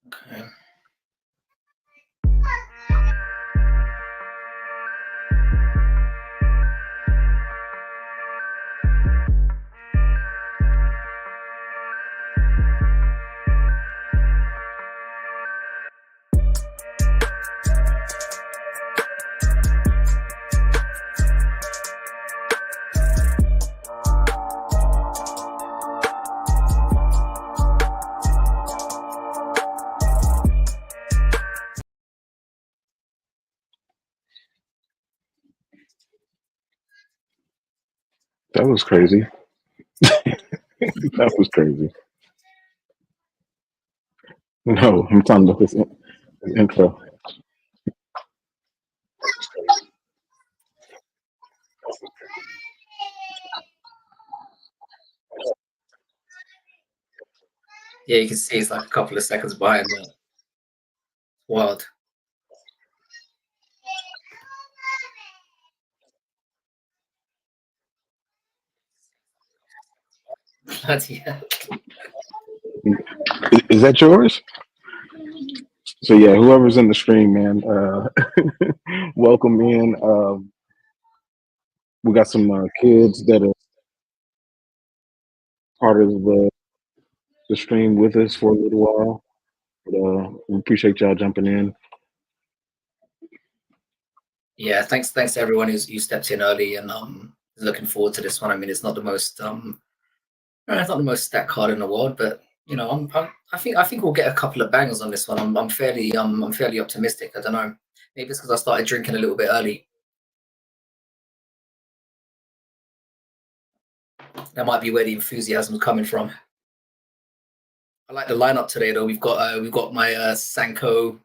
Okay. That was crazy. That was crazy. No, I'm talking about this intro. Yeah, you can see it's like a couple of seconds behind that. Wild. Yeah. Is that yours? So yeah, whoever's in the stream, man, welcome in. We got some kids that are part of the stream with us for a little while. But, we appreciate y'all jumping in. Yeah, thanks to everyone who stepped in early and is looking forward to this one. I mean, it's not the most stacked card in the world, but you know, I think we'll get a couple of bangers on this one. I'm fairly optimistic. I don't know, maybe it's because I started drinking a little bit early. That might be where the enthusiasm's coming from. I like the lineup today, though. We've got my Sanko.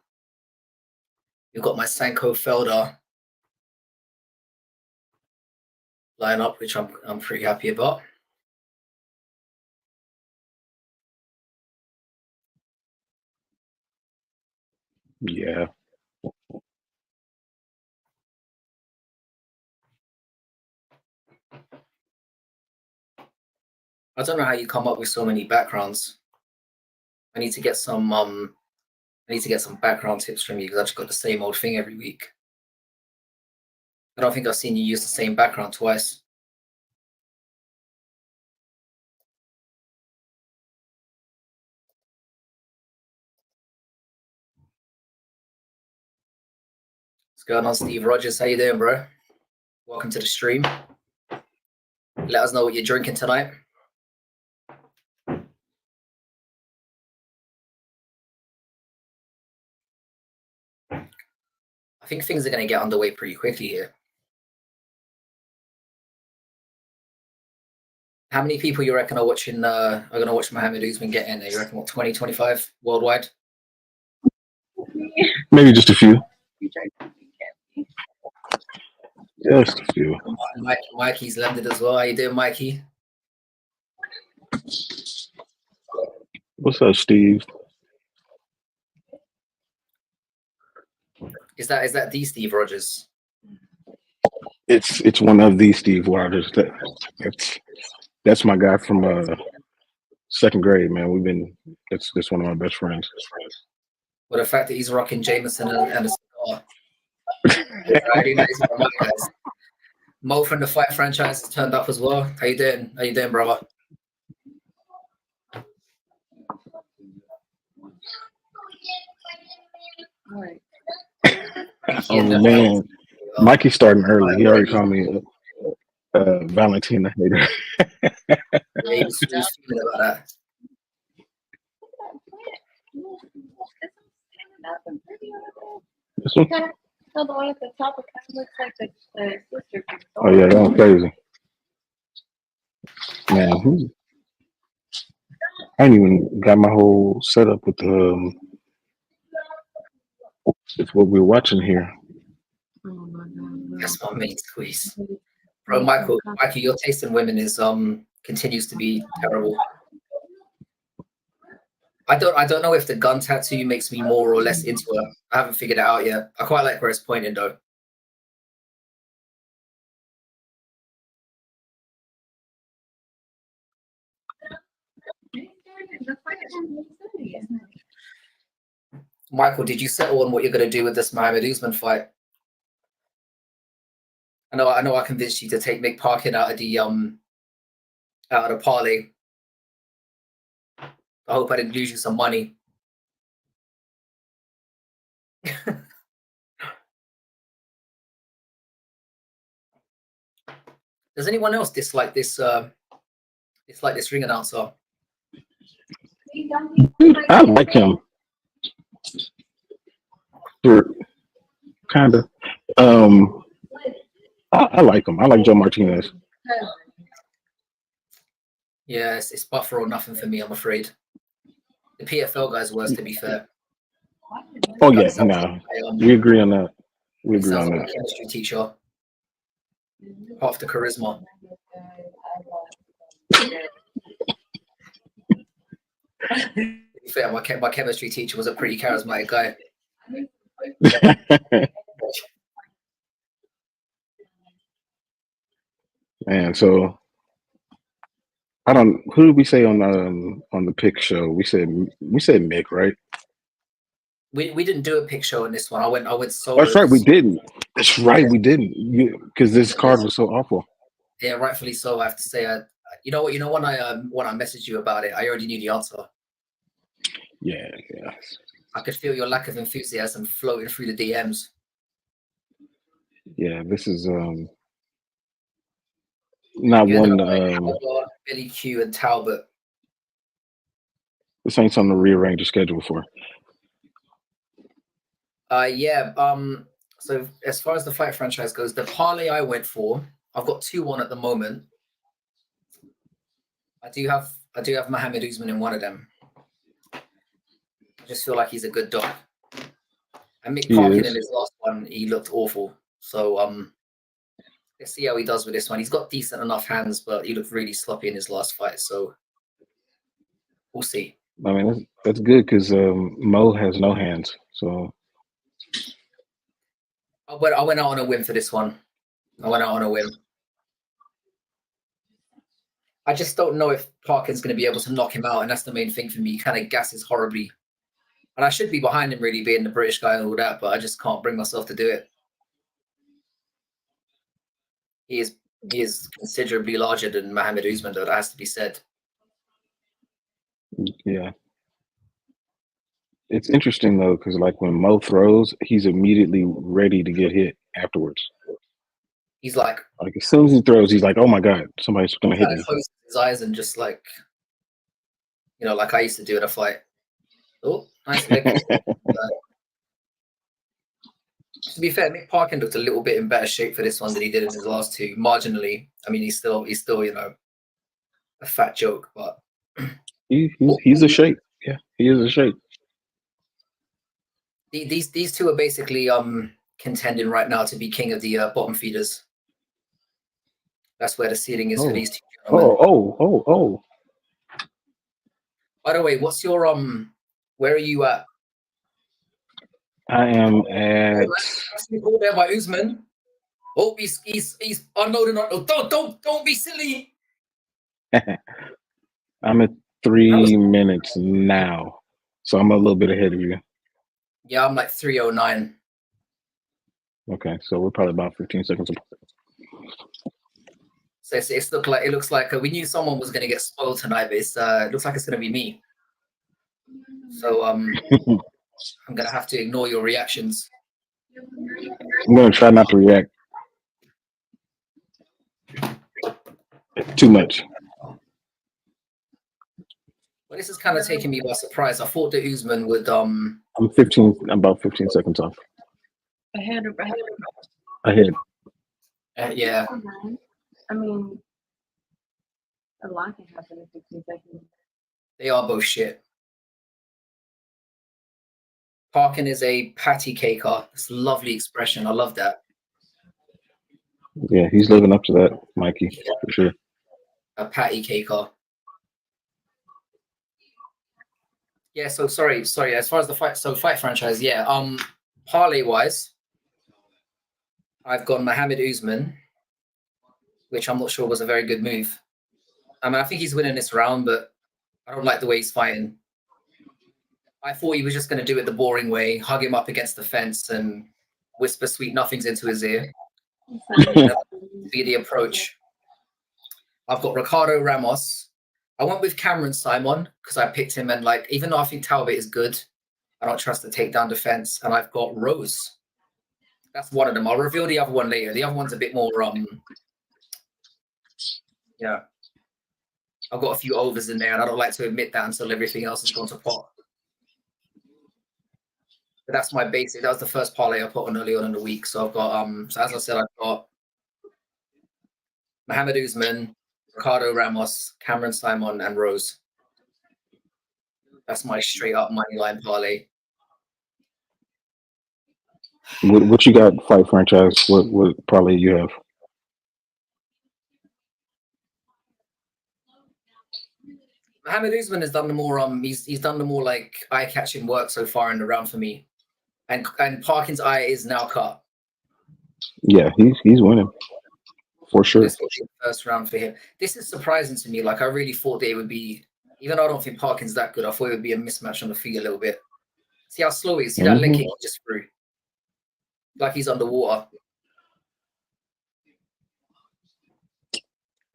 We've got my Sanko Felder lineup, which I'm pretty happy about. Yeah. I don't know how you come up with so many backgrounds. I need to get some background tips from you because I've just got the same old thing every week. I don't think I've seen you use the same background twice. What's going on, Steve Rogers? How you doing, bro? Welcome to the stream. Let us know what you're drinking tonight. I think things are going to get underway pretty quickly here. How many people you reckon are watching? Are going to watch Mohammed Usman get in there? You reckon what, 20, 25 worldwide? Maybe just a few. Just a few. Mikey's landed as well. How you doing, Mikey? What's up, Steve? Is that the Steve Rogers? It's one of these Steve Waters. That's my guy from second grade, man. That's one of my best friends. Well, the fact that he's rocking Jameson and a cigar. I already know he's one of my guys. Mo from the Fight franchise has turned up as well. How you doing? How you doing, brother? Oh man, Mikey's starting early. He already called me a Valentina hater. He was feeling about that. This one? No, the one at the top, it kind of looks like the sister. Oh yeah, that was crazy. Man, I ain't even got my whole setup with what we're watching here. That's my main squeeze. Bro, Mikey, your taste in women is continues to be terrible. I don't know if the gun tattoo makes me more or less into her. I haven't figured it out yet. I quite like where it's pointing though. Michael, did you settle on what you're going to do with this Mohammed Usman fight? I know I convinced you to take Mick Parkin out of the parlay. I hope I didn't lose you some money. Does anyone else dislike this ring announcer? Dude, I like him. Kind of. I like him. I like Joe Martinez. Yeah, it's buffer or nothing for me, I'm afraid. The PFL guy's worse, to be fair. Oh yeah, no, we agree on that. We agree Sounds on like a that. chemistry teacher. Half the charisma. To be fair, my chemistry teacher was a pretty charismatic guy. Man, so I don't. Who did we say on the pick show? We said Mick, right? We didn't do a pick show in this one. I went solo. That's right, we didn't. That's right, we didn't. Because this card was so awful. Yeah, rightfully so. I have to say, you know what? When I messaged you about it, I already knew the answer. Yeah. I could feel your lack of enthusiasm floating through the DMs. Yeah, this is not You one. Billy Q and Talbot. This ain't something to rearrange the schedule for. Yeah. So as far as the fight franchise goes, the parlay I went for, I've got 2-1 at the moment. I do have Mohammed Usman in one of them. I just feel like he's a good dog. And Mick Parkin in his last one, he looked awful. So let's see how he does with this one. He's got decent enough hands, but he looked really sloppy in his last fight. So we'll see. I mean, that's good because Mo has no hands. So I went out on a whim for this one. I went out on a whim. I just don't know if Parkin's going to be able to knock him out, and that's the main thing for me. He kind of gasses horribly. And I should be behind him, really, being the British guy and all that, but I just can't bring myself to do it. He is considerably larger than Mohammed Usman, though, that has to be said. Yeah. It's interesting, though, because like when Mo throws, he's immediately ready to get hit afterwards. He's like as soon as he throws, he's like, oh my God, somebody's going to hit me. He closes his eyes and just like I used to do in a fight. Oh, nice leg. To be fair, Mick Parkin looked a little bit in better shape for this one than he did in his last two, marginally. I mean, he's still a fat joke, but he's a shape. Yeah, he is a shape. These two are basically contending right now to be king of the bottom feeders. That's where the ceiling is for these two gentlemen. Oh. By the way, what's your where are you at? I am at. Called there by Usman. Oh, he's unloading. Don't be silly. I'm at 3 minutes now, so I'm a little bit ahead of you. Yeah, I'm like 3:09. Okay, so we're probably about 15 seconds apart. So it looks like we knew someone was going to get spoiled tonight, but it looks like it's going to be me. So I'm going to have to ignore your reactions. I'm going to try not to react too much. Well, this is kind of taking me by surprise. I thought that Usman would I'm about 15 seconds off. Ahead. Yeah. I mean, a lot can happen in 15 seconds. They are both shit. Parkin is a patty caker. It's a lovely expression. I love that. Yeah, he's living up to that, Mikey, for sure. A patty caker. Yeah, so sorry. As far as the fight franchise, yeah. Parlay wise, I've gone Mohammed Usman, which I'm not sure was a very good move. I mean, I think he's winning this round, but I don't like the way he's fighting. I thought he was just going to do it the boring way, hug him up against the fence and whisper sweet nothings into his ear. Be the approach. I've got Ricardo Ramos. I went with Cameron Simon because I picked him, and like, even though I think Talbot is good, I don't trust the takedown defense. And I've got Rose. That's one of them. I'll reveal the other one later. The other one's a bit more yeah. I've got a few overs in there, and I don't like to admit that until everything else has gone to pot. But that's my basic. That was the first parlay I put on early on in the week. So I've got so as I said, I've got Mohammed Usman, Ricardo Ramos, Cameron Simon, and Rose. That's my straight up money line parlay. What you got, Fight Franchise? What parlay you have? Mohammed Usman has done the more he's done the more like eye-catching work so far in the round for me. And Parkin's eye is now cut. Yeah, he's winning. For sure. This will be the first round for him. This is surprising to me. Like, I really thought that it would be, even though I don't think Parkin's that good, I thought it would be a mismatch on the feet a little bit. See how slow he is? See that leg kick he just threw? Like he's underwater.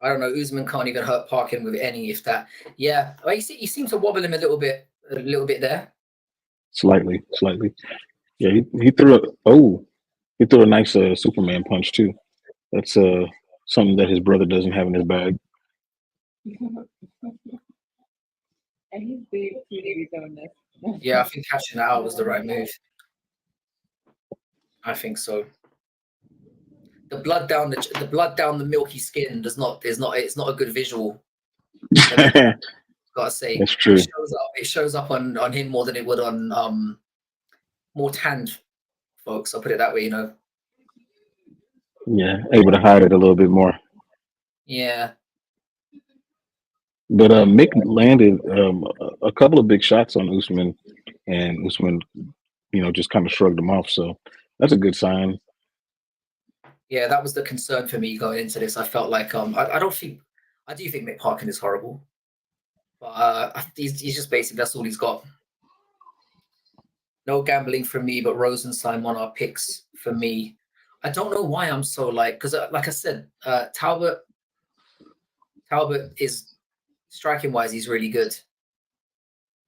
I don't know. Usman can't even hurt Parkin with any, if that. Yeah, well, he seems to wobble him a little bit there. Slightly. Yeah, he threw a nice Superman punch too. That's something that his brother doesn't have in his bag. And he's big too to be doing this. Yeah, I think catching that out was the right move. I think so. The blood down the milky skin it's not a good visual. Gotta say, that's true. It shows up on him more than it would on more tanned folks. I'll put it that way, you know. Yeah, able to hide it a little bit more. Yeah. But Mick landed a couple of big shots on Usman, and Usman, just kind of shrugged him off. So that's a good sign. Yeah, that was the concern for me going into this. I felt like I do think Mick Parkin is horrible, but he's just basically that's all he's got. No gambling from me, but Rose and Simon are picks for me. I don't know why I'm so because like I said, Talbot is striking wise, he's really good.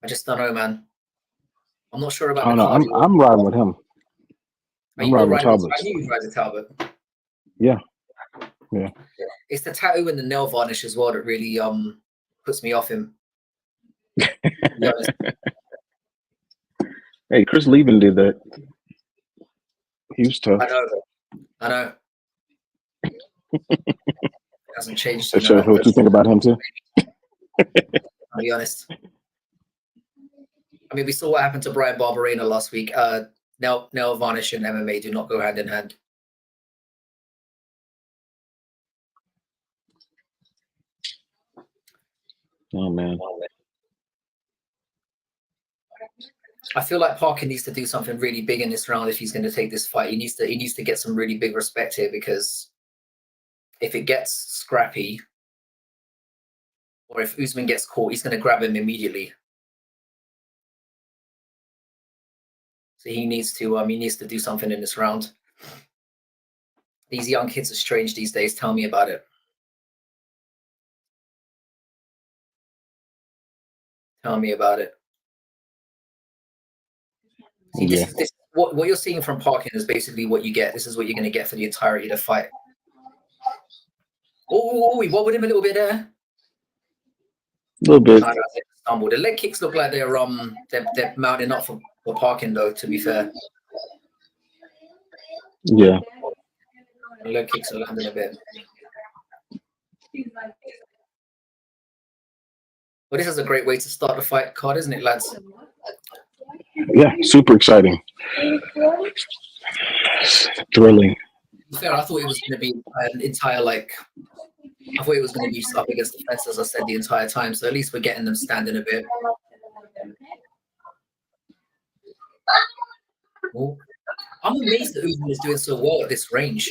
I just don't know, man. I'm not sure about. I'm riding with him. I'm riding with Talbot. I knew you'd ride with Talbot. Yeah. It's the tattoo and the nail varnish as well that really puts me off him. Hey, Chris Lieben did that. He was tough. I know. Hasn't changed. So what you think about him too? I'll be honest. I mean, we saw what happened to Brian Barberena last week. Nail varnish and MMA do not go hand in hand. Oh man. I feel like Parker needs to do something really big in this round if he's going to take this fight. He needs to get some really big respect here, because if it gets scrappy, or if Usman gets caught, he's going to grab him immediately. So he needs to do something in this round. These young kids are strange these days. Tell me about it. Tell me about it. See, this what you're seeing from Parkin is basically what you get. This is what you're going to get for the entirety of the fight. Oh, we wobbled him a little bit there. A little bit. Stumble. The leg kicks look like they're mounting up for Parkin, though, to be fair. Yeah. The leg kicks are landing a bit. Well, this is a great way to start the fight card, isn't it, lads? Yeah, super exciting. Thrilling. Fair, I thought it was going to be an entire, I thought it was going to be up against the fence, as I said, the entire time. So at least we're getting them standing a bit. Oh. I'm amazed that Usman is doing so well at this range.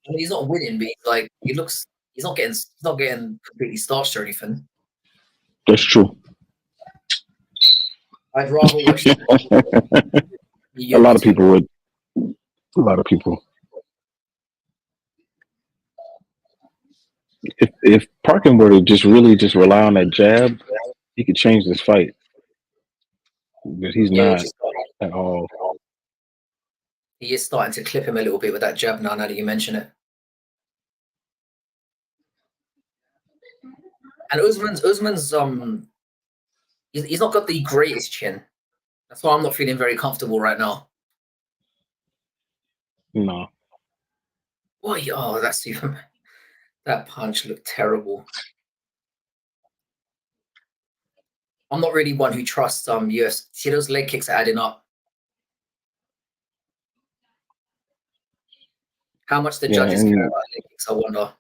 I mean, he's not winning, but he's not getting completely starched or anything. That's true. I'd rather watch A lot of people would. A lot of people. If Parkin were to just really just rely on that jab, he could change this fight. But he's Yeah, not at all. he is starting to clip him a little bit with that jab now that you mention it. And Usman's he's not got the greatest chin. That's why I'm not feeling very comfortable right now. No. Oh, that punch looked terrible. I'm not really one who trusts UFC. See, those leg kicks are adding up. How much the judges care about leg kicks, I wonder.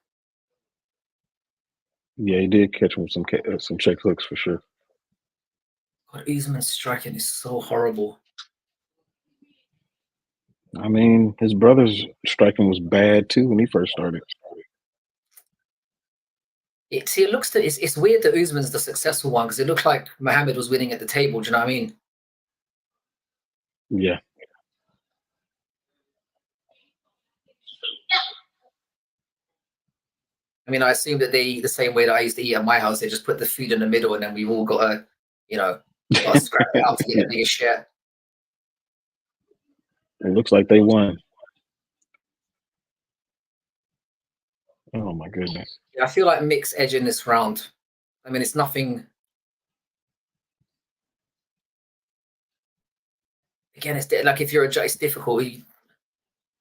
Yeah, he did catch him with some check hooks for sure. God, Usman's striking is so horrible. I mean, his brother's striking was bad too when he first started. It's weird that Usman's the successful one because it looked like Muhammad was winning at the table. Do you know what I mean? Yeah. I mean, I assume that they eat the same way that I used to eat at my house. They just put the food in the middle, and then we've all got to, scrap it out to get a bigger share. It looks like they won. Oh my goodness. Yeah, I feel like Mick's edging this round. I mean, it's nothing. Again, it's like if you're a judge, it's difficult.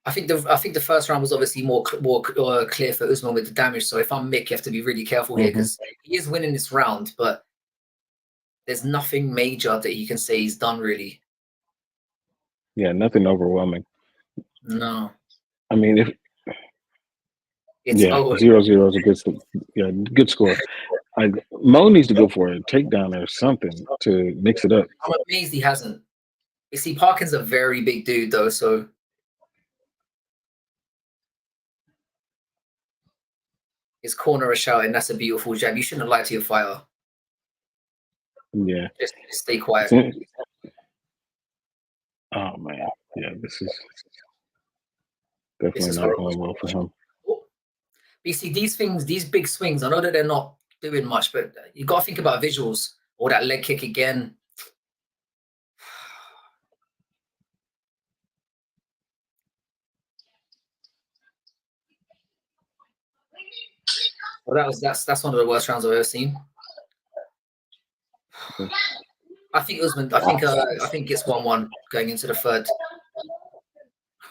I think the first round was obviously more clear for Usman with the damage. So if I'm Mick, you have to be really careful here because he is winning this round, but there's nothing major that you can say he's done really. Yeah, nothing overwhelming. No. I mean, it's 0-0 is a good score. Mo needs to go for a takedown or something to mix it up. I'm amazed he hasn't. You see, Parkin's a very big dude though, so his corner is shouting, "That's a beautiful jab. You shouldn't have lied to your fighter." Yeah. Just stay quiet. Oh man. Yeah, this is definitely not going well for him. You see, these big swings, I know that they're not doing much, but you got to think about visuals. Or that leg kick again. Well, that's one of the worst rounds I've ever seen. I think Usman. I think it's 1-1 going into the third.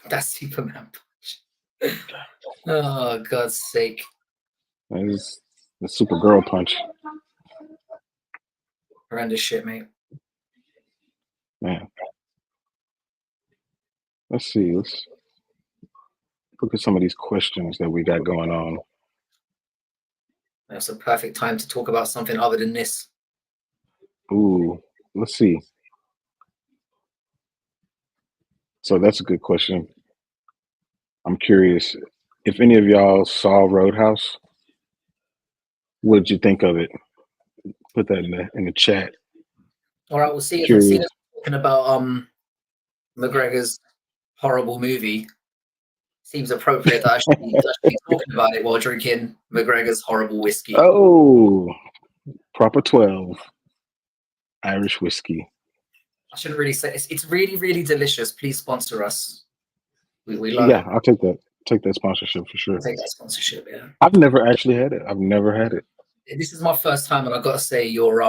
That's Superman punch. Oh God's sake! That is the Supergirl punch. Horrendous shit, mate. Man. Let's see. Let's look at some of these questions that we got going on. That's a perfect time to talk about something other than this. Ooh, let's see. So that's a good question. I'm curious if any of y'all saw Roadhouse. What did you think of it? Put that in the chat. All right, we'll see. If we're talking about McGregor's horrible movie, seems appropriate that I should be talking about it while drinking McGregor's horrible whiskey. Oh, proper 12 Irish whiskey. I shouldn't really say it's really, really delicious. Please sponsor us. We love it. I'll take that. Take that sponsorship for sure. I'll take that sponsorship, yeah. I've never actually had it. I've never had it. This is my first time, and I've got to say you're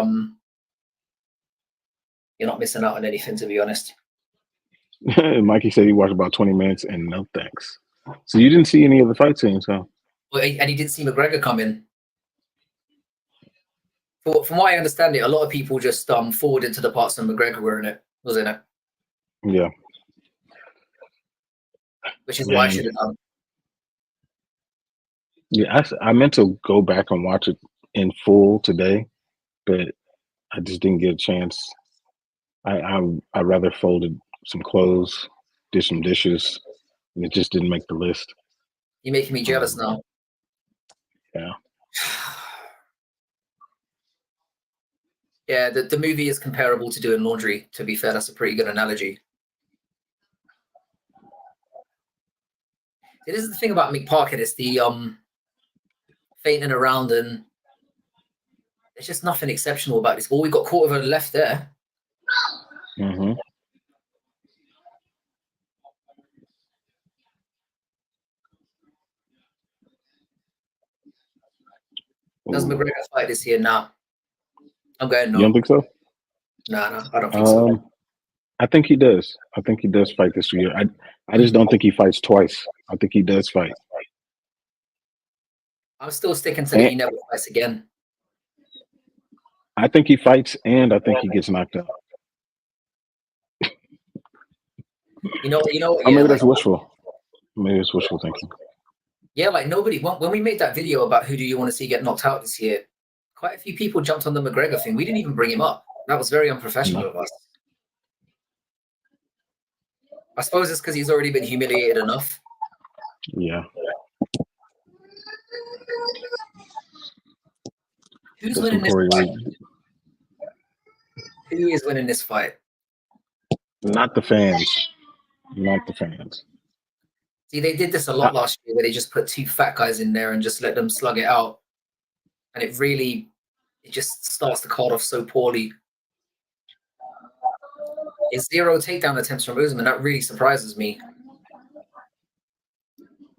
not missing out on anything, to be honest. Mikey said he watched about 20 minutes and no thanks. So you didn't see any of the fight scenes, huh? Well, and he didn't see McGregor come in. From what I understand it, a lot of people just forwarded to the parts that McGregor was in it. Yeah. Which is what I should have done. Yeah, I meant to go back and watch it in full today, but I just didn't get a chance. I rather folded some clothes, did some dishes, and it just didn't make the list. You're making me jealous now. Yeah. Yeah, the movie is comparable to doing laundry. To be fair, that's a pretty good analogy. See, this is the thing about Mick Parkin. It's the fainting around, and there's just nothing exceptional about this. Well, we got caught with a left there. Mm-hmm. Does McGregor fight this year? Nah. I'm going no. You don't think so? Nah, I don't think so. I think he does. I think he does fight this year. I just don't think he fights twice. I think he does fight. I'm still sticking to that he never fights again. I think he fights, and I think he gets knocked out. You know. Yeah, maybe that's wishful. Maybe it's wishful thinking. Yeah, like nobody. When we made that video about who do you want to see get knocked out this year, quite a few people jumped on the McGregor thing. We didn't even bring him up. That was very unprofessional of us. I suppose it's because he's already been humiliated enough. Yeah. Who's winning this fight? Who is winning this fight? Not the fans. Not the fans. See, they did this a lot last year where they just put two fat guys in there and just let them slug it out. And it just starts the card off so poorly. It's 0 takedown attempts from Usman. That really surprises me.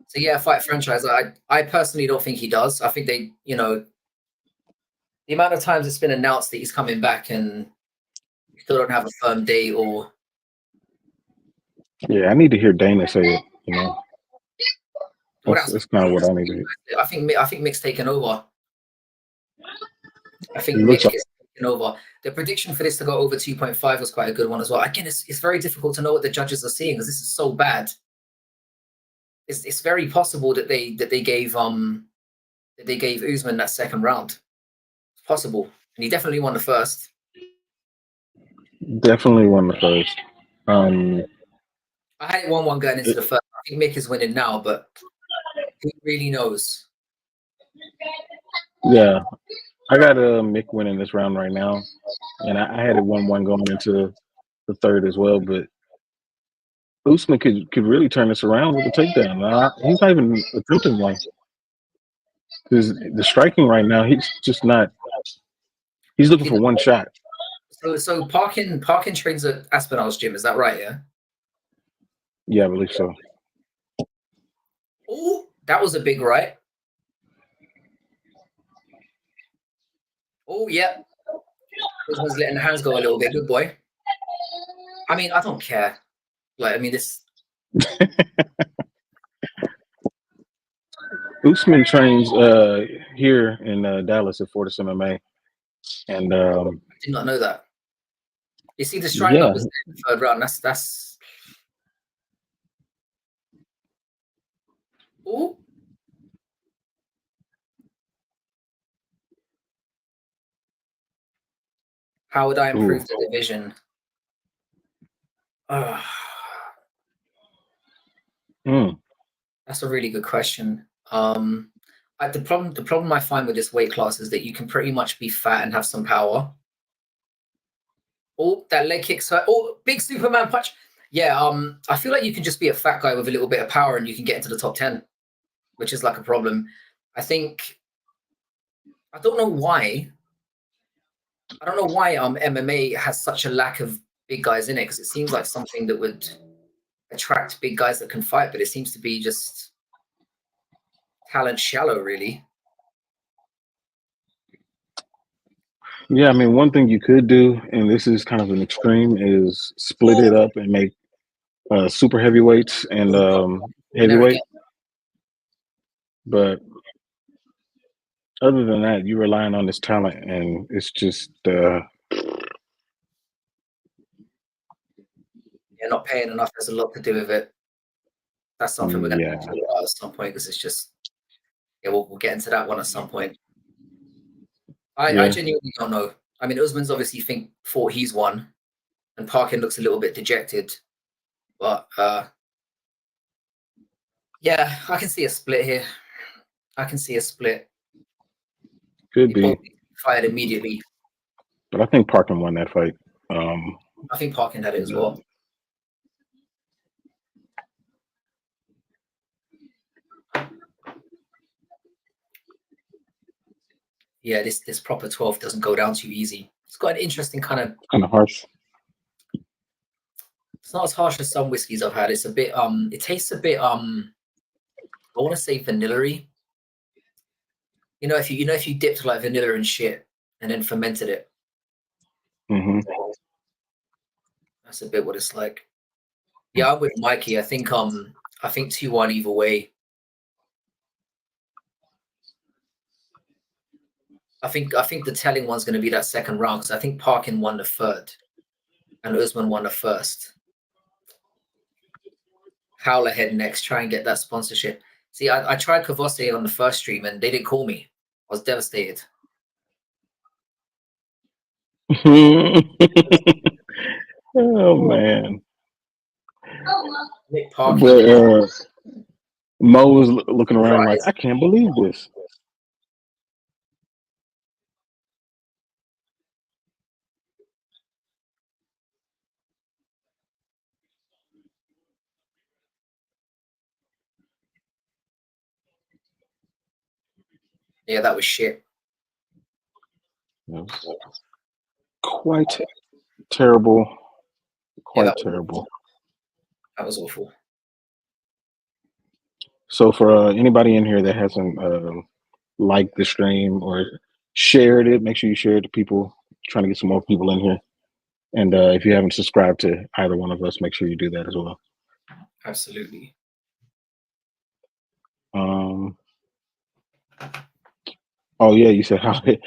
So yeah, fight franchise. I personally don't think he does. I think they, the amount of times it's been announced that he's coming back and still don't have a firm date or. Yeah, I need to hear Dana say it. That's kind of what I need to hear. I think Mick's taken over. I think Mick is taking over. The prediction for this to go over 2.5 was quite a good one as well. Again, it's very difficult to know what the judges are seeing because this is so bad. It's very possible that they gave Usman that second round. It's possible, and he definitely won the first. Definitely won the first. I had it 1-1 going into the first. I think Mick is winning now, but who really knows? Yeah, I got Mick winning this round right now, and I had it 1-1 going into the third as well. But Usman could really turn this around with a takedown. He's not even attempting one. Because the striking right now, he's just not. He's looking for one shot. So Parkin trains at Aspinall's gym. Is that right? Yeah. Yeah, I believe so. Oh, that was a big right. Oh, yeah. Usman's letting the hands go a little bit. Good boy. I mean, I don't care. This. Usman trains here in Dallas at Fortis MMA, and I did not know that. You see, the strikeout was in the third round. That's. Oh. How would I improve the division? That's a really good question. The problem I find with this weight class is that you can pretty much be fat and have some power. Oh, that leg kick! Oh, big Superman punch! Yeah, I feel like you can just be a fat guy with a little bit of power and you can get into the top 10, which is like a problem. I don't know why. I don't know why MMA has such a lack of big guys in it, because it seems like something that would attract big guys that can fight, but it seems to be just talent shallow, really. Yeah, I mean, one thing you could do, and this is kind of an extreme, is split it up and make super heavyweights and heavyweight. But other than that, you're relying on this talent, and it's just you're not paying enough. There's a lot to do with it. That's something we're going to talk about at some point, because it's just we'll get into that one at some point. I genuinely don't know. I mean, Usman's obviously thought he's won, and Parkin looks a little bit dejected. But yeah, I can see a split here. I can see a split. Could be fired immediately. But I think Parkin won that fight. I think Parkin had it as well. Yeah, this proper 12 doesn't go down too easy. It's got an interesting kind of harsh. It's not as harsh as some whiskeys I've had. It's a bit it tastes a bit I want to say vanilla-y. If you dipped like vanilla and shit and then fermented it. That's a bit what it's like. Yeah, I'm with Mikey. I think 2-1 either way. I think the telling one's going to be that second round because I think Parkin won the third and Usman won the first. Howler head next. Try and get that sponsorship. See, I tried Kavose on the first stream and they didn't call me. I was devastated. Oh man. Nick Parkin. Mo was looking around like, I can't believe this. Yeah, that was shit. That was quite terrible. Quite terrible. That was awful. So for anybody in here that hasn't liked the stream or shared it, make sure you share it to people. Trying to get some more people in here. And if you haven't subscribed to either one of us, make sure you do that as well. Absolutely. Oh yeah, you said Howler.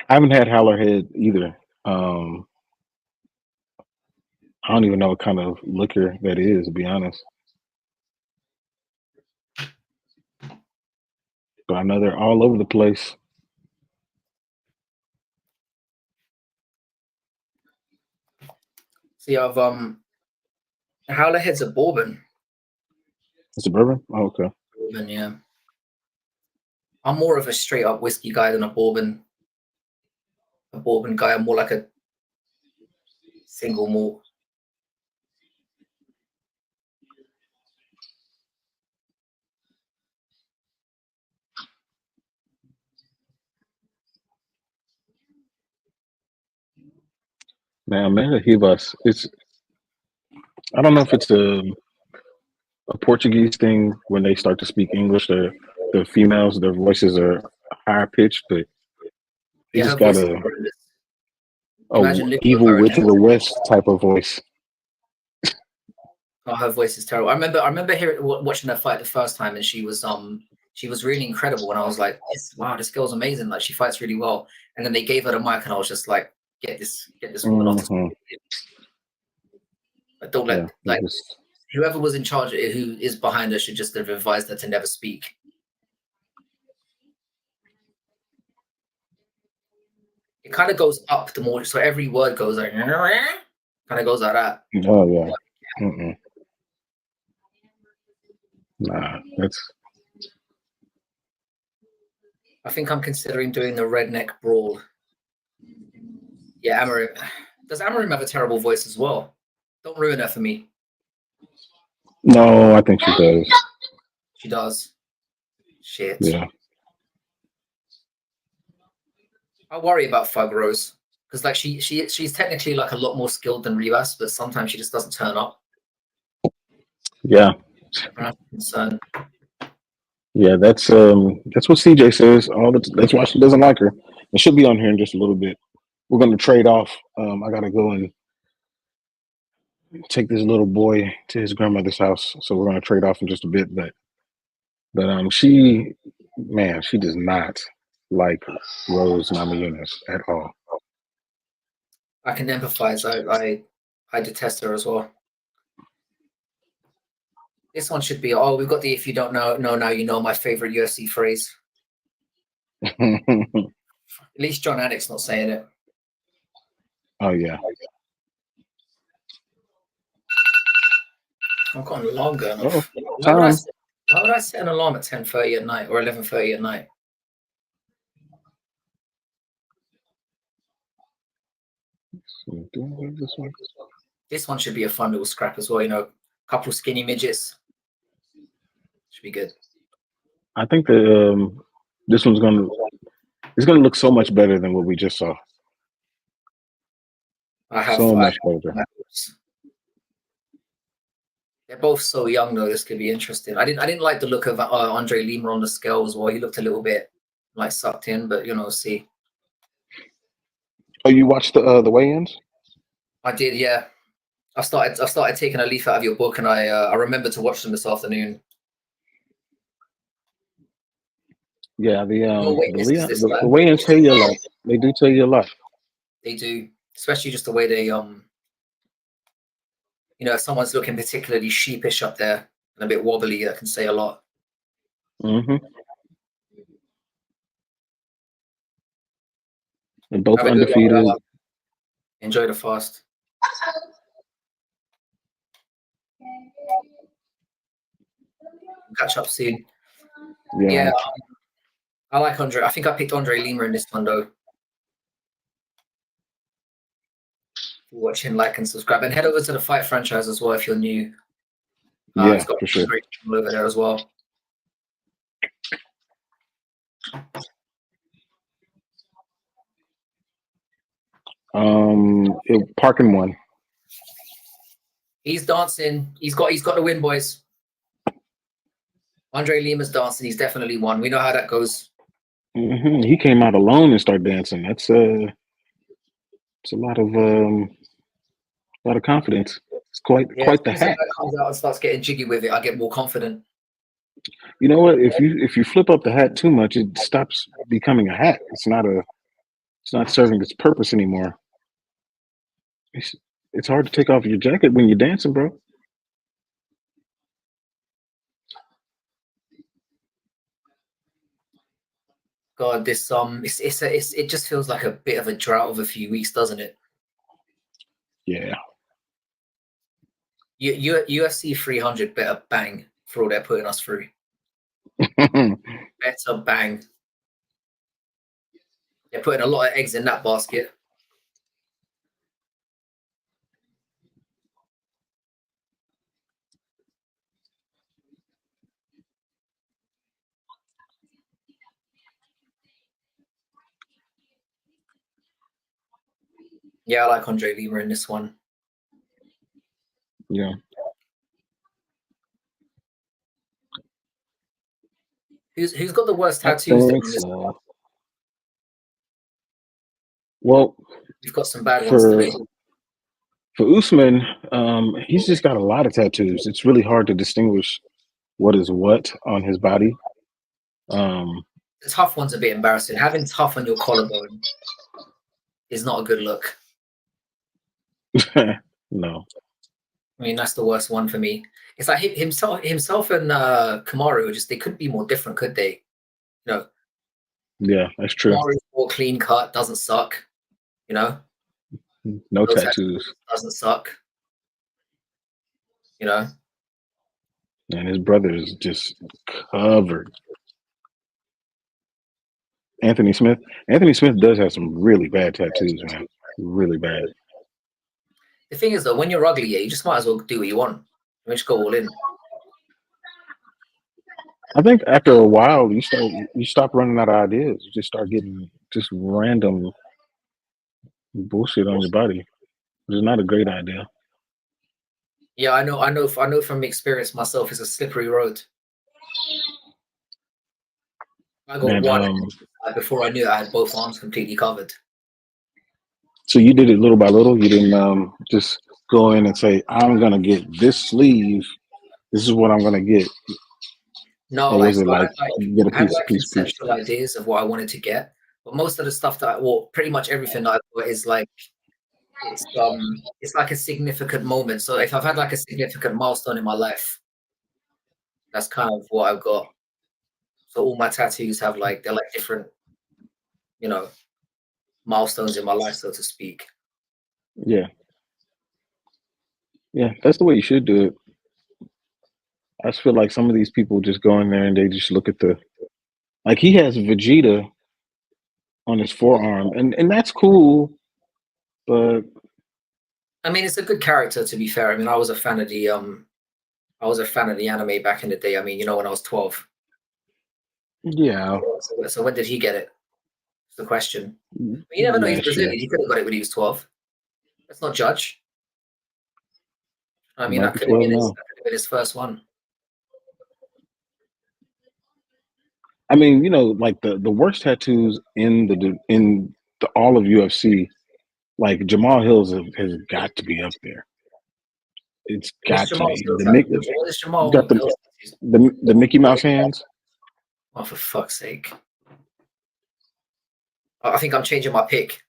I haven't had Howler head either. I don't even know what kind of liquor that is, to be honest. But I know they're all over the place. See, I've Howler head's a bourbon. It's a bourbon? Oh, okay. Bourbon, yeah. I'm more of a straight up whiskey guy than a bourbon. A bourbon guy. I'm more like a single malt. Man, Ribas. I don't know if it's a Portuguese thing when they start to speak English. The females, their voices are higher pitched, but they just got a evil witch of the West type of voice. Oh, her voice is terrible. I remember watching her fight the first time, and she was really incredible. And I was like, wow, this girl's amazing. Like she fights really well. And then they gave her the mic, and I was just like, get this woman off the I don't let whoever was in charge, who is behind her, should just have advised her to never speak. It kind of goes up the more, so every word goes like, kind of goes like that. Oh yeah. Nah, that's. I think I'm considering doing the redneck brawl. Yeah, Amarim. Does Amarim have a terrible voice as well? Don't ruin her for me. No, I think she does. She does. Shit. Yeah. I worry about Fug Rose because like she's technically like a lot more skilled than Ribas, but sometimes she just doesn't turn up. Yeah. I'm concerned. Yeah, that's what CJ says. That's why she doesn't like her. And she'll be on here in just a little bit. We're going to trade off. I got to go and take this little boy to his grandmother's house, so we're going to trade off in just a bit. But she does not like Rose Namajunas at all. I can empathize. I detest her as well. This one should be, we've got the if you don't know now you know, my favorite UFC phrase. At least John Anik's not saying it. Oh yeah. I've got an alarm going off. Why would I set an alarm at 10:30 at night or 11:30 at night? This one. This one should be a fun little scrap as well. You know, a couple skinny midgets. Should be good. I think that this one's it's gonna look so much better than what we just saw. Much better. They're both so young though. This could be interesting. I didn't like the look of Andre Lima on the scale as well. He looked a little bit like sucked in, but you know, see. Oh, you watched the weigh-ins? I did, yeah. I started taking a leaf out of your book, and I remember to watch them this afternoon. Yeah, the weigh-ins tell you a lot. They do tell you a lot. They do, especially just the way they you know, if someone's looking particularly sheepish up there and a bit wobbly, that can say a lot. Mm-hmm. And both undefeated. Enjoy the fast. Catch up soon. Yeah, I like Andre. I think I picked Andre Lima in this one though. Watching, like, and subscribe, and head over to the Fight franchise as well if you're new. Yeah, it's got for sure. Great over there as well. Parkin won. He's dancing. He's got the win, boys. Andre Lima's dancing. He's definitely won. We know how that goes. Mm-hmm. He came out alone and started dancing. That's it's a lot of confidence. It's quite the hat. Comes out and starts getting jiggy with it, I get more confident. You know what? If you flip up the hat too much, it stops becoming a hat. It's not serving its purpose anymore. It's hard to take off your jacket when you're dancing, bro. God, this it just feels like a bit of a drought of a few weeks, doesn't it? Yeah. UFC 300 better bang for all they're putting us through. Better bang. They're putting a lot of eggs in that basket. Yeah, I like Andre Lima in this one. Yeah. Who's got the worst tattoos in this one? Well, we've got some bad ones today. For Usman, he's just got a lot of tattoos. It's really hard to distinguish what is what on his body. The tough one's a bit embarrassing. Having tough on your collarbone is not a good look. No. I mean, that's the worst one for me. It's like himself and Kamaru, they couldn't be more different, could they? You know. Yeah, that's true. Kamaru's more clean cut, doesn't suck. You know. No tattoos. Doesn't suck. You know. And his brother is just covered. Anthony Smith does have some really bad tattoos, man. Really bad. The thing is, though, when you're ugly, you just might as well do what you want. You just go all in. I think after a while, you stop running out of ideas. You just start getting just random bullshit on your body, which is not a great idea. Yeah, I know from experience myself, it's a slippery road. I got one before I knew I had both arms completely covered. So you did it little by little. You didn't just go in and say, "I'm gonna get this sleeve. This is what I'm gonna get." No, or was it I get a piece, conceptual ideas of what I wanted to get, but most of the stuff pretty much everything that I got is like it's like a significant moment. So if I've had like a significant milestone in my life, that's kind of what I've got. So all my tattoos have they're like different, you know, milestones in my life, so to speak. Yeah. Yeah, that's the way you should do it. I just feel like some of these people just go in there and they just look at he has Vegeta on his forearm, and that's cool, but I mean, it's a good character, to be fair. I mean, I was a fan of the anime back in the day. I mean, when I was 12. Yeah. So when did he get it? That's the question. You never know. He's Brazilian. He could have got it when he was 12. Let's not judge. I mean, that could have been his first one. I mean, like the worst tattoos in all of UFC, like Jamal Hills has got to be up there. It's got to be. What is Jamal? Got the Mickey Mouse hands. Oh, for fuck's sake! I think I'm changing my pick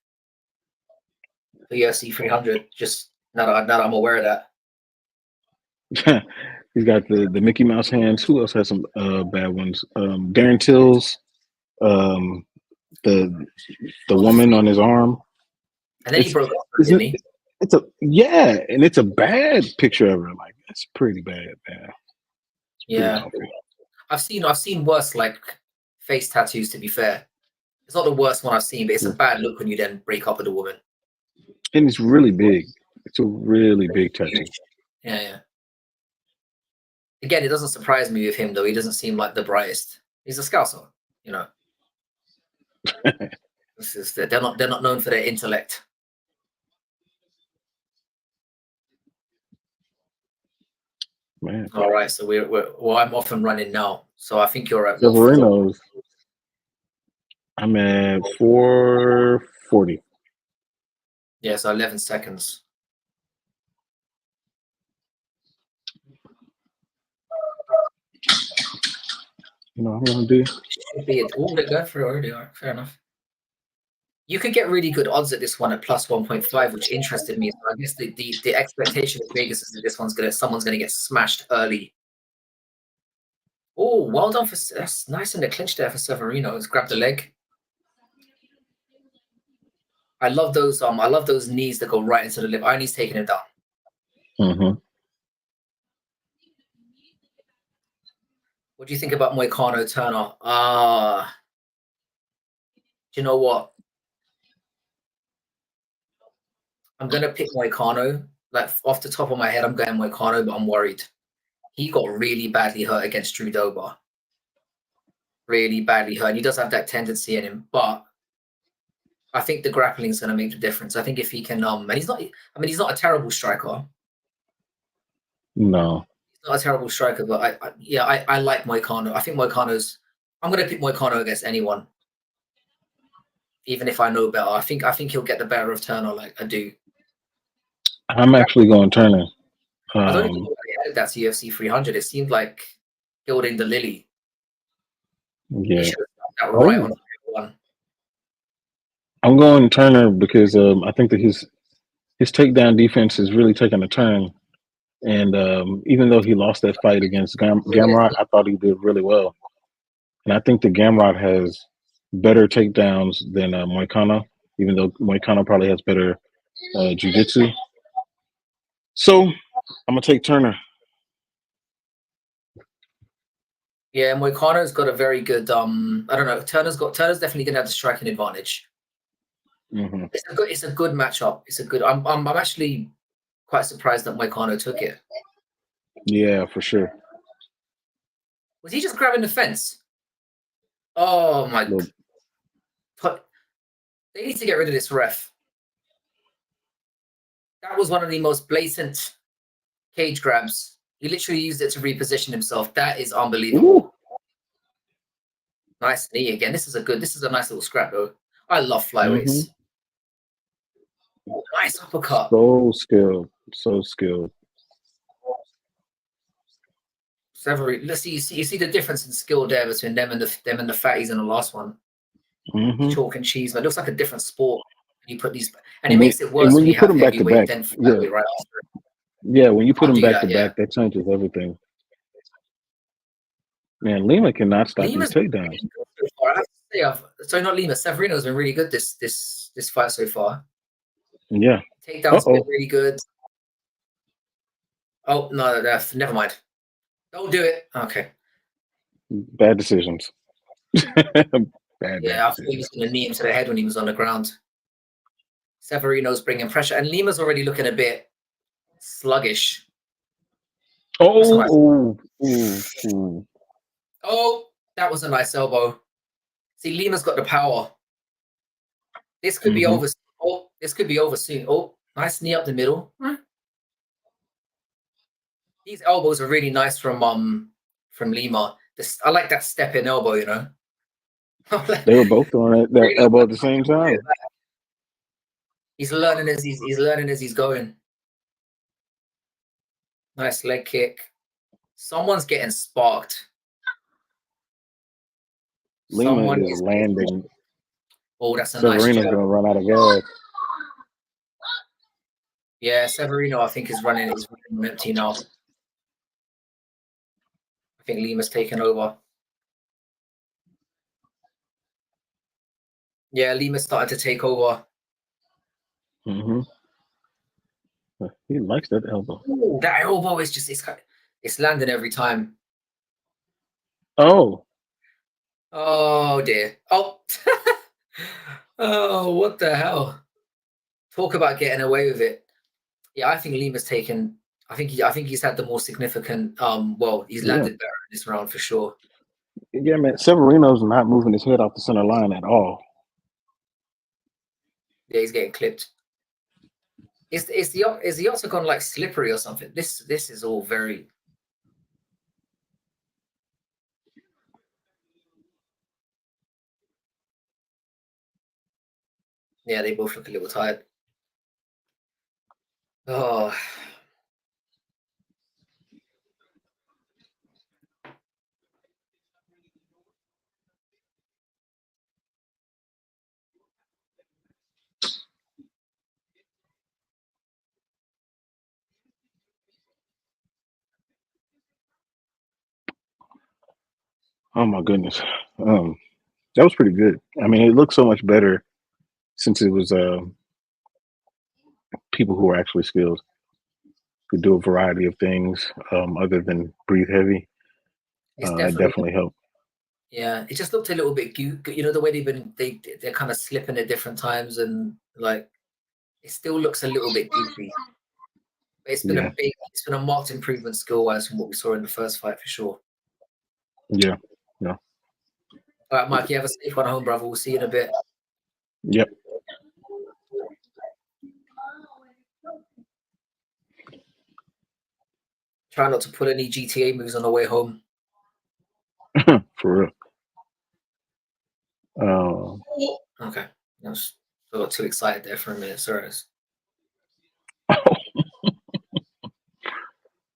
for UFC 300. Just now that I'm aware of that. He's got the Mickey Mouse hands. Who else has some bad ones? Darren Till's, the woman on his arm. And then he broke up, didn't he? And it's a bad picture of her. Like, it's pretty bad, man. Yeah, I've seen worse like face tattoos. To be fair, it's not the worst one I've seen, but it's a bad look when you then break up with a woman. And it's really big. It's a really big tattoo. Yeah. Again, it doesn't surprise me with him though. He doesn't seem like the brightest. He's a Scouser, They're not known for their intellect. Man. All right, so I'm off and running now. So I think you're at Severino's. I'm at 440. Yeah, so 11 seconds. I'm gonna do. Go for it already. All right, fair enough. You could get really good odds at this one at plus 1.5, which interested me. So I guess the expectation of Vegas is that someone's gonna get smashed early. Oh, well done that's nice in the clinch there for Severino. He's grabbed the leg. I love those knees that go right into the lip. He's taking him down. Mm-hmm. What do you think about Moicano Turner? Do you know what? I'm gonna pick Moicano. Like off the top of my head, I'm going Moicano, but I'm worried. He got really badly hurt against Drew Dober. Really badly hurt. And he does have that tendency in him, but I think the grappling is going to make the difference. I think if he can, and he's not a terrible striker. No. He's not a terrible striker, but I like Moicano. I think I'm going to pick Moicano against anyone. Even if I know better. I think he'll get the better of Turner, like I do. I'm actually going Turner. I don't even know why they added that to UFC 300. It seemed like gilding the lily. Yeah. They should have done that right on one. I'm going Turner because I think that his takedown defense is really taking a turn. And even though he lost that fight against Gamrot, I thought he did really well. And I think that Gamrot has better takedowns than Moicano, even though Moicano probably has better jiu-jitsu. So I'm going to take Turner. Yeah, Moicano's got a very good. I don't know. Turner's definitely going to have the striking advantage. Mm-hmm. It's a good matchup. It's a good. I'm actually quite surprised that Moicano took it. Yeah, for sure. Was he just grabbing the fence? Oh my God! They need to get rid of this ref. That was one of the most blatant cage grabs. He literally used it to reposition himself. That is unbelievable. Ooh. Nice knee again. This is a nice little scrap though. I love flyweights. Mm-hmm. Nice uppercut. So skilled. Let's see. You see the difference in skill there between them and the fatties in the last one. Mm-hmm. Chalk and cheese, man. It looks like a different sport. You put these, and it makes it worse when you put them back to back. Right after. Yeah, when you put them back to back, that changes everything. Man, Lima cannot stop these takedowns. I have to say, sorry, not Lima. Severino's been really good this fight so far. Yeah, takedowns been really good. Oh no, never mind. Don't do it. Okay. Bad decisions. I thought he was going to knee him to the head when he was on the ground. Severino's bringing pressure, and Lima's already looking a bit sluggish. Oh, that was a nice elbow. See, Lima's got the power. This could be over. Oh, this could be over soon. Oh, nice knee up the middle. These elbows are really nice from Lima. I like that step in elbow, you know. They were both throwing that elbow at the same time. He's learning as he's going. Nice leg kick. Someone's getting sparked. Lima is landing. Oh, that's a nice Severino's jab. gonna run out of gas. Yeah, Severino, I think, is running empty now. I think Lima's taken over. Yeah, Lima's starting to take over. He likes that elbow. Ooh, that elbow is just it's landing every time. Oh dear. Oh. Oh, what the hell? Talk about getting away with it. Yeah, I think Lima's taken. I think he's had the more significant. He's landed better in this round for sure. Yeah, man. Severino's not moving his head off the center line at all. Yeah, he's getting clipped. Is the octagon like slippery or something? This is all very. Yeah, they both look a little tired. Oh. Oh my goodness. That was pretty good. I mean, it looked so much better since it was people who were actually skilled, could do a variety of things other than breathe heavy. It definitely helped. Yeah, it just looked a little bit you know, the way they're kind of slipping at different times, and like it still looks a little bit goofy. But it's been a marked improvement skill wise from what we saw in the first fight for sure. Yeah. All right, Mike, you have a safe one home, brother. We'll see you in a bit. Yep. Try not to pull any GTA moves on the way home. For real. Okay. I got too excited there for a minute. Sorry.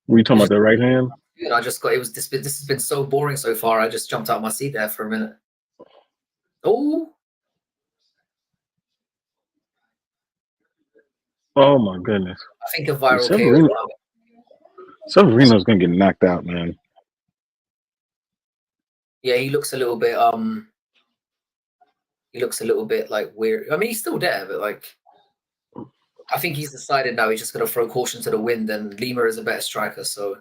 Were you talking about the right hand? Dude, this has been so boring so far. I just jumped out of my seat there for a minute. Oh my goodness. I think a viral KO. Severino's gonna get knocked out, man. Yeah, he looks a little bit like weird. I mean, he's still there, but like I think he's decided now he's just gonna throw caution to the wind, and Lima is a better striker, so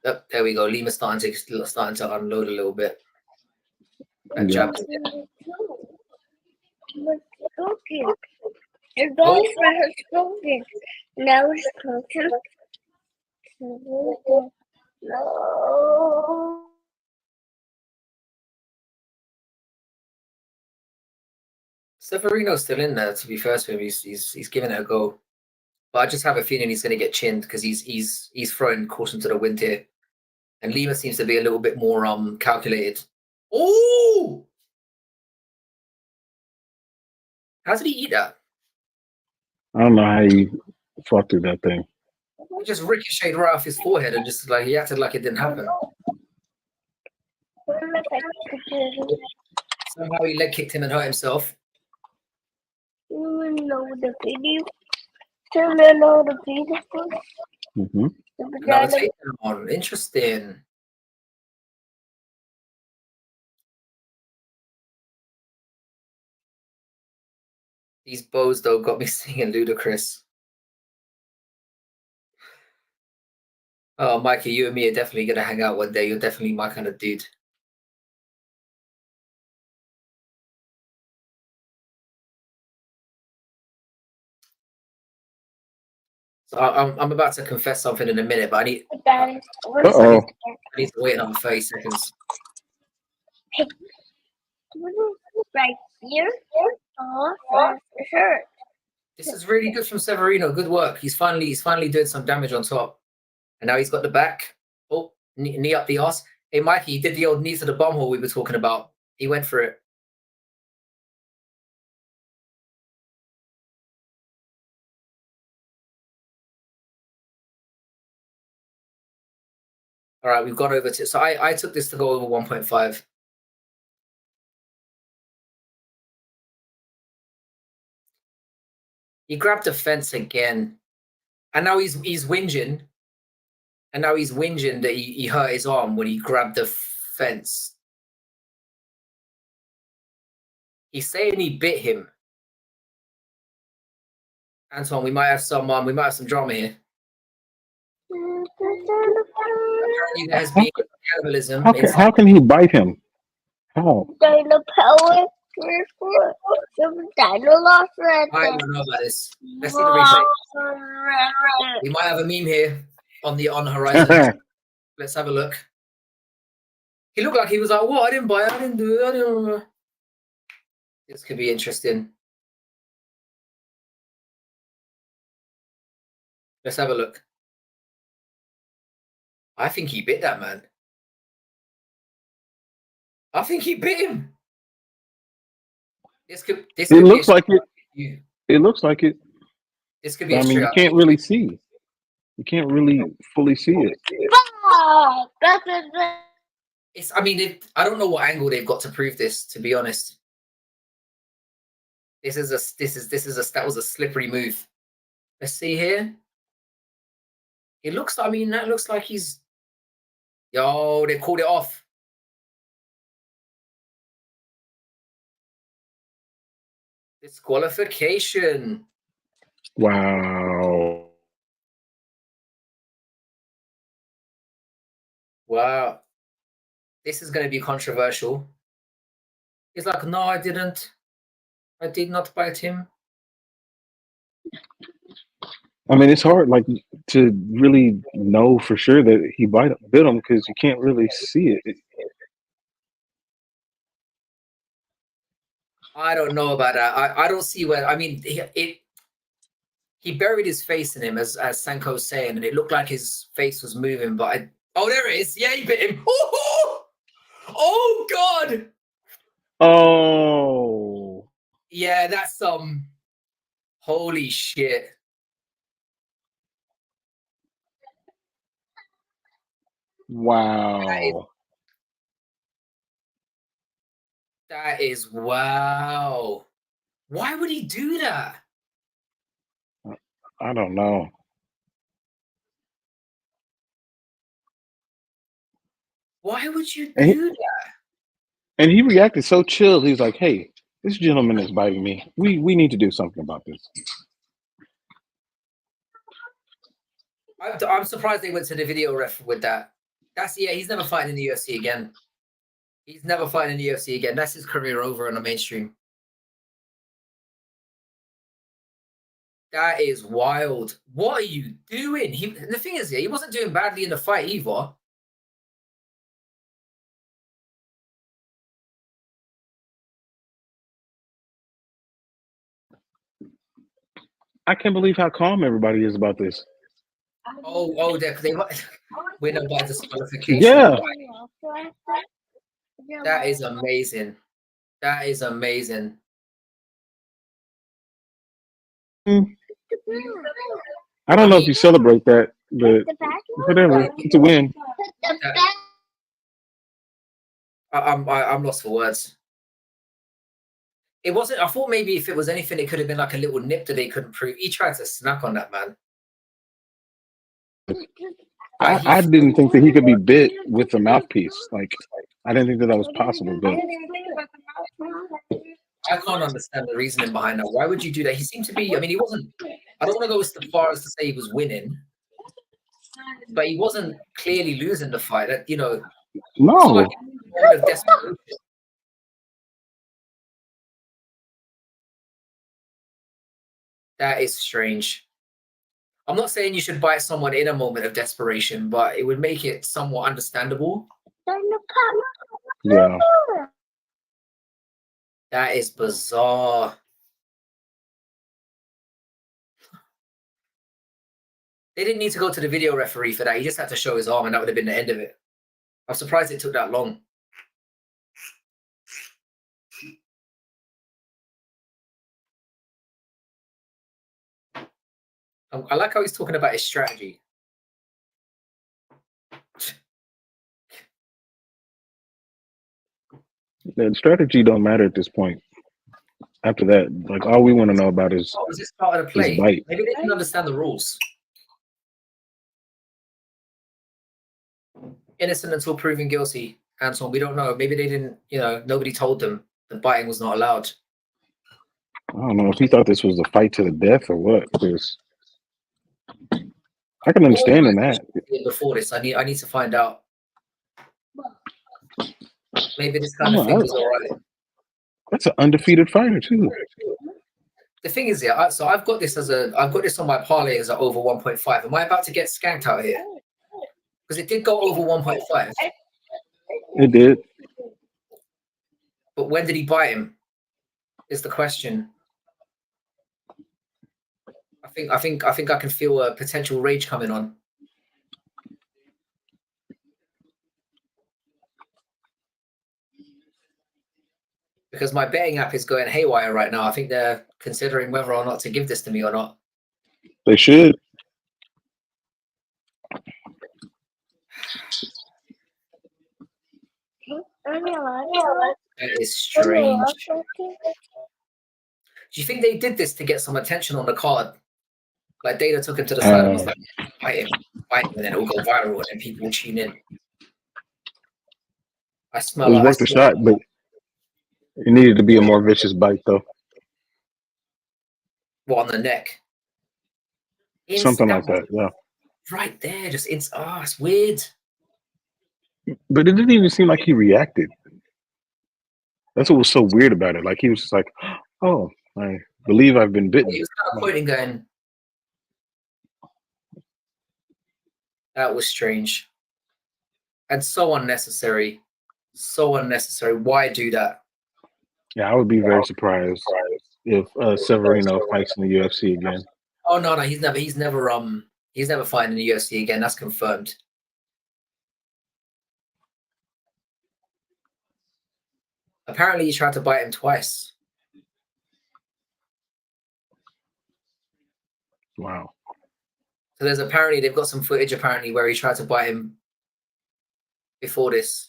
yep, there we go. Lima's starting to unload a little bit. That jab. Now it's cooking. No. Severino's still in there, to be fair to him. He's giving it a go. But I just have a feeling he's going to get chinned because he's throwing caution to the wind here. And Lima seems to be a little bit more calculated. Oh! How did he eat that? I don't know how he fought through that thing. He just ricocheted right off his forehead and just like he acted like it didn't happen. Somehow he leg kicked him and hurt himself. The video. The video. Another takedown. Interesting. These bows though got me singing ludicrous. Oh, Mikey, you and me are definitely gonna hang out one day. You're definitely my kind of dude. So I'm about to confess something in a minute, but I need Uh-oh. to wait another 30 seconds. Right here. Oh, sure. This is really good from Severino. Good work. He's finally doing some damage on top. And now he's got the back. Oh, knee up the arse. Hey, Mikey, he did the old knee to the bum hole we were talking about. He went for it. All right, we've gone over to. So I took this to go over 1.5. He grabbed the fence again, and now he's whinging. And now he's whinging that he hurt his arm when he grabbed the fence. He's saying he bit him. Antoine, we might have some drama here. Apparently, there's been cannibalism. How can he bite him? How? Dino power. Some dino lost I don't know about this. Let's see the replay. We might have a meme here on the horizon. Let's have a look. He looked like he was like, "What? I didn't buy it. I didn't do it. I didn't." This could be interesting. Let's have a look. I think he bit that man. I think he bit him. This could It looks like it. It looks like it. This could be. I mean, you can't really see. You can't really fully see it. It's. I mean, I don't know what angle they've got to prove this. To be honest, that was a slippery move. Let's see here. It looks. I mean, that looks like he's. Yo, they called it off. Disqualification. Wow. Wow. This is going to be controversial. He's like, no, I didn't. I did not bite him. I mean, it's hard, like, to really know for sure that he bit him because you can't really see it. I don't know about that. I don't see where. I mean, he buried his face in him, as Sanko's saying, and it looked like his face was moving. But oh, there it is. Yeah, he bit him. Oh God. Oh. Yeah, that's some. Holy shit. Wow. That is wow. Why would he do that? I don't know. Why would you do that? And he reacted so chill. He's like, "Hey, this gentleman is biting me. We need to do something about this." I'm surprised they went to the video ref with that. He's never fighting in the UFC again. He's never fighting in the UFC again. That's his career over on the mainstream. That is wild. What are you doing? The thing is, he wasn't doing badly in the fight either. I can't believe how calm everybody is about this. Oh, they win by disqualification. Yeah. That is amazing. That is amazing. I don't know if you celebrate that, but whatever. It's a win. I'm lost for words. It wasn't. I thought maybe if it was anything, it could have been like a little nip that they couldn't prove. He tried to snack on that man. I didn't think that he could be bit with a mouthpiece. Like, I didn't think that was possible. But I can't understand the reasoning behind that. Why would you do that? He seemed to be. I mean, he wasn't. I don't want to go as far as to say he was winning, but he wasn't clearly losing the fight. That no. That is strange. I'm not saying you should bite someone in a moment of desperation, but it would make it somewhat understandable. Yeah. That is bizarre. They didn't need to go to the video referee for that. He just had to show his arm, and that would have been the end of it. I'm surprised it took that long. I like how he's talking about his strategy. The strategy don't matter at this point. After that, like all we want to know about is Oh, is this part of the play? bite. Maybe they didn't understand the rules. Innocent until proven guilty, Anton. We don't know. Maybe they didn't, nobody told them that biting was not allowed. I don't know if he thought this was a fight to the death or what. Because I can understand in that. Before this, I need to find out. Maybe this kind of thing was all right. That's an undefeated fighter too. The thing is, yeah. So I've got this on my parlay as over 1.5. Am I about to get skanked out here? Because it did go over 1.5. It did. But when did he bite him? Is the question. I think I can feel a potential rage coming on. Because my betting app is going haywire right now. I think they're considering whether or not to give this to me or not. They should. That is strange. Do you think they did this to get some attention on the card? Like Dana took him to the side and was like, fight him, and then it'll go viral and people will tune in. I smell it was worth a shot, but it needed to be a more vicious bite though. What, on the neck? Something like that, yeah. Right there, just it's weird. But it didn't even seem like he reacted. That's what was so weird about it. Like he was just like, "Oh, I believe I've been bitten." He was kind of pointing, going, "That was strange and so unnecessary, so unnecessary. Why do that?" Yeah, I would be very surprised if Severino fights in the UFC again. Oh no, he's never fighting in the UFC again. That's confirmed. Apparently, he tried to bite him twice. Wow. So they've got some footage apparently where he tried to bite him before this,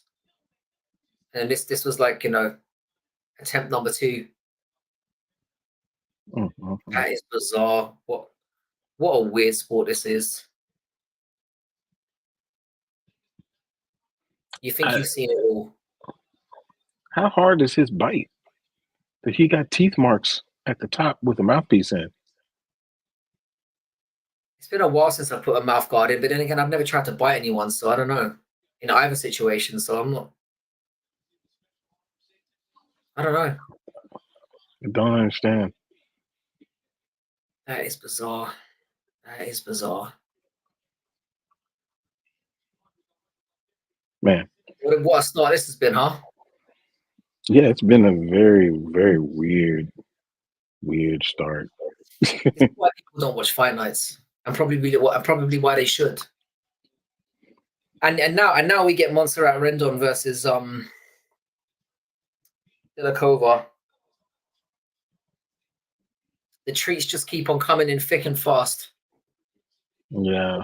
and this was like attempt number 2. Mm-hmm. That is bizarre. What a weird sport this is. You think you've seen it all? How hard is his bite? That he got teeth marks at the top with a mouthpiece in. It's been a while since I put a mouth guard in, but then again, I've never tried to bite anyone, so I don't know in either situation. So I don't know. I don't understand. That is bizarre. That is bizarre. Man. What a start this has been, huh? Yeah, it's been a very, very weird start. This is why people don't watch fight nights, and probably why they should. And now we get Montserrat Rendon versus Dilakova. The treats just keep on coming in thick and fast. Yeah.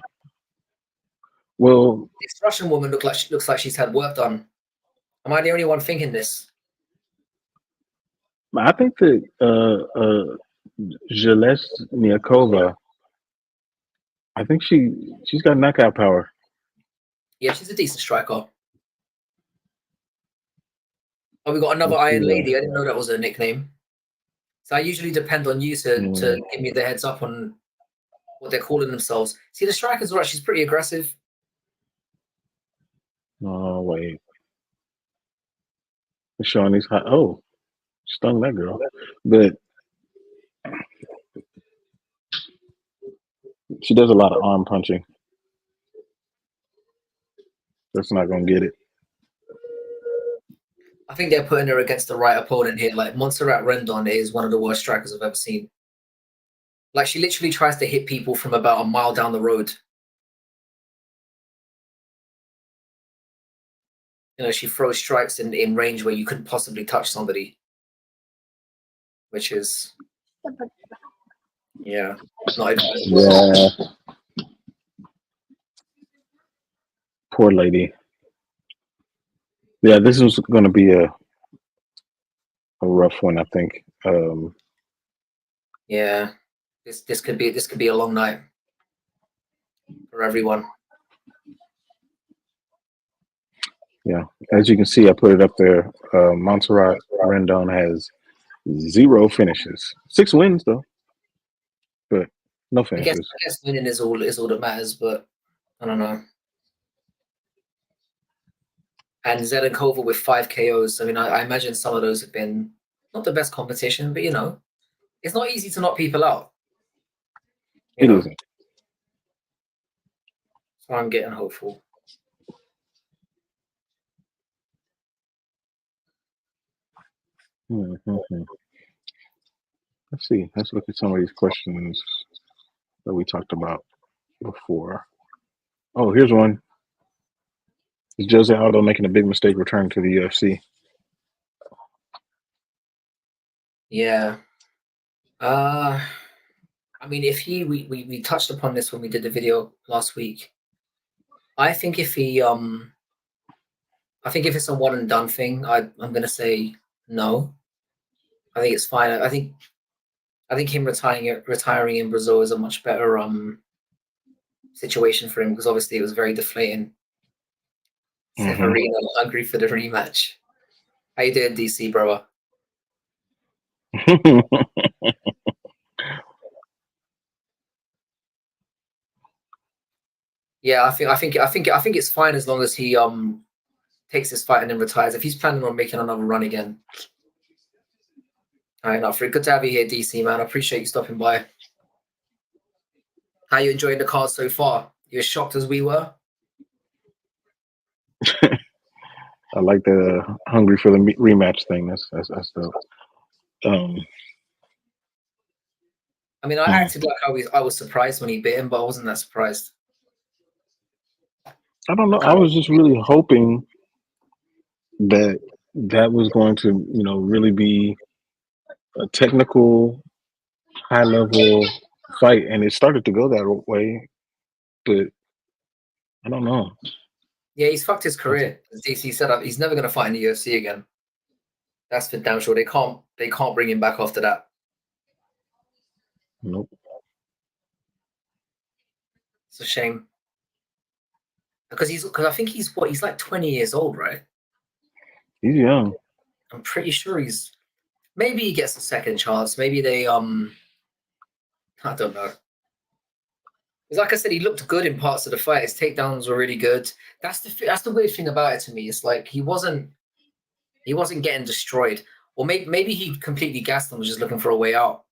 Well, this Russian woman looks like she's had work done. Am I the only one thinking this? I think that Zheleznyakova, I think she's got knockout power. Yeah, she's a decent striker. Oh, we got another Iron Lady. I didn't know that was her nickname. So I usually depend on you to give me the heads up on what they're calling themselves. See, the striker's right. She's pretty aggressive. Oh, wait. Showing these hot. Oh, stung that girl. But She does a lot of arm punching. That's not gonna get it. I think they're putting her against the right opponent here. Like Montserrat Rendon is one of the worst strikers I've ever seen. Like she literally tries to hit people from about a mile down the road. You know, she throws strikes in range where you couldn't possibly touch somebody. Which is, yeah, not even. Yeah. Poor lady. Yeah, this is going to be a rough one, I think. Yeah, this could be a long night for everyone. Yeah, as you can see, I put it up there. Montserrat Rendon has 0 finishes, 6 wins though, but no I finishes. guess winning is all that matters, but I don't know. And Zelenkova with 5 KOs. I mean, I imagine some of those have been not the best competition, but you know, it's not easy to knock people out. It isn't. So I'm getting hopeful. Mm-hmm. Let's see. Let's look at some of these questions that we talked about before. Oh, here's one. Is Jose Aldo making a big mistake returning to the UFC? Yeah. I mean, if we touched upon this when we did the video last week. I think if it's a one and done thing, I'm gonna say no. I think it's fine. I think him retiring in Brazil is a much better situation for him because obviously it was very deflating. Severino hungry for the rematch. How you doing, DC, bro? Yeah, I think it's fine as long as he takes this fight and then retires. If he's planning on making another run again. All right, Alfred. Good to have you here, DC, man. I appreciate you stopping by. How you enjoying the card so far? You as shocked as we were? I like the hungry for the rematch thing. That's dope. I mean, I acted like I was surprised when he bit him, but I wasn't that surprised. I don't know. I was just really hoping that was going to, really be a technical, high-level fight, and it started to go that way, but I don't know. Yeah, he's fucked his career. As DC said, he's never going to fight in the UFC again. That's for damn sure. They can't bring him back after that. Nope. It's a shame. Because I think he's like 20 years old, right? He's young. I'm pretty sure maybe he gets a second chance. Maybe they I don't know. Because like I said, he looked good in parts of the fight. His takedowns were really good. That's the weird thing about it to me. It's like he wasn't getting destroyed. Or maybe he completely gassed and was just looking for a way out.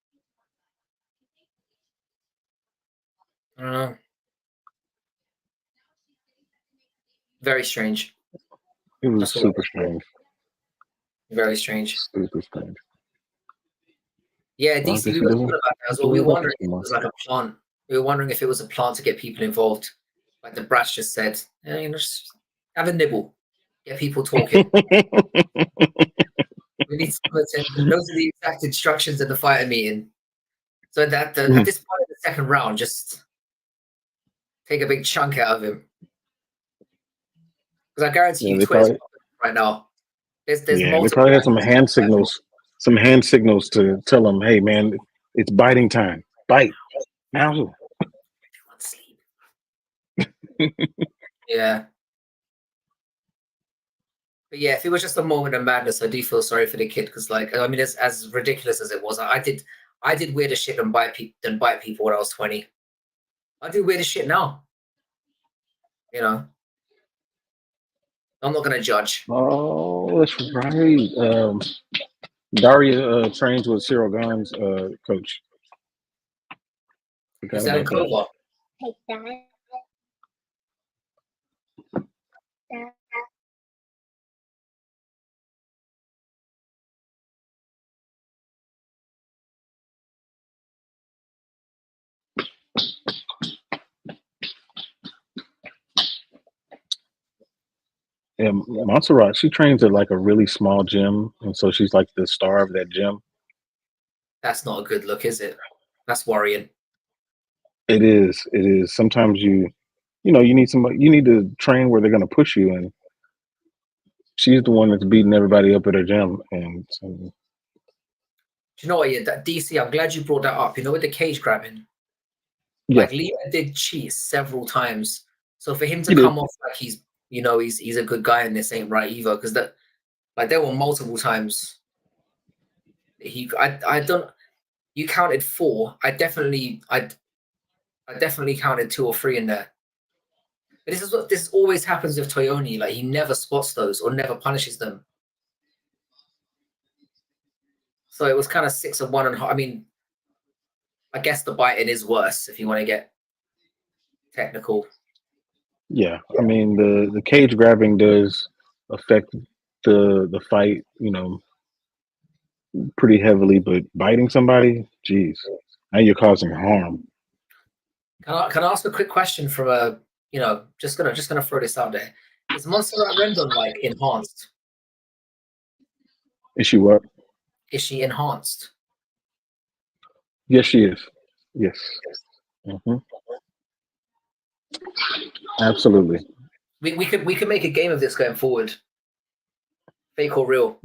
I don't know. Very strange. It was super strange. Very strange. Super strange. Yeah, DC, we were talking about that as well. We were wondering if it was like a plant. We were wondering if it was a plant to get people involved. Like the brats just said, just have a nibble. Get people talking. We need to those are the exact instructions at the fighter meeting. So that at this point in the second round, just take a big chunk out of him. Because I guarantee you Twitter's right now. There's multiple. They probably had some hand signals to tell him, hey man, it's biting time. Bite. Now. Everyone sleep. Yeah. But yeah, if it was just a moment of madness, I do feel sorry for the kid because, like, I mean, as ridiculous as it was, I did weirder shit than bite people when I was 20. I do weirder shit now. You know, I'm not gonna judge. Oh, that's right. Daria trains with Cyril Gahn's coach. Is that in Kova? take that. That. Yeah, Montserrat, she trains at like a really small gym, and so she's like the star of that gym. That's not a good look, is it? That's worrying. It is. It is. Sometimes you need somebody. You need to train where they're going to push you, and she's the one that's beating everybody up at her gym. And so, Do you know what? Yeah, that DC. I'm glad you brought that up. You know, with the cage grabbing, yeah, like Lima did cheat several times. So for him to he did. come off like he's a good guy and this ain't right either, because that like there were multiple times I don't. You counted 4. I definitely counted 2 or 3 in there. But this always happens with Toyoni. Like he never spots those or never punishes them. So it was kind of 6 of 1 and I mean, I guess the biting is worse if you want to get technical. Yeah, I mean the cage grabbing does affect the fight, pretty heavily. But biting somebody, geez, now you're causing harm. Can I ask a quick question from just gonna throw this out there. Is Montserrat Rendon like enhanced? Is she what? Is she enhanced? Yes, she is. Yes. hmm Absolutely. We could make a game of this going forward. Fake or real.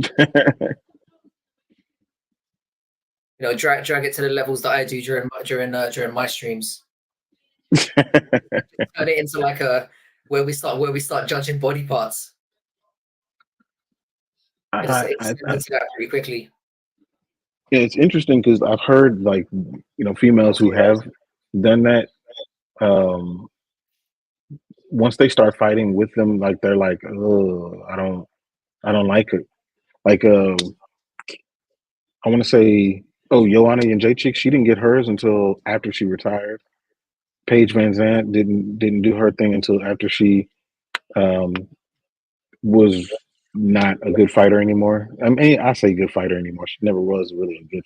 Drag it to the levels that I do during my streams. Turn it into like where we start judging body parts. I, Extend into that pretty quickly. Yeah, it's interesting because I've heard females who have done that. Once they start fighting with them, like they're like, oh, I don't like it. Like I want to say, oh, Joanna and Jacek, she didn't get hers until after she retired. Paige Van Zant didn't do her thing until after she was not a good fighter anymore. I mean, I say good fighter anymore. She never was really a good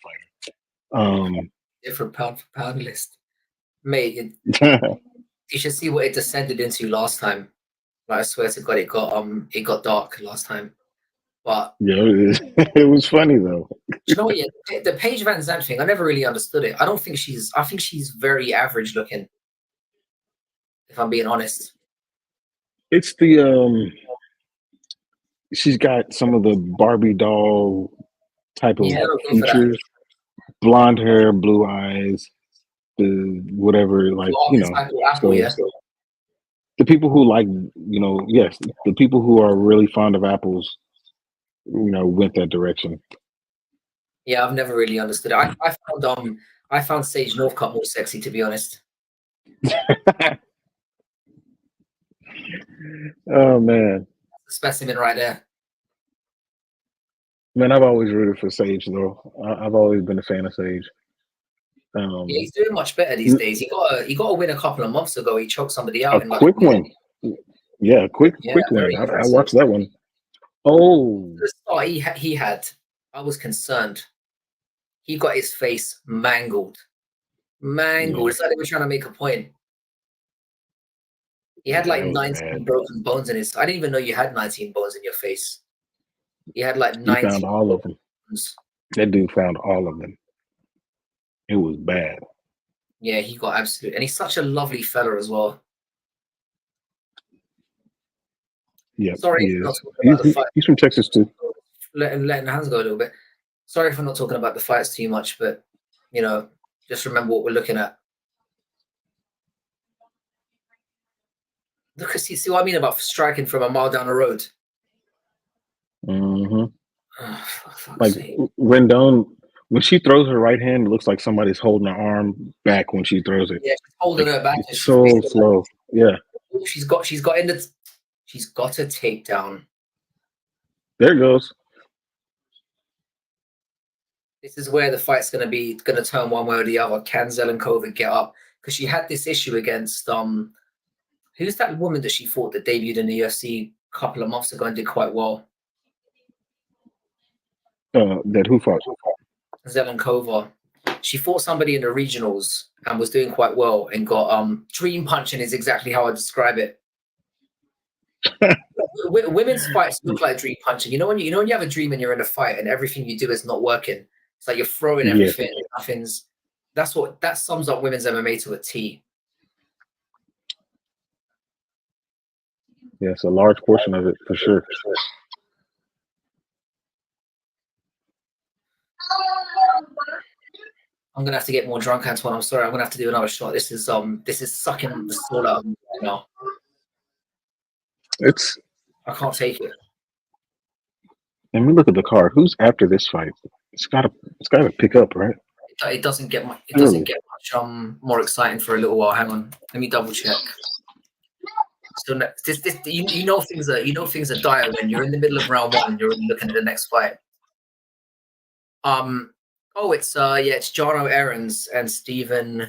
fighter. Different pound for pound list, mate. You should see what it descended into last time. Like, I swear to God, it got dark last time. But yeah, it was funny though. you know what? Yeah, the Paige Van Zandt thing, I never really understood it. I think she's very average looking. If I'm being honest, It's the she's got some of the Barbie doll type of features, blonde hair, blue eyes, the whatever, Apple, yeah. The people who yes, the people who are really fond of apples, went that direction. Yeah, I've never really understood it. I found Sage Northcutt more sexy, to be honest. Oh man, Specimen right there. Man, I've always rooted for Sage though. I've always been a fan of Sage. Yeah, he's doing much better these days. He got a win a couple of months ago. He choked somebody out. A quick one. Yeah, quick win. I watched that one. Oh, the start he had, I was concerned. He got his face mangled. Yeah. It's like they were trying to make a point. He had like 19 broken bones in his. I didn't even know you had 19 bones in your face. He had like 19. He found all of them. That dude found all of them. It was bad. Yeah, he got absolute, and he's such a lovely fella as well. Yeah, sorry, he is. He's from Texas too. Letting hands go a little bit. Sorry if I'm not talking about the fights too much, but just remember what we're looking at. Look, see what I mean about striking from a mile down the road. Mm-hmm. Oh, Rendon, when she throws her right hand, it looks like somebody's holding her arm back when she throws it. Yeah, she's holding her back. It's so slow. Yeah. She's got a takedown. There it goes. This is where the fight's gonna turn one way or the other. Can Zelenkovic get up? because she had this issue against who's that woman that she fought that debuted in the UFC a couple of months ago and did quite well? That who fought? Zelenkova. She fought somebody in the regionals and was doing quite well and got dream punching is exactly how I describe it. Women's fights look like dream punching. You know when you have a dream and you're in a fight and everything you do is not working. It's like you're throwing everything. Yeah. Nothing's. That sums up women's MMA to a T. Yes, a large portion of it for sure. I'm gonna have to get more drunk, Antoine. I'm sorry. I'm gonna have to do another shot. This is sucking the soul out of me right now. I can't take it. Let me look at the card. Who's after this fight? It's gotta pick up, right? It doesn't get much. It doesn't get much more exciting for a little while. Hang on. Let me double check. So you know things are dire when you're in the middle of round one and you're looking at the next fight. It's Jono Aarons and Stephen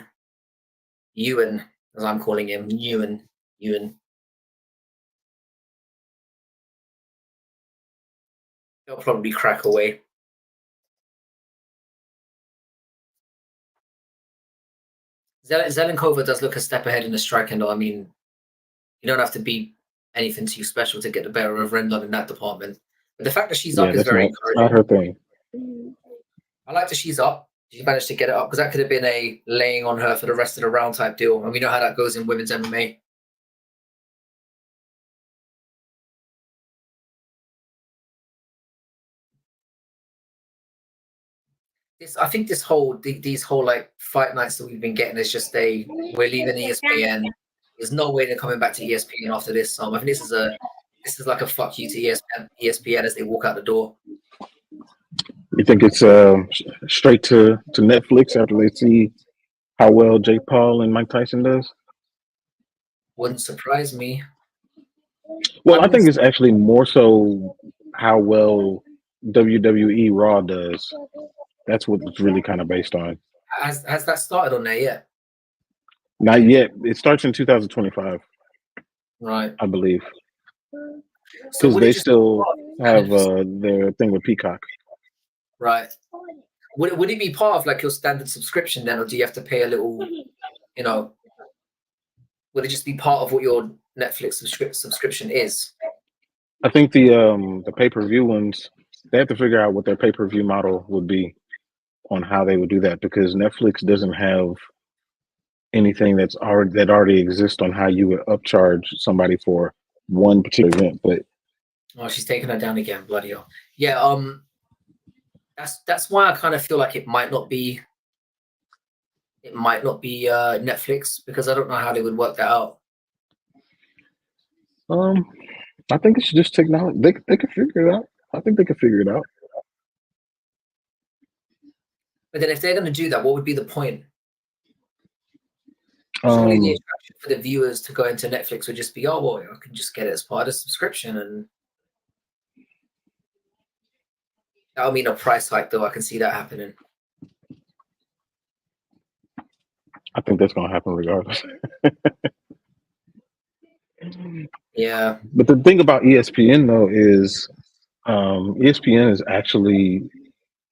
Ewan, as I'm calling him, Ewan. They'll probably crack away. Zelenkova does look a step ahead in the striking, though. I mean, you don't have to be anything too special to get the better of Rendon in that department. But the fact that she's up is very encouraging. Not her thing. I like that she's up. She managed to get it up because that could have been a laying on her for the rest of the round type deal. And we know how that goes in women's MMA. I think these whole like fight nights that we've been getting is just we're leaving ESPN. There's no way they're coming back to ESPN after this. I think this is like a fuck you to ESPN as they walk out the door. You think it's straight to Netflix after they see how well Jake Paul and Mike Tyson does? Wouldn't surprise me. Well, I think it's actually more so how well WWE Raw does. That's what it's really kind of based on. Has that started on there yet? Not yet. It starts in 2025. Right. I believe. Because they still have their thing with Peacock. Right. Would it be part of like your standard subscription then, or do you have to pay a little, would it just be part of what your Netflix subscription is? I think the pay-per-view ones, they have to figure out what their pay-per-view model would be on how they would do that, because Netflix doesn't have anything that already exists on how you would upcharge somebody for one particular event. But she's taking her down again, bloody hell. Yeah, that's why I kind of feel like it might not be Netflix, because I don't know how they would work that out. I think it's just technology. They can figure it out. I think they can figure it out. But then if they're going to do that, what would be the point? Surely the attraction for the viewers to go into Netflix would just be, oh, well, I can just get it as part of the subscription. And that'll mean a price hike, though. I can see that happening. I think that's going to happen regardless. Yeah. But the thing about ESPN, though, is ESPN is actually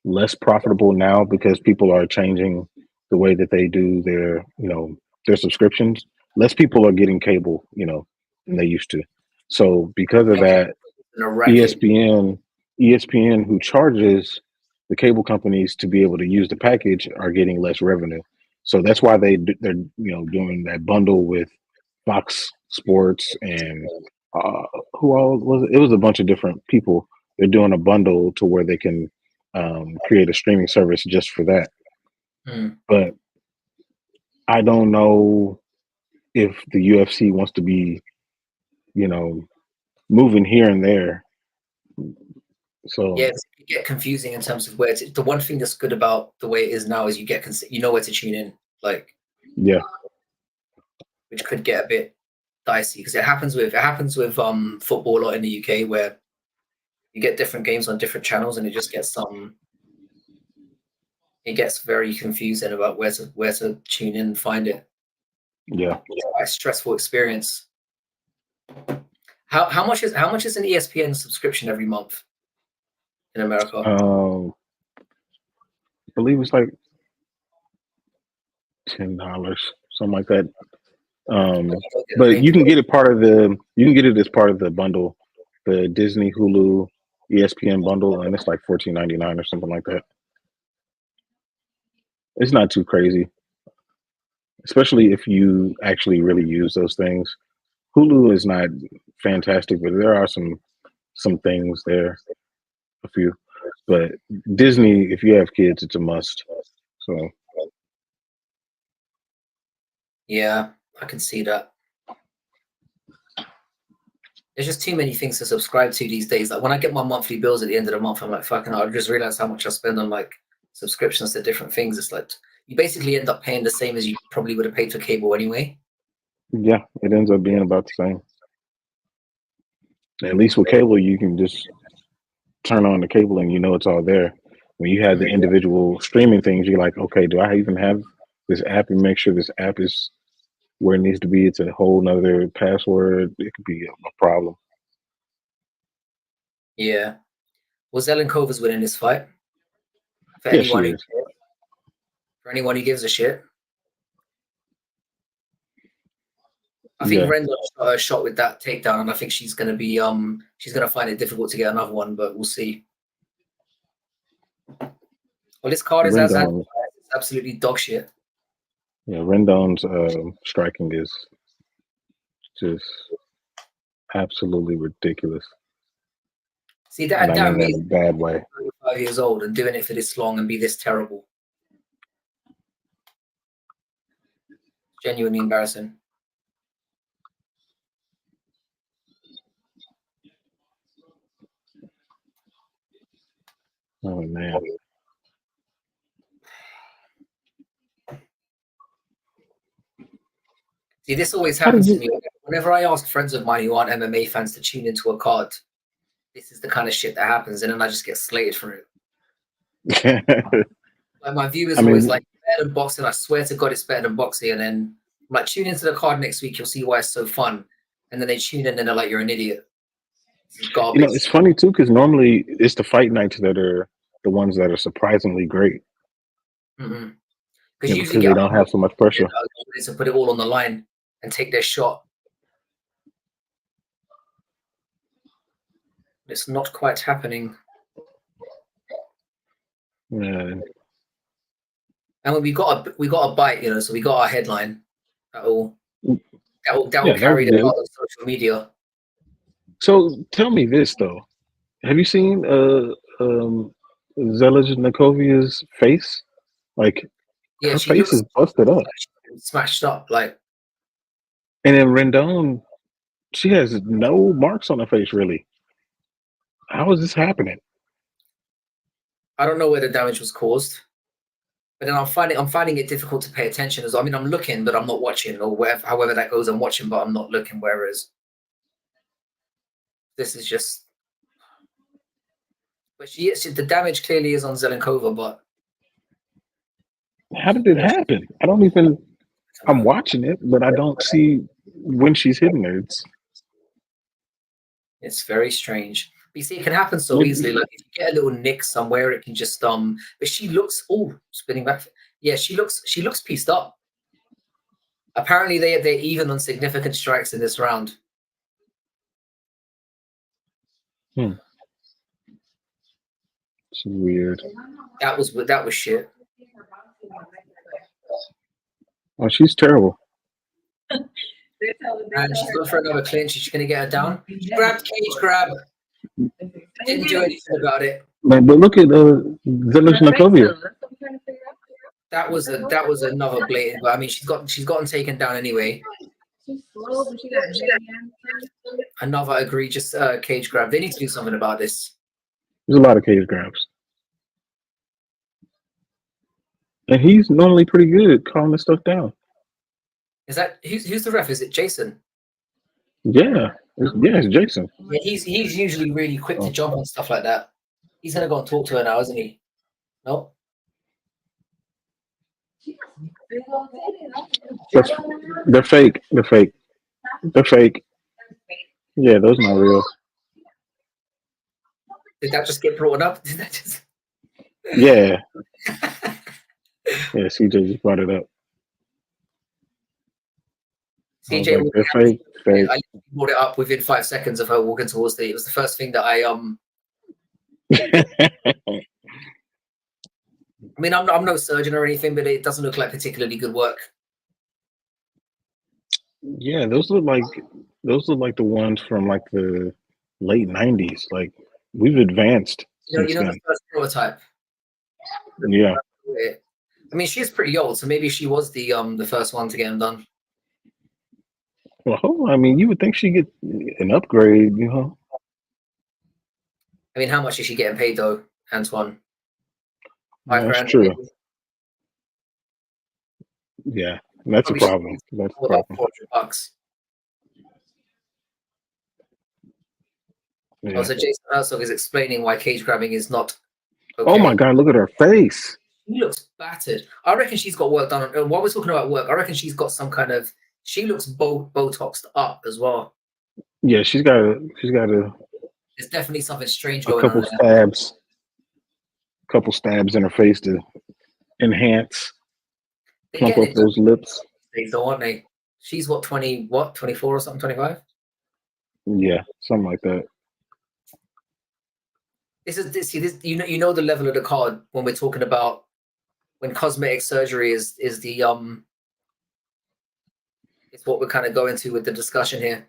less profitable now because people are changing the way that they do their subscriptions. Less people are getting cable, than they used to. So because of that, ESPN, who charges the cable companies to be able to use the package, are getting less revenue. So that's why they're doing that bundle with Fox Sports and who all was it? It was a bunch of different people. They're doing a bundle to where they can create a streaming service just for that. But I don't know if the UFC wants to be, moving here and there. So yeah, it's get confusing in terms of where the one thing that's good about the way it is now is you know where to tune in, like which could get a bit dicey because it happens with football a lot in the UK where you get different games on different channels and it just gets it gets very confusing about where to tune in and find it. Yeah. It's quite a stressful experience. How much is an ESPN subscription every month in America? I believe it's like $10, something like that. But you can get it as part of the bundle, the Disney, Hulu, ESPN bundle, and it's like $14.99 or something like that. It's not too crazy, especially if you actually really use those things. Hulu is not fantastic, but there are some things there, a few. But Disney, if you have kids, it's a must. So yeah, I can see that. There's just too many things to subscribe to these days. Like when I get my monthly bills at the end of the month, I'm like, fucking, I just realized how much I spend on like subscriptions to different things. It's like you basically end up paying the same as you probably would have paid for cable anyway. yeah, it ends up being about the same. At least with cable, you can just turn on the cable and you know it's all there. When you have the individual streaming things, you're like, okay, do I even have this app, and make sure this app is where it needs to be? It's a whole nother password. It could be a problem. Yeah. Well, Zelenkova's winning this fight. For Yeah, anyone she who is. for anyone who gives a shit. I think Yeah. Rendon shot a shot with that takedown, and I think she's gonna be she's gonna find it difficult to get another one, but we'll see. Well, this card is as Rendon, it's absolutely dog shit. yeah, Rendon's striking is just absolutely ridiculous. See And I that mean that in a amazing. bad way. 35 years old and doing it for this long and be this terrible. Genuinely embarrassing. Oh man. See, this always happens to me. Whenever I ask friends of mine who aren't MMA fans to tune into a card, this is the kind of shit that happens, and then I just get slated for it. Like my viewers always like, better than boxing. I swear to God, it's better than boxing. And then I'm like, tune into the card next week. You'll see why it's so fun. And then they tune in and they're like, you're an idiot. This is garbage. You know, it's funny too, because normally it's the fight nights that are the ones that are surprisingly great. Mm-hmm. Because they don't have so much pressure. To put it all on the line and take their shot. It's not quite happening. Yeah. And we got a bite, you know, so we got our headline. That will carry the on social media. So tell me this though. Have you seen Zelezhnakovia's face? Like, yeah, her she face looks is busted up. Like smashed up, like. And then Rendon, she has no marks on her face, really. How is this happening? I don't know where the damage was caused, but then I'm finding it difficult to pay attention as well. I mean, I'm looking, but I'm not watching, or wherever, however that goes. I'm watching, but I'm not looking. Whereas this is just, but the damage clearly is on Zelenkova, but How did it happen? I'm watching it, but I don't see when she's hitting her. It's very strange. But you see, it can happen so easily. Like if you get a little nick somewhere, it can just But she looks spinning back. Yeah, she looks pieced up. Apparently, they're even on significant strikes in this round. It's weird. That was shit. Oh, she's terrible. And she's going for another clinch. She's going to get her down. She grabbed cage grab. Didn't do anything about it. But look at Zelezhnakovia. That was another blatant. But I mean, she's gotten taken down anyway. She's slow, but she got another egregious cage grab. They need to do something about this. There's a lot of cage grabs. And he's normally pretty good at calming this stuff down. Is that who's the ref? Is it Jason? Yeah, it's Jason. Yeah, he's usually really quick to jump on stuff like that. He's gonna go and talk to her now, isn't he? No. They're fake. They're fake. They're fake. Yeah, those not real. Did that just get brought up? Did that just? Yeah. Yeah, CJ just brought it up. I was CJ, like, they're fake. Fake. I brought it up within 5 seconds of her walking towards it. It was the first thing that I mean, I'm no surgeon or anything, but it doesn't look like particularly good work. Yeah, those look like the ones from like the late '90s. Like we've advanced since You know then. the first prototype. Yeah. I mean, she is pretty old, so maybe she was the first one to get them done. Well, I mean, you would think she'd get an upgrade, you know? I mean, how much is she getting paid though, Antoine? That's true. Yeah, that's a problem. That's a about problem. $400. Yeah. Also, Jason Herzog is explaining why cage grabbing is not okay. Oh my God, look at her face. She looks battered. I reckon she's got work done. And while we're talking about work, I reckon she's got some kind of. She looks Botoxed up as well. Yeah, she's got a There's definitely something strange going on. Couple stabs in her face to enhance, plump Again, up those lips. They don't, aren't they? She's what, 24 or something, 25? Yeah, something like that. You know the level of the card when we're talking about when cosmetic surgery is it's what we're kind of going to with the discussion here.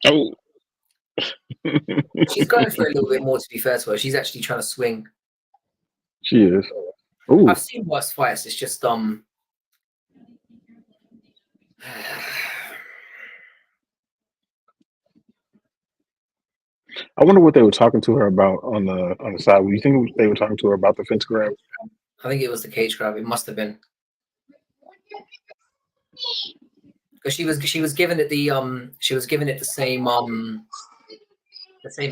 Oh. She's going for a little bit more, to be fair to her. She's actually trying to swing. She is. Ooh. I've seen worse fights. It's just I wonder what they were talking to her about on the side. You think they were talking to her about the fence grab? I think it was the cage grab. It must have been. Because she was giving it the same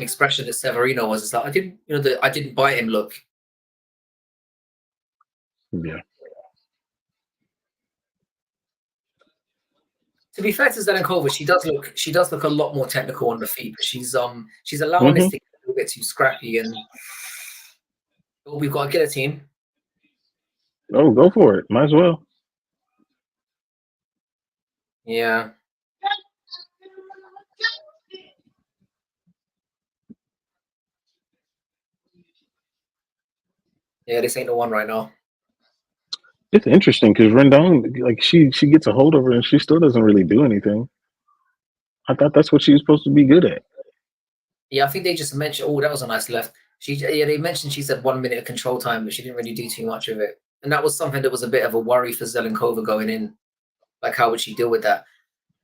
expression that Severino was. It's like I didn't bite him look. Yeah. To be fair to Zelenkova, she does look a lot more technical on the feet. But she's allowing this to get a little bit too scrappy, and we've got a guillotine. Oh, go for it. Might as well. Yeah. Yeah, this ain't the one right now. It's interesting because Rendon, like she gets a hold of her and she still doesn't really do anything. I thought that's what she was supposed to be good at. Yeah, I think they just mentioned. Oh, that was a nice left. They mentioned she said 1 minute of control time, but she didn't really do too much of it, and that was something that was a bit of a worry for Zelenkova going in. Like, how would she deal with that?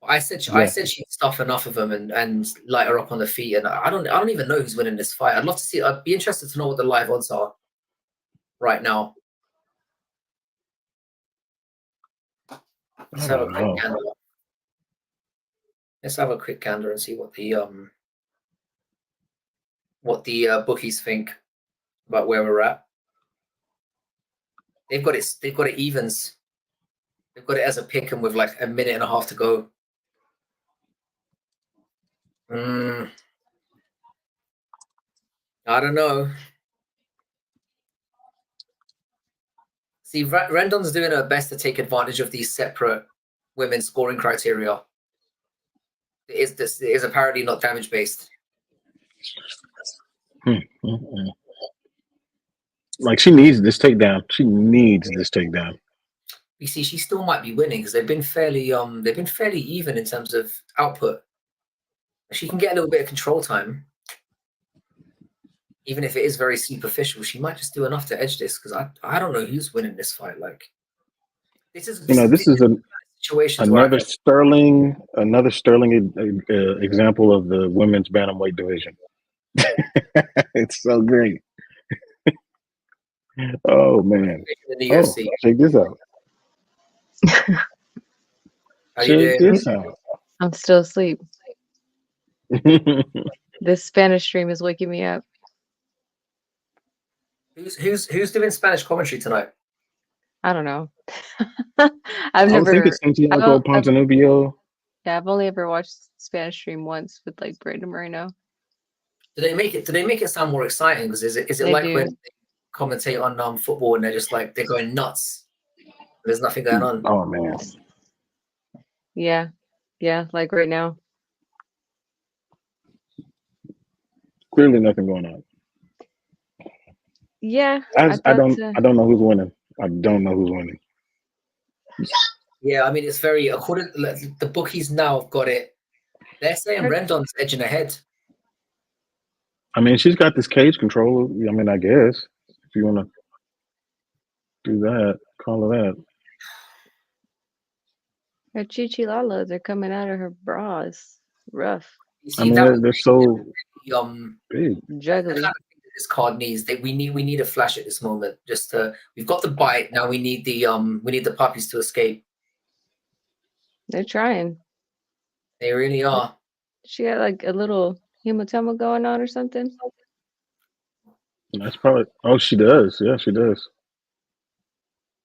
I said she'd stuff enough of them and light her up on the feet, and I don't even know who's winning this fight. I'd love to see. I'd be interested to know what the live odds are right now. Let's have a quick gander. Let's have a quick gander and see what the bookies think about where we're at. They've got it evens. They've got it as a pick 'em with like a minute and a half to go. I don't know. See, Rendon's doing her best to take advantage of these separate women's scoring criteria. It is apparently not damage based. Like she needs this takedown. She needs this takedown. You see, she still might be winning because they've been fairly even in terms of output. She can get a little bit of control time. Even if it is very superficial, she might just do enough to edge this because I don't know who's winning this fight. Like this is a situation. Another sterling example of the women's bantamweight division. It's so great. Oh man! Check this out. Check this out. I'm still asleep. This Spanish stream is waking me up. Who's doing Spanish commentary tonight? I don't know. I was thinking Santiago Ponzinibbio. Yeah, I've only ever watched Spanish stream once with like Brandon Moreno. Do they make it sound more exciting? Because is it They like do. when they commentate on football and they're just like they're going nuts? There's nothing going on. Oh man. Yeah, like right now. Clearly nothing going on. Yeah, I don't know who's winning. I don't know who's winning. Yeah, I mean it's very according. The bookies now have got it. They're saying Rendon's edging ahead. I mean, she's got this cage control. I mean, I guess if you want to do that, call it that. Her chichilalas are coming out of her bras. Rough. You see, I mean, they're so big. Juggly. This card needs that we need a flash at this moment. Just we've got the bite now. We need the puppies to escape. They're trying. They really are. She got like a little hematoma going on or something. That's probably. Oh, she does. Yeah, she does.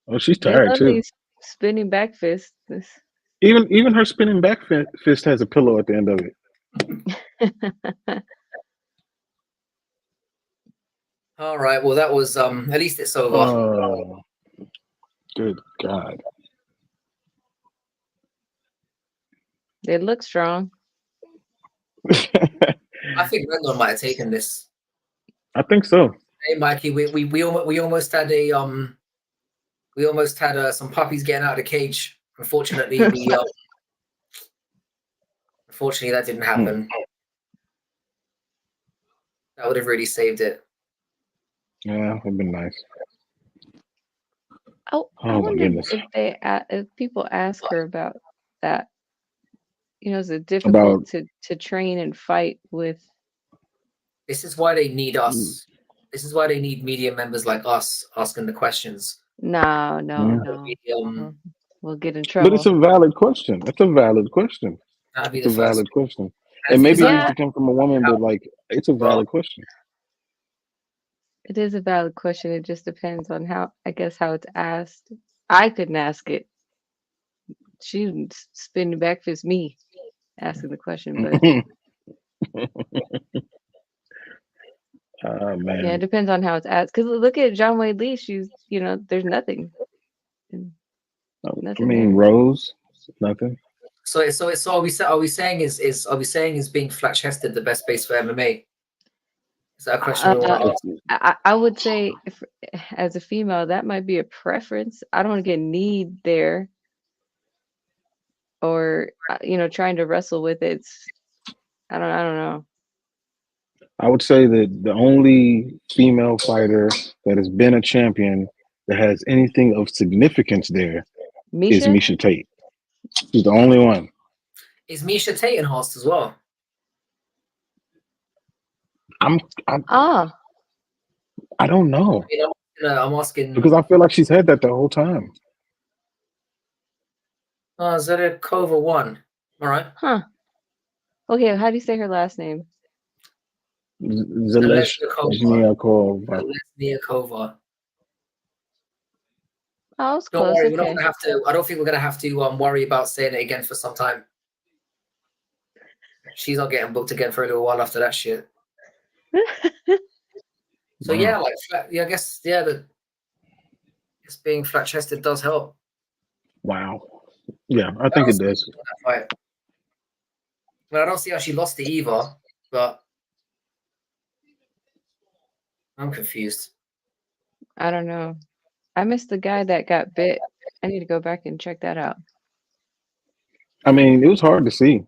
Oh, she's tired too. Spinning back fist. Even her spinning back fist has a pillow at the end of it. All right. Well, that was at least it's over. Oh, good God. They look strong. I think Rendon might have taken this. I think so. Hey, Mikey, we almost had some puppies getting out of the cage. Unfortunately, unfortunately that didn't happen. That would have really saved it. Yeah, it'd been nice. Oh, I wonder if people ask her about that. You know, is it difficult to train and fight with? This is why they need us. This is why they need media members like us asking the questions. No. We'll get in trouble. But it's a valid question. It's a valid question. That'd be it's a valid question. And maybe it needs to come from a woman, but like it's a valid question. It is a valid question. It just depends on how it's asked. I couldn't ask it. She spinning back fist me asking the question, but man. Yeah, it depends on how it's asked. Because look at John Wayne Lee. She's there's nothing. I mean, Rose, nothing. So are we saying is being flat chested the best base for MMA? Is that a question we want to ask? I would say, as a female, that might be a preference. I don't want to get kneed there, or trying to wrestle with it. I don't know. I would say that the only female fighter that has been a champion that has anything of significance there is Miesha Tate. She's the only one. Is Miesha Tate enhanced as well? I don't know. I'm asking because I feel like she's had that the whole time. Zedekova won. All right. Huh. Okay, how do you say her last name? Zelezniakova. Oh, it's Don't close. worry, Okay. we're not gonna have to. I don't think we're gonna have to worry about saying it again for some time. She's not getting booked again for a little while after that shit. So yeah, like I guess just being flat chested does help. Wow. Yeah, I think it does. Well, I don't see how she lost it either, but I'm confused. I don't know. I missed the guy that got bit. I need to go back and check that out. I mean, it was hard to see.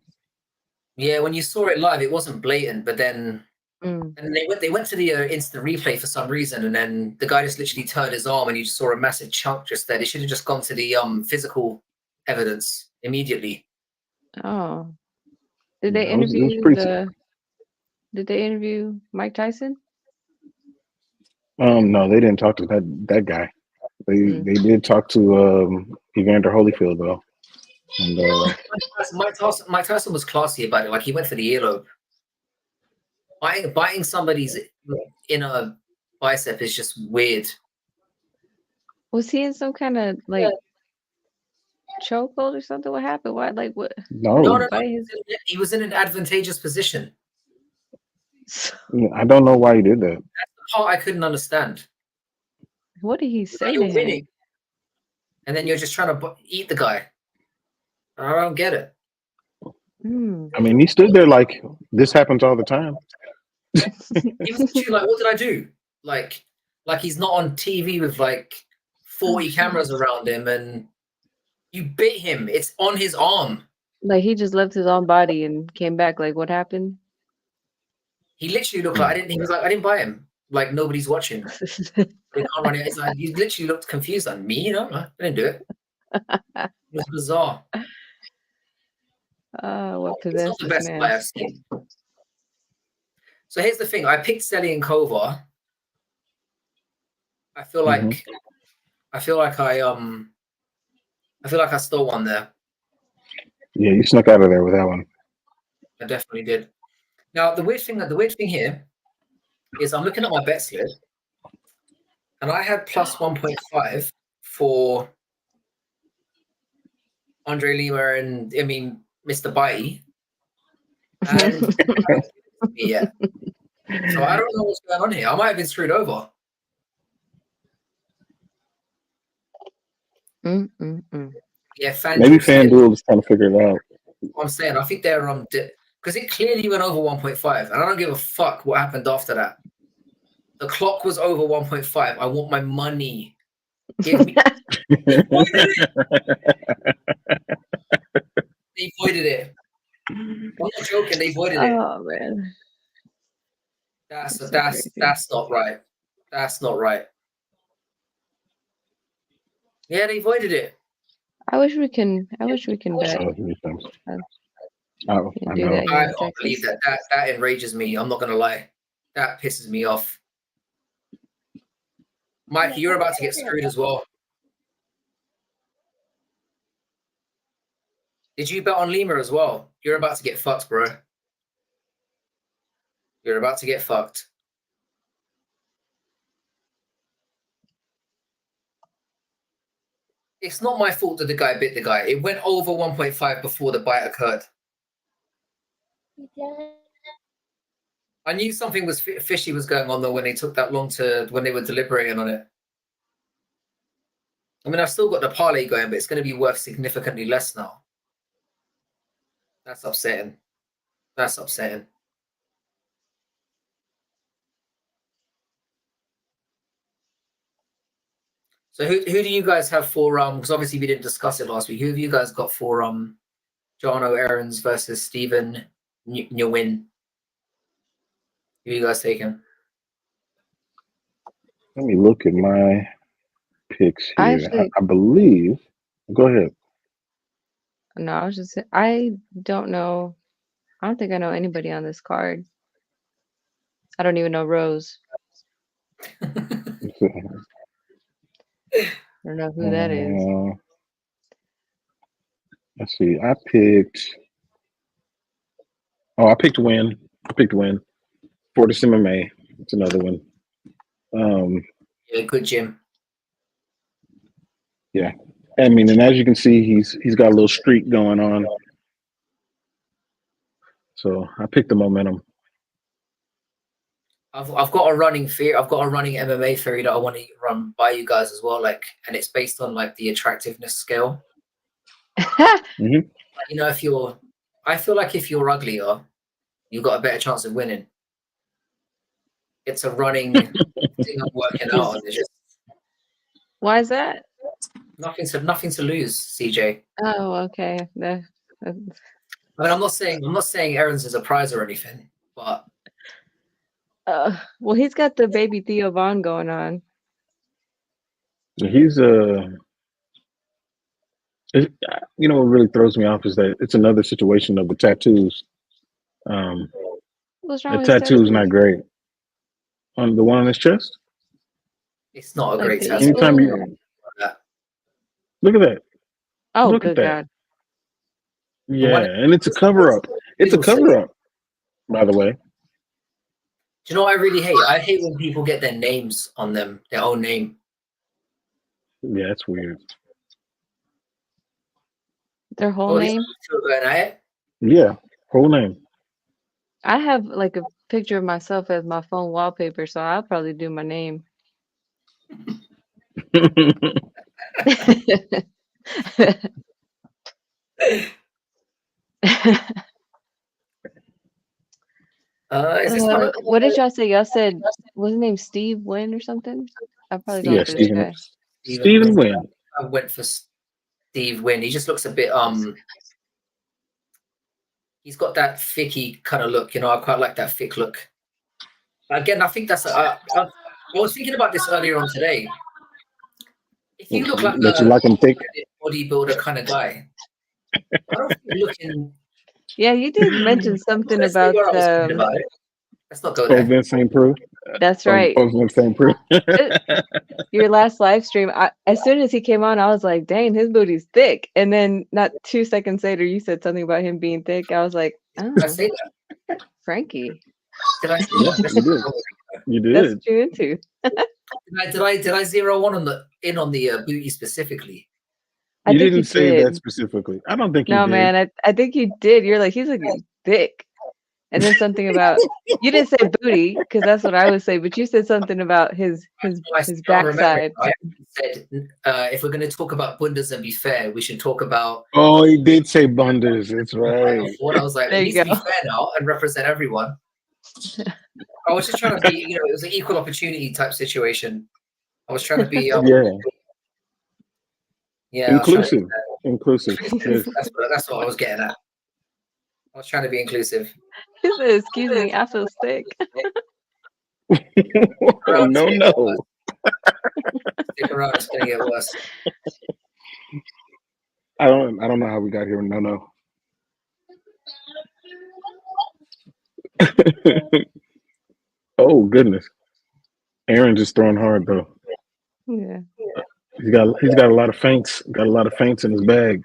Yeah, when you saw it live, it wasn't blatant, but then and they went to the instant replay for some reason, and then the guy just literally turned his arm, and you just saw a massive chunk just there. They should have just gone to the physical evidence immediately. Oh, did they interview Did they interview Mike Tyson? No, they didn't talk to that guy. They did talk to Evander Holyfield though. And Mike Tyson was classy about it. Like he went for the earlobe. Biting somebody's inner bicep is just weird. Was he in some kind of like chokehold or something? What happened? Why? Like what? No, He was in an advantageous position. I don't know why he did that. That's the part I couldn't understand. What did he say Like, to you're him? winning, and then you're just trying to eat the guy. I don't get it. I mean, he stood there like this happens all the time. He was literally like, "What did I do?" Like he's not on TV with like 40 cameras around him, and you bit him. It's on his arm. Like he just left his own body and came back. Like what happened? He literally looked like he was like, I didn't buy him. Like nobody's watching. They can't run it. It's like he literally looked confused. Like me, I didn't do it. It was bizarre. What It's not possessed the this best man? fight I've seen. So here's the thing: I picked Selly and Kovar. I feel like I stole one there. Yeah, you snuck out of there with that one. I definitely did. Now the weird thing here is I'm looking at my bet slip, and I had plus 1.5 for Andre Lima and Mr. Bitey. And yeah. So I don't know what's going on here. I might have been screwed over. Yeah, maybe FanDuel was trying to figure it out. I'm saying I think they're because it clearly went over 1.5, and I don't give a fuck what happened after that. The clock was over 1.5. I want my money. Give me. They voided it. I'm not joking. They voided it. Oh man, that's not right. That's not right. Yeah, they voided it. I wish we can bet. I know. I can't believe that. That enrages me. I'm not gonna lie. That pisses me off. Mike, you're about to get screwed as well. Did you bet on Lima as well? You're about to get fucked, bro. You're about to get fucked. It's not my fault that the guy bit the guy. It went over 1.5 before the bite occurred. I knew something was fishy was going on though when they took that long when they were deliberating on it. I mean, I've still got the parlay going, but it's going to be worth significantly less now. That's upsetting. That's upsetting. So who do you guys have for because obviously we didn't discuss it last week. Who have you guys got for Jono Aarons versus Stephen Nguyen? Who are you guys taking? Let me look at my picks here. I believe. Go ahead. No, I was just. I don't know. I don't think I know anybody on this card. I don't even know Rose. I don't know who that is. Let's see. I picked Win. Fortis MMA. It's another one. Yeah, good Jim. Yeah. I mean, and as you can see, he's got a little streak going on. So I picked the momentum. I've got a running theory. I've got a running MMA theory that I want to run by you guys as well. And it's based on the attractiveness scale. You know, I feel like if you're uglier, you've got a better chance of winning. It's a running thing I'm working out. Why is that? Nothing to lose, CJ. Oh, okay. I mean, I'm not saying Aarons is a prize or anything, but well, he's got the baby Theo Vaughn going on. He's you know what really throws me off is that it's another situation of the tattoos. What's wrong the with tattoo's not great. On the one on his chest? It's not a great tattoo. Anytime you look at that. Oh, look good at that. God. Yeah, and it's a cover-up. It's a cover-up, by the way. Do you know what I really hate? I hate when people get their names on them, their own name. Yeah, that's weird. Their whole Oh, these name? two are going at it. Yeah, whole name. I have like a picture of myself as my phone wallpaper, so I'll probably do my name. Is this one of What did y'all say? Y'all said, what's his name? Steve Wynn or something? I'm probably going Yeah, for this Stephen guy. Stephen Wynn. I went for Steve Wynn. He just looks a bit he's got that thicky kind of look, I quite like that thick look. Again, I think that's I was thinking about this earlier on today. If you look like That you like him thick? bodybuilder kind of guy, I don't think looking. Yeah, you did mention something about it. Let's not go Oh, there. Vincent Prue. That's right. Oh, Vincent Prue. Your last live stream, as soon as he came on, I was like, dang, his booty's thick. And then not 2 seconds later, you said something about him being thick. I was like, oh, Did I say that? Frankie. Did I say Yeah, that? you did. You did. That's what you're into. Did I zero on the booty specifically? You didn't say that specifically. I don't think you did. No, man, I think you did. You're like, he's looking thick. And then something about, you didn't say booty, because that's what I would say, but you said something about his backside. I said, if we're going to talk about bundas and be fair, we should talk about. Oh, he did say bundas. That's right. I was like, we need to be fair now and represent everyone. I was just trying to be, it was an equal opportunity type situation. I was trying to be, inclusive. Inclusive. That's what I was getting at. I was trying to be inclusive. He said, excuse me, I feel sick. No. Stick around, it's gonna get worse. I don't know how we got here. No. Oh goodness. Aaron just throwing hard though. Yeah. He's got a lot of feints. Got a lot of feints in his bag.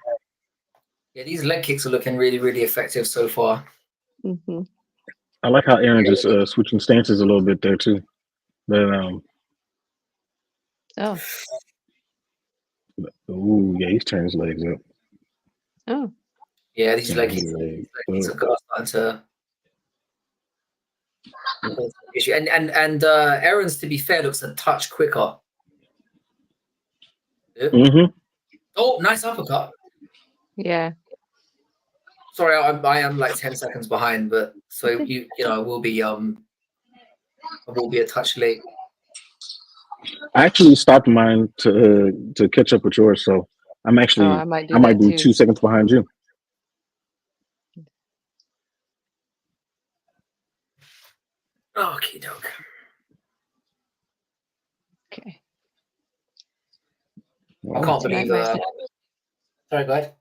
Yeah, these leg kicks are looking really, really effective so far. Mm-hmm. I like how Aaron just switching stances a little bit there too. But ooh, yeah, he's turning his legs up. Oh. Yeah, these leg kicks are starting to issue. And Aaron's, to be fair, looks a touch quicker. Mm-hmm. Oh, nice uppercut. Yeah. Sorry, I am like 10 seconds behind, but so I will be a touch late. I actually stopped mine to catch up with yours, so I'm actually I might be 2 seconds behind you. Okie doke. Okay. I can't believe. Sorry, go ahead.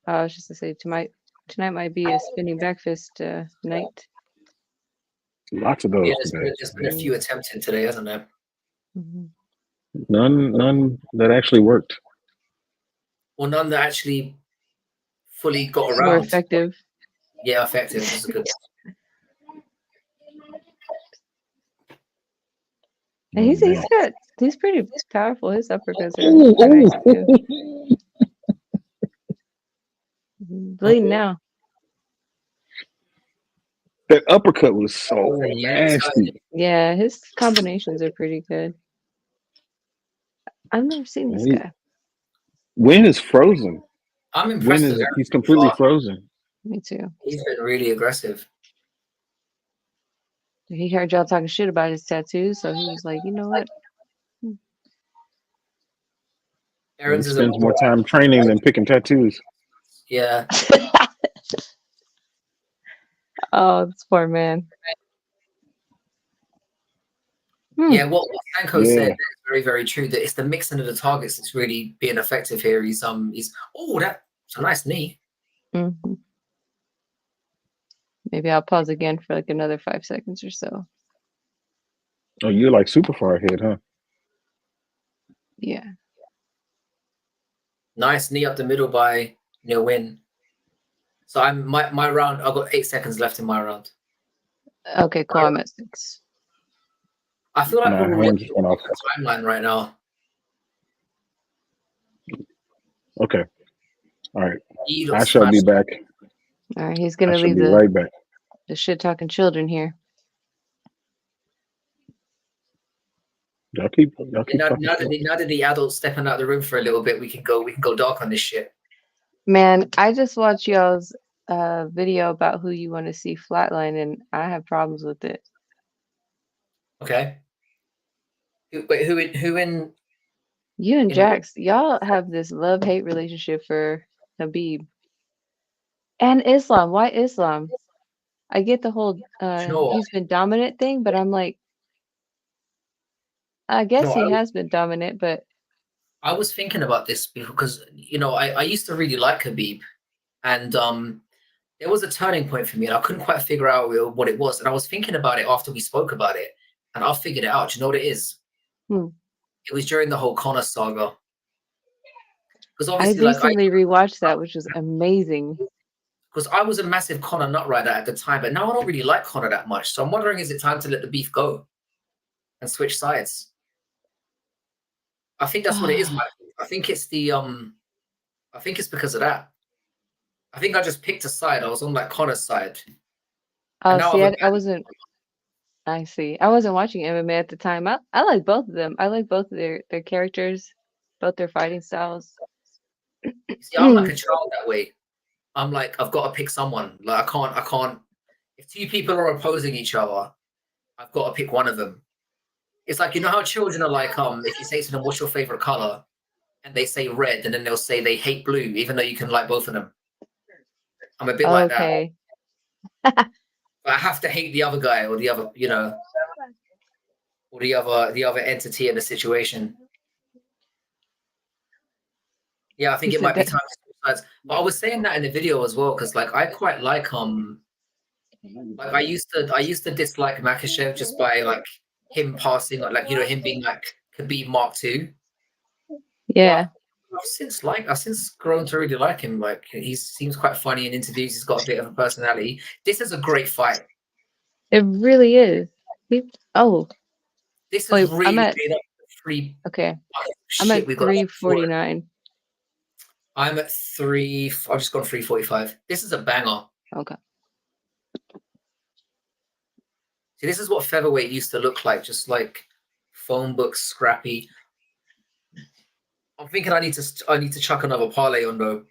I was just to say tonight might be a spinning back fist night. Lots of those. Yeah, there's been a few attempted today, hasn't there? Mm-hmm. None that actually worked. Well, none that actually fully got around. More effective. Yeah, effective. This is good. And he's pretty powerful. His uppercuts are nice too. Bleeding now. That uppercut was so nasty. Yeah, his combinations are pretty good. I've never seen this guy. Wynn is frozen. I'm impressed with him. He's completely frozen. Me too. He's been really aggressive. He heard y'all talking shit about his tattoos, so he was like, you know what? He spends more time training than picking tattoos. Yeah. Oh, this poor man. Yeah, what Sanko said is very, very true. That it's the mixing of the targets that's really being effective here. He's that's a nice knee. Mm-hmm. Maybe I'll pause again for like another 5 seconds or so. Oh, you're like super far ahead, huh? Yeah. Nice knee up the middle by Wynn. So my round. I've got 8 seconds left in my round. Okay, cool. I'm at 6. I feel like we're just went off timeline right now. Okay. All right. He I looks shall be smashed. back. All right, he's I gonna shall leave be the right back. shit talking children here. Y'all keep And talking. now that the adults stepping out of the room for a little bit, we can go dark on this shit. Man, I just watched y'all's video about who you want to see flatline, and I have problems with it. Okay. Who in You and in Jax, y'all have this love-hate relationship for Habib and Islam. Why Islam? I get the whole you know what? he's been dominant thing, but I'm like, I You guess know, he has been dominant, but I was thinking about this because I used to really like Khabib, and there was a turning point for me, and I couldn't quite figure out what it was. And I was thinking about it after we spoke about it, and I figured it out. Do you know what it is? Hmm. It was during the whole Conor saga. Because I obviously, recently rewatched that, which was amazing. because I was a massive Conor nut rider at the time, but now I don't really like Conor that much. So I'm wondering, is it time to let the beef go and switch sides? I think that's what it is, Mike. I think it's I think it's because of that. I think I just picked a side. I was on like Connor's side, and Oh, now see, I've I wasn't. I see. I wasn't watching MMA at the time. I like both of them. I like both of their characters, both their fighting styles. see, I'm like a child that way. I'm like, I've got to pick someone. Like I can't. If two people are opposing each other, I've got to pick one of them. It's like, you know how children are like, if you say to them, "What's your favorite color?" and they say red, and then they'll say they hate blue, even though you can like both of them. I'm a bit like that. Okay. But I have to hate the other guy or the other, or the other entity in the situation. Yeah, I think You it said might be that. time to switch sides. But I was saying that in the video as well, because like I quite like I used to dislike Makhachev just by like him passing, him being like Khabib Mark II. Yeah. But I've since grown to really like him. Like he seems quite funny in interviews. He's got a bit of a personality. This is a great fight. It really is. Oh, This is wait, really made up of three. okay. Oh, I'm at shit, we've got 349. I'm at 3. I've just gone 345. This is a banger. Okay. See, this is what featherweight used to look like, just like phone book scrappy. I'm thinking I need to chuck another parlay on though.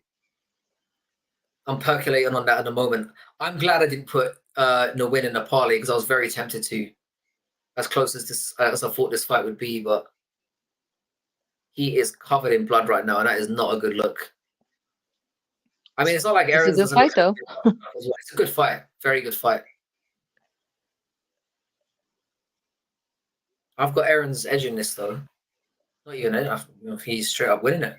I'm percolating on that at the moment. I'm glad I didn't put no win in the parlay because I was very tempted to, as close as this as I thought this fight would be, but he is covered in blood right now, and that is not a good look. I mean, it's not like It's a Aaron's good doesn't fight, look though. It's a good fight, very good fight. I've got Aaron's edge in this though. Not even enough. He's straight up winning it.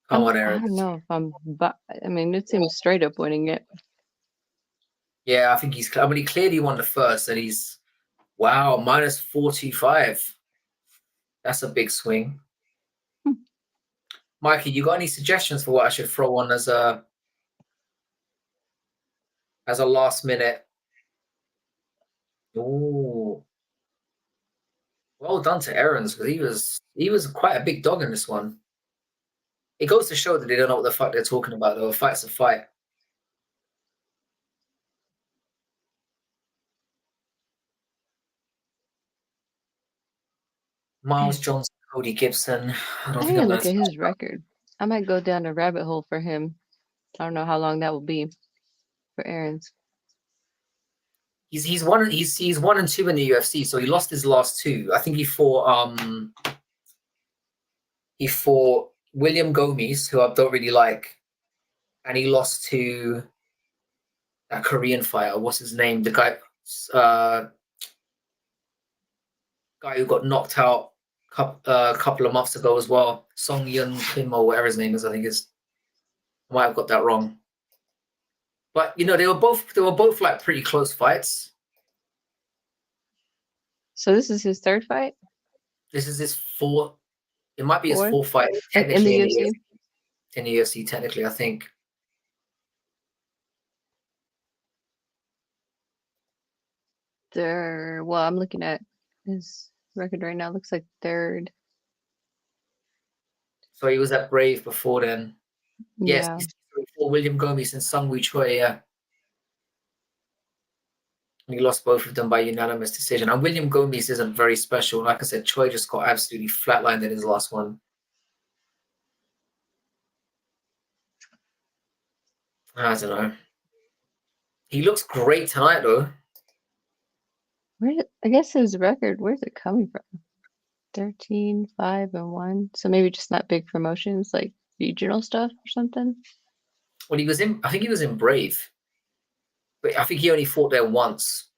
Come on, I Aaron. don't know if but I mean, it seems straight up winning it. Yeah, I think he's. I mean, he clearly won the first, and he's wow minus 425. That's a big swing. Mikey, you got any suggestions for what I should throw on as a last minute? Ooh, well done to Aaron's because he was quite a big dog in this one. It goes to show that they don't know what the fuck they're talking about. Though a fight's a fight. Miles Johnson, Cody Gibson. I don't I think need to I'm look gonna. at his record. I might go down a rabbit hole for him. I don't know how long that will be for Aaron's. He's 1-2 in the UFC, so he lost his last two. I think he fought William Gomes, who I don't really like, and he lost to that Korean fighter. What's his name? The guy who got knocked out a couple of months ago as well. Song Yun Kim or whatever his name is. I think I might have got that wrong. But they were both like pretty close fights. So this is his third fight? This is his fourth. It might be his fourth fight in the technically UFC? in the UFC. Technically, I think. Well, I'm looking at his record right now. Looks like third. So he was at Brave before then. Yes, Yeah. he's before William Gomis and Sungwoo Choi, yeah. And he lost both of them by unanimous decision. And William Gomis isn't very special. Like I said, Choi just got absolutely flatlined in his last one. I don't know. He looks great tonight, though. I guess his record, where's it coming from? 13, 5, and 1. So maybe just not big promotions, like regional stuff or something. Well, I think he was in Brave. But I think he only fought there once.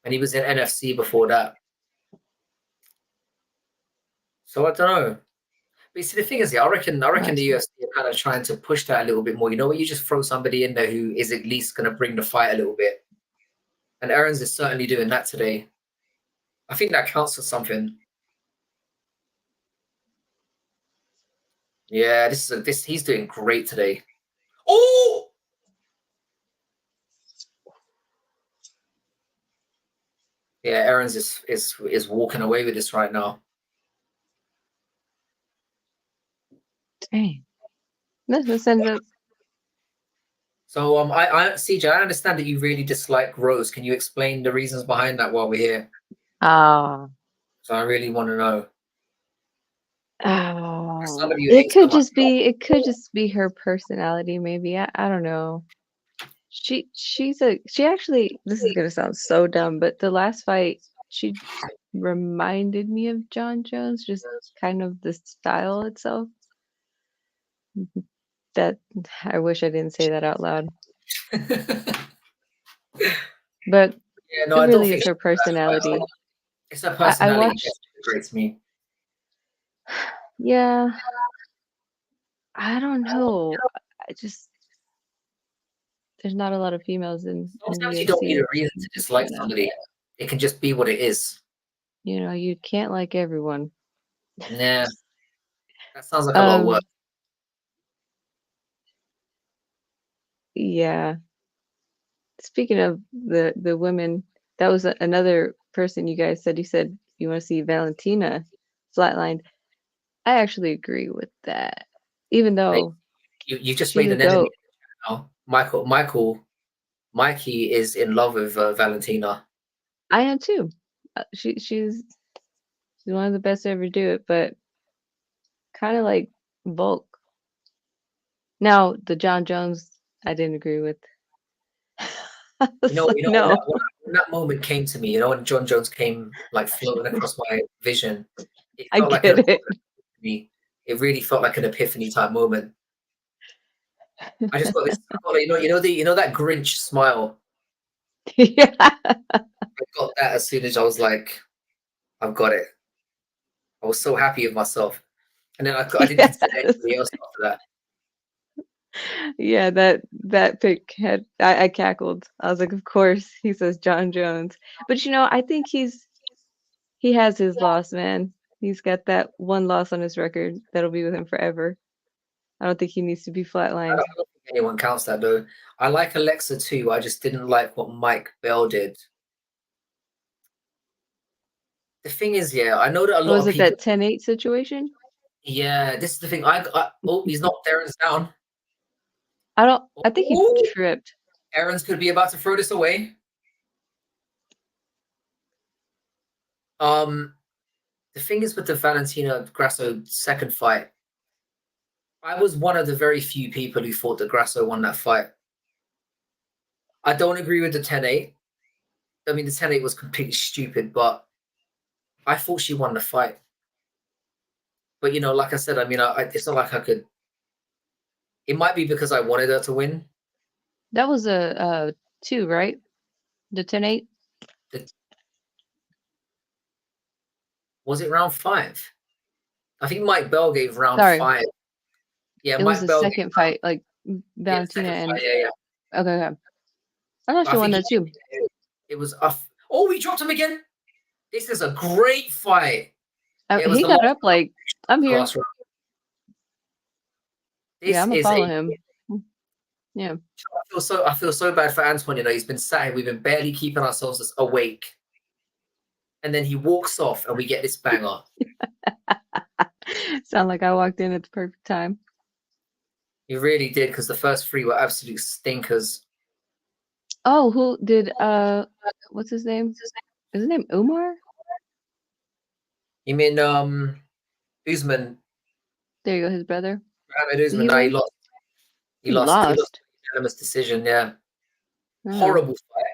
And he was in NFC before that. So I don't know. But you see, the thing is, I reckon the UFC are kind of trying to push that a little bit more. You know, where you just throw somebody in there who is at least going to bring the fight a little bit. And Aarons is certainly doing that today. I think that counts for something. Yeah, he's doing great today. Oh! Yeah, Aarons is walking away with this right now. Dang. This ends up. So I CJ, I understand that you really dislike Rose. Can you explain the reasons behind that while we're here? So I really want to know. It could just be her personality, maybe. I don't know. She actually, this is gonna sound so dumb, but the last fight she reminded me of John Jones, just kind of the style itself. That I wish I didn't say that out loud. But yeah, no, it really is her personality. It's her personality that integrates me. Yeah. I don't know. There's not a lot of females in Sometimes UFC. you don't need a reason to dislike somebody. It can just be what it is. You know, you can't like everyone. Nah. That sounds like a lot of work. Yeah. Speaking of the women, that was another person you guys said. You said you want to see Valentina flatlined. I actually agree with that. Even though you just made an enemy now. Mikey is in love with Valentina. I am too. She's one of the best to ever do it, but kind of like Volk. Now the John Jones, I didn't agree with. No. When that moment came to me, when John Jones came like floating across my vision, it felt like an epiphany. It really felt like an epiphany type moment. I just got this, that Grinch smile. Yeah. I got that as soon as I was like, I've got it. I was so happy with myself, and then I didn't consider anybody else after that. Yeah, that pick had I cackled. I was like, of course he says John Jones, but I think he has his loss, man. He's got that one loss on his record that'll be with him forever. I don't think he needs to be flatlined. I don't think anyone counts that though. I like Alexa too. I just didn't like what Mike Bell did. The thing is, I know that a lot of people. Was it that 10-8 situation? Yeah, this is the thing. He's not Aaron's down. I think he tripped. Aaron's could be about to throw this away. The thing is with the Valentina Grasso second fight, I was one of the very few people who thought that Grasso won that fight. I don't agree with the 10-8. I mean, the 10-8 was completely stupid, but I thought she won the fight. But, like I said, I mean, it's not like I could. It might be because I wanted her to win. That was a 2, right? The 10-8? Was it round 5? I think Mike Bell gave round 5. Yeah, it was the second fight, like Valentina and. Yeah. Okay. I thought she won that too. It was we dropped him again. This is a great fight. He got up like, I'm here. Yeah, I'm gonna follow him. Yeah. I feel so bad for Antoine. He's been sat here. We've been barely keeping ourselves awake. and then he walks off, and we get this banger. Sound like I walked in at the perfect time. He really did, because the first three were absolute stinkers. Oh, who did what's his name? Is his name Umar? You mean Usman? There you go, his brother. Mohammed Usman. He No, he win? lost. He lost. Unanimous decision. Yeah, Oh. horrible fight.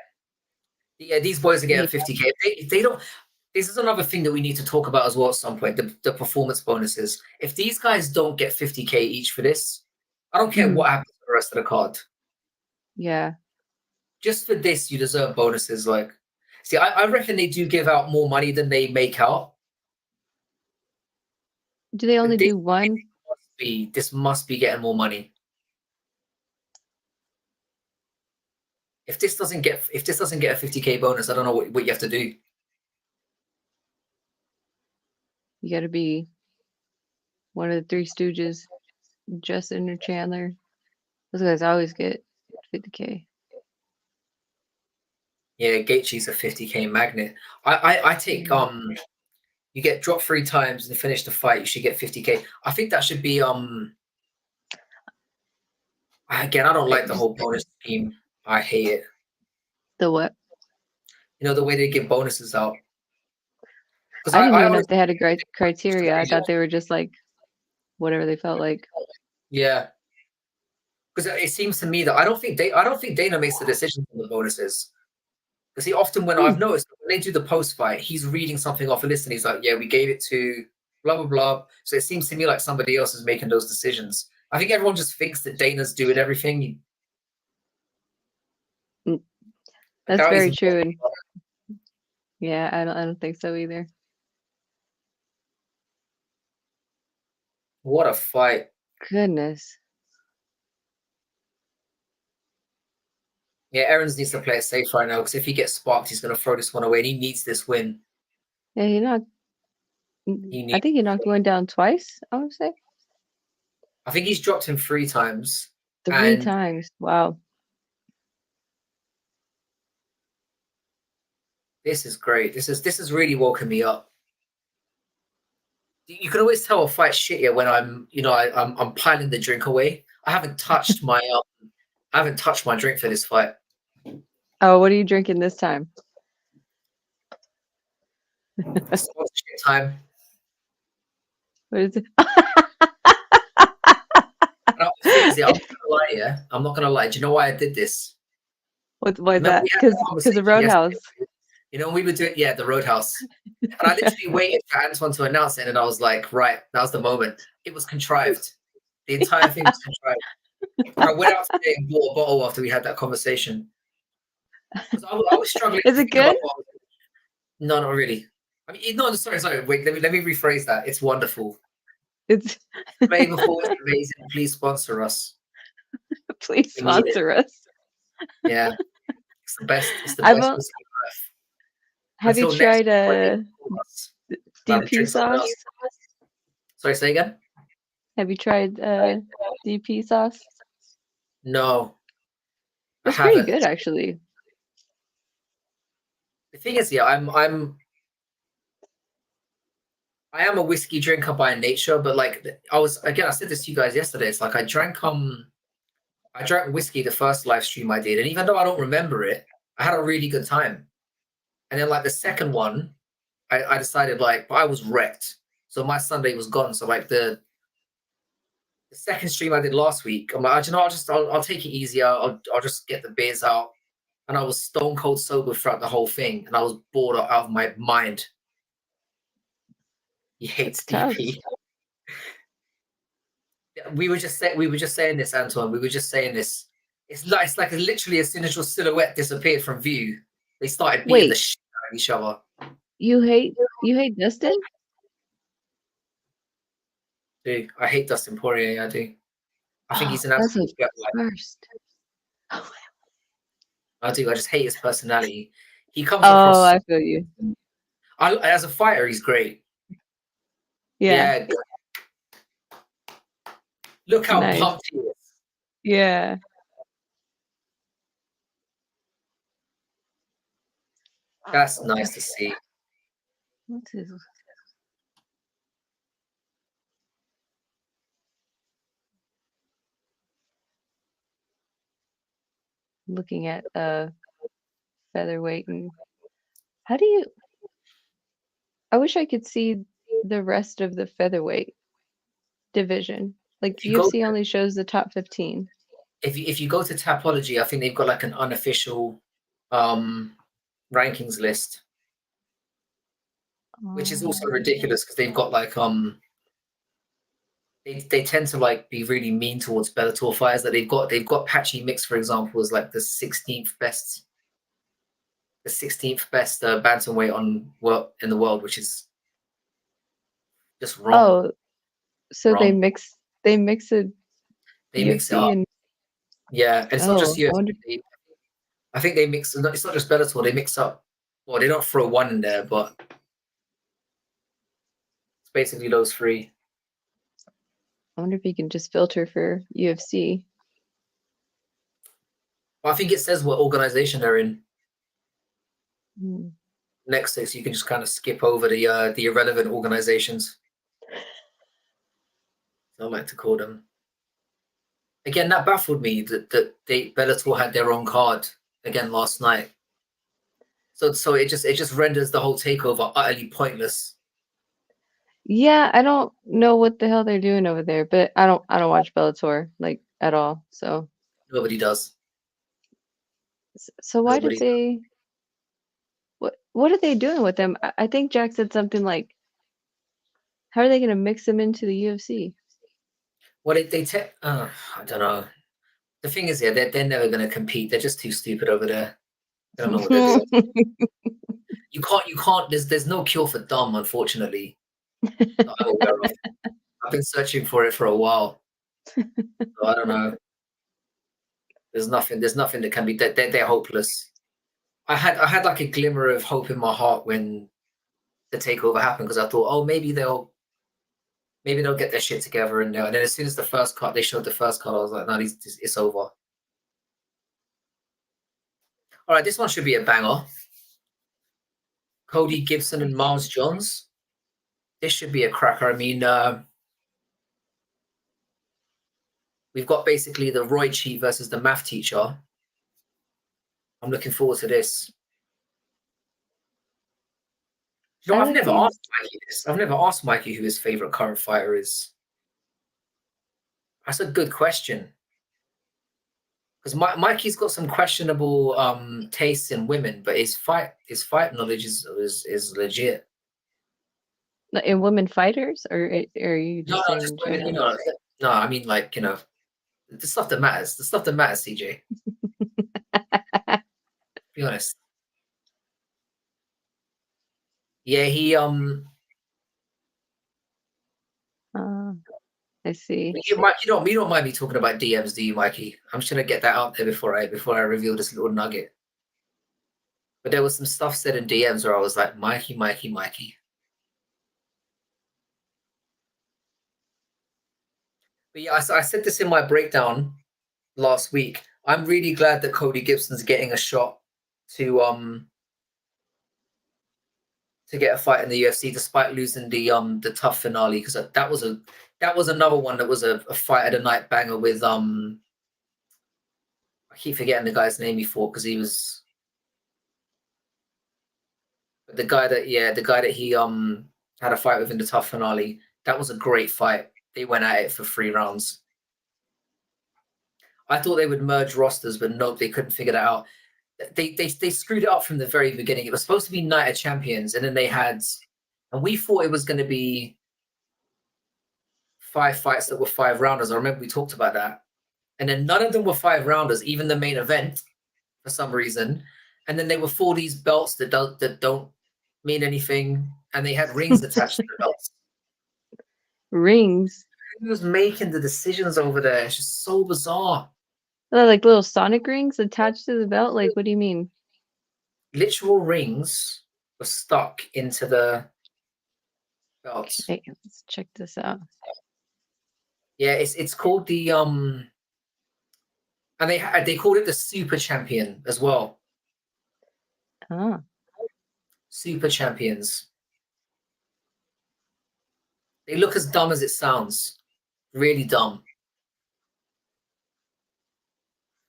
Yeah, these boys are getting Yeah. 50K. They don't. This is another thing that we need to talk about as well at some point. The performance bonuses. If these guys don't get 50K each for this, I don't care what happens to the rest of the card. Yeah. Just for this, you deserve bonuses. Like, see, I reckon they do give out more money than they make out. Do they only do one? This must be getting more money. If this doesn't get a 50K bonus, I don't know what you have to do. You got to be one of the Three Stooges, Justin or Chandler. Those guys always get 50K. Yeah, Gaethje's a 50K magnet. I take you get dropped 3 times and finish the fight, you should get 50K. I think that should be again, I don't like the whole bonus scheme. I hate it. The what? You know, the way they give bonuses out. I didn't even know if they had a great criteria. I thought they were just like whatever they felt like. Yeah. Because it seems to me that I don't think Dana makes the decisions on the bonuses. Because he often, when I've noticed, when they do the post fight, he's reading something off a list and he's like, "Yeah, we gave it to blah blah blah." So it seems to me like somebody else is making those decisions. I think everyone just thinks that Dana's doing everything. That's very true. And yeah, I don't think so either. What a fight! Goodness. Yeah, Aaron's needs to play it safe right now because if he gets sparked, he's going to throw this one away, and he needs this win. Yeah, I think he knocked one down twice, I would say. I think he's dropped him 3 times. 3 times. Wow. This is great. This is really woken me up. You can always tell a fight's shittier when I'm piling the drink away. I haven't touched my drink for this fight. Oh, what are you drinking this time? Sponsorship time. What is it? I'm not gonna lie. Do you know why I did this? Why that? Because the Roadhouse. You know, we were doing the Roadhouse, and I literally waited for Antoine to announce it, and I was like, right, that was the moment. It was contrived. The entire thing was contrived. I went out today and bought a bottle after we had that conversation. I was struggling. Is it good? No, not really. I mean, no. Sorry. Wait, let me rephrase that. It's wonderful. It's flavorful. It's amazing. Please sponsor us. Please sponsor us. Yeah, it's the best. It's the best. Have you tried DP sauce? Sorry, say again. Have you tried DP sauce? No. It's pretty good, actually. The thing is, I am a whiskey drinker by nature, but like I said this to you guys yesterday. It's like I drank whiskey the first live stream I did, and even though I don't remember it, I had a really good time. And then like the second one, I decided but I was wrecked, so my Sunday was gone. So like the second stream I did last week, I'm like, I'll take it easier. I'll just get the beers out. And I was stone cold sober throughout the whole thing, and I was bored out of my mind. He hates DP. We were just saying this, Antoine. We were just saying this. It's like literally as soon as your silhouette disappeared from view, they started beating the shit out of each other. You hate Dustin? Dude, I hate Dustin Poirier. I do. I think he's an absolute worst. I do. I just hate his personality. He comes across. Oh, I feel you. As a fighter, he's great. Yeah. Look how pumped he is. Yeah. That's nice to see. What's his? Looking at featherweight, and how do you? I wish I could see the rest of the featherweight division. Like If you go UFC only shows the top 15. if you go to Tapology, I think they've got like an unofficial rankings list, which is also ridiculous because they've got like they tend to like be really mean towards Bellator fighters. That they've got Patchy Mix, for example, as like the 16th best bantamweight in the world, which is just wrong. Oh, so wrong. they mix a They mix it UFC up. and Yeah, and it's not just UFC. I wonder, I think they mix. It's not just Bellator. They mix up. Well, they don't throw one in there, but it's basically those three. I wonder if you can just filter for UFC. Well, I think it says what organization they're in Hmm. next to, so you can just kind of skip over the irrelevant organizations. I like to call them. Again, that baffled me that Bellator had their own card again last night. So it just renders the whole takeover utterly pointless. Yeah, I don't know what the hell they're doing over there, but I don't watch Bellator like at all. So Nobody does. so why Nobody. did they? What are they doing with them? I think Jack said something like, "How are they going to mix them into the UFC?" Well, I don't know. The thing is, yeah, they're never going to compete. They're just too stupid over there. They don't know what they're doing. You can't. There's no cure for dumb, unfortunately. That I'm aware of. I've been searching for it for a while. So I don't know. There's nothing that can be. They're hopeless. I had like a glimmer of hope in my heart when the takeover happened, because I thought, oh, maybe they'll get their shit together, and then as soon as they showed the first card, I was like, no, it's over. All right, this one should be a banger. Cody Gibson and Miles Johns. This should be a cracker. I mean, we've got basically the Roy cheat versus the math teacher. I'm looking forward to this. You know, I've never asked Mikey this. I've never asked Mikey who his favorite current fighter is. That's a good question. Because Mikey's got some questionable tastes in women, but his fight knowledge is legit. In women fighters, or are you just saying just in women. general? No, I mean, like, the stuff that matters. The stuff that matters, CJ. Be honest. Yeah, he I see. You don't mind me talking about DMs, do you, Mikey? I'm just gonna get that out there before I reveal this little nugget. But there was some stuff said in DMs where I was like, Mikey. But yeah, I said this in my breakdown last week. I'm really glad that Cody Gibson's getting a shot to get a fight in the UFC, despite losing the tough finale, because that was another one that was a fight of the night banger with I keep forgetting the guy's name he fought, because he was the guy that he had a fight with in the tough finale. That was a great fight. They went at it for 3 rounds. I thought they would merge rosters, but nope, they couldn't figure that out. They screwed it up from the very beginning. It was supposed to be Night of Champions, and then and we thought it was going to be 5 fights that were 5 rounders. I remember we talked about that, and then none of them were 5 rounders, even the main event, for some reason. And then they were for these belts that don't mean anything, and they had rings attached to the belts. Rings. Who was making the decisions over there? It's just so bizarre. They're like little Sonic rings attached to the belt. Like, what do you mean? Literal rings were stuck into the belts. Okay, let's check this out. Yeah, it's called the and they called it the Super Champion as well. Ah. Super Champions. They look as dumb as it sounds. Really dumb.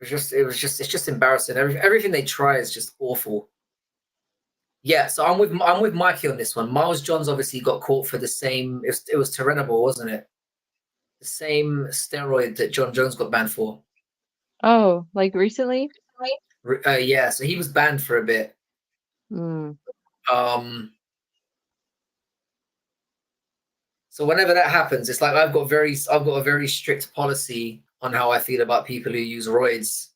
It's just embarrassing. Everything they try is just awful. Yeah, so I'm with Mikey on this one. Miles Johns obviously got caught for the same. It was Turinabol, wasn't it? The same steroid that John Jones got banned for. Oh, like recently? Yeah, so he was banned for a bit. Mm. So whenever that happens, it's like I've got a very strict policy on how I feel about people who use roids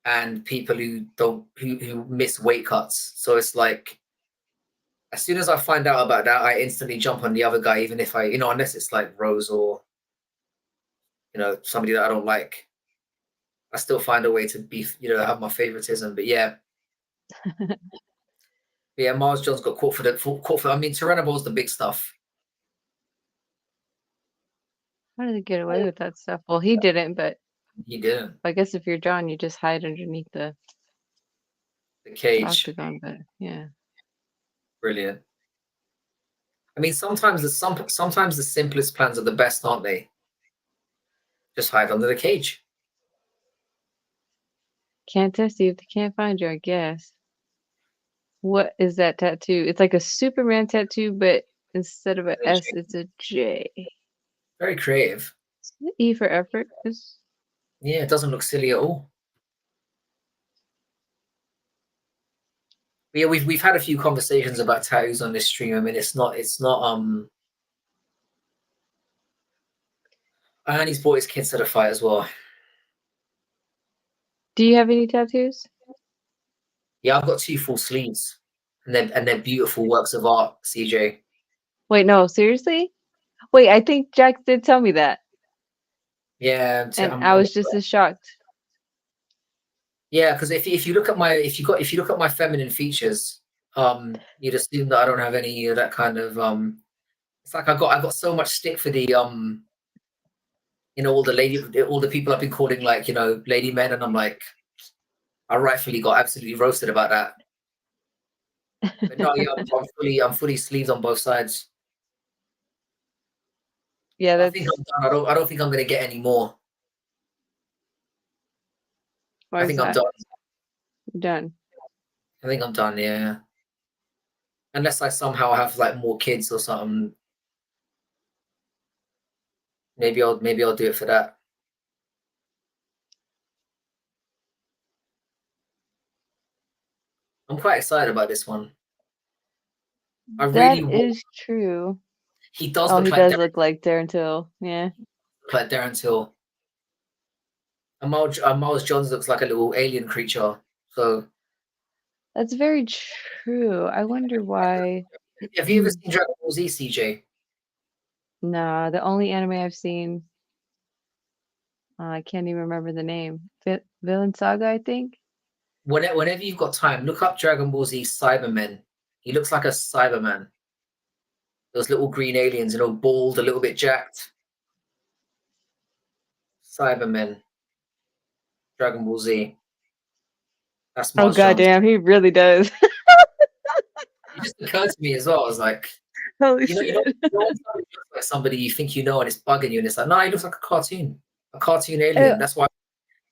and people who who miss weight cuts. So it's like as soon as I find out about that, I instantly jump on the other guy, even if unless it's like Rose or somebody that I don't like. I still find a way to be, have my favoritism. But yeah. Yeah, Miles Johns got caught for I mean, Turinabol the big stuff. How did they get away with that stuff? Well, he didn't, but He didn't. I guess if you're John, you just hide underneath the cage. octagon, but yeah. Brilliant. I mean, sometimes the simplest plans are the best, aren't they? Just hide under the cage. Can't test you if they can't find you, I guess. What is that tattoo? It's like a Superman tattoo, but instead of an S, it's a J. Very creative. E for effort. Yeah, it doesn't look silly at all. But yeah, we've had a few conversations about tattoos on this stream. I mean, it's not and he's brought his kids to the fight as well. Do you have any tattoos? Yeah, I've got 2 full sleeves. And they're beautiful works of art, CJ. Wait, no, seriously? Wait, I think Jack did tell me that. Yeah, and I was just as shocked. Yeah, because if you look at my feminine features, you'd assume that I don't have any of that kind of It's like I got so much stick for the all the people I've been calling like lady men, and I'm like, I rightfully got absolutely roasted about that. But no, yeah, I'm fully sleeved on both sides. Yeah, I think I'm done. I don't think I'm gonna get any more. I think I'm done. Done. I think I'm done. Yeah, unless I somehow have like more kids or something. Maybe I'll do it for that. I'm quite excited about this one. That is true. He does. Oh, he does look like Darren Till. Yeah. Like Darren Till. And Miles Johns looks like a little alien creature. So that's very true. I wonder why. Have you ever seen Dragon Ball Z, CJ? Nah, the only anime I've seen, I can't even remember the name. Villain Saga, I think. Whenever you've got time, look up Dragon Ball Z Cybermen. He looks like a Cyberman. Those little green aliens, bald, a little bit jacked. Cybermen. Dragon Ball Z. That's Miles Johns. Goddamn, he really does. It just occurred to me as well. I was like, holy shit. You know looks like somebody you think and it's bugging you, and it's like, no, he looks like a cartoon alien. That's why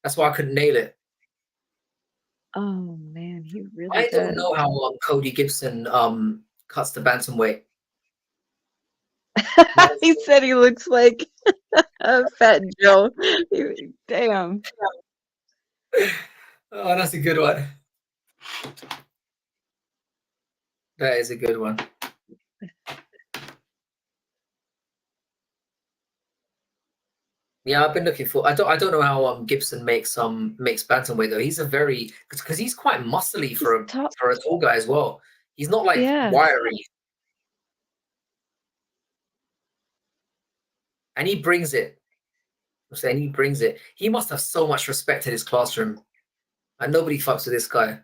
I couldn't nail it. Oh man, he really I don't know how Cody Gibson cuts the bantamweight. He said he looks like a Fat Joe. Damn. Oh, that's a good one. That is a good one. Yeah, I've been looking for. I don't know how Gibson makes bantamweight though. He's because he's quite muscly for a tall guy as well. He's not like wiry, and he brings it. I'm saying he brings it. He must have so much respect in his classroom, and nobody fucks with this guy.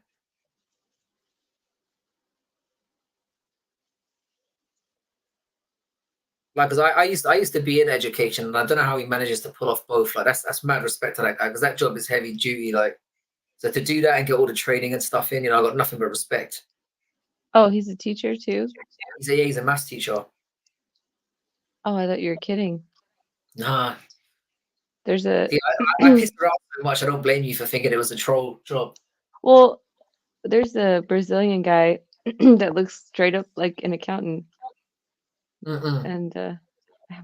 Like, because I used to be in education, and I don't know how he manages to pull off both. Like, that's mad respect to that guy, because that job is heavy duty. Like, so to do that and get all the training and stuff in, I got nothing but respect. Oh, he's a teacher too? He's a maths teacher. Oh, I thought you were kidding. Nah. There's a See, I pissed her off so much. I don't blame you for thinking it was a troll job. well, there's a Brazilian guy that looks straight up like an accountant. And oh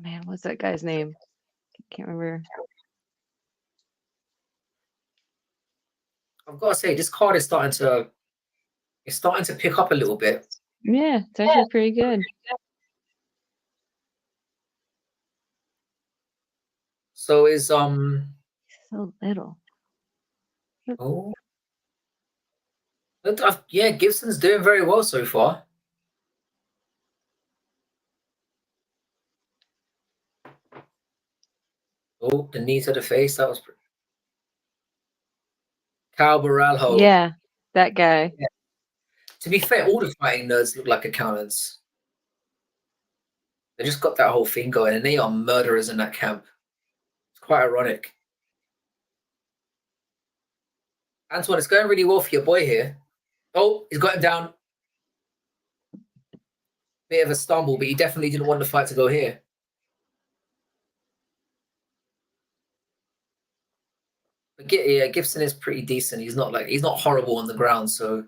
man, what's that guy's name? Can't remember. I've got to say, this card is starting to pick up a little bit. Yeah, it's actually pretty good. So is So little. oh yeah, Gibson's doing very well so far. Oh, the knee to the face. That was Cal Baralho. Yeah, that guy. Yeah. To be fair, all the fighting nerds look like accountants. They just got that whole thing going, and they are murderers in that camp. It's quite ironic. Antoine, it's going really well for your boy here. Oh, he's got him down. Bit of a stumble, but he definitely didn't want the fight to go here. But yeah, Gibson is pretty decent. He's not horrible on the ground, so.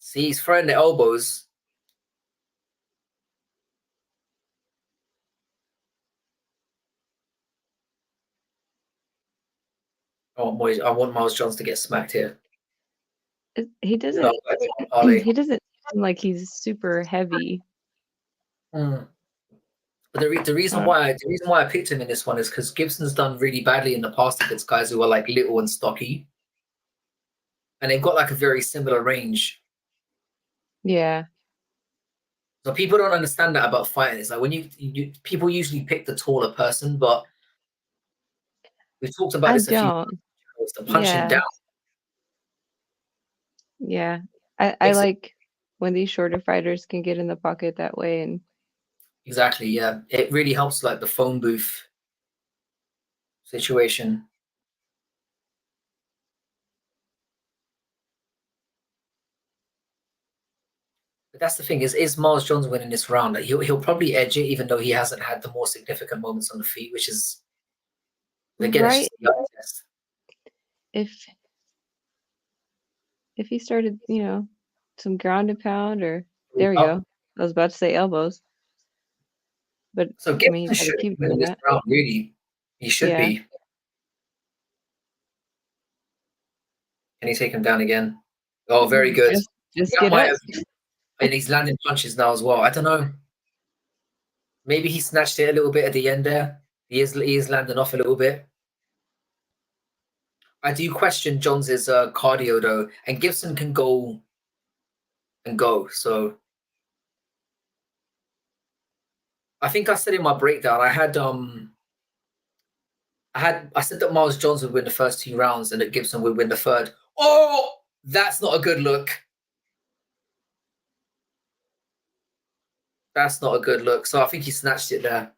See, he's throwing the elbows. I want Miles Jones to get smacked here. He doesn't. No, he doesn't seem like he's super heavy. But the reason why I picked him in this one is because Gibson's done really badly in the past against guys who are like little and stocky, and they've got like a very similar range. Yeah. So people don't understand that about fighting. It's like when people usually pick the taller person, but we've talked about this a few times. To punch him down. Yeah. I like when these shorter fighters can get in the pocket that way. And exactly, yeah. It really helps like the phone booth situation. But that's the thing, is Miles Jones winning this round? Like, he'll probably edge it, even though he hasn't had the more significant moments on the feet, which is again, right. it's just the eye test. If he started, some ground and pound, or there we go. I was about to say elbows, but so I mean, you gotta keep doing that. Round, really, he should be. Can he take him down again? Oh, very good. Just get up. And he's landing punches now as well. I don't know. Maybe he snatched it a little bit at the end there. He is landing off a little bit. I do question Jones's cardio though, and Gibson can go and go. So I think I said in my breakdown, I said that Miles Jones would win the first 2 rounds and that Gibson would win the third. Oh, that's not a good look. That's not a good look. So I think he snatched it there.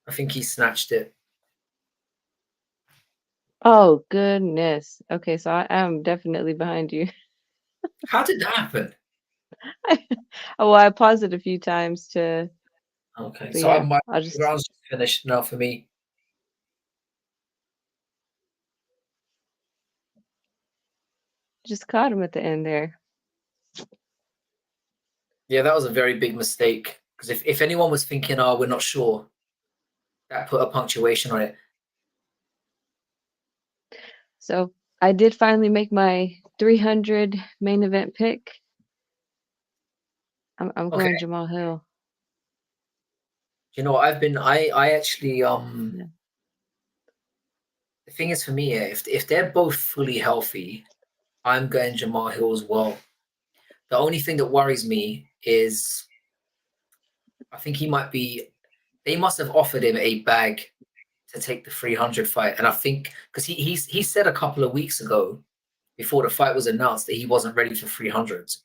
I think he snatched it. Oh, goodness. Okay, so I am definitely behind you. How did that happen? Well, I paused it a few times to. Okay, so yeah, my round's just finished now for me. Just caught him at the end there. Yeah, that was a very big mistake. Because if anyone was thinking, oh, we're not sure, that put a punctuation on it. So I did finally make my 300 main event pick. I'm going Jamal Hill. You know, I actually the thing is for me, if they're both fully healthy, I'm going Jamal Hill as well. The only thing that worries me is I think they must have offered him a bag to take the 300 fight. And I think because he said a couple of weeks ago before the fight was announced that he wasn't ready for 300s.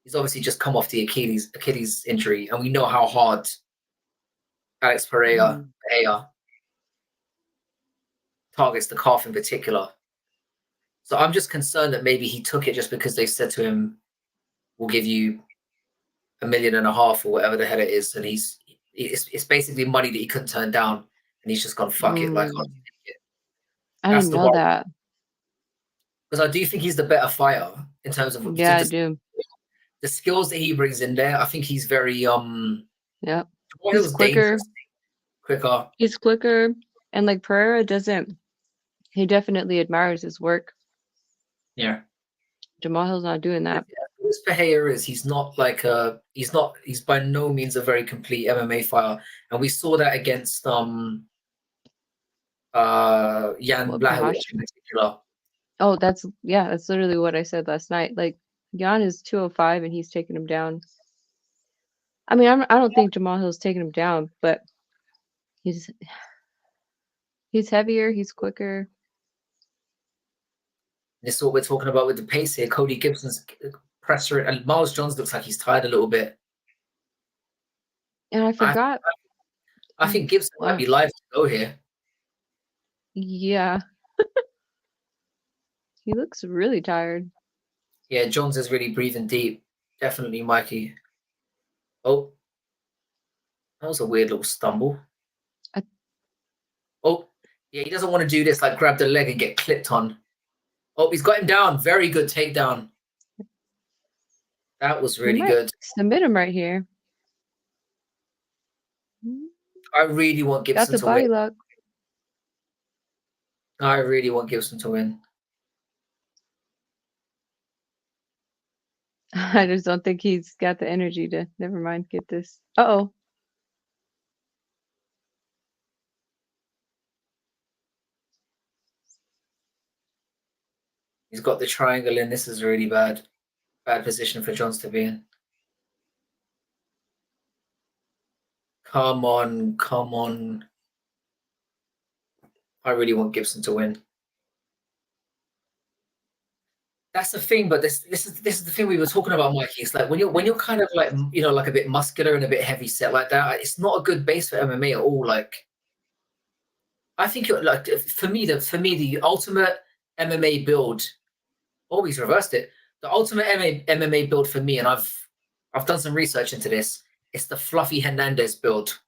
He's obviously just come off the Achilles injury, and we know how hard Alex Pereira targets the calf in particular. So I'm just concerned that maybe he took it just because they said to him, "We'll give you $1.5 million or whatever the hell it is," and it's basically money that he couldn't turn down, and he's just gone fuck it. Like, I'll take it. I That's didn't the know worry. that. Because I do think he's the better fighter in terms of Yeah, I do. the skills that he brings in there. I think he's very Yep. Jamal He's Hill's quicker. dangerous, quicker. He's quicker, and like Pereira doesn't. He definitely admires his work. Yeah. Jamal Hill's not doing that. As Pereira is, he's not like he's by no means a very complete MMA fighter, and we saw that against Jan Blachowicz in particular. Oh, that's literally what I said last night. Like, Jan is 205 and he's taking him down. I mean, I don't think Jamal Hill's taking him down, but he's heavier, he's quicker. This is what we're talking about with the pace here. Cody Gibson's pressure, and Miles Johns looks like he's tired a little bit. And I forgot. I think Gibson might be live to go here. Yeah. He looks really tired. Yeah, Johns is really breathing deep. Definitely, Mikey. Oh, that was a weird little stumble. Oh, yeah, he doesn't want to do this, like grab the leg and get clipped on. Oh, he's got him down. Very good takedown. That was really good. Submit him right here. I really want Gibson to win. Lock. I really want Gibson to win. I just don't think he's got the energy to. Never mind. Get this. Uh-oh. He's got the triangle in. This is a really bad position for Johns to be in. Come on, come on. I really want Gibson to win. That's the thing, but this is the thing we were talking about, Mikey. It's like when you're kind of like, you know, like a bit muscular and a bit heavy set like that, it's not a good base for MMA at all. Like, I think like for me the ultimate MMA build. Oh, he's reversed it. The ultimate MMA build for me, and I've done some research into this. It's the Fluffy Hernandez build.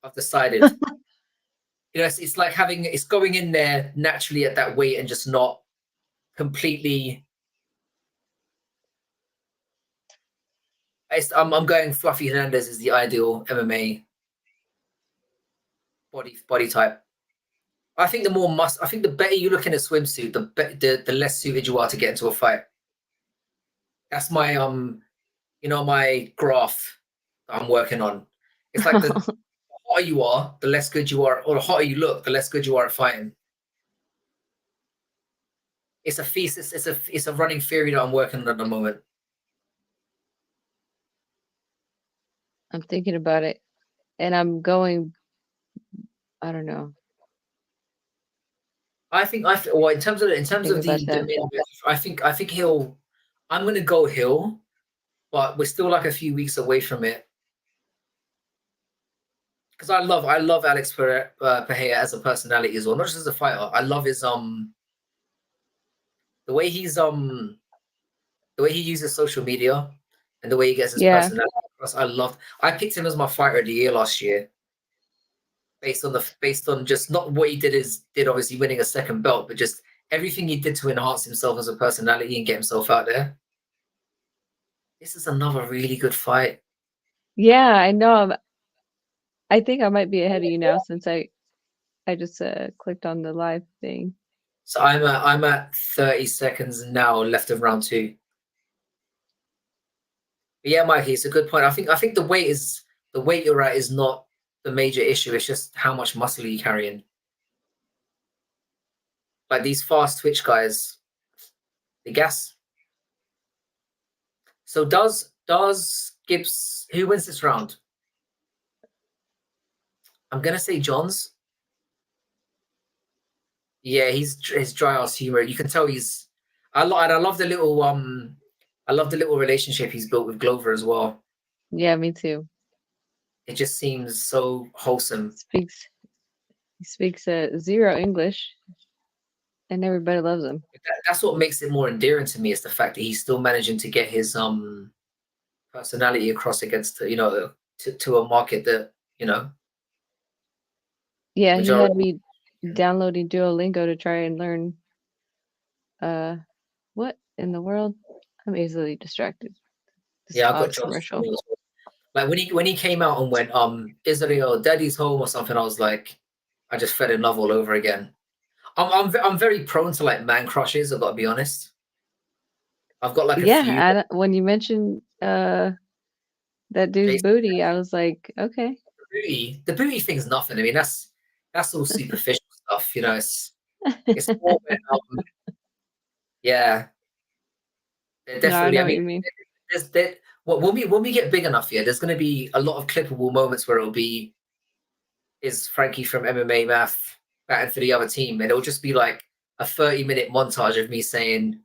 I've decided. You know, it's like it's going in there naturally at that weight and just not completely. I'm going Fluffy Hernandez is the ideal MMA body type. I think the better you look in a swimsuit, the less suited you are to get into a fight. That's my you know, my graph that I'm working on. It's like the hotter you are, the less good you are, or the hotter you look, the less good you are at fighting. It's a thesis. It's a running theory that I'm working on at the moment. I'm thinking about it, and I'm going. I don't know. Well, in terms of the I think Hill. I'm going to go Hill, but we're still like a few weeks away from it. Because I love Alex Pereira as a personality as well, not just as a fighter. I love his the way he uses social media and the way he gets his personality across. I picked him as my fighter of the year last year. Based on just not what he did obviously winning a second belt, but just everything he did to enhance himself as a personality and get himself out there. This is another really good fight. Yeah, I know. I think I might be ahead of you now since I just clicked on the live thing. So I'm at 30 seconds now left of round 2. But yeah, Mikey, it's a good point. I think the weight you're at is not the major issue. It's just how much muscle are you carrying. Like these fast twitch guys, the gas. So does Gibbs? Who wins this round? I'm gonna say Johns. Yeah, his dry ass humor. You can tell he's. I love the little relationship he's built with Glover as well. Yeah, me too. It just seems so wholesome. He speaks zero English. and everybody loves him. That's what makes it more endearing to me, is the fact that he's still managing to get his personality across against, you know, to a market that, you know. Yeah, he Majority. had me downloading Duolingo to try and learn. What in the world? I'm easily distracted. This Yeah, I got pause John's commercial. like when he came out and went Israel, Daddy's home or something. I was like, I just fell in love all over again. I'm very prone to like man crushes. I've got to be honest. I've got like a few. Yeah, when you mentioned that dude's Jason, booty, I was like, okay. the booty thing's nothing. I mean, that's all superficial stuff. You know, it's more when, yeah, No, I definitely. know I what mean, you mean. there's that. Well, when we get big enough, yeah, there's going to be a lot of clippable moments where it'll be, is Frankie from MMA math batting for the other team, and it'll just be like a 30-minute montage of me saying,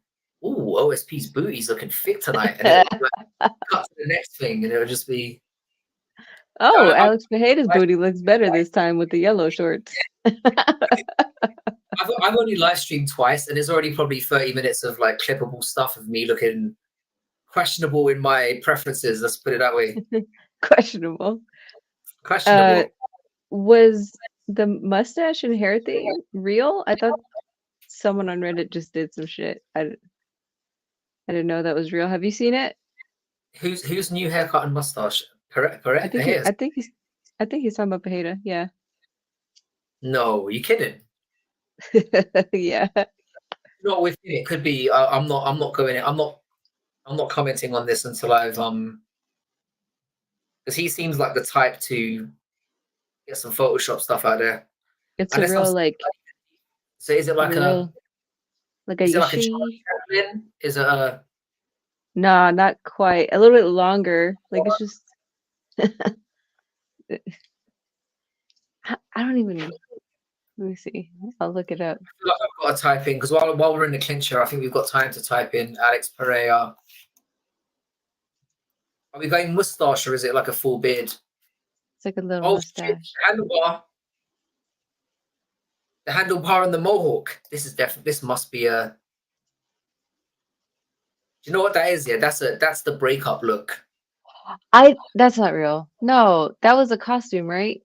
"Ooh, OSP's booty's looking thick tonight," and it'll be like, cut to the next thing, and it'll just be. Oh, Alex Pejeda's booty looks better this time with the yellow shorts. I've only live streamed twice, and there's already probably 30 minutes of like clippable stuff of me looking questionable in my preferences. Let's put it that way. Questionable. Questionable. Was the mustache and hair thing real? I thought someone on Reddit just did some shit. I didn't know that was real. Have you seen it? Whose new haircut and mustache? Correct. I think he's talking about Pejeda. Yeah. No, you kidding? Yeah. Not with me. It could be. I'm not going. I'm not commenting on this until I've because he seems like the type to get some Photoshop stuff out there. It's Unless a real like. So is it like a is it like a Charlie Chaplin? Is it a? No, not quite. A little bit longer. Like it's just. I don't even. Let me see. I'll look it up. I feel like I've got to type in, because while we're in the clincher, I think we've got time to type in Alex Pereira. Are we going mustache, or is it like a full beard? It's like a little mustache. Handlebar. The handlebar and the mohawk. This is definitely. This must be a. Do you know what that is? Yeah, that's the breakup look. That's not real. No, that was a costume, right?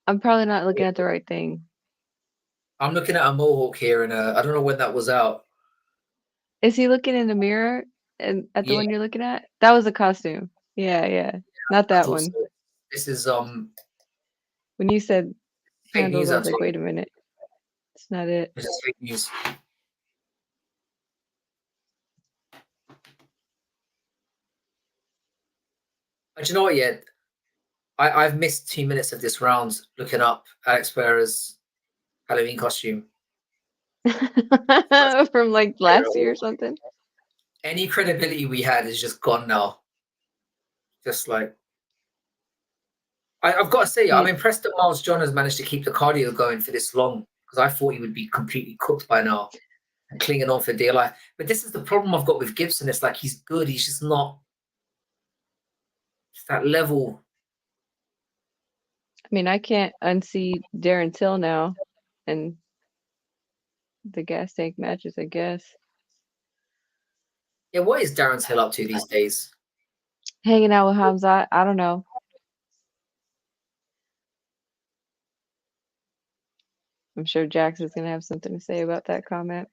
I'm probably not looking at the right thing. I'm looking at a mohawk here, and I don't know when that was out. Is he looking in the mirror and at the one you're looking at? That was a costume. Yeah. Not that one. So. This is when you said handles, I was like, talking. wait a minute. It's not it. This is fake news. Do you know what yet? I've missed 2 minutes of this round looking up Alex Pereira's Halloween costume. From like last year or something. Any credibility we had is just gone now. Just like I've got to say, I'm impressed that Miles John has managed to keep the cardio going for this long, because I thought he would be completely cooked by now and clinging on for dear life. But this is the problem I've got with Gibson. It's like he's good, he's just not that level. I mean, I can't unsee Darren Till now and the gas tank matches, I guess. Yeah, what is Darren Till up to these days? Hanging out with Hamzat, I don't know. I'm sure Jax is going to have something to say about that comment.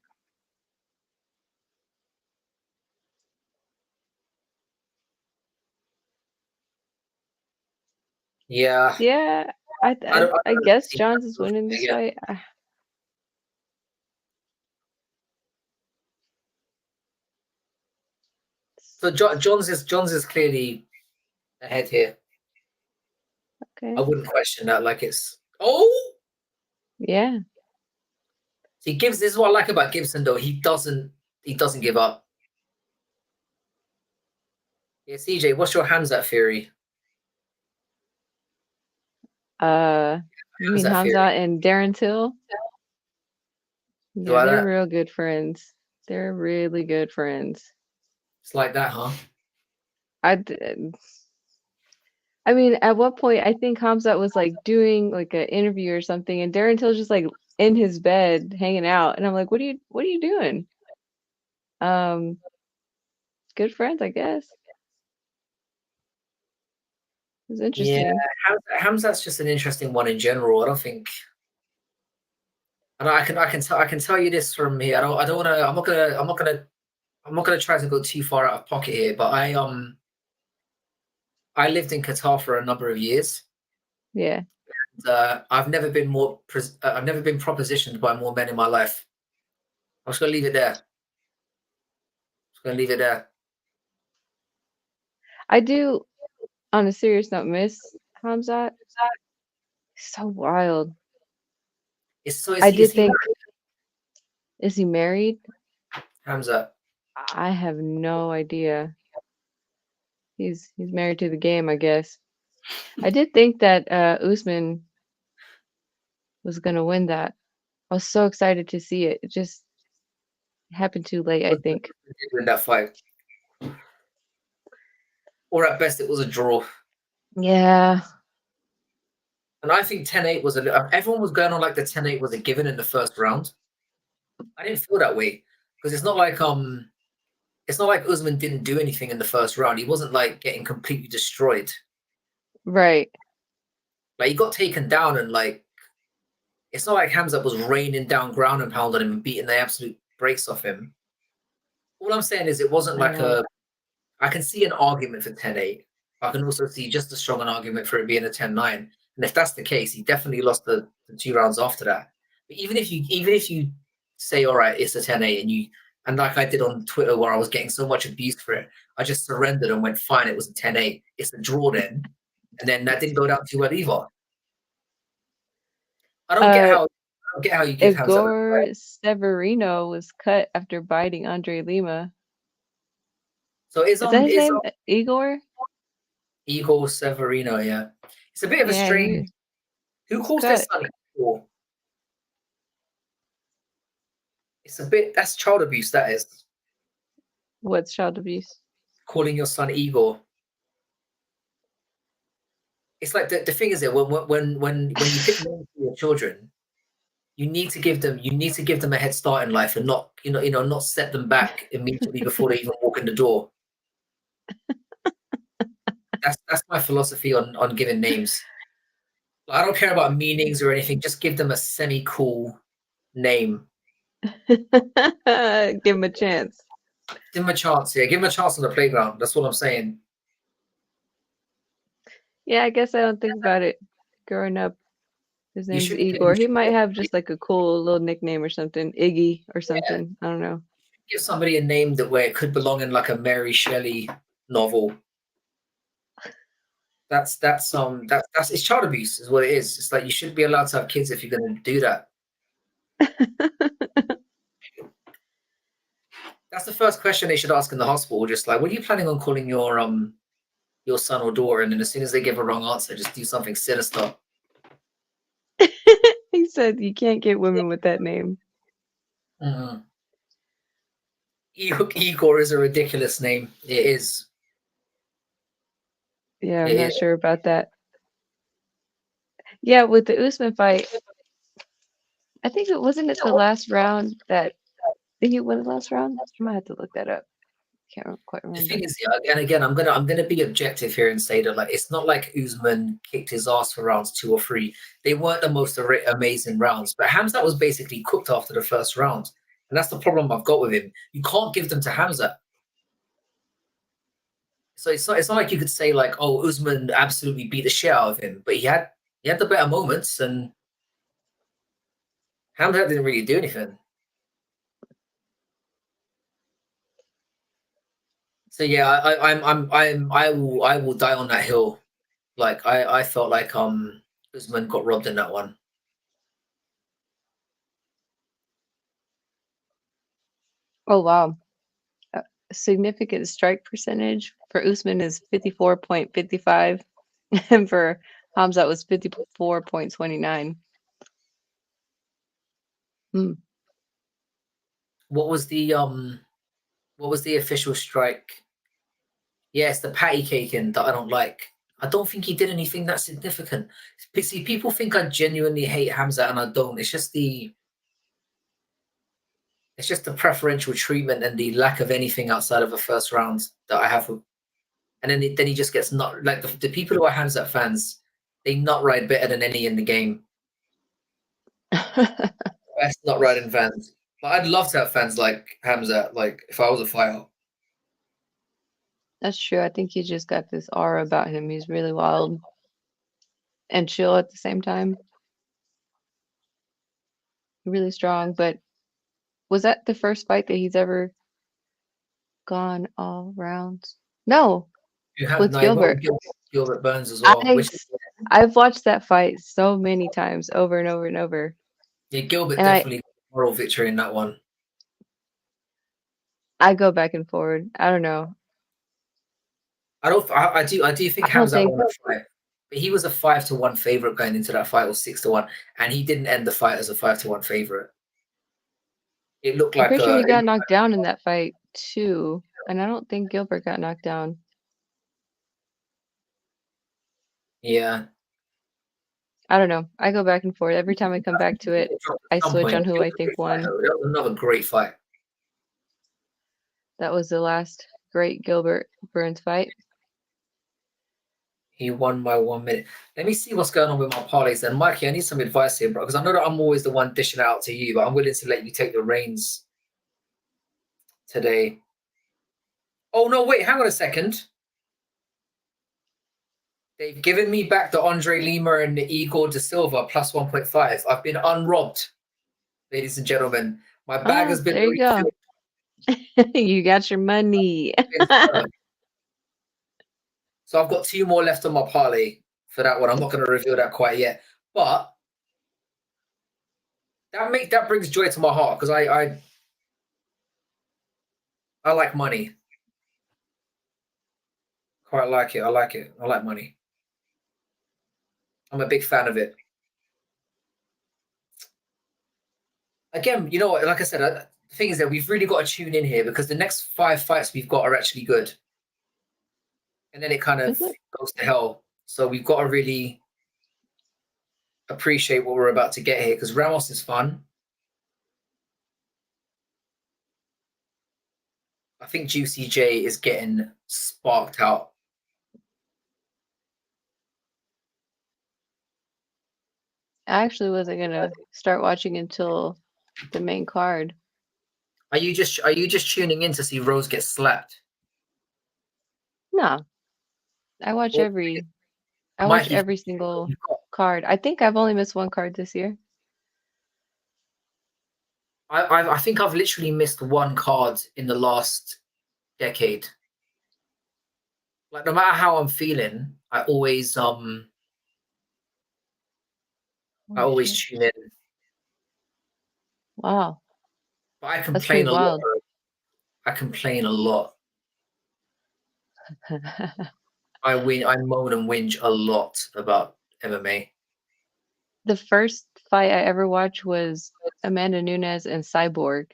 Yeah. Yeah, I guess Johns is winning this fight. So Johns is clearly ahead here. Okay. I wouldn't question that. Like it's yeah. See, this is what I like about Gibson though. He doesn't give up. Yeah, CJ, what's your Hamzat theory? You mean Hamzat and Darren Till? Yeah, they're real good friends. They're really good friends. It's like that, huh? I I mean, at what point I think Hamzat was like doing like an interview or something, and Darren Till's just like in his bed hanging out, and I'm like, what are you doing? Good friends, I guess. It was Yeah, interesting. Hamzat's just an interesting one in general. I don't think, and I can tell you this from here. I don't want to. I'm not gonna try to go too far out of pocket here. But I lived in Qatar for a number of years. Yeah. I've never been propositioned by more men in my life. I'm just gonna leave it there. I do, on a serious note, miss Hamzat. He's so wild. I did think, is he married? Hamzat. I have no idea. He's married to the game, I guess. I did think that Usman was gonna win that. I was so excited to see it. It just happened too late, I think. In that fight. Or at best, it was a draw. Yeah. And I think 10-8 was everyone was going on like the 10-8 was a given in the first round. I didn't feel that way because it's not like Usman didn't do anything in the first round. He wasn't like getting completely destroyed. Right. Like he got taken down and like it's not like Hamzat was raining down ground and pound on him and beating the absolute brakes off him. All I'm saying is it wasn't like I can see an argument for 10-8. I can also see just as strong an argument for it being a 10-9. And if that's the case, he definitely lost the 2 rounds after that. But even if you say, all right, it's a 10-8, and like I did on Twitter where I was getting so much abuse for it, I just surrendered and went, fine, it was a 10-8. It's a draw then. And then that didn't go down too well either. I don't get how you give Igor Severino was cut after biting Andre Lima. So is that his name? Igor? Igor Severino, yeah. It's a bit of a strange. Who calls their son Igor? It's a bit. That's child abuse. That is. What's child abuse? Calling your son Igor. It's like the thing is that when you pick names for your children, you need to give them a head start in life and not not set them back immediately before they even walk in the door. That's my philosophy on giving names. I don't care about meanings or anything. Just give them a semi-cool name. Give him a chance. Give him a chance. Yeah, give him a chance on the playground. That's what I'm saying. Yeah, I guess I don't think about it growing up. His name's Igor. He might have just like a cool little nickname or something, Iggy or something. Yeah. I don't know. Give somebody a name where it could belong in like a Mary Shelley novel. That's it's child abuse, is what it is. It's like you shouldn't be allowed to have kids if you're going to do that. That's the first question they should ask in the hospital. Just like, what are you planning on calling your son or daughter? And then as soon as they give a wrong answer, just do something sinister. He said you can't get women with that name. Mm-hmm. Igor is a ridiculous name. It is. Yeah, I'm not sure about that. Yeah, with the Usman fight, I think it wasn't the last round that did he win the last round? I might have to look that up. Can't quite remember. The thing is, yeah, and again, I'm gonna be objective here and say that like it's not like Usman kicked his ass for rounds 2 or 3. They weren't the most amazing rounds, but Hamzat was basically cooked after the first round, and that's the problem I've got with him. You can't give them to Hamzat. So it's not like you could say like, oh, Usman absolutely beat the shit out of him, but he had the better moments, and Hamzat didn't really do anything. So yeah, I will die on that hill. Like I felt like Usman got robbed in that one. Oh wow. Significant strike percentage for Usman is 54.55 and for Hamzat was 54.29. What was the official strike? Yes, the patty caking that I don't like. I don't think he did anything that significant. See, people think I genuinely hate Hamza, and I don't. It's just the preferential treatment and the lack of anything outside of a first round that I have. And then he just gets not like the people who are Hamza fans. They not ride better than any in the game. Best not riding fans. But I'd love to have fans like Hamza. Like if I was a fighter. That's true. I think he just got this aura about him. He's really wild and chill at the same time. Really strong. But was that the first fight that he's ever gone all rounds? No, You have with Gilbert. Gilbert Burns as well. I've watched that fight so many times, over and over and over. Yeah, Gilbert definitely got a moral victory in that one. I go back and forward. I don't know. I do think Hamza won the fight. But he was a 5-1 favorite going into that fight, or 6-1, and he didn't end the fight as a 5-1 favorite. It looked like I'm pretty sure he got knocked down in that fight too, and I don't think Gilbert got knocked down. Yeah. I don't know. I go back and forth. Every time I come back to it, I switch on who I think won. That was another great fight. That was the last great Gilbert Burns fight. He won by 1 minute. Let me see what's going on with my parlays then. Mikey, I need some advice here, bro, because I know that I'm always the one dishing out to you, but I'm willing to let you take the reins today. Oh, no, wait, hang on a second. They've given me back the Andre Lima and the Igor da Silva plus 1.5. I've been unrobbed, ladies and gentlemen. My bag has been there you go. You got your money. So I've got 2 more left on my parlay for that one. I'm not going to reveal that quite yet, but that brings joy to my heart because I like money. Quite like it. I like it. I like money. I'm a big fan of it. Again, you know what? Like I said, the thing is that we've really got to tune in here because the next 5 fights we've got are actually good. And then it kind of goes to hell. So we've got to really appreciate what we're about to get here because Ramos is fun. I think Juicy J is getting sparked out. I actually wasn't gonna start watching until the main card. Are you just tuning in to see Rose get slapped? No. I watch every single card. I think I've only missed one card this year. I think I've literally missed one card in the last decade. Like no matter how I'm feeling, I always tune in. Wow. But I complain a lot. I complain a lot. I moan and whinge a lot about MMA. The first fight I ever watched was Amanda Nunes and Cyborg.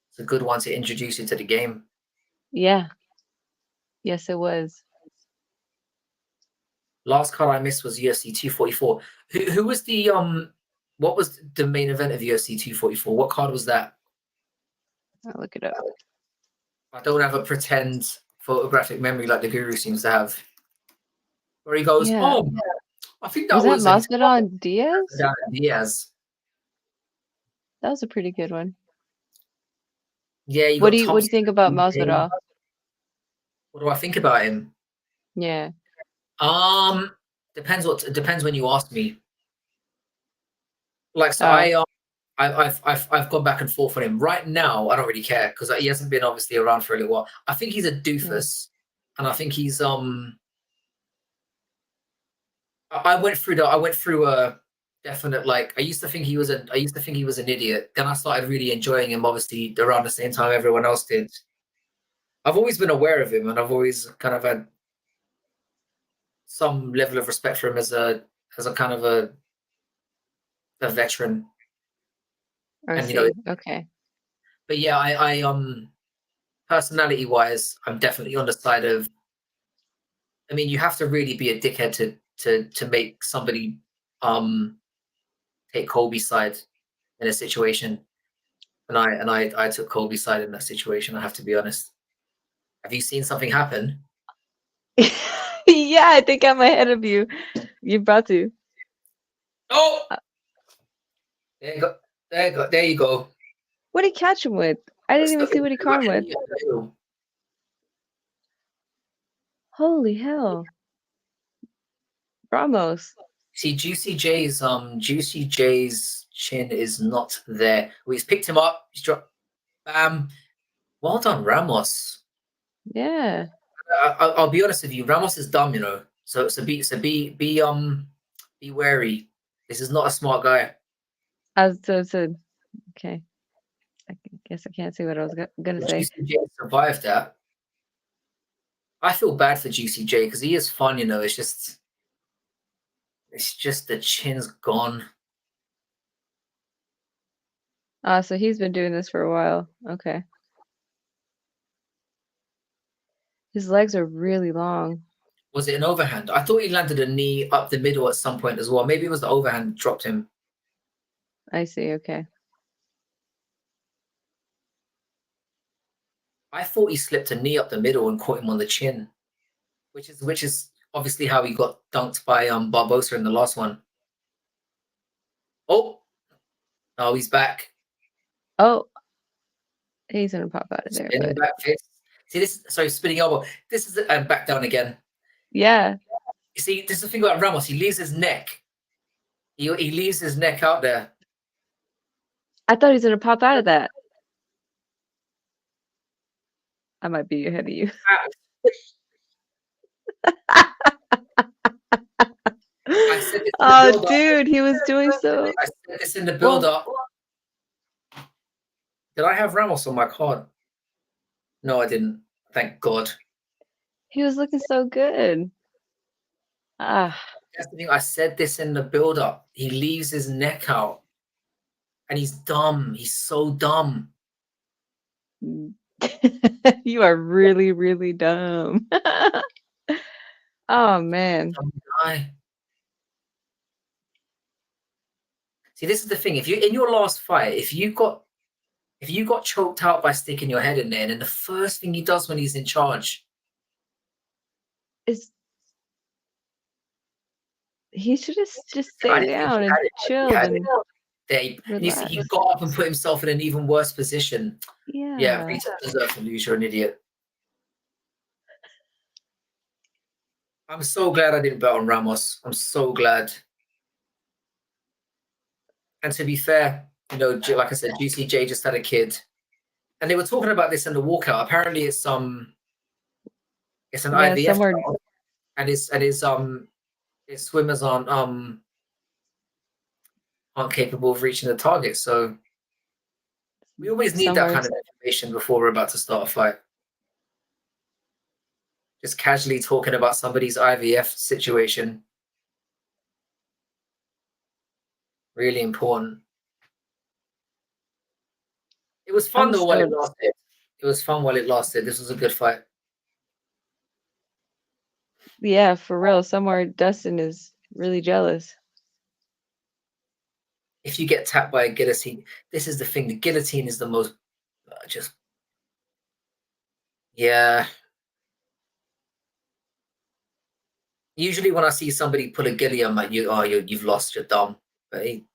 It's a good one to introduce you to the game. Yeah. Yes, it was. Last card I missed was UFC 244. Who was the what was the main event of UFC 244? What card was that? I'll look it up. I don't have a pretend photographic memory like the Guru seems to have. Where he goes, oh, I think that was Masvidal Diaz? Diaz. That was a pretty good one. Yeah. What do you think about Masvidal? What do I think about him? Yeah. Depends when you ask me. Like so, I've gone back and forth on him. Right now, I don't really care because he hasn't been obviously around for a little while. I think he's a doofus, and I think he's I went through a definite like. I used to think he was an idiot. Then I started really enjoying him. Obviously, around the same time everyone else did. I've always been aware of him, and I've always kind of had some level of respect for him as a kind of a veteran. Okay. But yeah, I personality wise, I'm definitely on the side of I mean, you have to really be a dickhead to make somebody take Colby's side in a situation. And I took Colby's side in that situation. I have to be honest. Have you seen something happen? Yeah, I think I'm ahead of you. You're about to. Oh, there you go. There you go. There you go. What did he catch him with? I didn't even see what he caught him with. Holy hell. Ramos. See, Juicy J's chin is not there. Well, he's picked him up. He's dropped. Bam. Well done, Ramos. Yeah. I'll be honest with you. Ramos is dumb, you know. So be wary. This is not a smart guy. Okay. I guess I can't say what I was gonna say. Juicy J survived that. I feel bad for Juicy J because he is fun, you know. It's just the chin's gone. So he's been doing this for a while. Okay. His legs are really long. Was it an overhand? I thought he landed a knee up the middle at some point as well. Maybe it was the overhand that dropped him. I see. Okay. I thought he slipped a knee up the middle and caught him on the chin, which is obviously how he got dunked by Barbosa in the last one. Oh, he's back. Oh, he's gonna pop out of there. Spinning back fist. See this? Sorry, spinning elbow. This is back down again. Yeah. You see, this is the thing about Ramos. He leaves his neck. He leaves his neck out there. I thought he was gonna pop out of that. I might be ahead of you. Oh, dude, he was doing so. I said this in the build-up. Did I have Ramos on my card? No, I didn't. Thank God. He was looking so good. That's the thing. I said this in the build-up. He leaves his neck out. And he's dumb. He's so dumb. You are really, really dumb. Oh, man. Dumb guy. See, this is the thing. If you in your last fight, if you got choked out by sticking your head in there, and then the first thing he does when he's in charge is he should have just stayed down and chilled and he got up and put himself in an even worse position. Yeah, Rita deserves to lose. You're an idiot. I'm so glad I didn't bet on Ramos. I'm so glad. And to be fair, you know, like I said, Juicy J just had a kid, and they were talking about this in the walkout. Apparently, it's an IVF child, and his swimmers aren't capable of reaching the target. So we always need that kind of information before we're about to start a fight. Just casually talking about somebody's IVF situation. Really important. It was fun though while it lasted. It was fun while it lasted. This was a good fight. Yeah, for real. Somewhere Dustin is really jealous. If you get tapped by a guillotine, this is the thing. The guillotine is the most yeah. Usually when I see somebody pull a ghillie, I'm like, you've lost, you're dumb. But he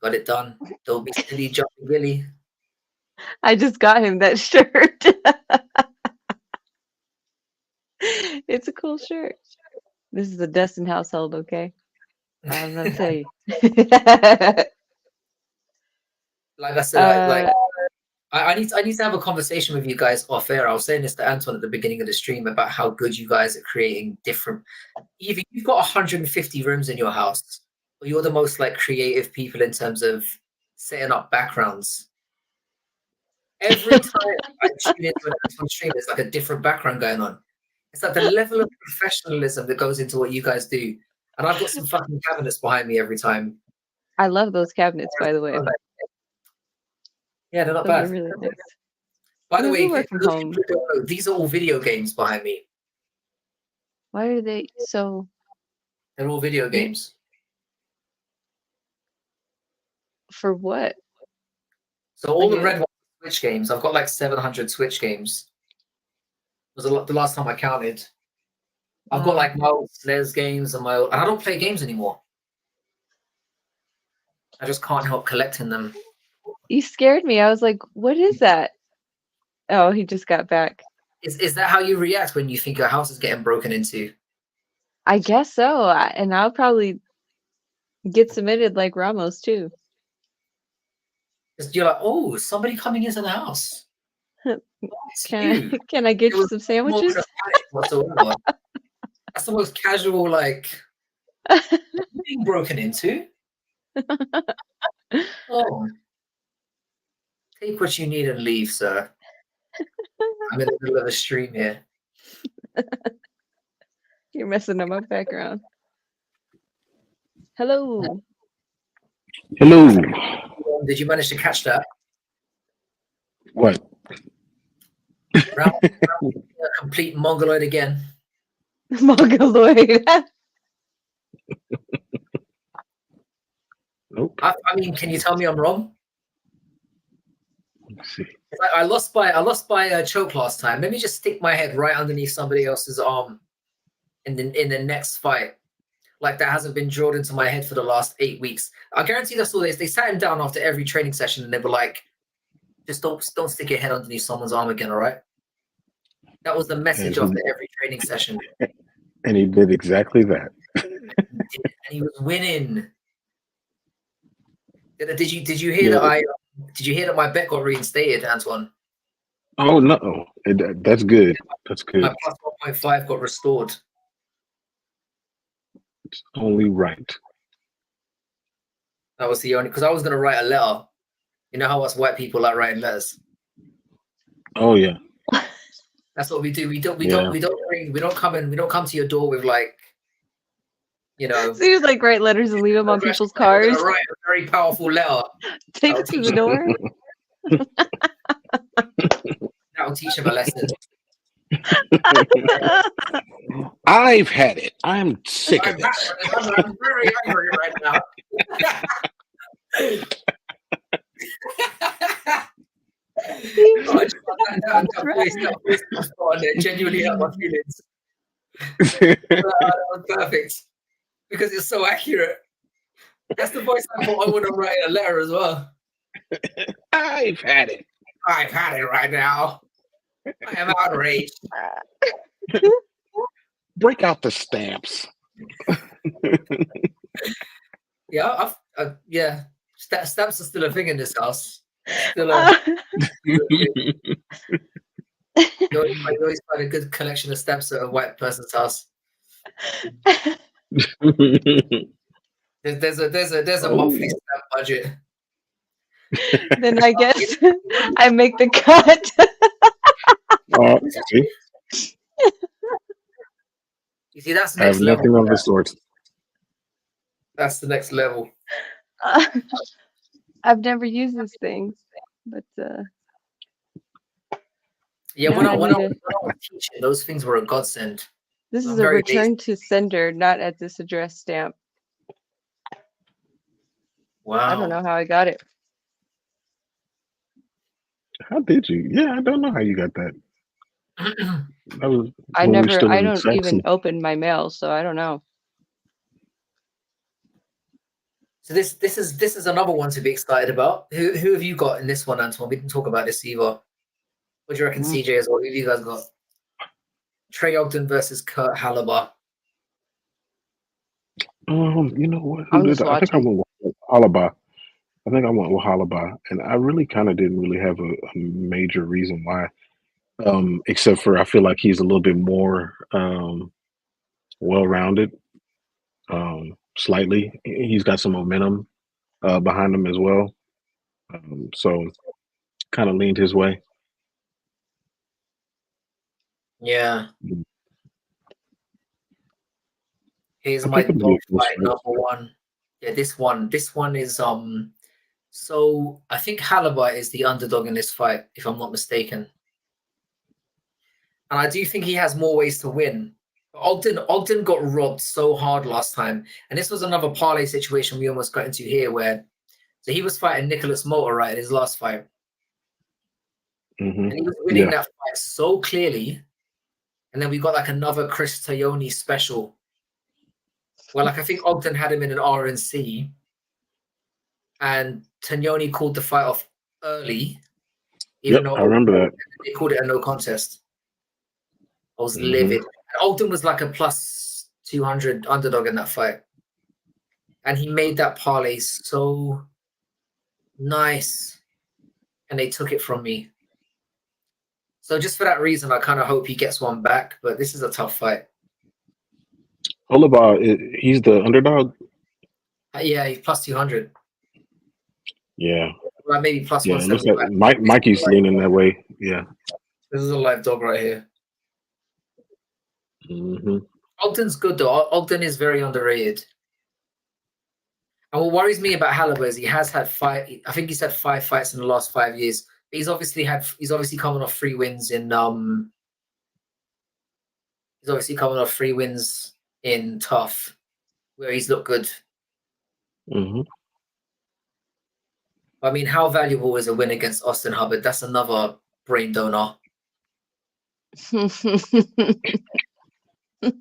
got it done. Don't be silly, jumping ghillie. I just got him that shirt. It's a cool shirt. This is a Dustin household, okay? I'm gonna tell you. Like I said, I need to have a conversation with you guys off air. I was saying this to Anton at the beginning of the stream about how good you guys are creating different. Either you've got 150 rooms in your house, or you're the most like creative people in terms of setting up backgrounds. Every time I tune into an Anton stream, there's like a different background going on. It's like the level of professionalism that goes into what you guys do. And I've got some fucking cabinets behind me every time. I love those cabinets, by the way. Yeah, they're not bad. Really nice. By the way, these are all video games behind me. Why are they so? They're all video games. For what? So all the Okay. red ones are Switch games. I've got like 700 Switch games. It was a lot, the last time I counted. I've got like my old SNES games and and I don't play games anymore. I just can't help collecting them. You scared me. I was like, what is that? Oh, he just got back. Is that how you react when you think your house is getting broken into? I guess so. And I'll probably get submitted like Ramos too. You're like, oh, somebody coming into the house. Can I get you some sandwiches? Whatsoever. That's the most casual, like, being broken into. Oh, take what you need and leave, sir. I'm in the middle of a stream here. You're messing up my background. Hello. Hello. Did you manage to catch that? What? Round, complete mongoloid again. Mongoloid. Nope. I mean, can you tell me I'm wrong? Let's see. I lost by a choke last time. Let me just stick my head right underneath somebody else's arm in the next fight. Like that hasn't been drilled into my head for the last 8 weeks. I guarantee that's all this. They sat him down after every training session and they were like, just don't stick your head underneath someone's arm again, all right? That was the message after every training session. And he did exactly that. And he was winning. Did you hear that did you hear that my bet got reinstated, Antoine? Oh no. That's good. That's good. My plus 1.5 got restored. It's only right. That was the only, because I was gonna write a letter. You know how us white people like writing letters. Oh yeah. That's what we do. We don't come to your door with like, you know. So you like write letters and leave them on people's cars. We're gonna write a very powerful letter. Take it to the door. That'll teach him a lesson. I've had it. I'm sick of this. I'm very angry right now. That genuinely hurt my feelings. That was perfect because it's so accurate. That's the voice I thought I would have written a letter as well. I've had it. I've had it right now. I am outraged. Break out the stamps. Yeah, stamps are still a thing in this house. Still you always find a good collection of stamps at a white person's house. There's a monthly stamp budget. Then I guess I make the cut. See? You see, that's the I next have level. nothing of the sort. That's the next level. I've never used these things, but yeah, no, when I was this teaching, those things were a godsend. is I'm a very return to sender, not at this address stamp. Wow. I don't know how I got it. How did you? Yeah, I don't know how you got that. That was I when we were still I in don't even Saxon. open my mail, so I don't know. So this is another one to be excited about. Who have you got in this one, Antoine? We didn't talk about this either. What do you reckon, CJ, as well? Who have you guys got? Trey Ogden versus Kurt Halabar. You know what? I'm just I think I watching. went with Halabar. I think I went with Halabar, and I really kind of didn't really have a major reason why, except for I feel like he's a little bit more well-rounded. Slightly, he's got some momentum behind him as well, so kind of leaned his way. Yeah. Here's I my think it'll be a close fight fight. number one. Yeah, this one is so I think Halabar is the underdog in this fight, if I'm not mistaken. And I do think he has more ways to win, Ogden got robbed so hard last time, and this was another parlay situation we almost got into here, where so he was fighting Nicholas Motor right in his last fight, and he was winning that fight so clearly, and then we got like another Chris Toyoni special, where like I think Ogden had him in an RNC, and Tognoni called the fight off early, even though I remember that. they called it a no contest. I was livid. And Ogden was like a plus 200 underdog in that fight. And he made that parlay so nice. And they took it from me. So just for that reason, I kind of hope he gets one back. But this is a tough fight. Holloway, he's the underdog? Yeah, he's plus 200. Yeah. Well, maybe plus yeah, 175. Like Mikey's leaning that way. Yeah. This is a live dog right here. Ogden's good though. Ogden is very underrated. And what worries me about Halaba is he has had I think he's had 5 fights in the last 5 years. But he's obviously coming off 3 wins in Tough, where he's looked good. I mean, how valuable is a win against Austin Hubbard? That's another brain donor. Do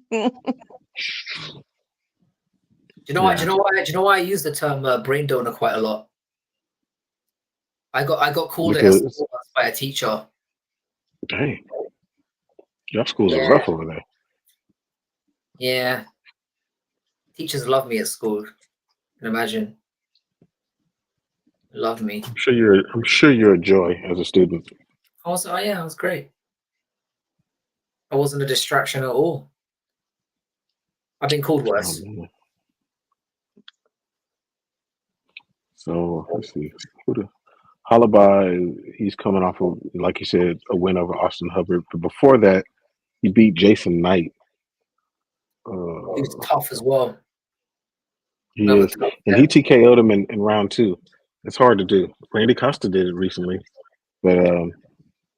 you know why I use the term brain donor quite a lot? I got called it by a teacher. Dang. Your schools are rough over there. Yeah. Teachers love me at school. You can imagine. Love me. I'm sure you're a joy as a student. I was great. I wasn't a distraction at all. I've been called worse. So let's see. Holloway, he's coming off of, like you said, a win over Austin Hubbard. But before that, he beat Jason Knight. He's tough as well. He is. And he TKO'd him in round 2. It's hard to do. Randy Costa did it recently. But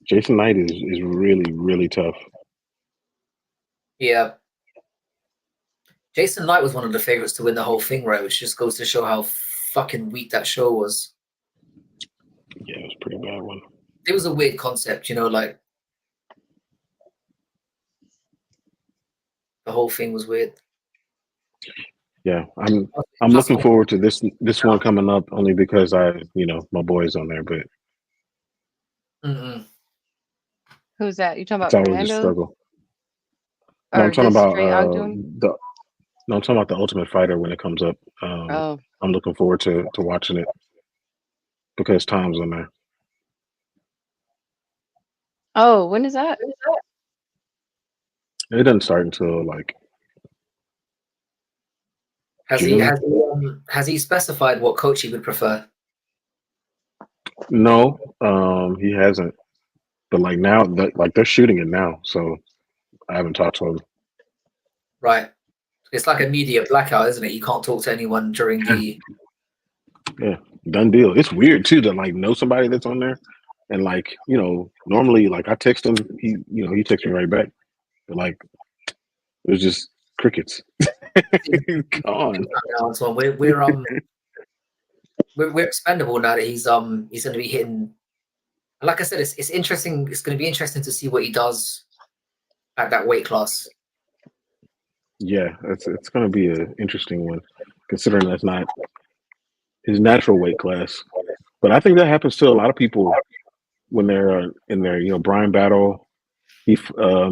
Jason Knight is really, really tough. Yeah. Jason Knight was one of the favorites to win the whole thing, right? Which just goes to show how fucking weak that show was. Yeah, it was a pretty bad one. It was a weird concept, like the whole thing was weird. Yeah, I'm looking forward to this one coming up only because my boy's on there, but Who's that? You talking about it's always Fernando? a struggle. No, I'm talking about I'm talking about the Ultimate Fighter when it comes up. I'm looking forward to watching it because Tom's on there. Oh, when is that? It doesn't start until Has he specified what coach he would prefer? No, he hasn't. But now, they're shooting it now, so I haven't talked to him. Right. It's like a media blackout, isn't it? You can't talk to anyone during the. Yeah, done deal. It's weird too to know somebody that's on there, and normally I text him, he texts me right back, but it was just crickets. Gone. We're expendable now that he's going to be hitting. And like I said, it's interesting. It's going to be interesting to see what he does at that weight class. Yeah, it's going to be an interesting one, considering that's not his natural weight class. But I think that happens to a lot of people when they're in their Brian Battle. He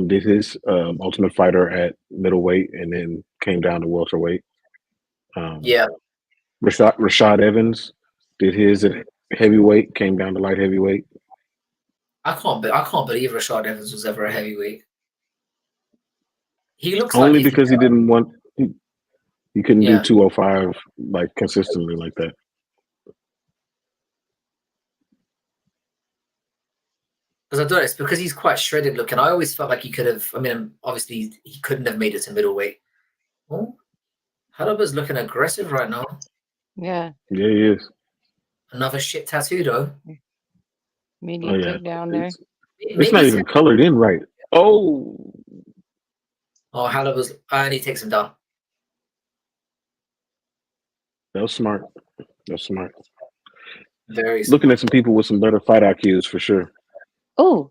did his Ultimate Fighter at middleweight and then came down to welterweight. Rashad Evans did his at heavyweight, came down to light heavyweight. I can't believe Rashad Evans was ever a heavyweight. He looks only like because he didn't want. He couldn't do 205 consistently like that. Because I don't know, it's because he's quite shredded looking. I always felt like he could have. I mean, obviously he couldn't have made it to middleweight. Oh, Halaba's looking aggressive right now. Yeah. Yeah, he is. Another shit tattoo though. Medium takedown there. It's not even colored in right. Oh. Oh, Halaba's, and he takes him down. That was smart. That's smart. Very Looking smart. at some people with some better fight IQs for sure. Oh,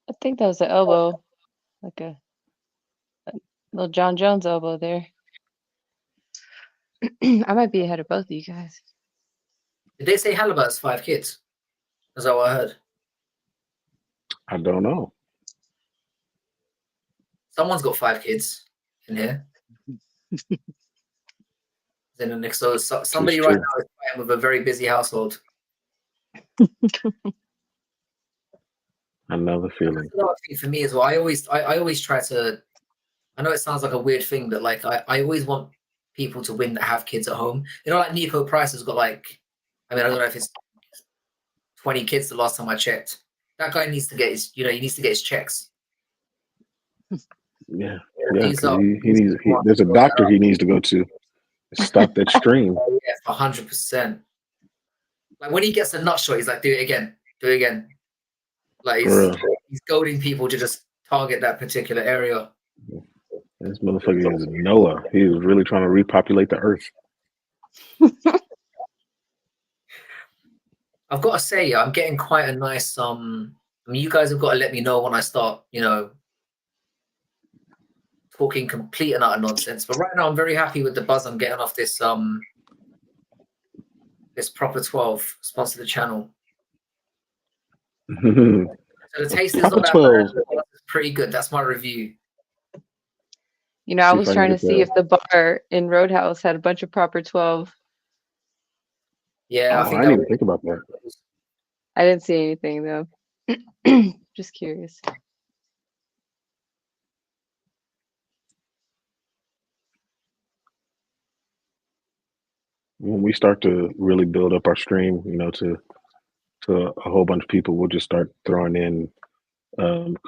I think that was an elbow, like a little John Jones elbow there. I might be ahead of both of you guys. Did they say Halaba has 5 kids? Is that what I heard? I don't know. Someone's got 5 kids in here. Then the next, so somebody right now is fighting with a very busy household. Another feeling. That's another thing for me as well. I always try to. I know it sounds like a weird thing, but like I always want people to win that have kids at home. You know, like Nico Price has got like, I mean, I don't know if it's 20 kids the last time I checked. That guy needs to get his, he needs to get his checks. Yeah, because there's a doctor he needs to go to stop that stream. Yeah, 100%. Like when he gets a nut shot, he's like, do it again. Like he's goading people to just target that particular area. This motherfucker is Noah. He was really trying to repopulate the earth. I've got to say, I'm getting quite a nice. I mean, you guys have got to let me know when I start, talking complete and utter nonsense. But right now, I'm very happy with the buzz I'm getting off this this Proper 12 sponsor the channel. So the taste is not that bad. It's pretty good. That's my review. I was trying to see if the bar in Roadhouse had a bunch of Proper 12. Yeah, I didn't even think about that. I didn't see anything though. Just curious. When we start to really build up our stream, to a whole bunch of people, we'll just start throwing in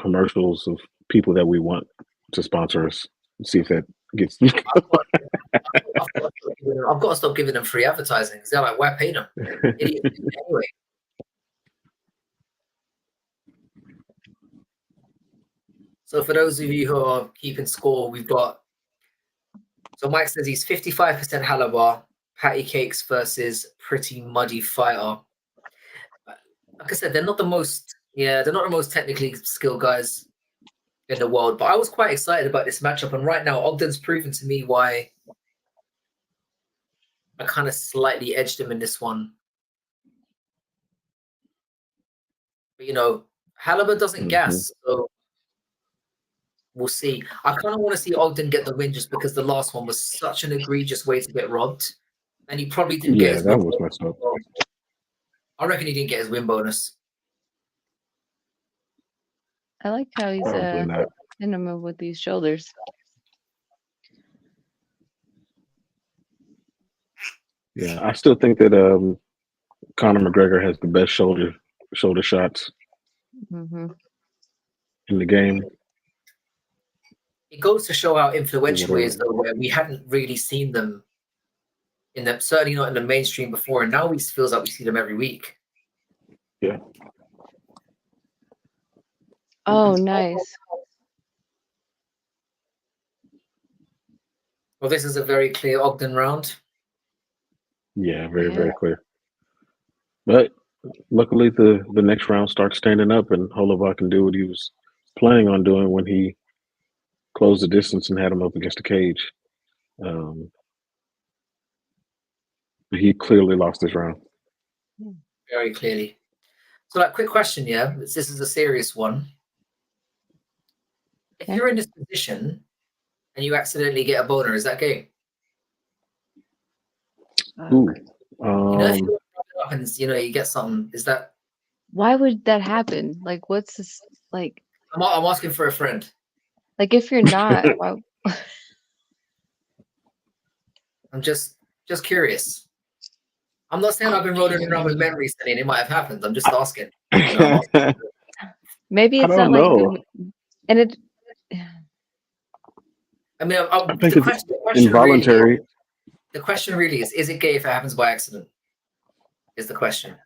commercials of people that we want to sponsor us. See if that gets. I've got to stop giving them free advertising. They're like, why pay them? Anyway. So for those of you who are keeping score, we've got. So Mike says he's 55% Halaba, Patty Cakes versus Pretty Muddy Fighter. Like I said, they're not the most technically skilled guys in the world, but I was quite excited about this matchup. And right now, Ogden's proven to me why I kind of slightly edged him in this one. But Halaba doesn't gas, so we'll see. I kind of want to see Ogden get the win just because the last one was such an egregious way to get robbed, and he probably didn't get his win. That was messed up. I reckon he didn't get his win bonus. I like how he's in a move with these shoulders. Yeah, I still think that Conor McGregor has the best shoulder shots in the game. It goes to show how influential he is, though, where we hadn't really seen them certainly not in the mainstream before, and now it feels like we see them every week. Yeah. Oh, nice. Well, this is a very clear Ogden round. Yeah, very clear. But luckily, the next round starts standing up, and Holovak can do what he was planning on doing when he closed the distance and had him up against the cage. But he clearly lost this round. Very clearly. So, quick question, yeah? This is a serious one. If you're in this position and you accidentally get a boner, is that gay? Ooh. If you up and you get something, is that? Why would that happen? Like, what's this like? I'm asking for a friend. Like, if you're not, why? I'm just curious. I'm not saying I've been rolling around with memories saying it might have happened. I'm just asking. Maybe it's not like, and it. I mean, I think it's involuntary. The question really is it gay if it happens by accident? Is the question.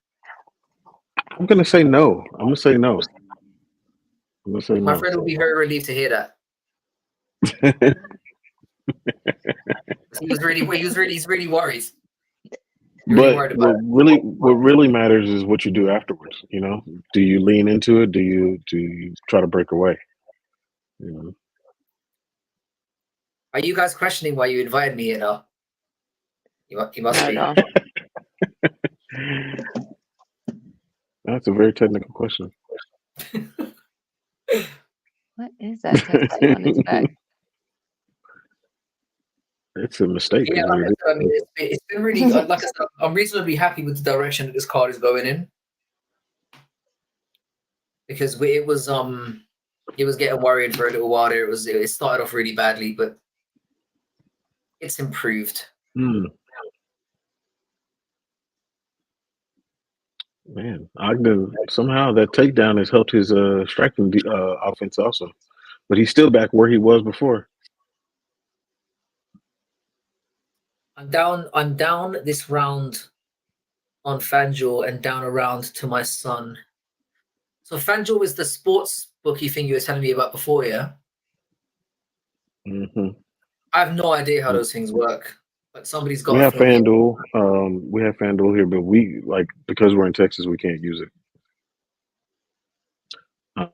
I'm going to say no. I'm going to say no. My friend will be very relieved to hear that. He's really worried. But what really matters is what you do afterwards. You know, do you lean into it? Do you try to break away? You know. Are you guys questioning why you invited me here now? You must be. No. That's a very technical question. What is that tattoo on his back? It's a mistake. Yeah, like I mean, it's been really like I said, I'm reasonably happy with the direction that this card is going in, because it was getting worried for a little while there. It started off really badly, but it's improved. Man, Ogden, somehow that takedown has helped his striking offense also, but he's still back where he was before. I'm down this round on FanDuel and down a round to my son. So FanDuel is the sports bookie thing you were telling me about before, yeah? Mm-hmm. I have no idea how those things work. Like somebody's got. We have FanDuel. We have FanDuel here, but we because we're in Texas, we can't use it.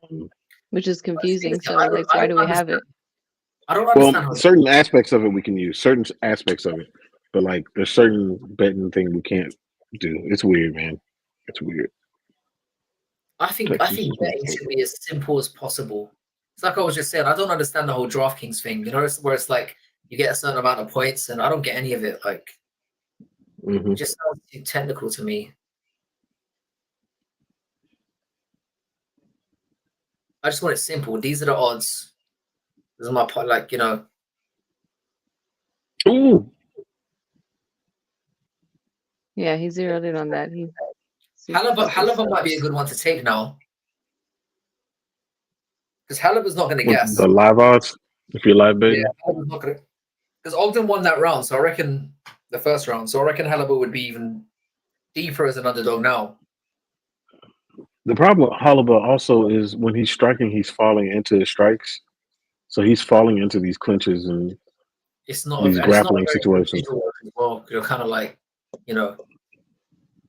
Which is confusing. So why do we have it? I don't understand. Well, certain aspects of it we can use, certain aspects of it, but there's certain betting thing we can't do. It's weird, man. It's weird. I think betting should be as simple as possible. It's like I was just saying, I don't understand the whole DraftKings thing. You know, where it's like you get a certain amount of points, and I don't get any of it. Like, it just sounds too technical to me. I just want it simple. These are the odds. This is my part. Like, you know. Ooh. Yeah, he zeroed in on that. Halaba might be a good one to take now. Because Halaba's not going to guess. The live odds, if you're live betting. Yeah, Halaba's not going to. Because Ogden won that round, so I reckon the first round. So I reckon Halaba would be even deeper as an underdog now. The problem with Halaba also is when he's striking, he's falling into his strikes. So he's falling into these clinches and these grappling situations. Well, you're kind of like, you know,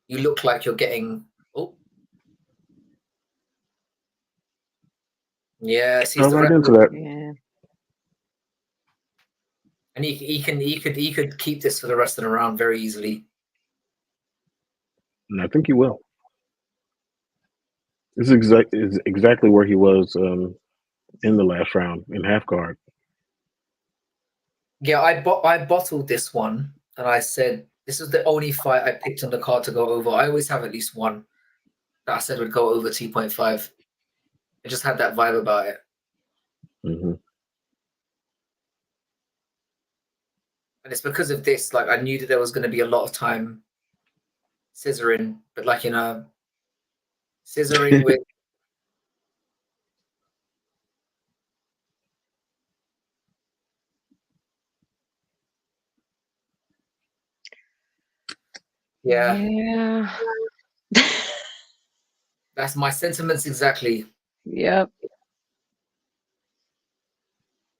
you look like you're getting. Oh, yeah, Go right into that. Yeah. And he could keep this for the rest of the round very easily. And I think he will. This is exactly where he was in the last round in half guard. Yeah, I bottled this one, and I said this is the only fight I picked on the card to go over. I always have at least one that I said would go over 2.5. I just had that vibe about it. Mm-hmm. And it's because of this, like I knew that there was going to be a lot of time scissoring, but like, you know, scissoring with Yeah. That's my sentiments exactly. Yep.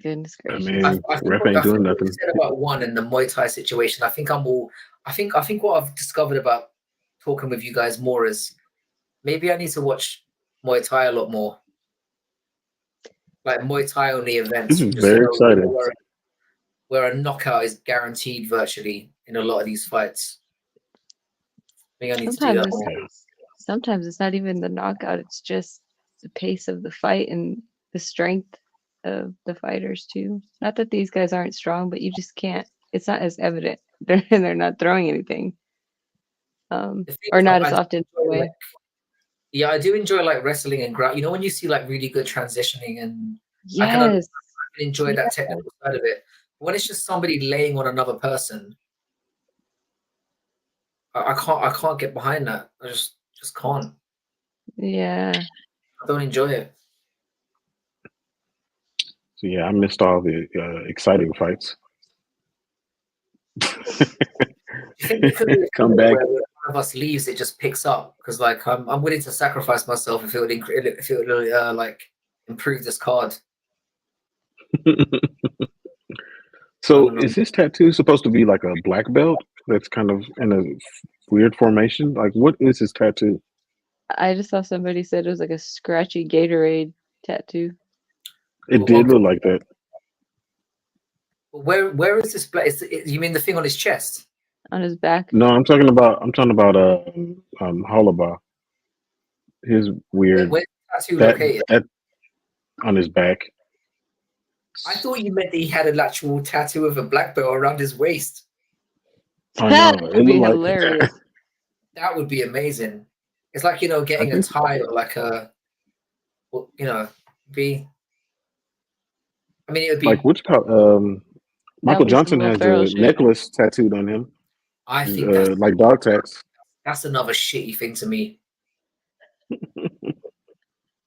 Goodness gracious. I mean, ref ain't doing nothing. Said about one in the Muay Thai situation. I think what I've discovered about talking with you guys more is maybe I need to watch Muay Thai a lot more. Like Muay Thai only events. This is very exciting. Where a knockout is guaranteed virtually in a lot of these fights. I think I need to do that more. Sometimes it's not even the knockout, it's just the pace of the fight and the strength of the fighters too. Not that these guys aren't strong, but you just can't. It's not as evident. They're not throwing anything, or not as often. Yeah, I do enjoy like wrestling and ground. You know, when you see like really good transitioning, and yes, I can enjoy that technical side of it. When it's just somebody laying on another person, I can't get behind that. I just can't. Yeah, I don't enjoy it. So yeah, I missed all the exciting fights. Come back. When one of us leaves, it just picks up because like I'm willing to sacrifice myself if it would like improve this card. So don't know. is his tattoo supposed to be like a black belt that's kind of in a weird formation? Like, what is his tattoo? I just saw somebody said it was like a scratchy Gatorade tattoo It did look like that. Where is this place? You mean the thing on his chest? on his back. No, I'm talking about Hollaba. His weird Where's the tattoo that located? that on his back. I thought you meant that he had an actual tattoo of a black belt around his waist. I That know. would It be looked like hilarious. That would be amazing. It's like, I getting a think tie or like a, be. I mean, it would like be. That Michael would be some Johnson Will has Ferrell a shit. necklace tattooed on him, I think like dog tags. that's another shitty thing to me.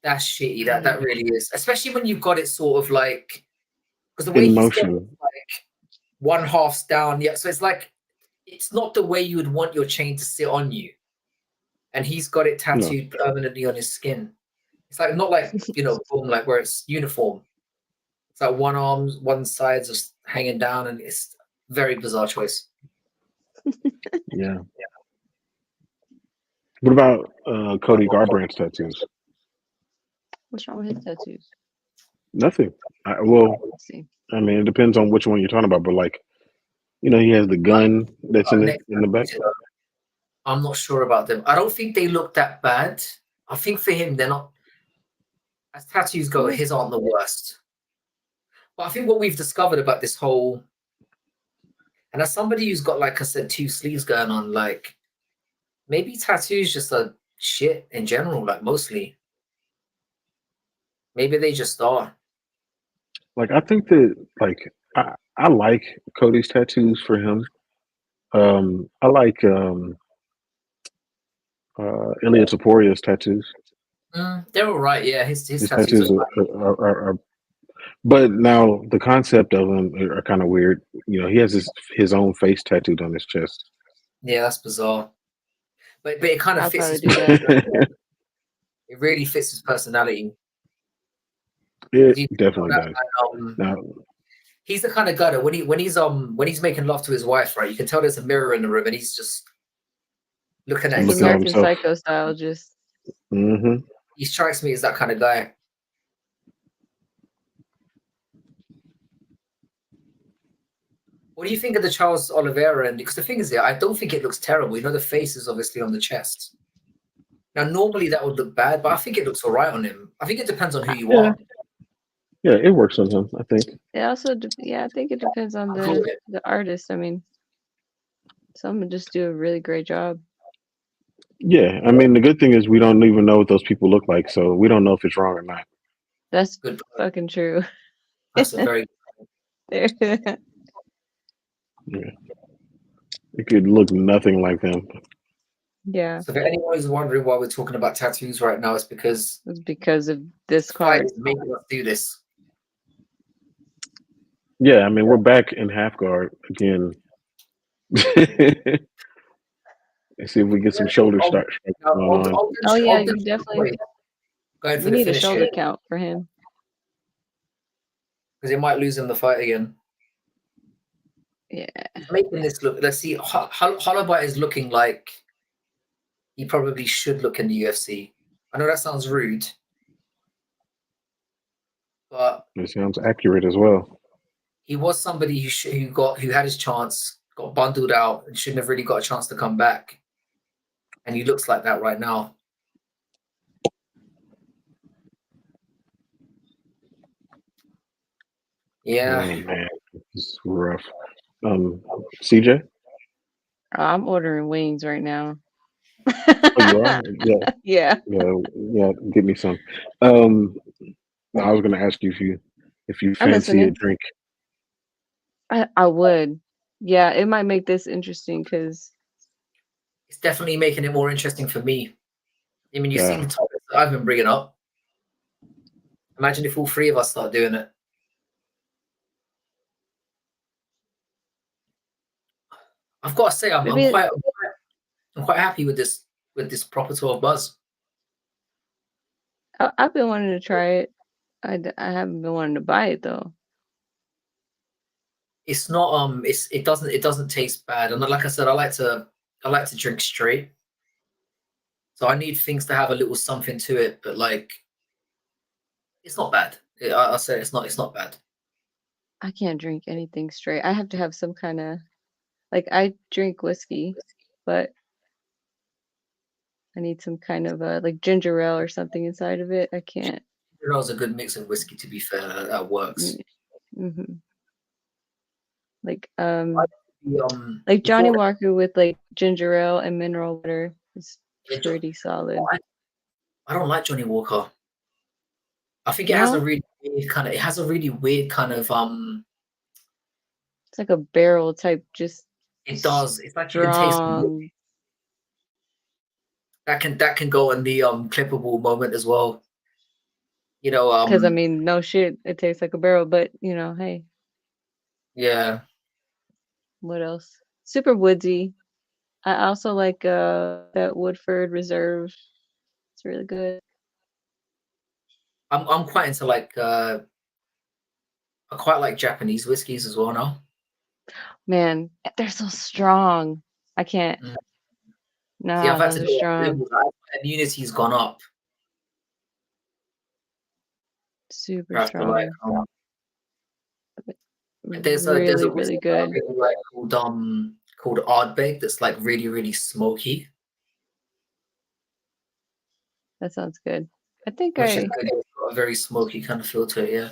That's shitty. That really is, especially when you've got it sort of like, because the way In he's got it, motion. like one half's down, yeah. So it's like it's not the way you would want your chain to sit on you, and he's got it No. tattooed permanently on his skin. It's like not like boom, like where it's uniform. It's like one side's just hanging down, and it's very bizarre choice. Yeah. What about Cody Garbrandt's tattoos? What's wrong with his tattoos? Nothing. Let's see. I mean, it depends on which one you're talking about, but like, he has the gun that's in the back. I'm not sure about them. I don't think they look that bad. I think for him, they're not. As tattoos go, his aren't the worst. But I think what we've discovered about this whole, and as somebody who's got, like I said, 2 sleeves going on, like maybe tattoos just are shit in general, like mostly. Maybe they just are. Like, I think that like I like Cody's tattoos for him. I like Elliot Taporia's tattoos. They're all right. Yeah, his His tattoos tattoos are are but now the concept of them are kind of weird. He has his own face tattooed on his chest. yeah, that's bizarre. But it kind of I'll fits his probably do that. It really fits his personality. It definitely does. Now, He's the kind of guy that when he's making love to his wife, right? You can tell there's a mirror in the room, and he's just looking at It's looking at American himself. Psycho style, just He strikes me as that kind of guy. What do you think of the Charles Oliveira? And because the thing is, I don't think it looks terrible. The face is obviously on the chest. Now, normally that would look bad, but I think it looks all right on him. I think it depends on who you are. Yeah, it works on him, I think. it also I think it depends on the artist. I mean, some would just do a really great job. Yeah, I mean, the good thing is we don't even know what those people look like, so we don't know if it's wrong or not. That's Good. fucking true. That's a very Yeah. It could look nothing like them. Yeah. So if anyone is wondering why we're talking about tattoos right now, it's because of this fight card. is making us do this. Yeah, I mean, we're back in half guard again. Let's see if we get some shoulder starts going on. Oh yeah, you definitely. Going for We the need a finish shoulder here, count for him. because it might lose him the fight again. Yeah. He's making this look. Let's see. Hollowbite is looking like he probably should look in the UFC. I know that sounds rude, but It sounds accurate as well. he was somebody who had his chance, got bundled out, and shouldn't have really got a chance to come back. And he looks like that right now. Yeah. Oh man, it's rough. CJ? I'm ordering wings right now. Oh, you are? Yeah. Yeah. Get me some. I was gonna ask you if you I'm fancy a listening. drink. I would. Yeah, it might make this interesting because It's definitely making it more interesting for me. I mean, you've Yeah. seen the topics that I've been bringing up. Imagine if all 3 of us start doing it. I've got to say, I'm quite happy with this proper 12 buzz. I've been wanting to try it. I haven't been wanting to buy it though. It's not it doesn't taste bad. And like I said, I like to drink straight. So I need things to have a little something to it, but like it's not bad. I'll say it's not bad. I can't drink anything straight. I have to have some kind of like I drink whiskey, but I need some kind of like ginger ale or something inside of it. I can't. Ginger ale's a good mix of whiskey, to be fair. That works. Mm-hmm. Like Like Johnny Walker with like ginger ale and mineral water is pretty solid. I don't like Johnny Walker. I think it has a really weird kind of it's like a barrel type, just it does. It's like strong. You can taste that can go in the clippable moment as well. You know, because I mean, no shit, it tastes like a barrel, but you know, hey. Yeah. What else? Super woodsy. I also like that Woodford Reserve. It's really good. I'm quite into like I quite like Japanese whiskeys as well now. Man, they're so strong. I can't. No, See, I've had those to are go strong. Immunity's gone up. Super strong. There's really, a really whiskey good. like called Ardbeg that's like really smoky. That sounds good. I think Which is good. It's got a very smoky kind of feel to it, yeah.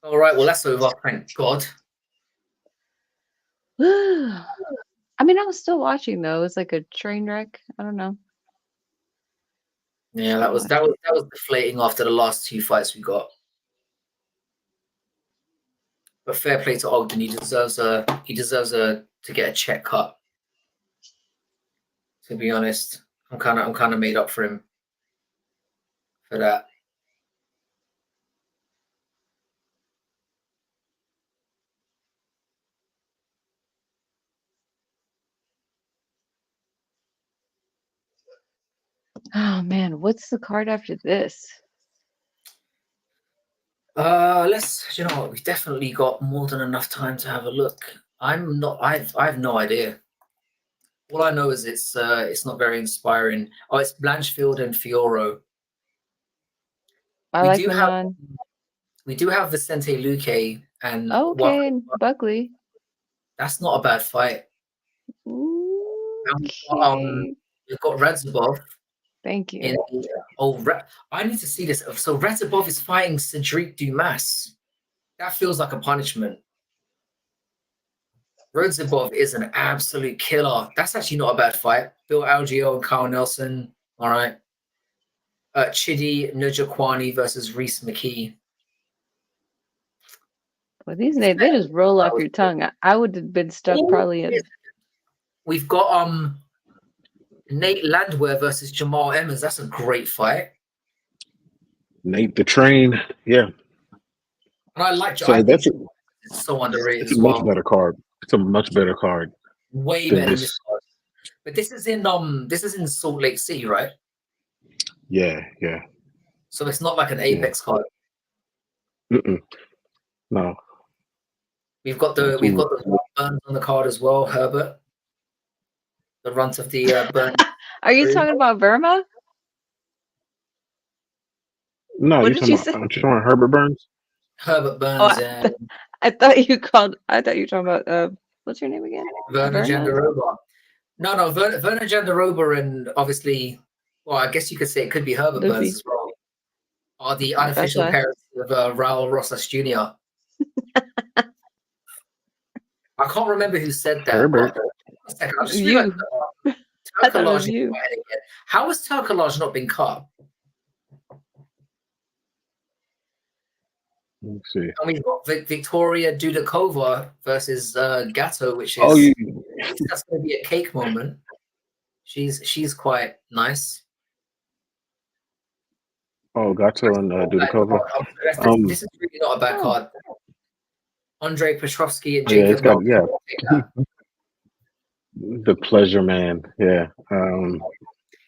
All right, well that's over. Thank God. I mean, I was still watching though. It was like a train wreck. I don't know. Yeah, that was deflating after the last two fights we got. But fair play to Ogden. He deserves to get a check cut. To be honest, I'm kind of made up for him for that. Oh man, what's the card after this? You know what, we've definitely got more than enough time to have a look. I've no idea. All I know is it's not very inspiring. Oh, it's Blanchfield and Fioro. We do have Vicente Luque and and Buckley. That's not a bad fight. Okay. We've got Radzabov. Thank you. I need to see this. So Radzabov is fighting Cedric Dumas. That feels like a punishment. Radzabov is an absolute killer. That's actually not a bad fight. Bill Algeo and Kyle Nelson. All right. Chidi Njokwani versus Reese McKee. Well, these names, they just roll off your tongue. I would have been stuck probably in. We've got Nate Landwehr versus Jamal Emmons. That's a great fight. Nate the Train, yeah. And I like. So that's it's so underrated. It's a much better card. It's a much better card. Way better than this card. But this is in Salt Lake City, right? Yeah. So it's not like an Apex card. No. We've got the Burns on the card as well, Herbert. The runt of the Burns. Are you talking about Burma? No, you're talking about Herbert Burns? Herbert Burns, yeah. I thought you were talking about what's your name again? Werner Jandiroba. No, Werner Jandiroba, and obviously, well, I guess you could say it could be Herbert Burns as well. Are the unofficial parents of Raul Rosas Jr. I can't remember who said that. Herbert. I just realized you. How has Turkalaj not been cut? Let's see. And we've got Victoria Dudakova versus Gatto, which is that's going to be a cake moment. She's quite nice. Oh, Gatto and Dudakova. This is really not a bad card. Andrei Petrovsky and Jacob. The Pleasure Man. Yeah.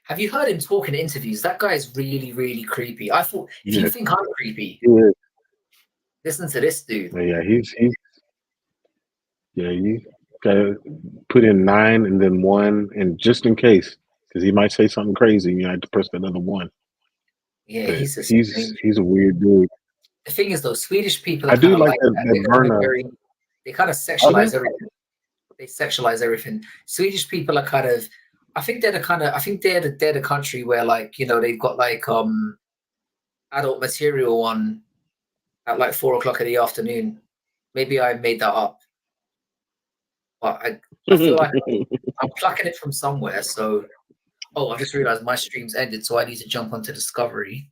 Have you heard him talk in interviews? That guy is really, really creepy. I thought, if you think I'm creepy, Listen to this dude. Yeah, you gotta put in 9 and then 1, and just in case, because he might say something crazy, you have to press another 1. Yeah, But he's a strange. he's a weird dude. The thing is, though, Swedish people I are kind do of like like that, that. that They're kind of Verna. they kind of Oh, yeah? sexualize everything. They sexualize everything. Swedish people are kind of, I think they're the country where, like, you know, they've got like adult material on at like 4 o'clock in the afternoon. Maybe I made that up, but I feel like I'm plucking it from somewhere. So, I just realized my stream's ended, so I need to jump onto Discovery.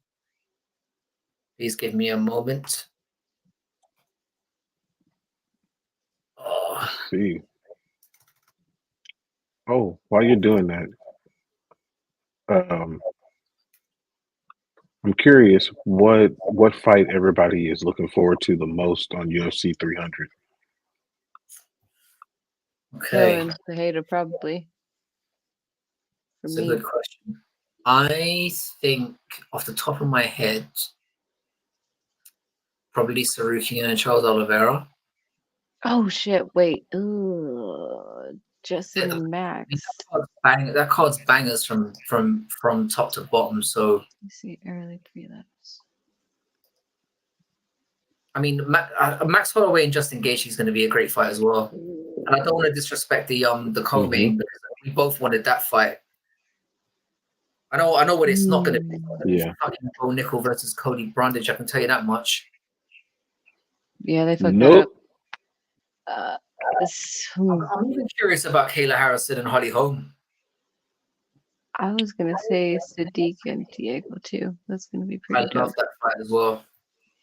Please give me a moment. Oh, See. Oh, while you're doing that, I'm curious what fight everybody is looking forward to the most on UFC 300. okay. Kevin, the hater, probably. For That's a me. good question. I think off the top of my head, probably Sarukian and Charles Oliveira. Oh shit! Wait. Ooh, Justin and Max. That card's bangers from top to bottom. So Let's see early prelims. I mean, Max Holloway and Justin Gaethje is going to be a great fight as well. And I don't want to disrespect the co-main because we both wanted that fight. I know what it's not going to be. It's not gonna be fucking Bo Nickel versus Cody Brundage. I can tell you that much. Yeah, they fucked Nope. that up. I'm even curious about Kayla Harrison and Holly Holm. I was gonna say Sadiq and Diego too. That's gonna be pretty I love dope. that fight as well.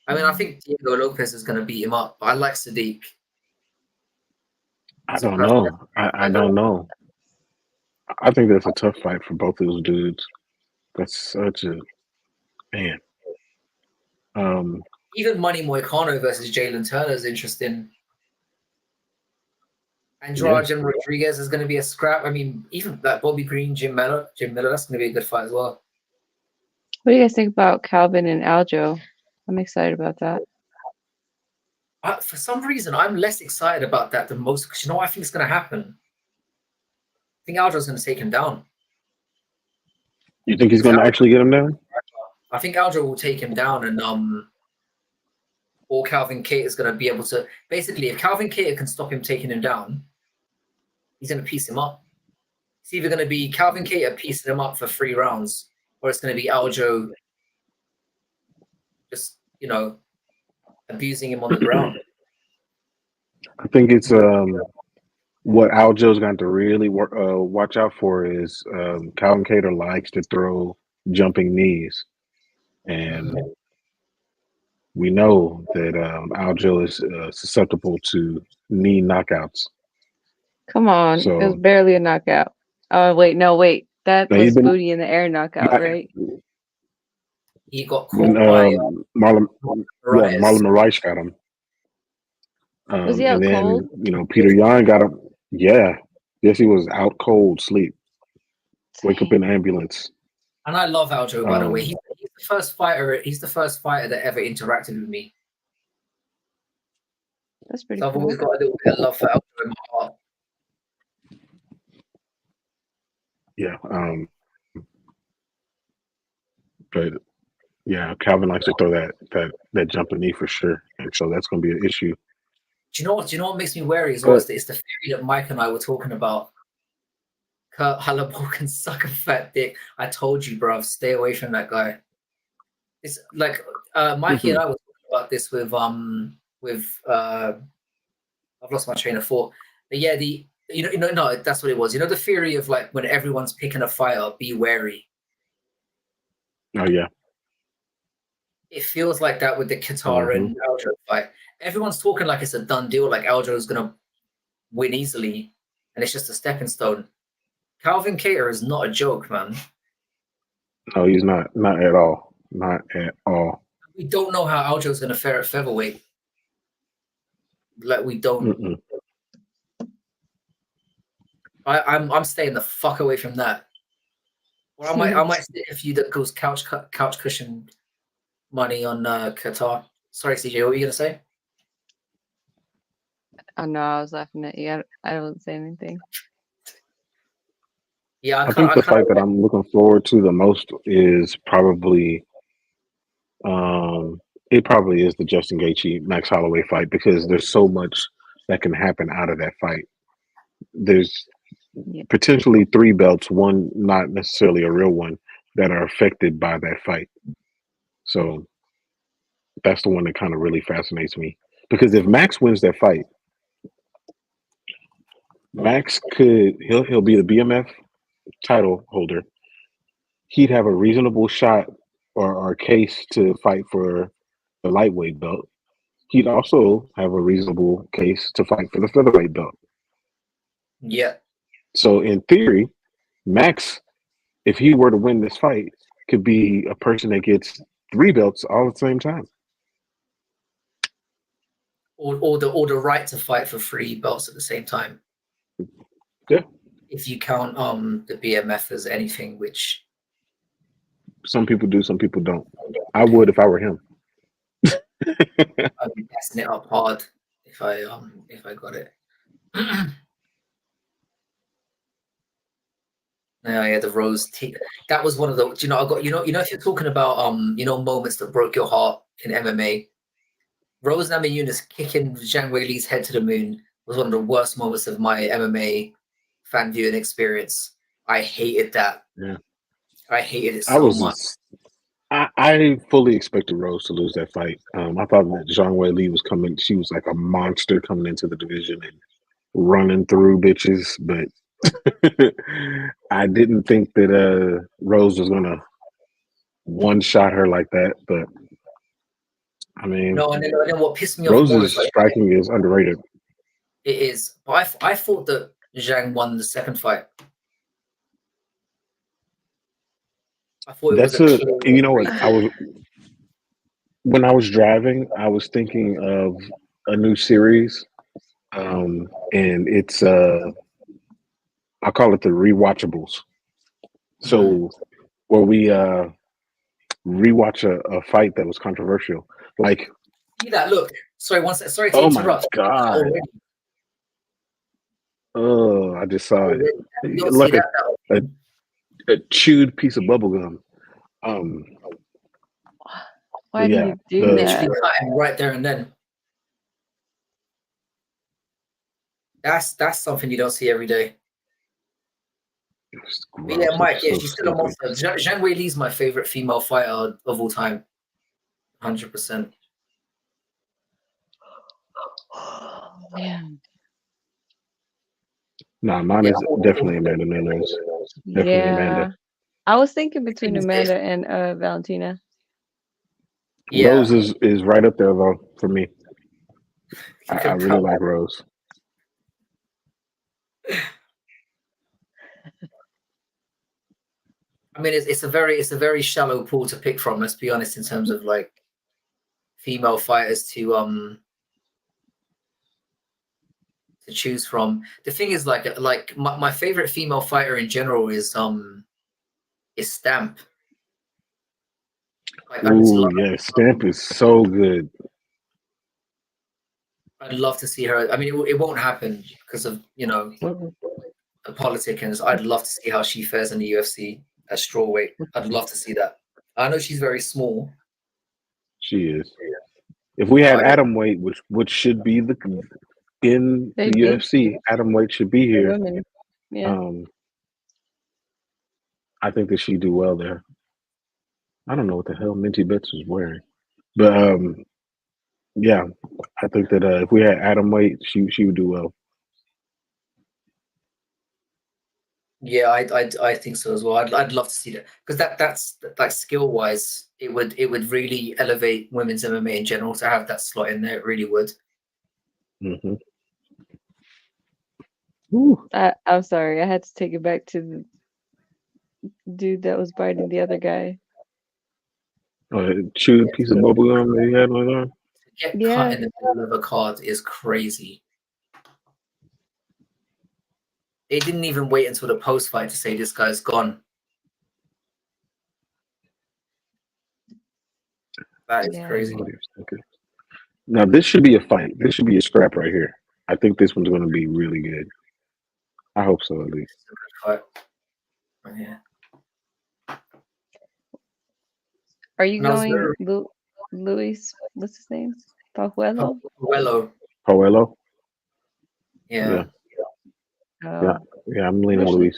I mean, I think Diego Lopez is going to beat him up, but I like Sadiq. I don't know. I don't know. I think that's a tough fight for both of those dudes. That's such a man. Even Money Moicano versus Jalen Turner is interesting. Andrade and Rodriguez is going to be a scrap. I mean, even that Bobby Green, Jim Miller, that's going to be a good fight as well. What do you guys think about Calvin and Aljo? I'm excited about that. For some reason, I'm less excited about that than most because you know what I think is going to happen? I think Aljo's going to take him down. You think he's going to actually get him down? I think Aljo will take him down, and or Calvin Cater is going to be able to. Basically, if Calvin Cater can stop him taking him down, he's going to piece him up. It's either going to be Calvin Cater piecing him up for 3 rounds, or it's going to be Aljo just, you know, abusing him on the ground. I think it's what Aljo's got to really watch out for is Calvin Cater likes to throw jumping knees, and we know that Aljo is susceptible to knee knockouts. Come on, it was barely a knockout. Oh wait, that was booty in the air knockout, right? He got caught by Marlon Moraes got him. Was he out cold? You know, Peter Yan got him. Yeah. Yes, he was out cold, sleep. Wake up in the ambulance. And I love Aljo, by the way. He's the first fighter. He's the first fighter that ever interacted with me. That's pretty So I've cool. always got a little bit of love for Aljo in my heart. Yeah. But yeah, Calvin likes to throw that jumping knee for sure, and so that's going to be an issue. Do you know what makes me wary as well? It's the theory that Mike and I were talking about. Kurt Halaborg can suck a fat dick. I told you, bruv, stay away from that guy. It's like Mikey and I were talking about this with I've lost my train of thought. But yeah, no, that's what it was. You know the theory of like when everyone's picking a fighter, be wary. Oh yeah. It feels like that with the Qatar and Aljo fight. Everyone's talking like it's a done deal, like Aljo is gonna win easily, and it's just a stepping stone. Calvin Cater is not a joke, man. No, he's not. Not at all. Not at all. We don't know how Aljo is gonna fare at featherweight. Like we don't. I'm staying the fuck away from that. Or I might stick a few that goes couch cushion money on Qatar. Sorry, CJ, what were you gonna say? Oh no, I was laughing at you. I don't say anything. Yeah, I think the fight that I'm looking forward to the most is probably it probably is the Justin Gaethje Max Holloway fight, because there's so much that can happen out of that fight. There's Yeah. potentially 3 belts, one not necessarily a real one, that are affected by that fight. So that's the one that kind of really fascinates me, because if Max wins that fight, Max he'll be the BMF title holder. He'd have a reasonable shot or case to fight for the lightweight belt. He'd also have a reasonable case to fight for the featherweight belt. Yeah. So in theory, Max, if he were to win this fight, could be a person that gets 3 belts all at the same time. Or the right to fight for 3 belts at the same time. Yeah. If you count the BMF as anything, which some people do, some people don't. I would if I were him. I'd be passing it up hard if I got it. Yeah, the Rose that was one of the, I got, if you're talking about moments that broke your heart in MMA, Rose Namajunas kicking Zhang Weili's head to the moon was one of the worst moments of my MMA fan viewing experience. I hated that. Yeah. I hated it so much. I fully expected Rose to lose that fight. I thought that Zhang Weili was coming. She was like a monster coming into the division and running through bitches, but I didn't think that Rose was gonna one-shot her like that. But I mean, no, and then what pissed me off Rose's was striking is underrated. It is, but I thought that Zhang won the second fight. I thought it was you know what, when I was driving, I was thinking of a new series, and it's I call it the rewatchables. So where we rewatch a fight that was controversial, like see that look. Sorry, sorry to oh interrupt. my god! Oh, I just saw it. Like a chewed piece of bubble gum. Why do you do that? Right there and then. That's something you don't see every day. But yeah, Mike, yeah, she's still a monster. Zhang Weili's my favorite female fighter of all time. 100%. Man. Nah, mine is definitely Amanda Nunes. Definitely Amanda. I was thinking between Amanda and Valentina. Yeah. Rose is right up there though for me. I really like Rose. I mean, it's a very shallow pool to pick from. Let's be honest, in terms of like female fighters to choose from. The thing is, like my favorite female fighter in general is Stamp. Ooh, yeah, Stamp is so good. I'd love to see her. I mean, it won't happen because of the politicians. I'd love to see how she fares in the UFC at strawweight. I'd love to see that. I know she's very small. She is. If we had atomweight, which should be in the UFC, atomweight should be here. Yeah. I think that she'd do well there. I don't know what the hell Minty Betts was wearing, but yeah, I think that if we had atomweight, she would do well. Yeah, I think so as well. I'd love to see that, because that's like skill wise, it would really elevate women's MMA in general to have that slot in there. It really would. Mm-hmm. I'm sorry, I had to take it back to the dude that was biting the other guy. Chewed piece of bubble gum that he had on his arm. To get cut in the middle of a card is crazy. They didn't even wait until the post fight to say this guy's gone. That is crazy. Now this should be a fight. This should be a scrap right here. I think this one's going to be really good. I hope so, at least. It's a good fight. Yeah. Are you And I was going Luis? What's his name? Pajuelo? Pajuelo. Poello? Yeah. Oh, Yeah, I'm leaning Which-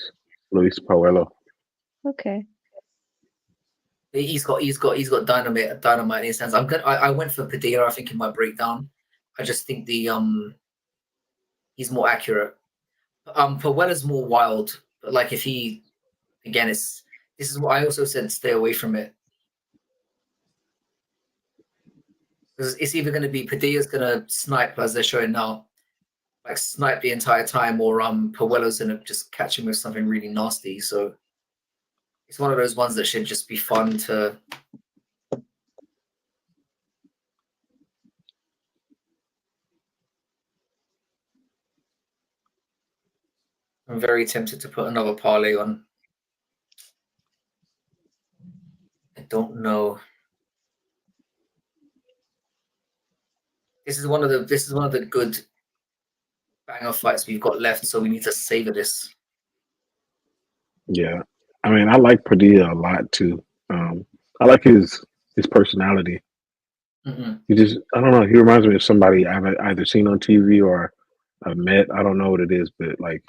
Luis Poello. okay. He's got dynamite in his hands. I went for Padilla, I think, in my breakdown. I just think he's more accurate. Pajuelo's more wild. But like if he again this is what I also said, stay away from it. Because it's either going to be Padilla's going to snipe, as they're showing now, like snipe the entire time, or Pajuelo's going to just catch him with something really nasty. So it's one of those ones that should just be fun to. I'm very tempted to put another parlay on. I don't know. This is one of the good banger fights we've got left, so we need to savor this. Yeah, I mean, I like Padilla a lot too. I like his personality. He just, I don't know. He reminds me of somebody I've either seen on TV or I've met. I don't know what it is, but like,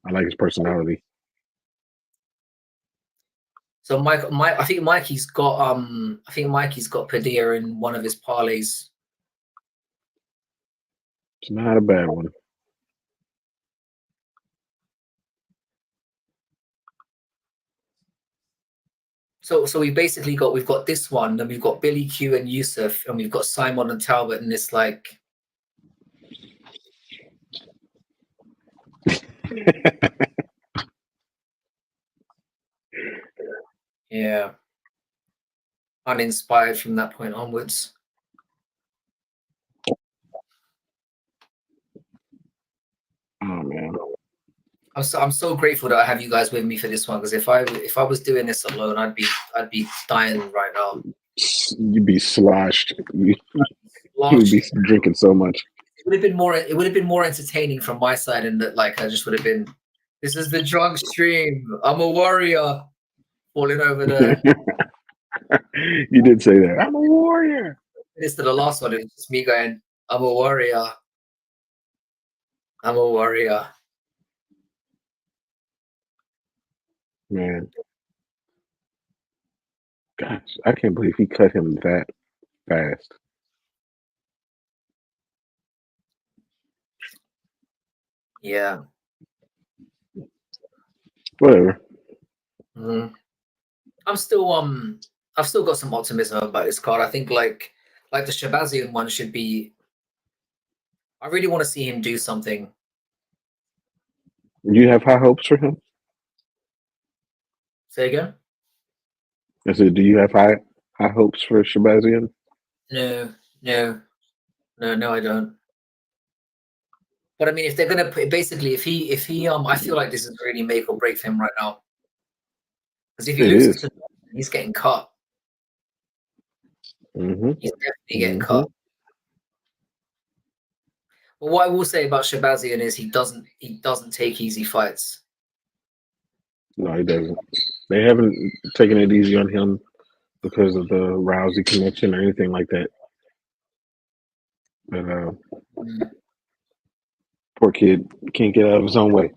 I like his personality. So I think Mikey's got Padilla in one of his parlays. It's not a bad one. So we've got this one, then we've got Billy Q and Yusuf, and we've got Simon and Talbot, and it's like yeah, uninspired from that point onwards. Oh man, I'm so grateful that I have you guys with me for this one, because if I was doing this alone, I'd be dying right now. you'd be sloshed. You'd be drinking so much. It would have been more entertaining from my side, and that like I just would have been. This is the drunk stream. I'm a warrior, falling over there. You did say that. I'm a warrior. This to the last one. It was just me going, I'm a warrior. I'm a warrior. Man. Gosh, I can't believe he cut him that fast. Yeah. Whatever. Mm-hmm. I've still got some optimism about this card. I think like the Shabazian one should be. I really want to see him do something. You have high hopes for him? Say again? I said, do you have high hopes for Shabazian? No, I don't. But I mean, if they're gonna put basically, if he I feel like this is really make or break for him right now. Because if he loses to, he's getting cut. Mm-hmm. He's definitely getting cut. But what I will say about Shabazian is he doesn't take easy fights. No, he doesn't. They haven't taken it easy on him because of the Rousey connection or anything like that. But poor kid can't get out of his own way.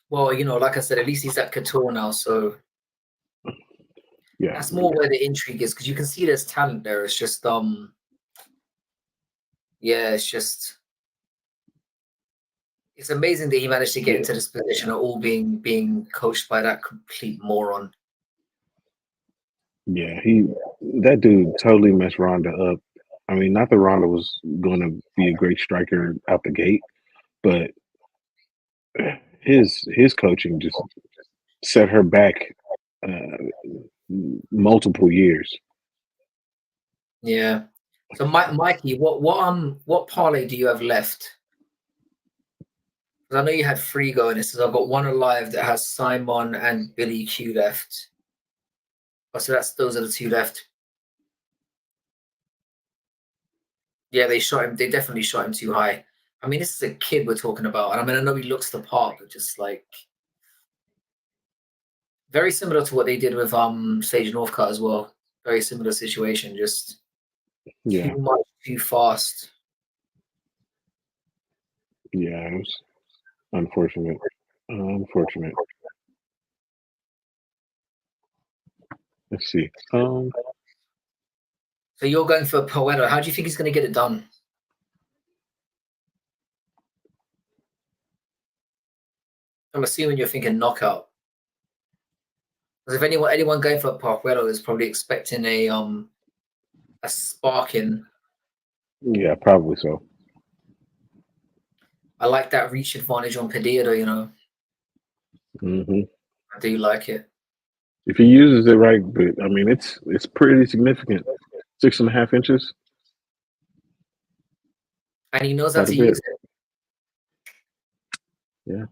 Well, like I said, at least he's at Couture now, so yeah, that's more where the intrigue is, because you can see there's talent there. It's just it's amazing that he managed to get into this position of all being coached by that complete moron. Yeah, that dude totally messed Ronda up. I mean, not that Ronda was going to be a great striker out the gate, but his coaching just set her back multiple years. Yeah. So, Mikey, what parlay do you have left? Because I know you had 3 going. It says I've got one alive that has Simon and Billy Q left. Oh, so those are the 2 left. Yeah, they shot him. They definitely shot him too high. I mean, this is a kid we're talking about, and I mean, I know he looks the part, but just like very similar to what they did with Sage Northcutt as well. Very similar situation, just Yeah, too much, too fast. yeah, it was unfortunate. Unfortunate. Let's see. So you're going for Poeta. How do you think he's going to get it done? I'm assuming you're thinking knockout. Because if anyone going for Poeta is probably expecting a sparking. Yeah, probably so. I like that reach advantage on Padilla, though, you know. Hmm. I do like it. If he uses it right, but I mean, it's pretty significant. 6.5 inches. And he knows how Quite a to bit. use it. Yeah,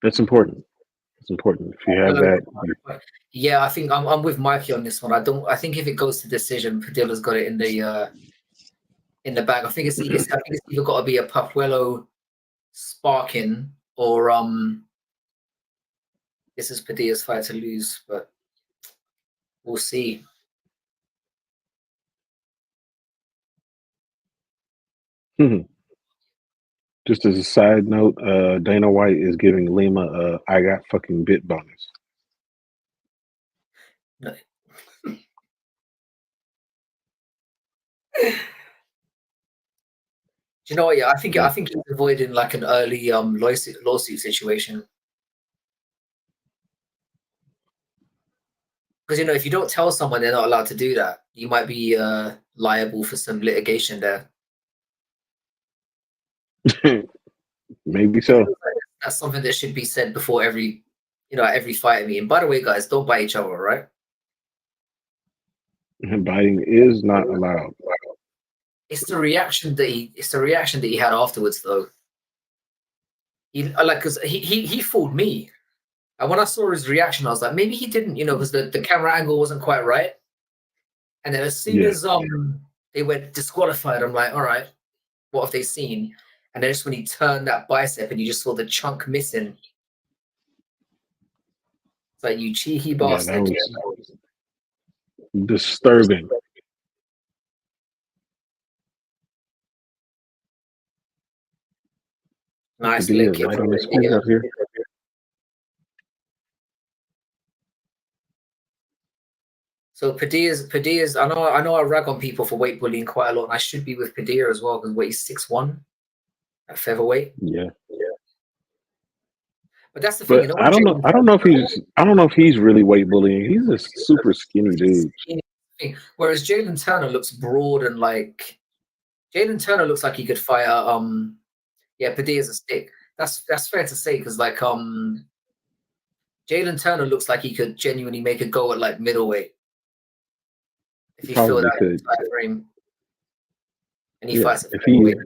that's important. It's important. If you have that, yeah, I think I'm with Mikey on this one. I think if it goes to decision, Padilla's got it in the bag. I think it's either got to be a Papuelo sparking or this is Padilla's fight to lose, but we'll see. just as a side note, Dana White is giving Lima a "I got fucking bit" bonus. No. Do you know what? Yeah, I think he's avoiding like an early lawsuit situation. Because you know, if you don't tell someone they're not allowed to do that, you might be liable for some litigation there. Maybe so. That's something that should be said before every fight meeting. By the way, guys, don't bite each other, right? Biting is not allowed. It's the reaction that he had afterwards, though. Because he fooled me. And when I saw his reaction, I was like, maybe he didn't, because the camera angle wasn't quite right. And then as soon as they went disqualified, I'm like, all right, what have they seen? And then just when he turned that bicep and you just saw the chunk missing, it's like, you cheeky bastard. Yeah, that was disturbing. Nice leg kick. Right on his feet up here. So Padilla's. I know I rag on people for weight bullying quite a lot, and I should be with Padilla as well because he's 6'1" at featherweight. Yeah. But that's the thing. But I don't know. I don't know if he's really weight bullying. He's a super skinny dude. Whereas Jalen Turner looks broad and like Jalen Turner looks like he could fight. Padilla's a stick. That's fair to say because like Jalen Turner looks like he could genuinely make a go at like middleweight. If you feel that frame, and he fights at middleweight.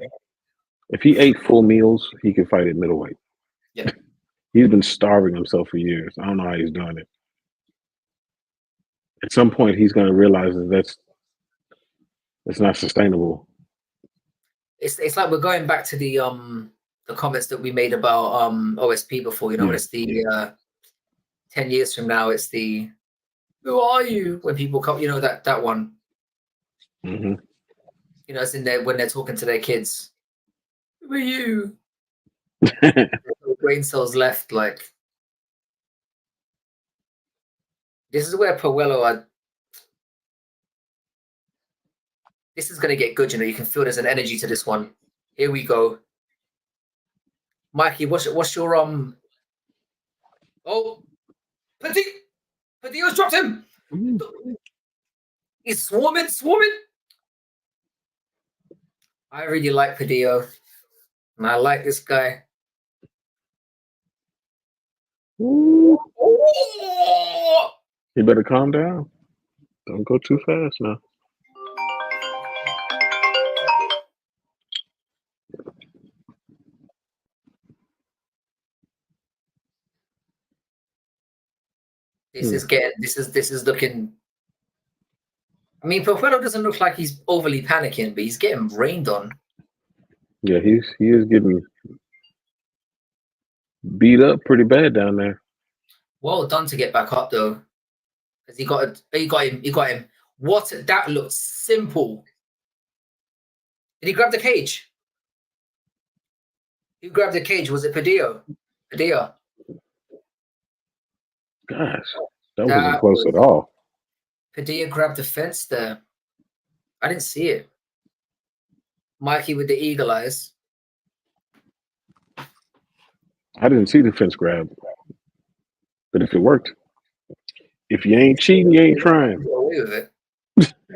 If he ate full meals, he could fight at middleweight. Yeah. He's been starving himself for years. I don't know how he's doing it. At some point, he's going to realize that's not sustainable. It's like we're going back to the comments that we made about OSP before. It's the 10 years from now. It's the who are you when people come. That one. Mm-hmm. It's in there when they're talking to their kids. Who are you? Brain cells left. Like this is where Puello. This is going to get good. You can feel there's an energy to this one. Here we go. Mikey, what's your Oh, Padillo's dropped him. He's swarming. I really like Padillo, and I like this guy. Ooh. You better calm down. Don't go too fast now. This is looking. I mean, Puello doesn't look like he's overly panicking, but he's getting rained on. Yeah, he is getting beat up pretty bad down there. Well done to get back up though, because he got him. What, that looked simple. Did he grab the cage? Who grabbed the cage? Was it Padilla? Padilla. Gosh, that wasn't close at all. Padilla grabbed the fence there. I didn't see it. Mikey with the eagle eyes. I didn't see the fence grab, but if it worked, if you ain't cheating, you ain't trying. Get away with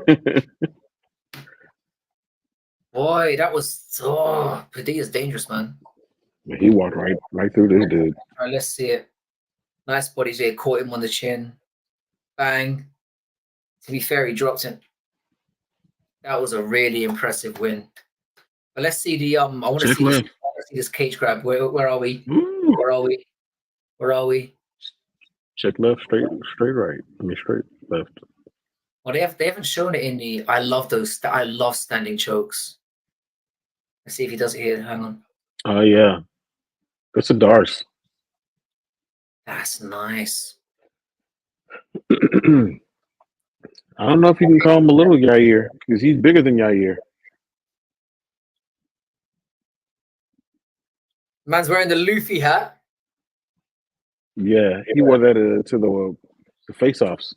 it. Boy, that was Padilla's dangerous, man. He walked right through this dude. All right, let's see it. Nice body J, caught him on the chin. Bang. To be fair, he dropped him. That was a really impressive win. But let's see the I want to see this cage grab. Where are we? Ooh. Where are we? Where are we? Check left, straight right. I mean straight left. Well, they haven't shown it in the. I love those. I love standing chokes. Let's see if he does it here. Hang on. Oh yeah, it's a Darce. That's nice. I don't know if you can call him a little Yair because he's bigger than Yair. Man's wearing the Luffy hat. Yeah, he wore that to the face-offs.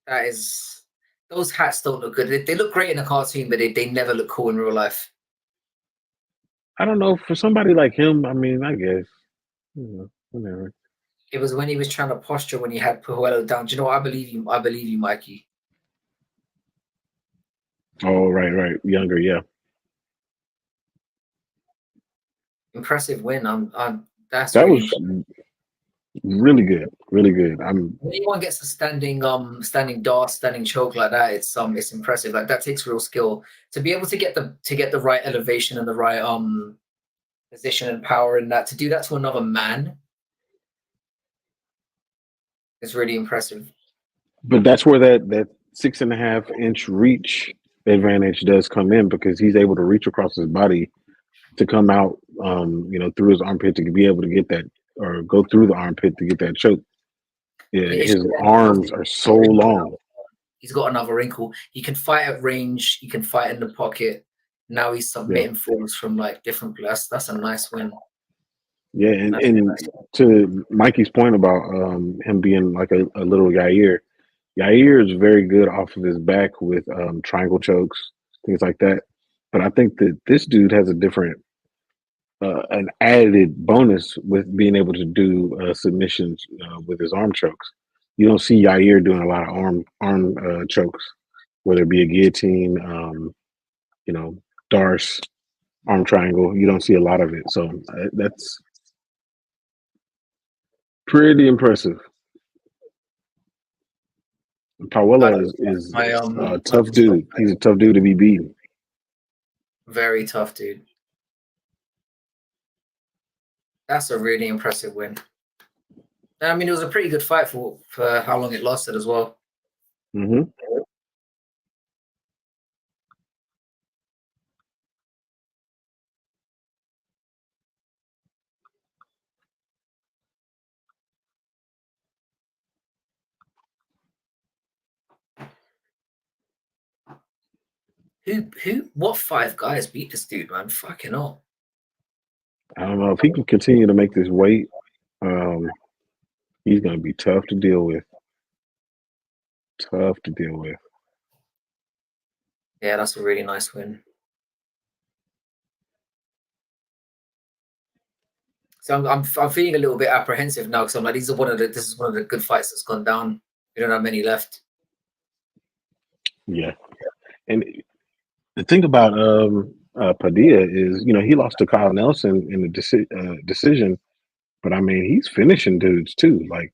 That is, those hats don't look good. They look great in a cartoon, but they never look cool in real life. I don't know, for somebody like him, I mean, I guess, whatever. It was when he was trying to posture when he had Puello down. Do you know what? I believe you, Mikey. Oh, right. Younger, yeah. Impressive win. That really was really good. Really good. When anyone gets a standing dart, standing choke like that, it's impressive. Like that takes real skill to be able to get the right elevation and the right position and power in that. To do that to another man is really impressive. But that's where that 6.5-inch reach advantage does come in, because he's able to reach across his body to come out, through his armpit to be able to get that, or go through the armpit to get that choke. Yeah, his arms are so long. He's got another wrinkle. He can fight at range. He can fight in the pocket. Now he's submitting falls from like different places. That's a nice win. Yeah, and to Mikey's point about him being like a little Yair is very good off of his back with triangle chokes, things like that. But I think that this dude has a different, an added bonus with being able to do submissions with his arm chokes. You don't see Yair doing a lot of arm chokes, whether it be a guillotine, Darce, arm triangle. You don't see a lot of it. So that's pretty impressive. Puello is a tough dude. He's a tough dude to be beaten. Very tough dude. That's a really impressive win. I mean, it was a pretty good fight for how long it lasted as well. Mm-hmm. What 5 guys beat this dude, man? Fucking hell. I don't know if he can continue to make this weight. He's going to be tough to deal with. Yeah, that's a really nice win. So I'm feeling a little bit apprehensive now, because I'm like, this is one of the good fights that's gone down. We don't have many left. Yeah, and the thing about Padilla is, he lost to Kyle Nelson in the decision, but I mean, he's finishing dudes too. Like,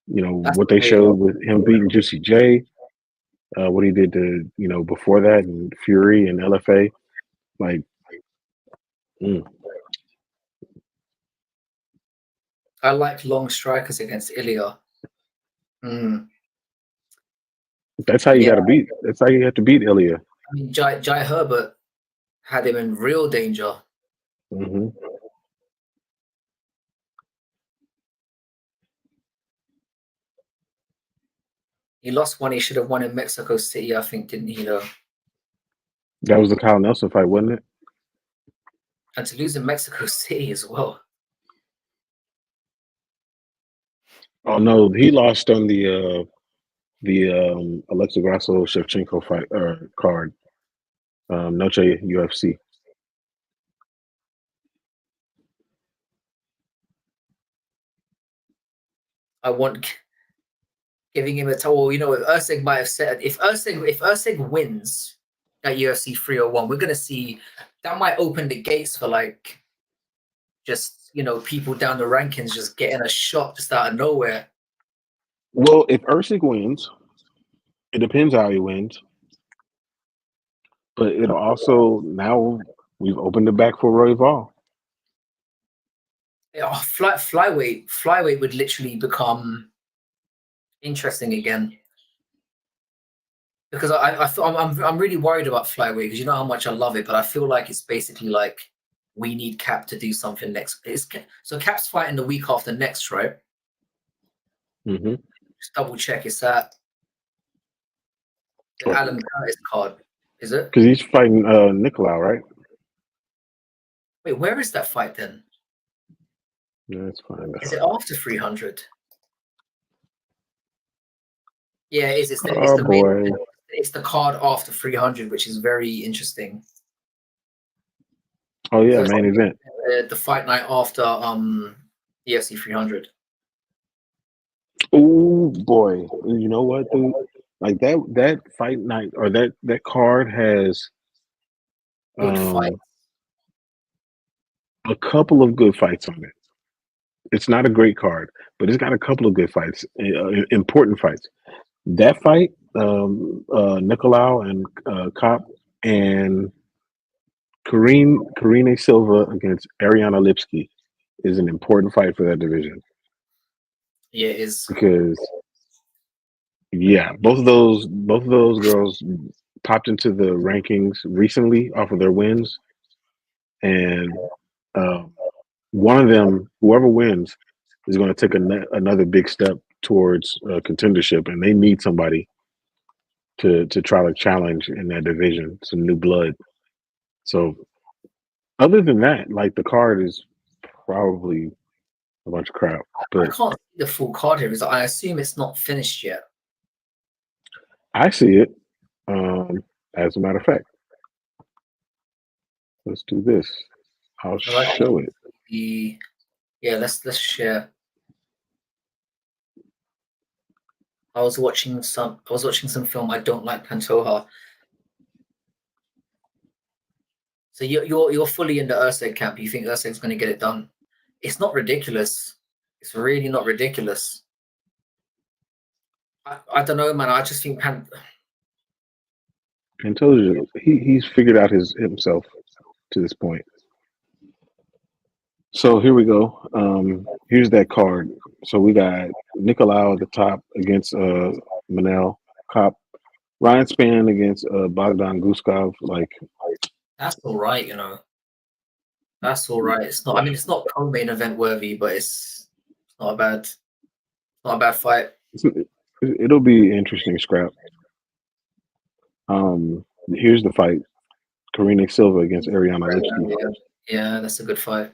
that's what they showed with him beating Juicy J, what he did to, before that, and Fury and LFA, like. I like long strikers against Ilya. That's how you got to beat. That's how you have to beat Ilya. I mean, Jai Herbert had him in real danger. Mm-hmm. He lost one he should have won in Mexico City, I think, didn't he, though? That was the Kyle Nelson fight, wasn't it? And to lose in Mexico City as well. Oh no, he lost on the Alexa Grasso Shevchenko fight card. Noche UFC. I want giving him a towel. You know, Usyk might have said if Usyk wins at UFC 301, we're gonna see that might open the gates for like just people down the rankings just getting a shot just out of nowhere. Well, if Usyk wins, it depends how he wins. But it'll also now we've opened it back for Royval. Oh, flyweight would literally become interesting again. Because I'm really worried about flyweight because you know how much I love it, but I feel like it's basically like we need Cap to do something next. So Cap's fighting the week after next, right? Mm-hmm. Just double check. Is that the Alan Curtis card? Is it? Because he's fighting Nicolau, right? Wait, where is that fight then? Yeah, that's fine. Is it after 300? Yeah, it is. It's the card after 300, which is very interesting. Oh yeah, So main event. The fight night after UFC 300. Oh boy, you know what, dude? Like that fight night or that card has Good fight. a couple of good fights on it. It's not a great card, but it's got a couple of good fights, important fights. That fight, Nicolau and Kopp and Karine Silva against Ariana Lipski is an important fight for that division. Yeah, it is. Because both of those girls popped into the rankings recently off of their wins, and one of them, whoever wins, is going to take another big step towards contendership, and they need somebody to try to challenge in that division, some new blood. So, other than that, like the card is probably a bunch of crap. But I can't see the full card here. I assume it's not finished yet. I see it. As a matter of fact, let's do this. I'll show it. Let's share. I was watching some film. I don't like Pantoja. So you're fully in the Usyk camp. You think Usyk's going to get it done? It's not ridiculous. It's really not ridiculous. I don't know, man. I just think Pantoja, he's figured out himself to this point. So here we go. Here's that card. So we got Nicolau at the top against Manel Kopp, Ryan Spann against Bogdan Guskov. Like that's all right, That's all right. It's not. I mean, it's not co-main event worthy, but it's not a bad fight. It'll be interesting scrap. Here's the fight: Karine Silva against Ariana Lipski. Yeah, that's a good fight.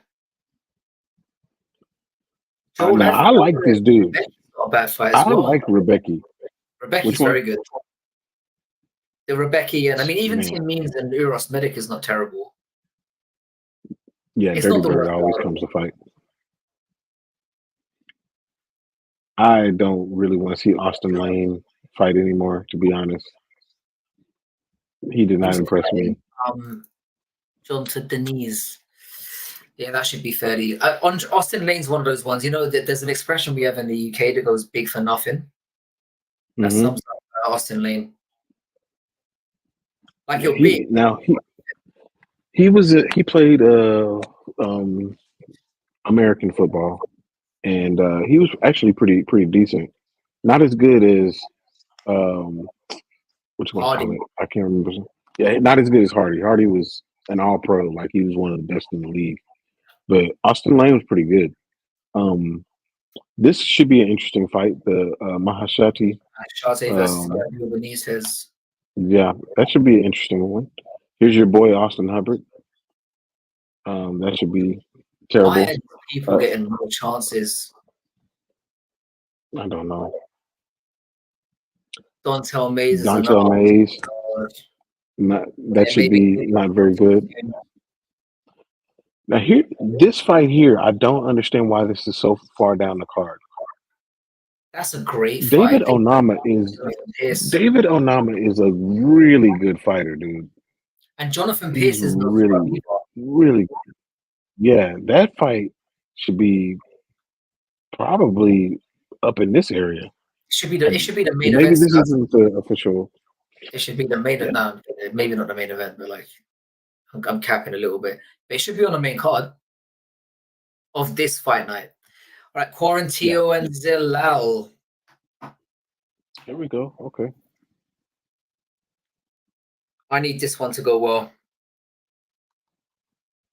I like this dude. Not a bad fight as well. I like Rebecca. Rebecca's very good. The Rebecca, and I mean, even Tim Means and Uros Medic is not terrible. Yeah, it's Dirty Bird always comes to fight. I don't really want to see Austin Lane fight anymore, to be honest. He did not impress me. John to Denise. Yeah, that should be fairly. Austin Lane's one of those ones. There's an expression we have in the UK that goes "big for nothing." That sums up Austin Lane. Like you're big. Now he played American football, and he was actually pretty decent. Not as good as which one Hardy. call it? I can't remember. Yeah, not as good as Hardy. Hardy was an all pro, like he was one of the best in the league. But Austin Lane was pretty good. This should be an interesting fight. The Mahashati. Shate versus Benitez. Yeah, that should be an interesting one. Here's your boy Austin Hubbard. That should be terrible. Why are people getting more chances? I don't know. Dontel Mays is Dontel Mays. That should be not very good. Now here, this fight here, I don't understand why this is so far down the card. That's a great David fight. Onama is a really good fighter, dude. And Jonathan Pierce is really good. Yeah, that fight should be probably up in this area. It should be the main Maybe event. This isn't the official. It should be the main event. No, maybe not the main event, but like I'm capping a little bit. But it should be on the main card of this fight night. All right, Quarantillo and Zilal. There we go. Okay. I need this one to go well.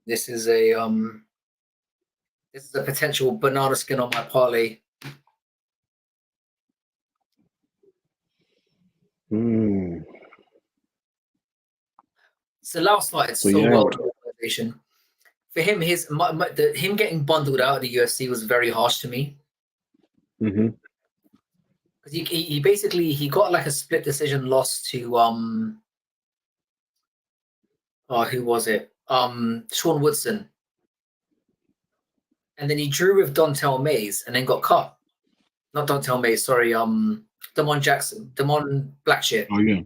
This is a potential banana skin on my parlay. Zilal started so well to the organization. For him, him getting bundled out of the UFC was very harsh to me. Because he basically got like a split decision loss to who was it? Sean Woodson. And then he drew with Dontel Mays and then got cut. Not Dontel Mays, sorry, Damon Blackshear. Oh yeah.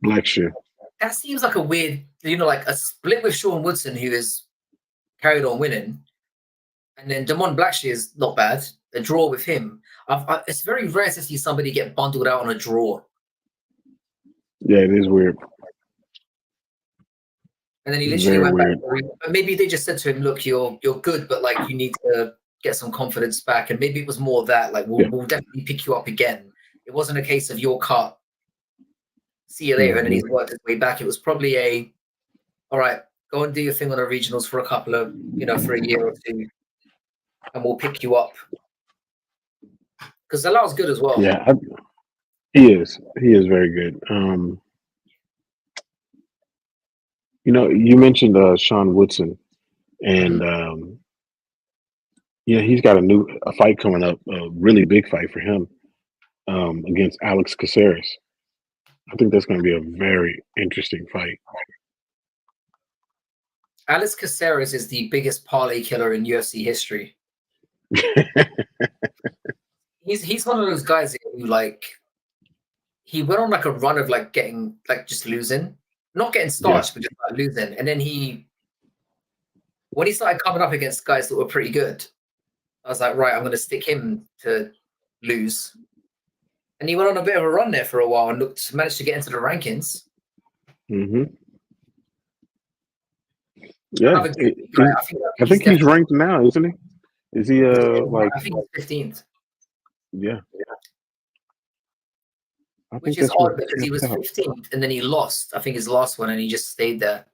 Blackshear. That seems like a weird, like a split with Sean Woodson, who is carried on winning. And then Damon Blackshear is not bad. A draw with him. It's very rare to see somebody get bundled out on a draw. Yeah, it is weird. And then he literally went back. But maybe they just said to him, "Look, you're good, but like you need to get some confidence back." And maybe it was more of that. Like we'll definitely pick you up again. It wasn't a case of your cut. See you later, and then he's worked his way back. It was probably all right, go and do your thing on the regionals for a couple of, for a year or two, and we'll pick you up. Because Zalal's good as well. Yeah, he is. He is very good. You mentioned Sean Woodson, and he's got a fight coming up, a really big fight for him against Alex Caceres. I think that's going to be a very interesting fight. Alex Caceres is the biggest parlay killer in UFC history. He's one of those guys who he went on like a run of like getting like just losing, not getting starched, but just like losing. And then when he started coming up against guys that were pretty good, I was like, right, I'm going to stick him to lose. And he went on a bit of a run there for a while and managed to get into the rankings. Yeah, I think he's ranked now, isn't he? Is he I think he's 15th. Yeah. Which is odd because he was 15th and then he lost. I think his last one, and he just stayed there,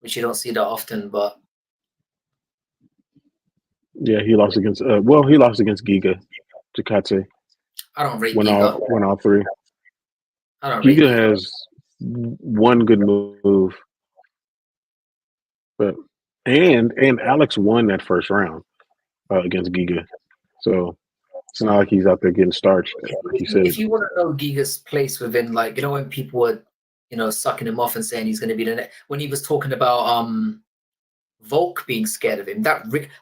which you don't see that often. But yeah, he lost against Giga Chikadze. I don't rate Giga. Won all three. I don't rate Giga has one good move, but and Alex won that first round against Giga, so it's not like he's out there getting starched. Like you said. If you want to know Giga's place within, like, when people were, sucking him off and saying he's going to be the next, when he was talking about Volk being scared of him,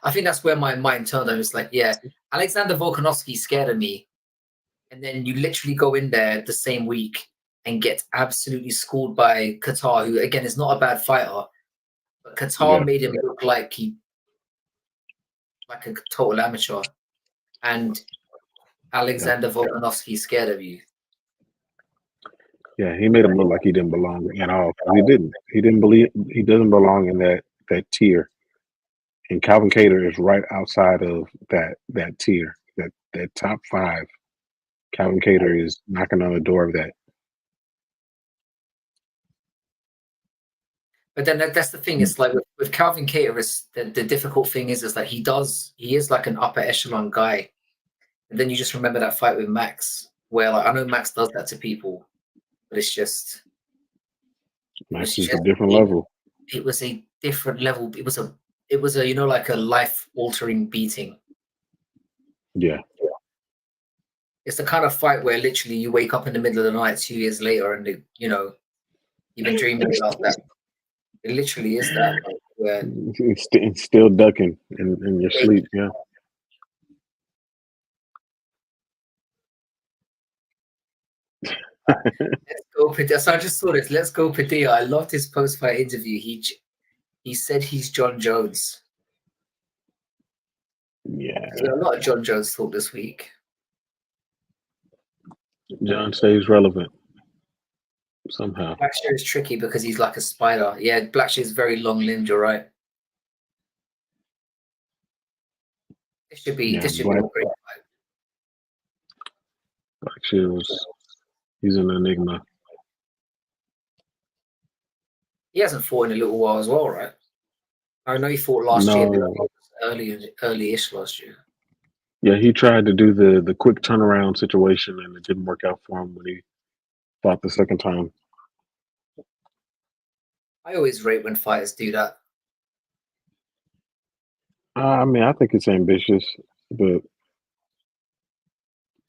I think that's where my mind turned on. It's like, yeah, Alexander Volkanovski's scared of me, and then you literally go in there the same week and get absolutely schooled by Qatar, who again is not a bad fighter, but Qatar made him look like a total amateur, and Alexander Volkanovski scared of you. Yeah, he made him look like he didn't belong at all. He didn't. He doesn't belong in that tier. And Calvin Kattar is right outside of that tier, that top 5. Calvin Kattar is knocking on the door of that. But then that's the thing. It's like with Calvin Kattar, the difficult thing is that he is like an upper echelon guy. And then you just remember that fight with Max, where like I know Max does that to people, but it's just Max is a different level. It was a different level. It was a like a life altering beating. Yeah. It's the kind of fight where literally you wake up in the middle of the night 2 years later and you've been dreaming about that. It literally is that. Like, where it's still ducking in your sleep. Yeah. Let's go, Padilla. So I just saw this. Let's go, Padilla. I loved his post-fight interview. He said he's John Jones. Yeah. There's been a lot of John Jones talk this week. John stays relevant somehow. Blackshear is tricky because he's like a spider. Yeah, Blackshear is very long-limbed. You're right. This should be a great fight. Blackshear he's an enigma. He hasn't fought in a little while as well, right? I know he fought last year, but early-ish last year. Yeah, he tried to do the quick turnaround situation, and it didn't work out for him when he fought the second time. I always rate when fighters do that. I mean, I think it's ambitious, but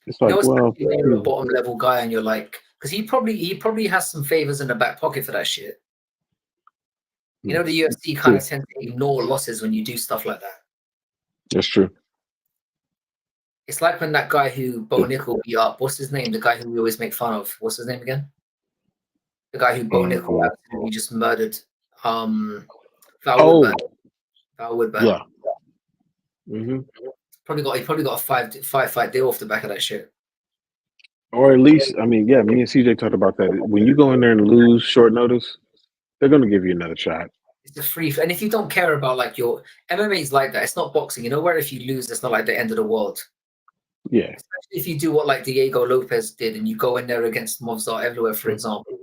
it's like, when you're a bottom level guy and you're like, because he probably has some favors in the back pocket for that shit. You know, the UFC kind of tends to ignore losses when you do stuff like that. That's true. It's like when that guy who Bo Nickel beat up, what's his name? The guy who we always make fun of. What's his name again? The guy who Bo Nickel absolutely just murdered. Val Woodburn. Yeah. Mm-hmm. He probably got a five fight deal off the back of that shit. Or at least, I mean, yeah, me and CJ talked about that. When you go in there and lose short notice, they're going to give you another shot. It's a free, and if you don't care about like your MMA is like that. It's not boxing, where if you lose, it's not like the end of the world. Yeah. Especially if you do what like Diego Lopez did, and you go in there against Movsar Evloev, for example,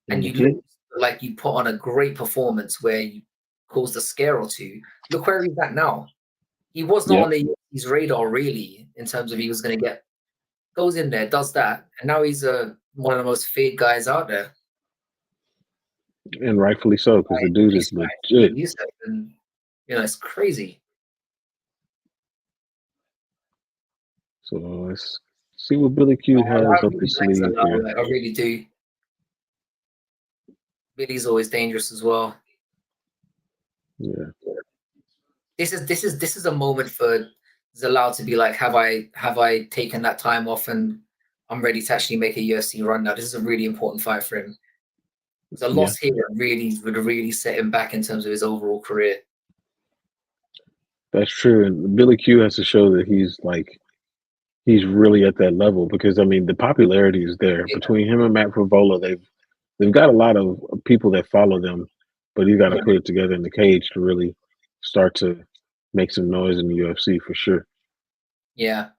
and you lose, like you put on a great performance where you caused a scare or two. Look where he's at now. He was not on his radar really in terms of he was going to goes in there, does that, and now he's one of the most feared guys out there. And rightfully so, because the dude is legit. And, it's crazy. So let's see what Billy Q has up his sleeve here. I really do. Billy's always dangerous as well. Yeah. This is a moment for Zalal to be like, have I taken that time off and I'm ready to actually make a UFC run now? This is a really important fight for him. There's a loss here that would really set him back in terms of his overall career. That's true. And Billy Q has to show that he's really at that level, because I mean the popularity is there. Between him and Matt Frivola, they've got a lot of people that follow them, but you got to put it together in the cage to really start to make some noise in the UFC for sure. Yeah.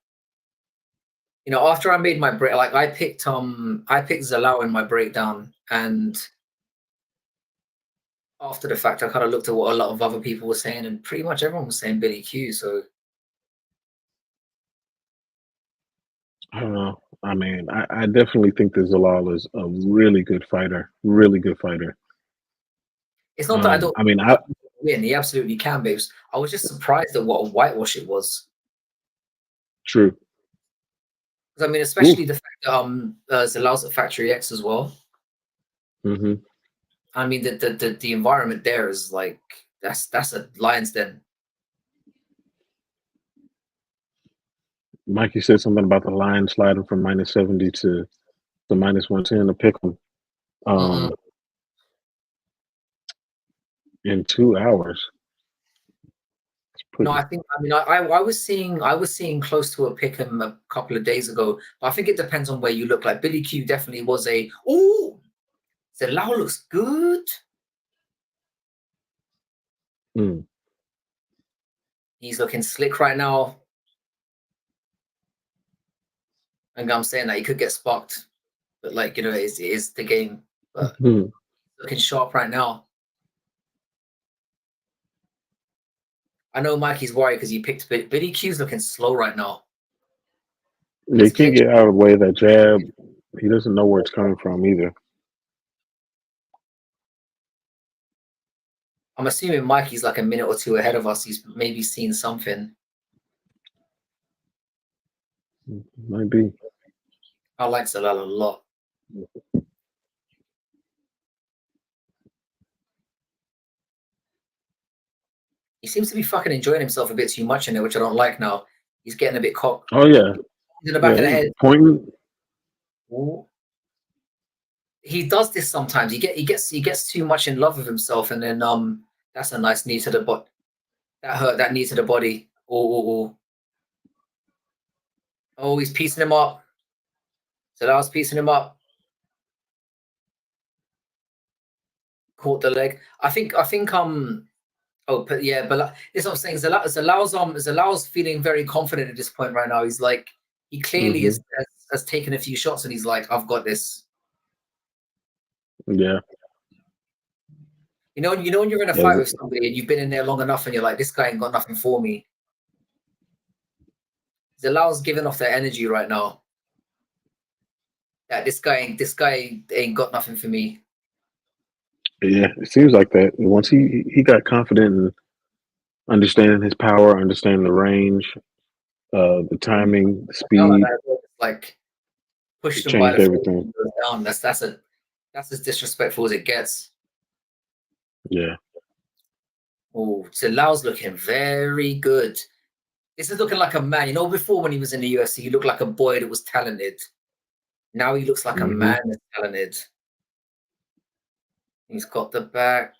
After I made my break, like I picked Zalal in my breakdown, and after the fact, I kind of looked at what a lot of other people were saying, and pretty much everyone was saying Billy Q. So I don't know. I mean, I definitely think that Zalal is a really good fighter. Really good fighter. It's not that I don't. I mean, win. He absolutely can, babes. I was just surprised at what a whitewash it was. True. I mean, especially the fact that Zalal's at Factory X as well. Mm-hmm. I mean, the environment there is like that's a lion's den. Mikey said something about the line sliding from -70 to -110 to pick them in 2 hours. No, I was seeing close to a pick 'em a couple of days ago, but I think it depends on where you look. Like Billy Q definitely was Zalal looks good. He's looking slick right now. And I'm saying that he could get sparked, but it is the game. But looking sharp right now. I know Mikey's worried because he picked Billy Q's looking slow right now. They can't get out of the way of that jab. He doesn't know where it's coming from either. I'm assuming Mikey's like a minute or two ahead of us. He's maybe seen something. Might be. I like Zalal a lot. He seems to be fucking enjoying himself a bit too much in it, which I don't like now. He's getting a bit cocked. Oh yeah. In the back of the head. Pointing. Ooh. He does this sometimes. He gets too much in love with himself, and then that's a nice knee to the butt. That hurt. That knee to the body. Oh, he's piecing him up. So that was piecing him up. Caught the leg. I think oh, but yeah, but this is what I'm saying. Zalal's feeling very confident at this point right now. He's like, he clearly has taken a few shots, and he's like, I've got this. Yeah. You know when you're in a fight with somebody and you've been in there long enough, and you're like, this guy ain't got nothing for me. Zalal's giving off that energy right now. That this guy ain't got nothing for me. Yeah, it seems like that. Once he got confident in understanding his power, understanding the range, the timing, the speed, like pushed him changed everything. Down. That's as disrespectful as it gets. Yeah. Oh, Zalal's looking very good. This is looking like a man. You know, before when he was in the UFC, he looked like a boy that was talented. Now he looks like a man that's talented. He's got the back.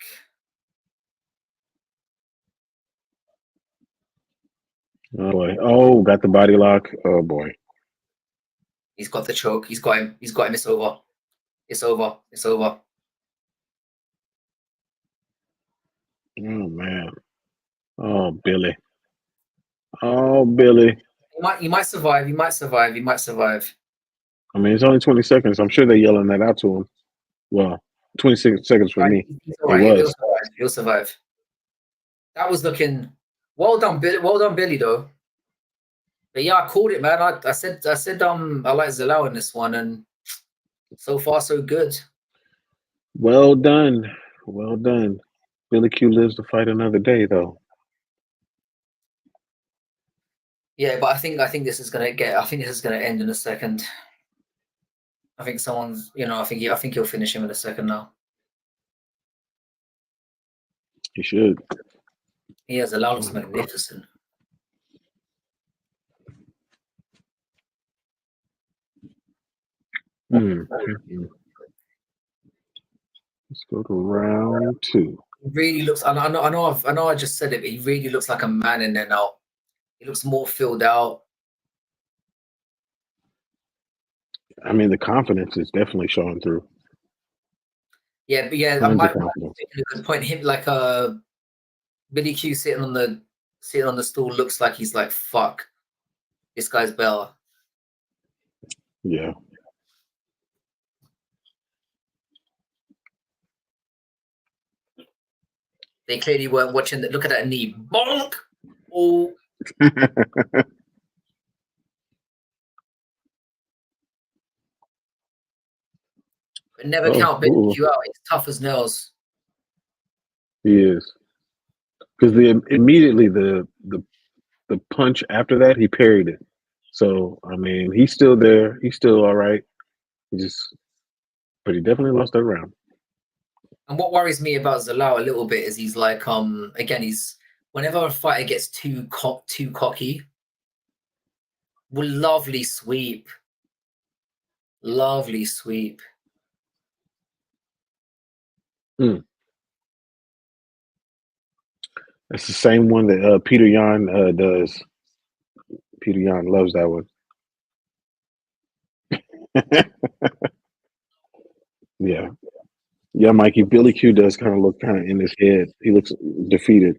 Oh boy. Oh, got the body lock. Oh boy. He's got the choke. He's got him. It's over. It's over. Oh man. Oh Billy. Oh Billy. He might survive. He might survive. I mean, it's only 20 seconds. I'm sure they're yelling that out to him. Well, 26 seconds for me. He's all right. He'll survive. That was looking well done, Billy. Well done, Billy, though. But yeah, I called it, man. I said I like Zalal in this one, and so far so good. Well done. Well done. Billy Q lives to fight another day, though. Yeah, but I think this is gonna end in a second. I think someone's, I think he'll finish him in a second now. He should. He has Zalal looks magnificent. Let's go to round 2. He really looks. I know. I just said it, but he really looks like a man in there now. He looks more filled out. I mean, the confidence is definitely showing through. Yeah, but yeah, Mike's making a good point. Him like Billy Q sitting on the stool looks like he's like, fuck, this guy's better. Yeah. They clearly weren't watching. Look at that knee. Bonk! Oh. But never count Billy Q out. He's tough as nails. He is. Because immediately the punch after that, he parried it. So, I mean, he's still there. He's still all right. But he definitely lost that round. And what worries me about Zalal a little bit is he's like, again, whenever a fighter gets too cocky, lovely sweep. Lovely sweep. It's the same one that Peter Yan does. Peter Yan loves that one. Yeah. Yeah, Mikey. Billy Q does kind of look kind of in his head. He looks defeated.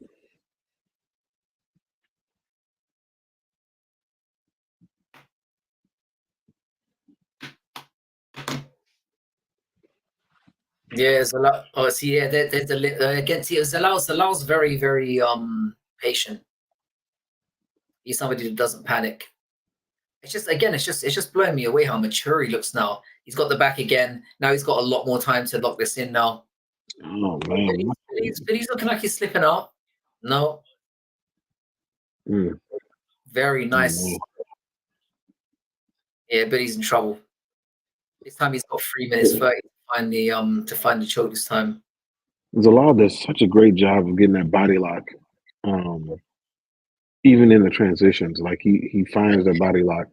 Yeah, Zalal. Oh, see, yeah, there's again. See, Zalal's very, very patient. He's somebody that doesn't panic. It's just, again, it's just blowing me away how mature he looks now. He's got the back again. Now he's got a lot more time to lock this in now. Oh man, But he's looking like he's slipping out. No. Very nice. Yeah, but he's in trouble. This time he's got 3 minutes 30 to find the choke this time. Zalal does such a great job of getting that body lock. Even in the transitions, like he finds the body lock.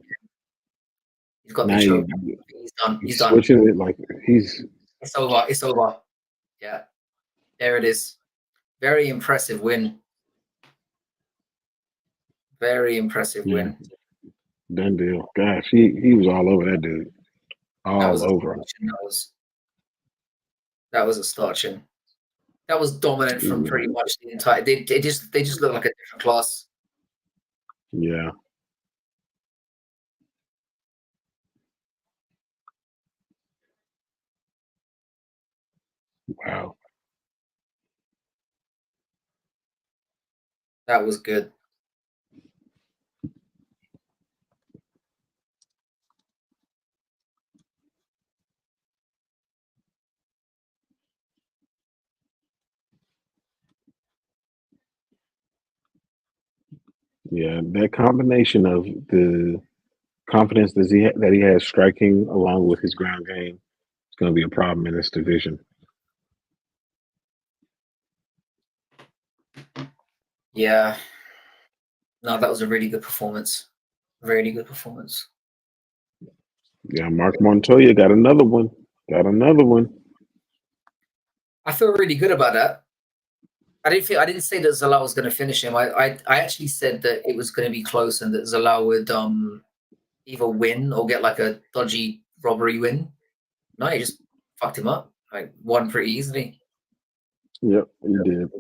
He's got the choke. He's done. He's switching it like he's. It's over. It's over. Yeah, there it is. Very impressive win. Very impressive win. Done deal. Gosh, he was all over that dude. All over him. That was a starching. That was dominant from pretty much the entire. They just look like a different class. Yeah. Wow. That was good. Yeah, that combination of the confidence that he has striking along with his ground game is going to be a problem in this division. Yeah. No, that was a really good performance. Really good performance. Yeah, Mark Montoya got another one. I feel really good about that. I didn't say that Zalal was going to finish him. I actually said that it was going to be close and that Zalal would either win or get like a dodgy robbery win. No, he just fucked him up. Like won pretty easily. Yep, he did.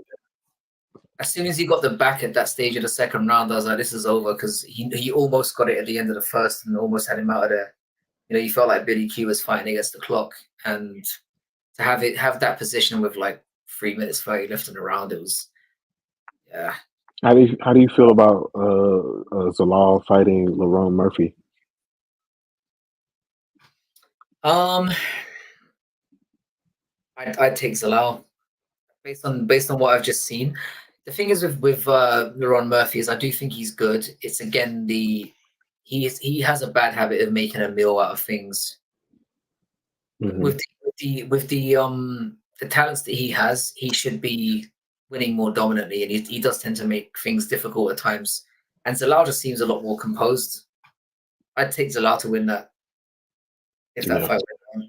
As soon as he got the back at that stage of the second round, I was like, this is over, because he almost got it at the end of the first and almost had him out of there. You know, you felt like Billy Q was fighting against the clock, and to have that position with like 3 minutes 30 left in the round, it was, yeah. How do you feel about Zalal fighting Lerone Murphy? I'd take Zalal based on what I've just seen. The thing is with Lerone Murphy is I do think he's good. It's again he has a bad habit of making a meal out of things. Mm-hmm. With the talents that he has, he should be winning more dominantly, and he does tend to make things difficult at times. And Zalal just seems a lot more composed. I'd take Zalal to win that. If that fight went on,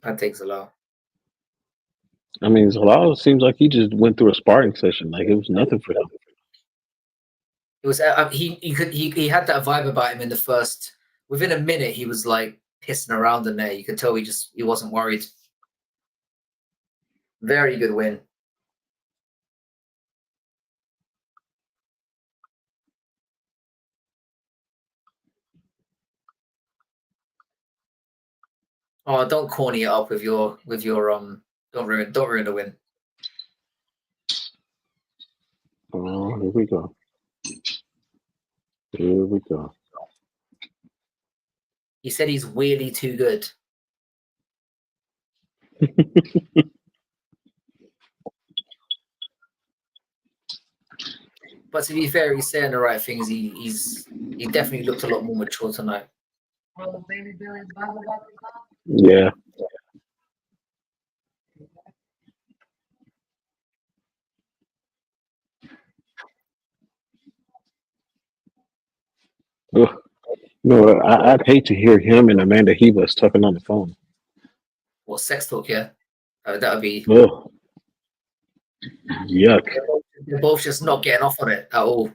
I'd take Zalal. I mean, Zalal seems like he just went through a sparring session. Like it was nothing for him. It was he had that vibe about him in the first. Within a minute, he was like pissing around in there. You could tell he wasn't worried. Very good win. Oh, don't corny it up with your don't ruin the win. Oh, here we go. Here we go. He said he's weirdly too good. But to be fair, he's saying the right things. He definitely looked a lot more mature tonight. Yeah. Ugh. No, I'd hate to hear him and Amanda Ribas talking on the phone. What, sex talk? Yeah, that would be. Ugh. Yuck. They're both just not getting off on it at all.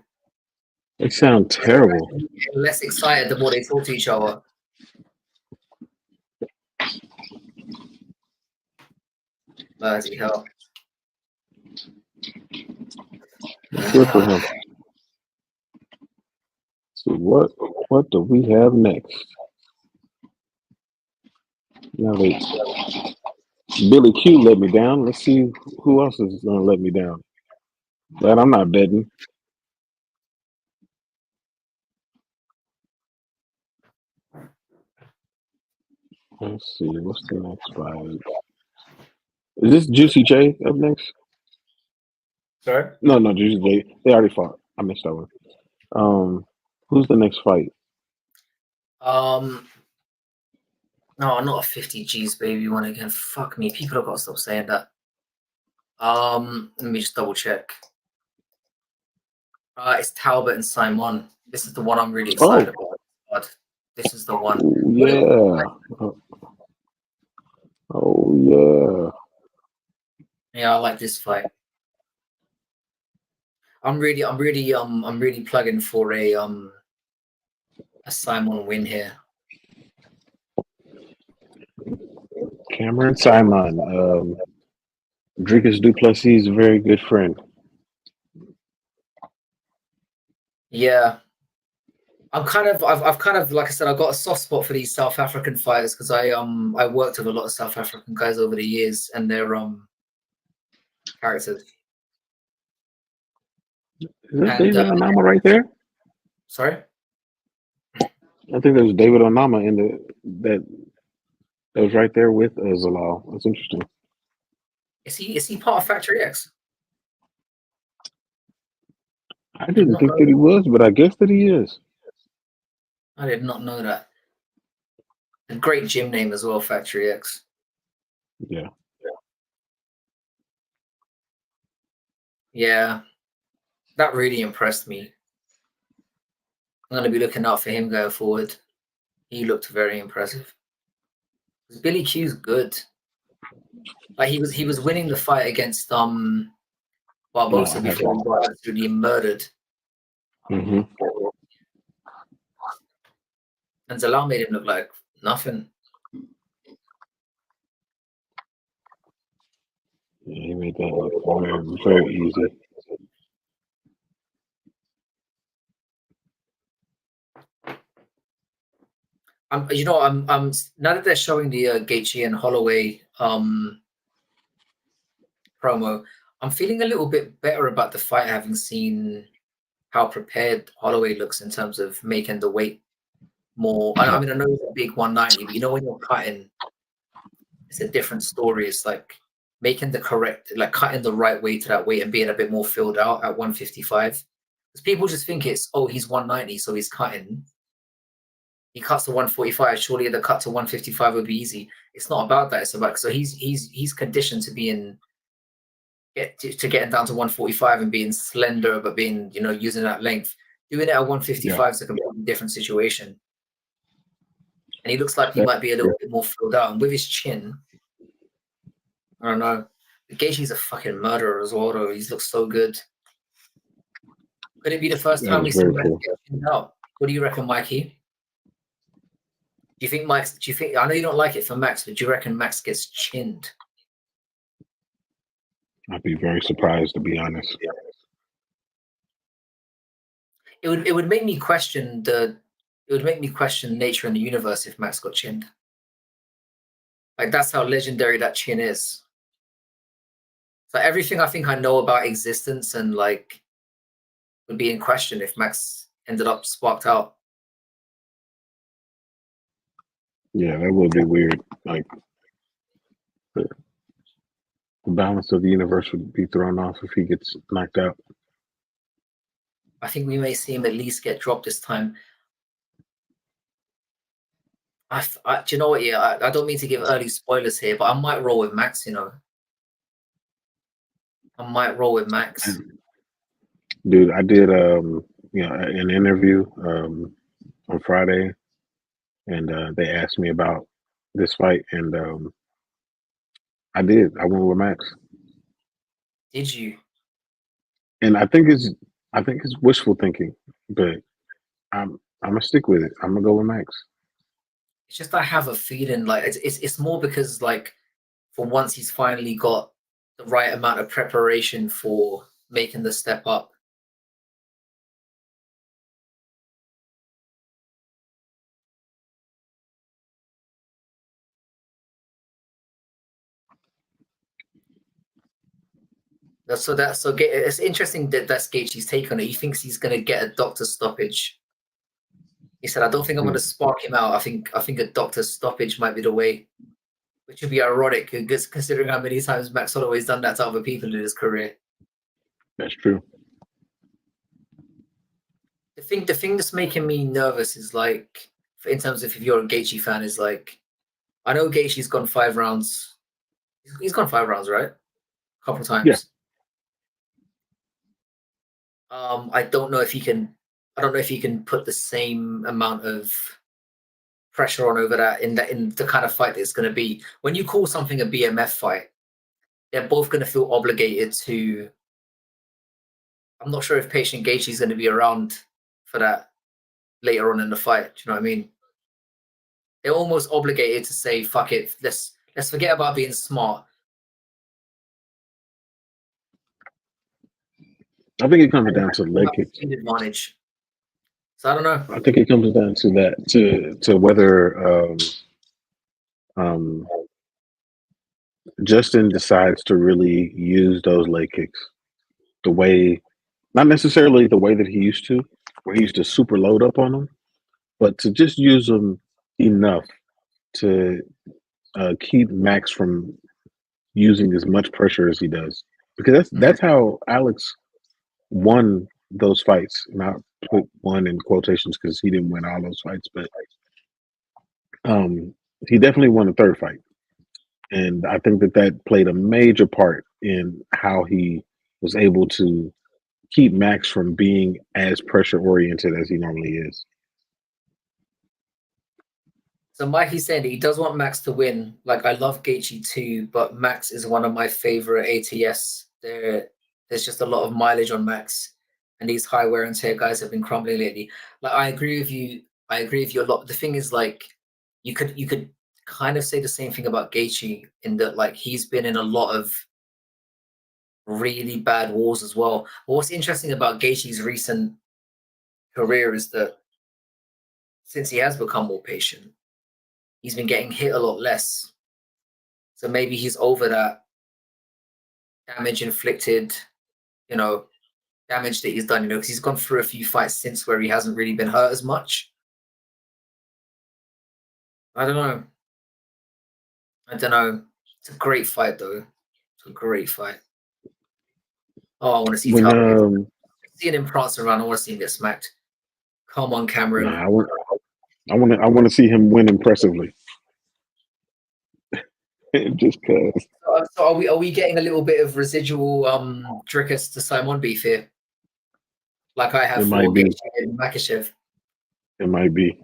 They sound terrible. Less excited the more they talk to each other. Bloody hell. Good for him. So what do we have next? Now Billy Q let me down. Let's see who else is gonna let me down. But I'm not betting. Let's see. What's the next fight? Is this Juicy J up next? Sorry? No, Juicy J. They already fought. I missed that one. Who's the next fight? No, not a 50 G's baby one again. Fuck me. People have got to stop saying that. Let me just double check. It's Talbot and Simon. This is the one I'm really excited about. But this is the one. Oh, yeah. Oh yeah. Yeah, I like this fight. I'm really plugging for a Simon win here. Cameron Simon. Dricus Duplessis' a very good friend. Yeah. I've kind of, like I said, I've got a soft spot for these South African fighters because I worked with a lot of South African guys over the years and their characters. Is that David Onama right there? Sorry? I think there's David Onama in that was right there with Zalal. That's interesting. Is he part of Factory X? I didn't think that he was, but I guess that he is. I did not know that. A great gym name as well, Factory X. Yeah. Yeah. That really impressed me. I'm going to be looking out for him going forward. He looked very impressive. Billy Q's good. Like he was winning the fight against Barbosa before he got absolutely murdered. Mm-hmm. And Zalal made him look like nothing. Yeah, he made that look very, very easy. You know, I'm now that they're showing the Gaethje and Holloway promo, I'm feeling a little bit better about the fight, having seen how prepared Holloway looks in terms of making the weight more. I mean, I know it's a big 190, but you know, when you're cutting, it's a different story. It's like making the correct, like cutting the right way to that weight and being a bit more filled out at 155. Because people just think it's, oh, he's 190, so he's cutting. He cuts to 145. Surely the cut to 155 would be easy. It's not about that. It's about, so he's conditioned to being getting down to 145 and being slender, but being, you know, using that length. Doing it at 155 is a completely different situation. And he looks like he might be a little bit more filled out. And with his chin, I don't know. Gaethje's a fucking murderer as well, though. He looks so good. Could it be the first time we see Max get chinned out? What do you reckon, Mikey? Do you think Max? Do you think? I know you don't like it for Max, but do you reckon Max gets chinned? I'd be very surprised, to be honest. It would make me question nature and the universe if Max got chinned. Like, that's how legendary that chin is. So everything I think I know about existence and like would be in question if Max ended up sparked out. Yeah, that would be weird. Like the balance of the universe would be thrown off if he gets knocked out. I think we may see him at least get dropped this time. Do you know what? Yeah, I don't mean to give early spoilers here, but I might roll with Max. You know, I might roll with Max. Dude, I did an interview on Friday, and they asked me about this fight, and I went with Max. Did you? And I think it's wishful thinking, but I'm gonna stick with it. I'm gonna go with Max. It's just I have a feeling like it's more because like for once he's finally got the right amount of preparation for making the step up. It's interesting that that's Gaethje's take on it. He thinks he's going to get a doctor's stoppage. He said, "I don't think I'm going to spark him out. I think a doctor's stoppage might be the way," which would be ironic, considering how many times Max Holloway's done that to other people in his career. That's true. The thing that's making me nervous is like, in terms of if you're a Gaethje fan, is like, I know Gaethje's gone 5 rounds. He's gone 5 rounds, right? A couple of times. Yeah. I don't know if he can put the same amount of pressure on over that in the kind of fight that it's going to be. When you call something a BMF fight, they're both going to feel obligated to. I'm not sure if Patient Gaethje is going to be around for that later on in the fight. Do you know what I mean? They're almost obligated to say, "Fuck it, let's forget about being smart." I think it comes down to leg kicks. Advantage. So I don't know. I think it comes down to that, to whether Justin decides to really use those leg kicks the way, not necessarily the way that he used to, where he used to super load up on them, but to just use them enough to keep Max from using as much pressure as he does. Because that's how Alex won those fights. And I put "won" in quotations because he didn't win all those fights, but he definitely won the third fight. And I think that played a major part in how he was able to keep Max from being as pressure oriented as he normally is. So Mikey's saying that he does want Max to win. Like, I love Gaethje too, but Max is one of my favorite ATS. There's just a lot of mileage on Max, and these high wear and tear guys have been crumbling lately. Like, I agree with you a lot. The thing is, like, you could kind of say the same thing about Gaethje in that, like, he's been in a lot of really bad wars as well. But what's interesting about Gaethje's recent career is that since he has become more patient, he's been getting hit a lot less. So maybe he's over that damage inflicted, damage that he's done, because he's gone through a few fights since where he hasn't really been hurt as much. I don't know. It's a great fight, though. It's a great fight. Oh, I want to see seeing him prance around. I want to see him get smacked. Come on, Cameron. Nah, I want to see him win impressively. Just cause. So are we getting a little bit of residual Drickus to Simon beef here? Like I have for Gaethje and Makhachev. It might be.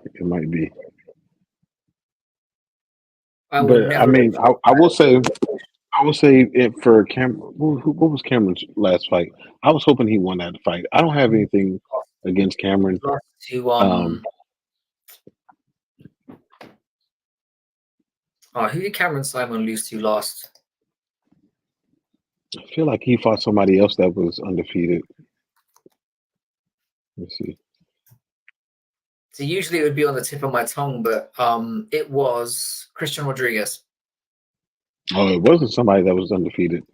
I will say it for Cameron. What was Cameron's last fight? I was hoping he won that fight. I don't have anything against Cameron. Who did Cameron Simon lose to last? I feel like he fought somebody else that was undefeated. Let's see. So usually it would be on the tip of my tongue, but it was Christian Rodriguez. Oh, it wasn't somebody that was undefeated.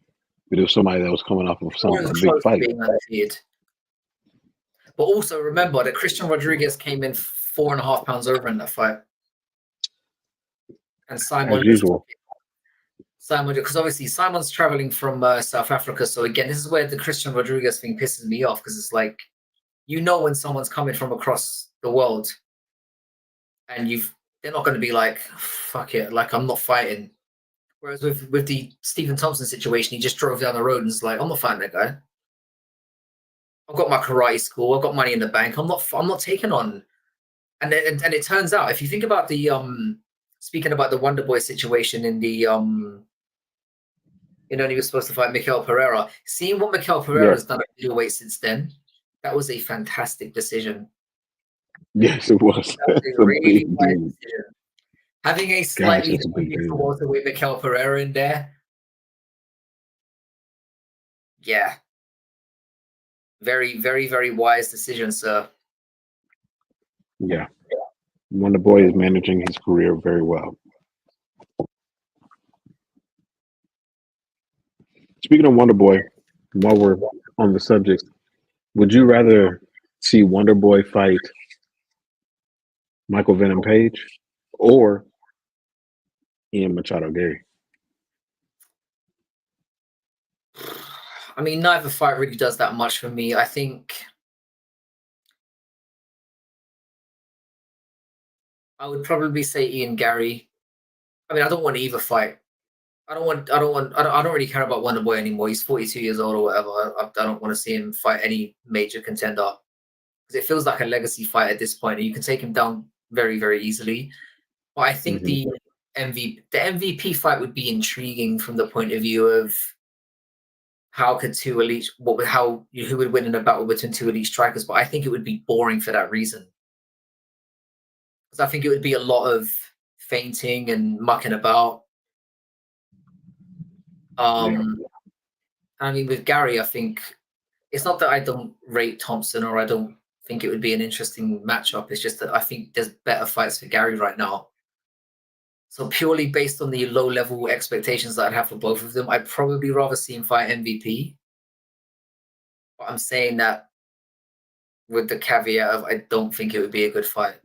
It was somebody that was coming off of a big fight. But also remember that Christian Rodriguez came in 4.5 pounds over in that fight. And Simon, as usual. Because obviously Simon's traveling from South Africa. So again, this is where the Christian Rodriguez thing pisses me off, because it's like, when someone's coming from across the world, and they're not going to be like, fuck it, like, I'm not fighting. Whereas with the Stephen Thompson situation, he just drove down the road and was like, I'm not fighting that guy. I've got my karate school. I've got money in the bank. I'm not taking on. And it turns out, if you think about the speaking about the Wonder Boy situation in the he was supposed to fight Mikael Pereira. Seeing what Mikael Pereira has done at middleweight since then, that was a fantastic decision. Yes, it was. That was a really wise decision. Having a slightly welterweight Mikael Pereira in there, yeah, very, very, very wise decision, sir. Yeah, Wonder Boy is managing his career very well. Speaking of Wonder Boy, while we're on the subject, would you rather see Wonder Boy fight Michael Venom Page or Ian Machado Gary? I mean, neither fight really does that much for me. I think I would probably say Ian Gary. I mean, I don't want either fight. I don't really care about Wonder Boy anymore. He's 42 years old or whatever. I don't want to see him fight any major contender because it feels like a legacy fight at this point. And you can take him down very, very easily. But I think the MVP fight would be intriguing from the point of view of how could two elite, who would win in a battle between two elite strikers. But I think it would be boring for that reason. Because I think it would be a lot of feinting and mucking about. I mean, with Gary, I think it's not that I don't rate Thompson or I don't think it would be an interesting matchup. It's just that I think there's better fights for Gary right now. So purely based on the low-level expectations that I'd have for both of them, I'd probably rather see him fight MVP. But I'm saying that with the caveat of I don't think it would be a good fight.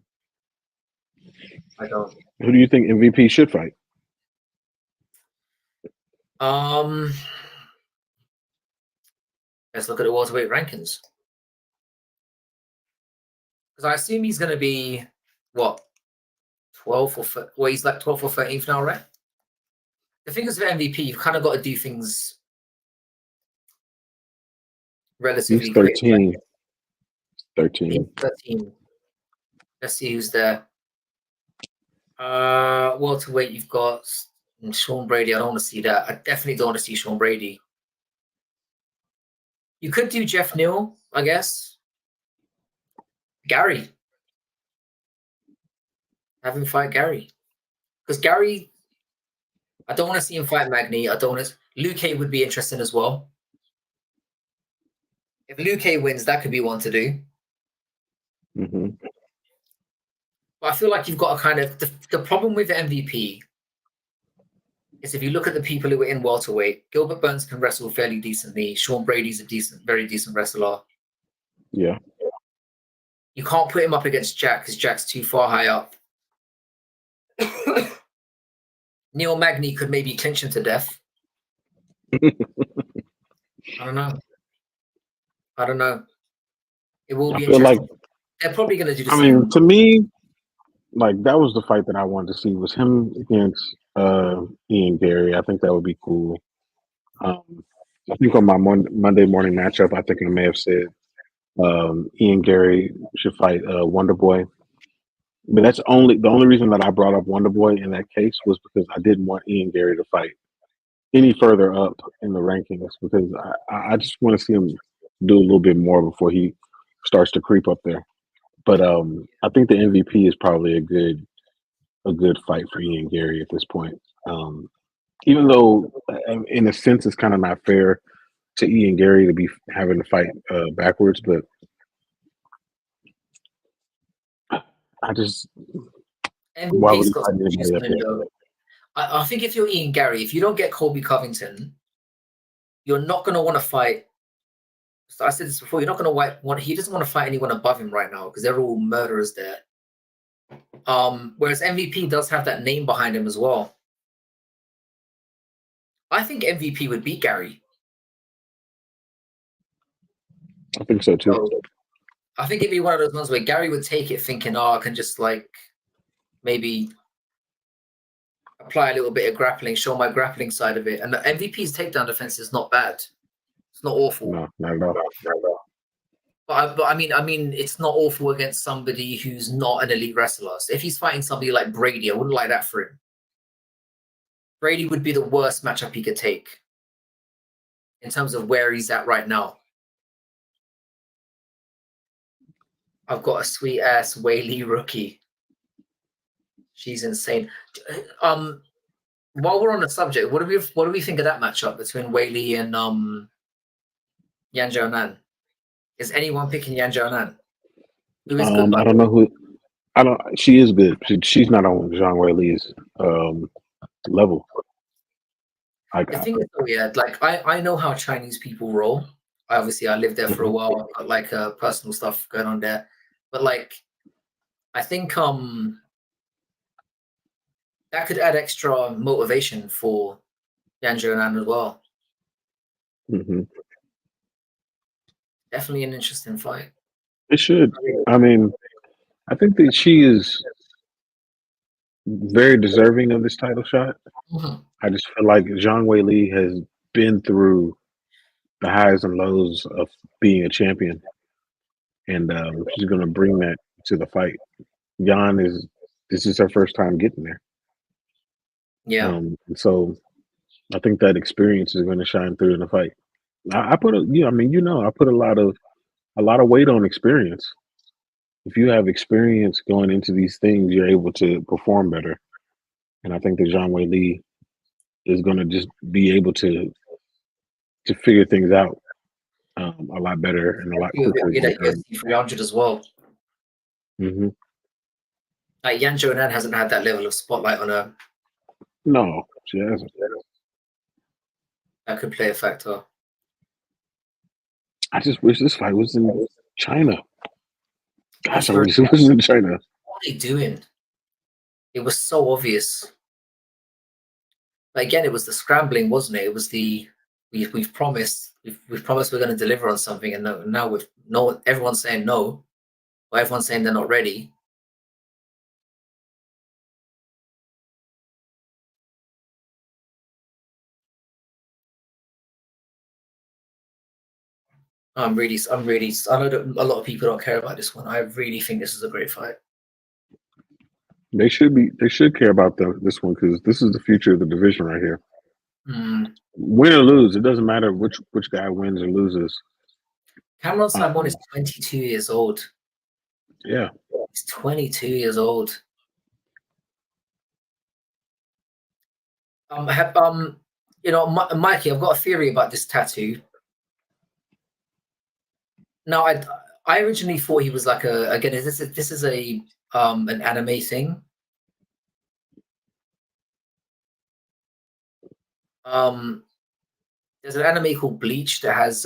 I don't. Who do you think MVP should fight? Let's look at the welterweight rankings. Because I assume he's going to be, what, 12th or well, he's like 12th or 13th now, right? The thing is with MVP, you've kind of got to do things relatively He's 13. quick. 13. He's 13. Let's see who's there. Welterweight, you've got Sean Brady. I don't want to see that. I definitely don't want to see Sean Brady. You could do Jeff Neal, I guess. Gary. Have him fight Gary. Because Gary, I don't want to see him fight Magny. I don't want to. Luque would be interesting as well. If Luque wins, that could be one to do. Mm-hmm. But I feel like you've got a kind of the problem with the MVP is if you look at the people who were in welterweight, Gilbert Burns can wrestle fairly decently. Sean Brady's a very decent wrestler. Yeah. You can't put him up against Jack because Jack's too far high up. Neil Magny could maybe clinch him to death. I don't know. It will be interesting. Like, they're probably going to do the I same. mean, to me, like that was the fight that I wanted to see was him against Ian Gary. I think that would be cool. I think on my Monday morning matchup, I think I may have said Ian Gary should fight Wonder Boy. But that's the only reason that I brought up Wonder Boy in that case was because I didn't want Ian Gary to fight any further up in the rankings because I just want to see him do a little bit more before he starts to creep up there. But I think the MVP is probably a good fight for Ian Gary at this point. Even though, in a sense, it's kind of not fair to Ian Gary to be having to fight backwards, but I just why would he fight anybody up there? I think if you're Ian Gary, if you don't get Colby Covington, you're not going to want to fight. So I said this before. You're not going to want. He doesn't want to fight anyone above him right now because they're all murderers there. Whereas MVP does have that name behind him as well. I think MVP would beat Gary. I think so too. So, I think it'd be one of those ones where Gary would take it thinking, I can just like maybe apply a little bit of grappling, show my grappling side of it. And the MVP's takedown defense is not bad. It's not awful. No, not at all. But I mean, it's not awful against somebody who's not an elite wrestler. So if he's fighting somebody like Brady, I wouldn't like that for him. Brady would be the worst matchup he could take in terms of where he's at right now. I've got a sweet ass Whaley rookie. She's insane. While we're on the subject, what do we think of that matchup between Whaley and Yan Xiaonan? Is anyone picking Yan Xiaonan? Who is good? I don't know who. She is good. She's not on Zhang Weili's level. The thing is, though, yeah, like I know how Chinese people roll. Obviously, I lived there for a while. I've got like personal stuff going on there, but like I think that could add extra motivation for Yan Zhounan as well. Definitely an interesting fight. It should. I mean, I think that she is very deserving of this title shot. I just feel like Zhang Weili has been through the highs and lows of being a champion, and she's going to bring that to the fight. This is her first time getting there. Yeah. So I think that experience is going to shine through in the fight. I put I put a lot of weight on experience. If you have experience going into these things, you're able to perform better. And I think that Zhang Weili is going to just be able to figure things out a lot better and a lot quicker. You're at UFC 300 as well. Like Yan Zhounan hasn't had that level of spotlight on her. No, she hasn't. That could play a factor. I just wish this fight was in China. Gosh, I wish it was in China. What are they doing? It was so obvious. But again, it was the scrambling, wasn't it? It was the we've promised we're going to deliver on something, and now with everyone's saying no, or everyone's saying they're not ready. I know that a lot of people don't care about this one. I really think this is a great fight. They should care about this one because this is the future of the division right here. Win or lose, it doesn't matter which guy wins or loses. Cameron Simon is 22 years old. Yeah. He's 22 years old. Mikey, I've got a theory about this tattoo. Now, I originally thought he was like this is an anime thing. There's an anime called Bleach that has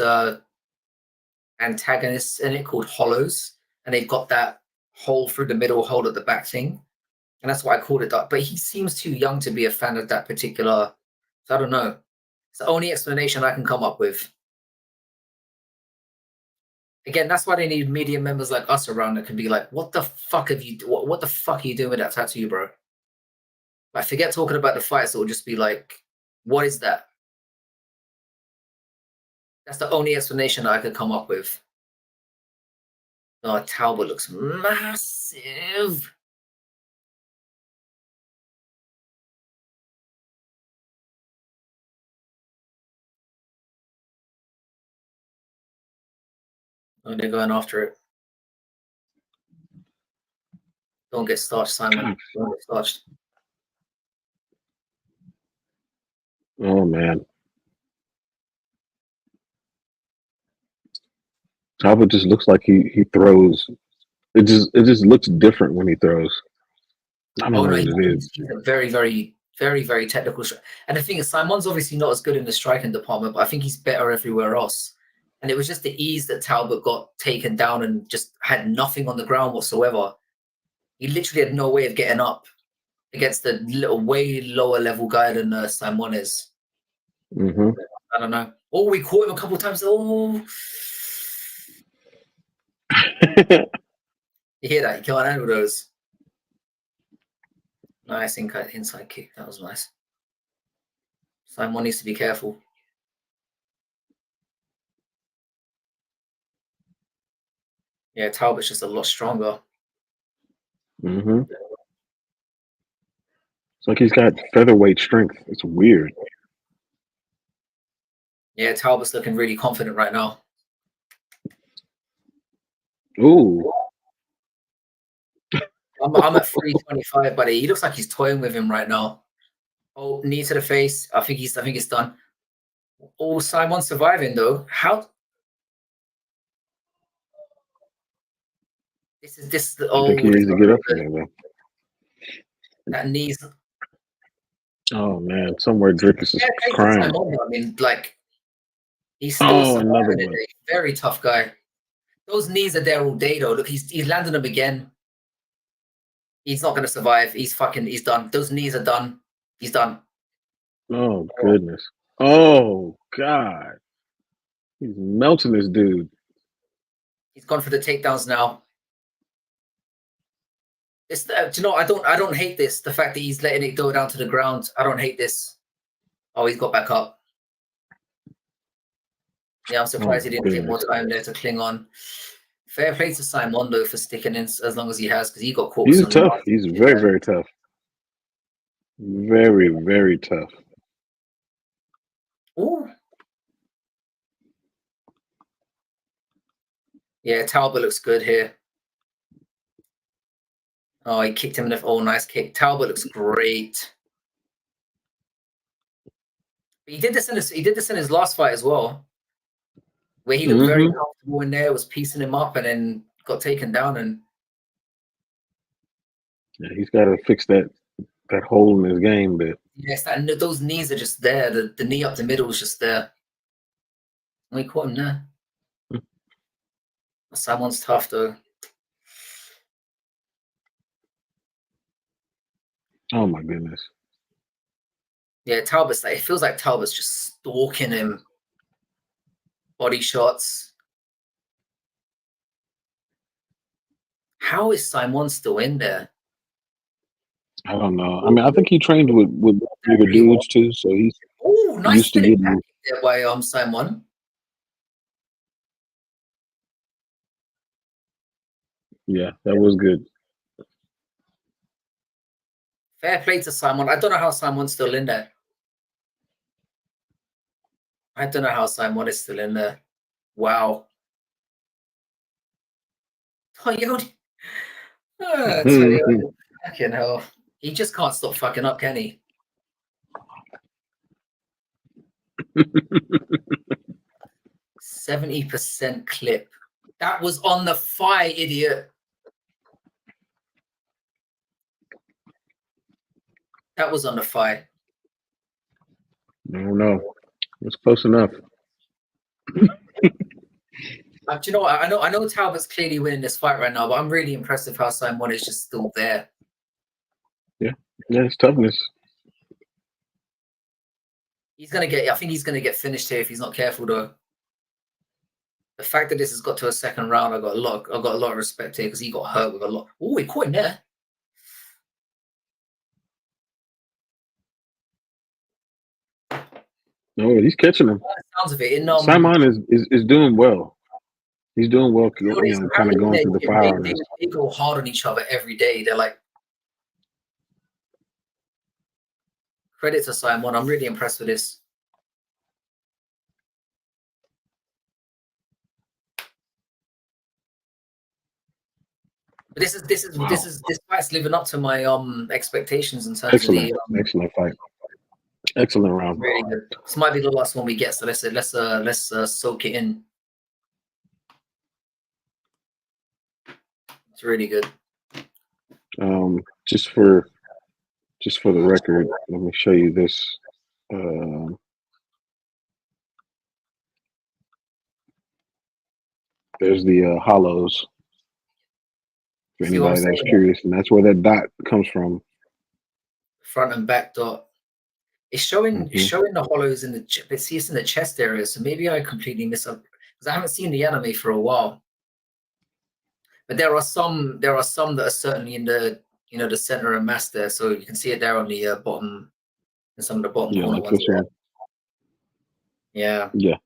antagonists in it called hollows, and they've got that hole through the middle, hole at the back thing, and that's why I called it that. But he seems too young to be a fan of that particular. So I don't know. It's the only explanation I can come up with. Again, that's why they need media members like us around that can be like, "What the fuck have you? What the fuck are you doing with that tattoo, bro?" Like, forget talking about the fights. It'll just be like, "What is that?" That's the only explanation I could come up with. Oh, Talbot looks massive. Oh, they're going after it. Don't get starched, Simon. Don't get starched. Oh man. Talbot just looks like he throws. It just looks different when he throws. I don't know what it is. He's a very, very, very, very technical. And the thing is, Simon's obviously not as good in the striking department, but I think he's better everywhere else. And it was just the ease that Talbot got taken down and just had nothing on the ground whatsoever. He literally had no way of getting up against the way lower level guy than Simon is. I don't know. Oh, we caught him a couple of times. Oh. You hear that? You can't handle those. Nice inside kick. That was nice. Simon needs to be careful. Yeah, Talbot's just a lot stronger. It's like he's got featherweight strength. It's weird. Yeah, Talbot's looking really confident right now. Ooh. I'm at 325, buddy. He looks like he's toying with him right now. Oh, knee to the face. I think it's done. Oh, Simon surviving though. How? This. Oh, I think he needs to get up there, man. That knee's. Oh man, somewhere Drake is just Yeah, thanks to crying. Simon, I mean, like, he's still Another surviving one. it. Very tough guy. Those knees are there all day, though. Look, he's landing them again. He's not going to survive. He's done. Those knees are done. He's done. Oh goodness. Oh God. He's melting this dude. He's gone for the takedowns now. It's do you know, I don't hate this. The fact that he's letting it go down to the ground. I don't hate this. Oh, he's got back up. Yeah, I'm surprised he didn't take more time there to cling on. Fair play to Simon though for sticking in as long as he has, because he got caught. He's tough. He's very, very tough. Very, very tough. Ooh. Yeah, Talbot looks good here. Oh, he kicked him in the nice kick. Talbot looks great. He did this in his last fight as well, where he looked very comfortable in there, was piecing him up, and then got taken down. And yeah, he's got to fix that hole in his game. But yes, those knees are just there. The knee up the middle is just there. We caught him there. Someone's tough though. oh my goodness. Yeah, Talbot's it feels like Talbot's just stalking him. Body shots. How is Simon still in there? I don't know. I mean, I think he trained with bigger dudes too, so he's nice used to getting there by Simon. Yeah, that was good. Fair play to Simon. I don't know how Simon's still in there. I don't know how Simon is still in there. Wow. Oh, you fucking hell. He just can't stop fucking up, can he? %70 clip. That was on the fight, idiot. That was on the fight. No. It was close enough. Do you know what? I know Talbot's clearly winning this fight right now, but I'm really impressed with how Simon is just still there. Yeah, it's toughness. I think he's gonna get finished here if he's not careful though. The fact that this has got to a second round, I've got a lot of respect here because he got hurt with a lot. Oh, he caught him there. No, he's catching him. Sounds of it. Simon is doing well. He's doing well, kind of going through the fire. They go hard on each other every day. They're like, credit to Simon. I'm really impressed with this. But this fight's living up to my expectations in terms of the excellent fight. Excellent round. Really good. This might be the last one we get, so let's soak it in. It's really good. Just for the record, let me show you this. There's the hollows. For anybody that's curious, and that's where that dot comes from. Front and back dot. It's showing the hollows in the it's in the chest area, so maybe I completely miss up because I haven't seen the anime for a while. But there are some that are certainly in the the center and mass there, so you can see it there on the bottom and some of the bottom corner ones. Yeah. Yep.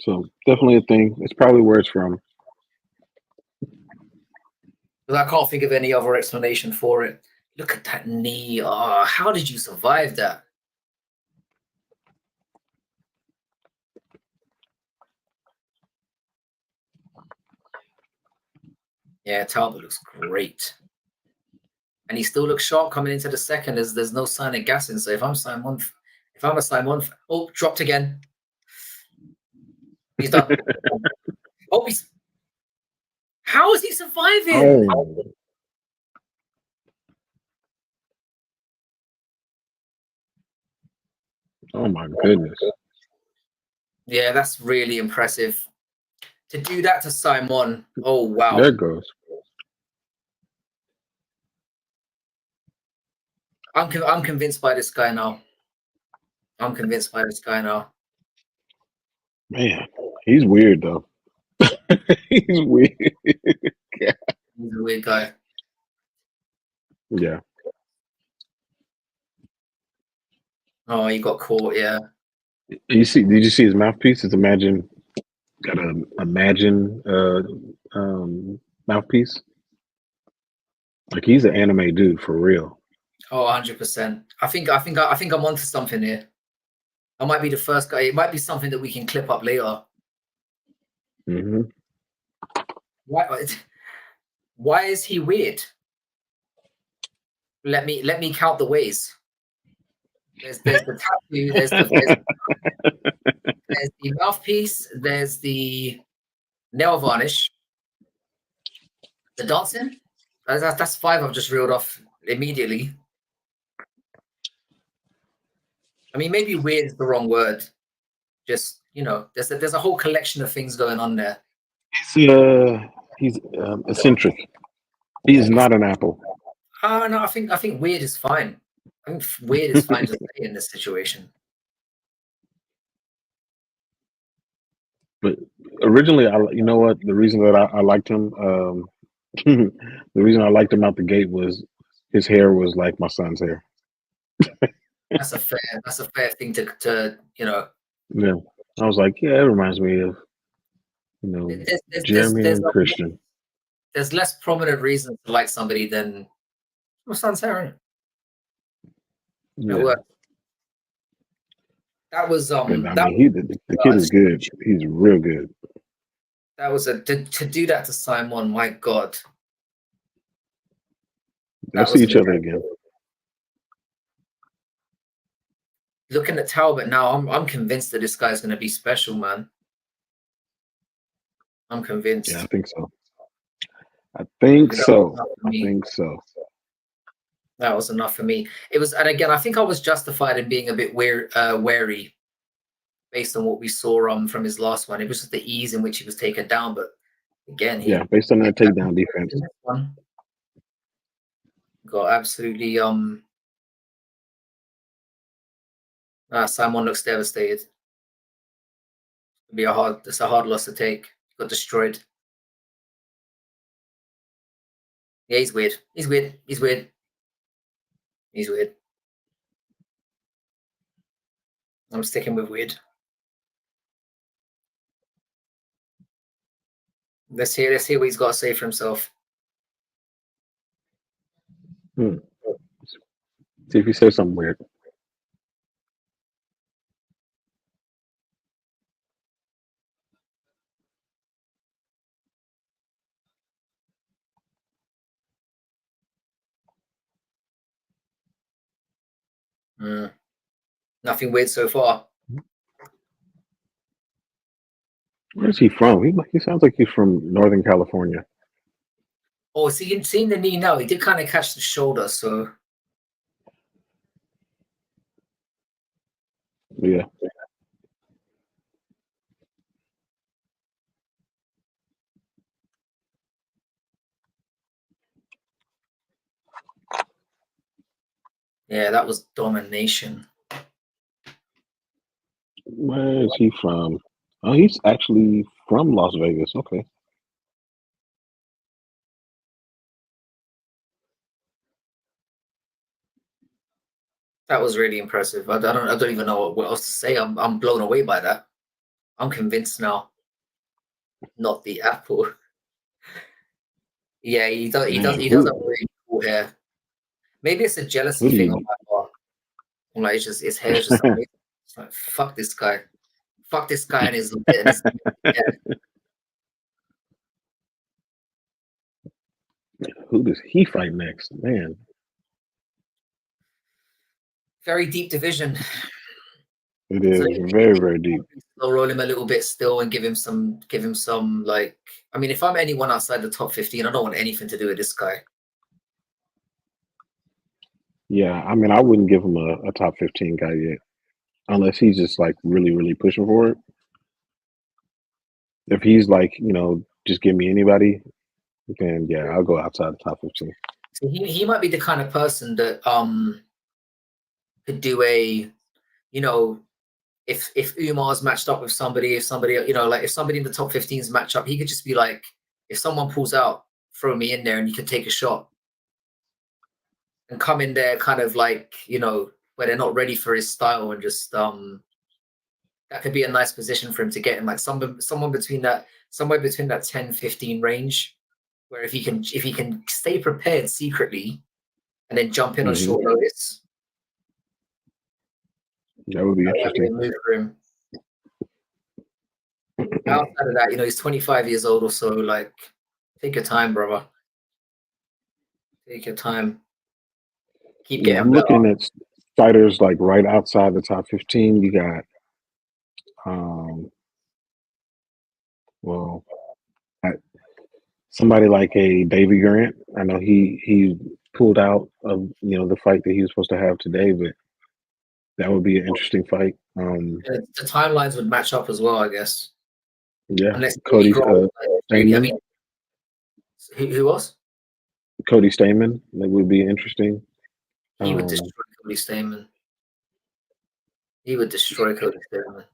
So definitely a thing. It's probably where it's from. I can't think of any other explanation for it. Look at that knee. Oh, how did you survive that? Yeah, Talbot looks great. And he still looks sharp coming into the second. There's no sign of gassing. So if I'm a Simon, oh, dropped again. He's done. How is he surviving? Oh. Oh my goodness. Yeah, that's really impressive. To do that to Simon, oh wow. There it goes. I'm convinced by this guy now. I'm convinced by this guy now. Man, he's weird though. He's weird. He's a weird guy. Yeah. Oh, he got caught, yeah. Did you see his mouthpiece? It's got a imagine mouthpiece. Like he's an anime dude for real. Oh, 100%. I think I'm onto something here. I might be the first guy. It might be something that we can clip up later. Mm-hmm. Why is he weird? Let me count the ways. There's the tattoo. There's the mouthpiece. There's the nail varnish. The dancing. That's 5 I've just reeled off immediately. I mean, maybe weird is the wrong word. Just, there's a whole collection of things going on there. He's eccentric. He's not an apple. No, I think weird is fine. I think weird is fine to say in this situation. But originally, you know what? The reason that I liked him, the reason I liked him out the gate was his hair was like my son's hair. That's a fair thing to. Yeah, I was like, yeah, it reminds me of, Jeremy and Christian. There's less prominent reasons to like somebody than my son's hair. Yeah. That was the kid is good. He's real good. That was to do that to Simon. My God, they'll see each other again. Looking at Talbot now, I'm convinced that this guy's going to be special, man. I'm convinced. Yeah, I think so. I think so. That was enough for me. It was, and again, I think I was justified in being a bit wary based on what we saw from his last one. It was just the ease in which he was taken down, but again, based on that takedown defense, got absolutely Simon looks devastated. It's a hard loss to take. He got destroyed. Yeah, he's weird. He's weird. I'm sticking with weird. Let's hear what he's got to say for himself. See if he says something weird. Nothing weird so far. Where's he from? He sounds like he's from Northern California. Oh, seeing the knee now, he did kind of catch the shoulder, so yeah. Yeah, that was domination. Where is he from? Oh, he's actually from Las Vegas. Okay. That was really impressive. I don't even know what else to say. I'm blown away by that. I'm convinced now. Not the apple. Yeah, he does have really cool hair. Maybe it's a jealousy thing on my part. I'm like, his hair is just amazing. It's like, fuck this guy. Fuck this guy and his hair. Who does he fight next? Man. Very deep division. It is very, very deep. I'll roll him a little bit still and give him some like, I mean, if I'm anyone outside the top 15, I don't want anything to do with this guy. Yeah, I mean, I wouldn't give him a top 15 guy yet. unless he's just like really, really pushing for it. If he's like, just give me anybody, then yeah, I'll go outside the top 15. So he might be the kind of person that could do a, if Umar's matched up with somebody, if somebody, like if somebody in the top 15s match up, he could just be like, if someone pulls out, throw me in there and you can take a shot. And come in there kind of like, where they're not ready for his style, and just that could be a nice position for him to get in, like somewhere between that 10-15 range, where if he can stay prepared secretly and then jump in on short notice. That would be That would be a interesting. move for him. Outside of that, he's 25 years old or so. Like, take your time, brother. Take your time. Keep getting I'm better. looking at fighters like right outside the top 15. You got, somebody like a Davy Grant. I know he pulled out of the fight that he was supposed to have today, but that would be an interesting fight. The timelines would match up as well, I guess. Yeah, Unless Cody I mean, who was? Cody Stamen. That would be interesting. He would destroy Cody Stamen. He would destroy Cody Stamen.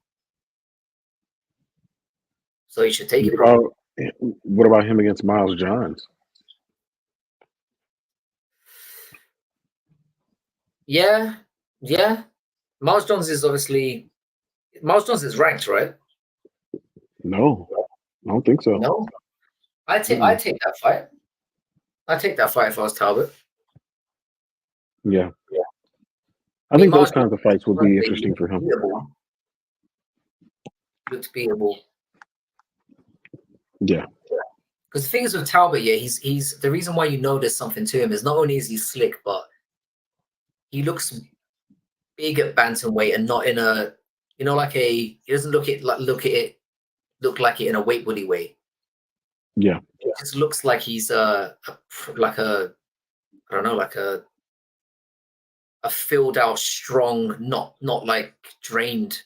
So you should take it, bro. What about him against Miles Johns? Yeah. Miles Johns is ranked, right? No, I don't think so. No, I take that fight. I take that fight if I was Talbot. Yeah. I think those kinds of fights would be interesting for him. Looks beatable. Yeah. Because the thing is with Talbot, yeah, he's the reason why there's something to him is not only is he slick, but he looks big at bantamweight and not in a, he doesn't look like it in a weight bully way. Yeah. It just looks like he's a filled out, strong, not like drained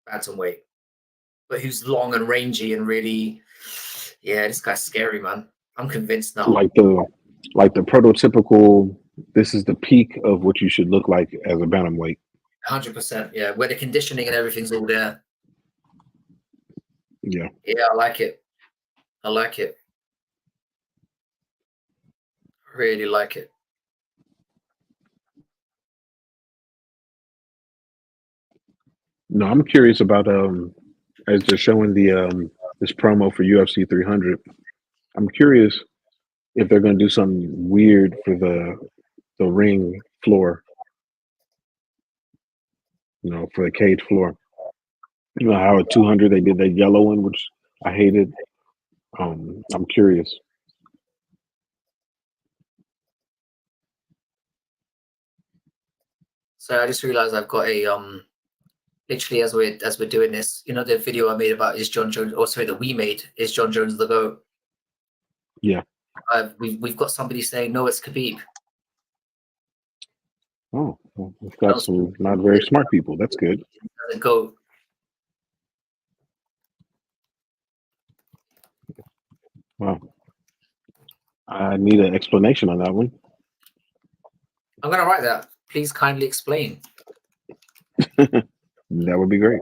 bantamweight, but who's long and rangy and really, yeah, this guy's scary, man. I'm convinced now. Like the prototypical, this is the peak of what you should look like as a bantamweight. 100%, yeah, where the conditioning and everything's all there. Yeah. Yeah, I like it. Really like it. No, I'm curious about as they're showing the this promo for UFC 300. I'm curious if they're going to do something weird for the ring floor. For the cage floor. How at 200 they did that yellow one, which I hated. I'm curious. So I just realized I've got a literally as we're doing this, the video I made about is John Jones, or sorry, that we made is John Jones the GOAT. Yeah. We've got somebody saying no, it's Khabib. Oh, well, we've got some not very smart people. That's good. The GOAT. Wow. I need an explanation on that one. I'm gonna write that. Please kindly explain. That would be great.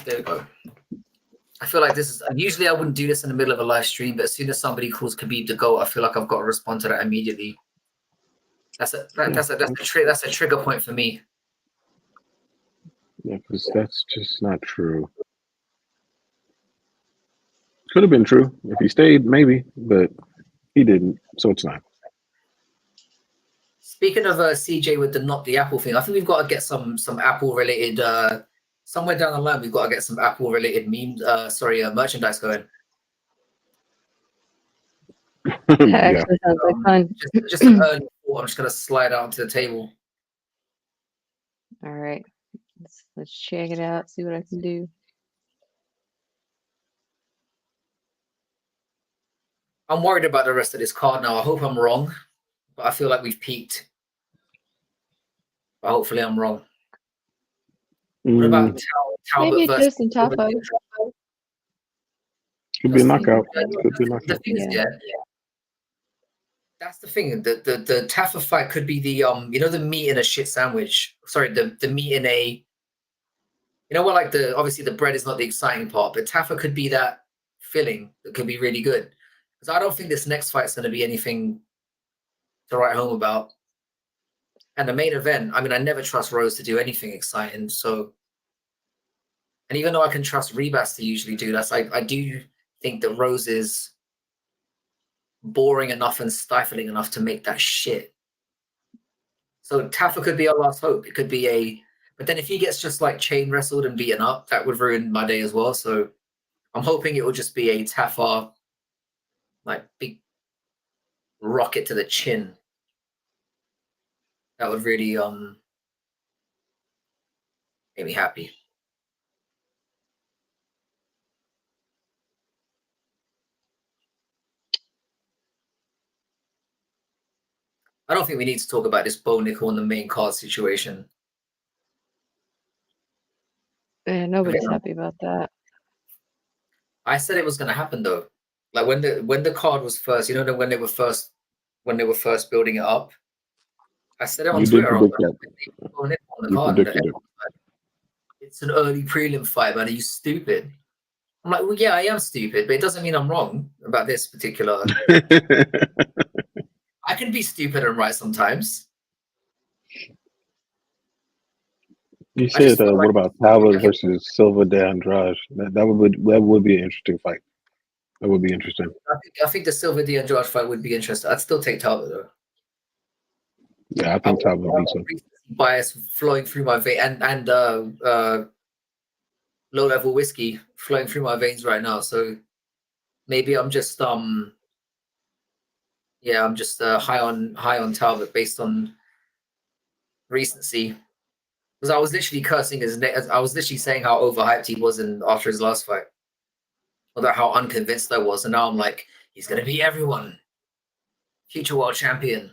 There we go. I feel like this is usually I wouldn't do this in the middle of a live stream, but as soon as somebody calls Khabib the GOAT, I feel like I've got to respond to that immediately. That's a trigger point for me. Yeah, because that's just not true. Could have been true if he stayed, maybe, but he didn't, so it's not. Speaking of CJ with the not the Apple thing, I think we've got to get some Apple related. Somewhere down the line, we've got to get some Apple related memes. Merchandise going. That actually sounds like fun. Just an early thought. I'm just gonna slide out onto the table. All right, let's check it out. See what I can do. I'm worried about the rest of this card now. I hope I'm wrong, but I feel like we've peaked. But hopefully I'm wrong. What about Talbot Maybe versus Justin Taffa. Could be a knockout. Could be a The knockout. thing is, that's the thing. The Taffa fight could be the you know, the meat in a shit sandwich. Sorry, the meat in a, you know what, like obviously the bread is not the exciting part, but Taffa could be that filling that could be really good. Because I don't think this next fight's going to be anything to write home about. And the main event, I mean, I never trust Rose to do anything exciting. So, and even though I can trust Ribas to usually do that, I do think that Rose is boring enough and stifling enough to make that shit. So Taffa could be our last hope. It could be but then if he gets just like chain wrestled and beaten up, that would ruin my day as well. So I'm hoping it will just be a Taffa, like, big rocket to the chin. That would really make me happy. I don't think we need to talk about this Bo Nickel on the main card situation. Yeah, nobody's happy about that. I said it was going to happen though. Like when the card was first, you know, when they were first building it up. I said it on You did Twitter. predict that. On the You card, predicted it. it's an early prelim fight, man. Are you stupid? I'm like, well, yeah, I am stupid, but it doesn't mean I'm wrong about this particular. I can be stupid and right sometimes. You said, what about Talbot versus Silva de Andrade? That would be an interesting fight. That would be interesting. I think the Silva de Andrade fight would be interesting. I'd still take Talbot though. Yeah, I think Talbot would be so. Bias flowing through my vein and low level whiskey flowing through my veins right now. So maybe I'm just high on Talbot based on recency. Because I was literally cursing his name. I was literally saying how overhyped he was after his last fight. Or how unconvinced I was. And now I'm like, he's gonna beat everyone. Future world champion.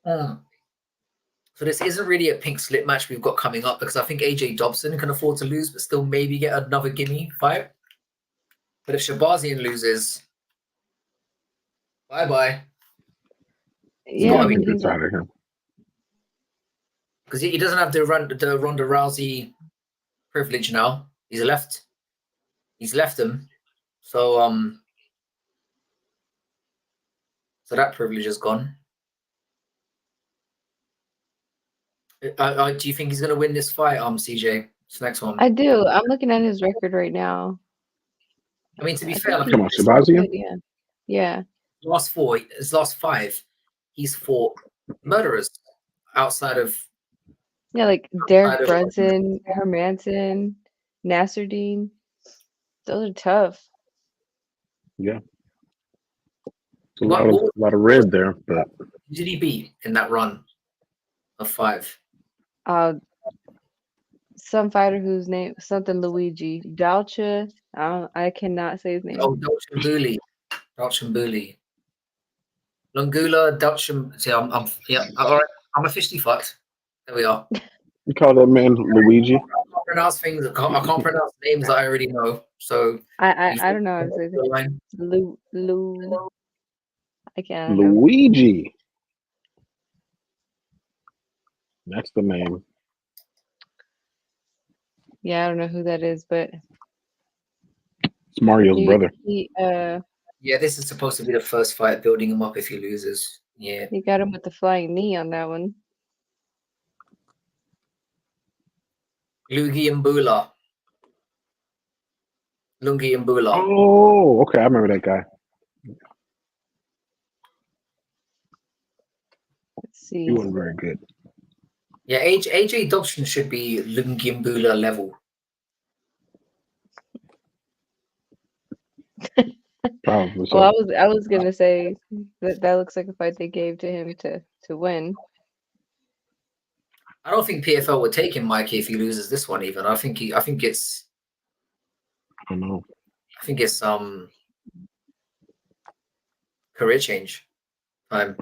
So this isn't really a pink slip match we've got coming up because I think AJ Dobson can afford to lose, but still maybe get another gimme fight. But if Shabazian loses, bye-bye. Yeah, because he doesn't have the Ronda Rousey privilege now. He's left him. So so that privilege is gone. Do you think he's going to win this fight, CJ? This next one. I do. I'm looking at his record right now. I mean, to be fair, come on, Shabazian. Yeah. His last five, he's fought murderers outside of. Yeah, like Derek Brunson, Hermanson, Nasruddin. Those are tough. Yeah. It's a lot of red there, but who did he beat in that run of 5? Some fighter whose name something Luigi Dalcha. I cannot say his name. Oh, Dalchambuli. Lungula Dalcham. See, I'm all right. I'm officially fucked. There we are. You call that man Luigi? I can't pronounce things. I can't pronounce names that I already know. So I don't know how to say that. Lu. I can't. Luigi. That's the name. Yeah, I don't know who that is, but it's Mario's brother. Yeah, this is supposed to be the first fight, building him up if he loses. Yeah. He got him with the flying knee on that one. Lungi Mbula. Oh, okay. I remember that guy. Let's see. He wasn't very good. Yeah, AJ Dobson should be Lungi Mbula level. Probably so. Well, I was gonna say that looks like a fight they gave to him to win. I don't think PFL would take him, Mikey, if he loses this one. Even I think it's don't know. I think it's career change time.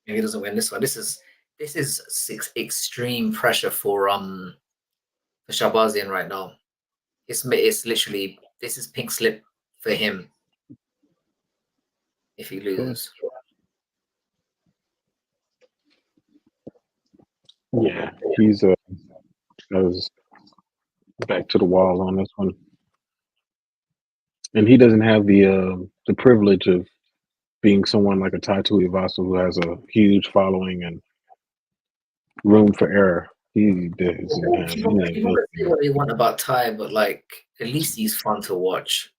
If he doesn't win this one, this is extreme pressure for Shabazian right now. It's literally, this is pink slip for him if he loses. Yeah, he's goes back to the wall on this one, and he doesn't have the privilege of being someone like a Tai Tuivasa who has a huge following and room for error. He doesn't have People can say what they want about Ty, but like at least he's fun to watch.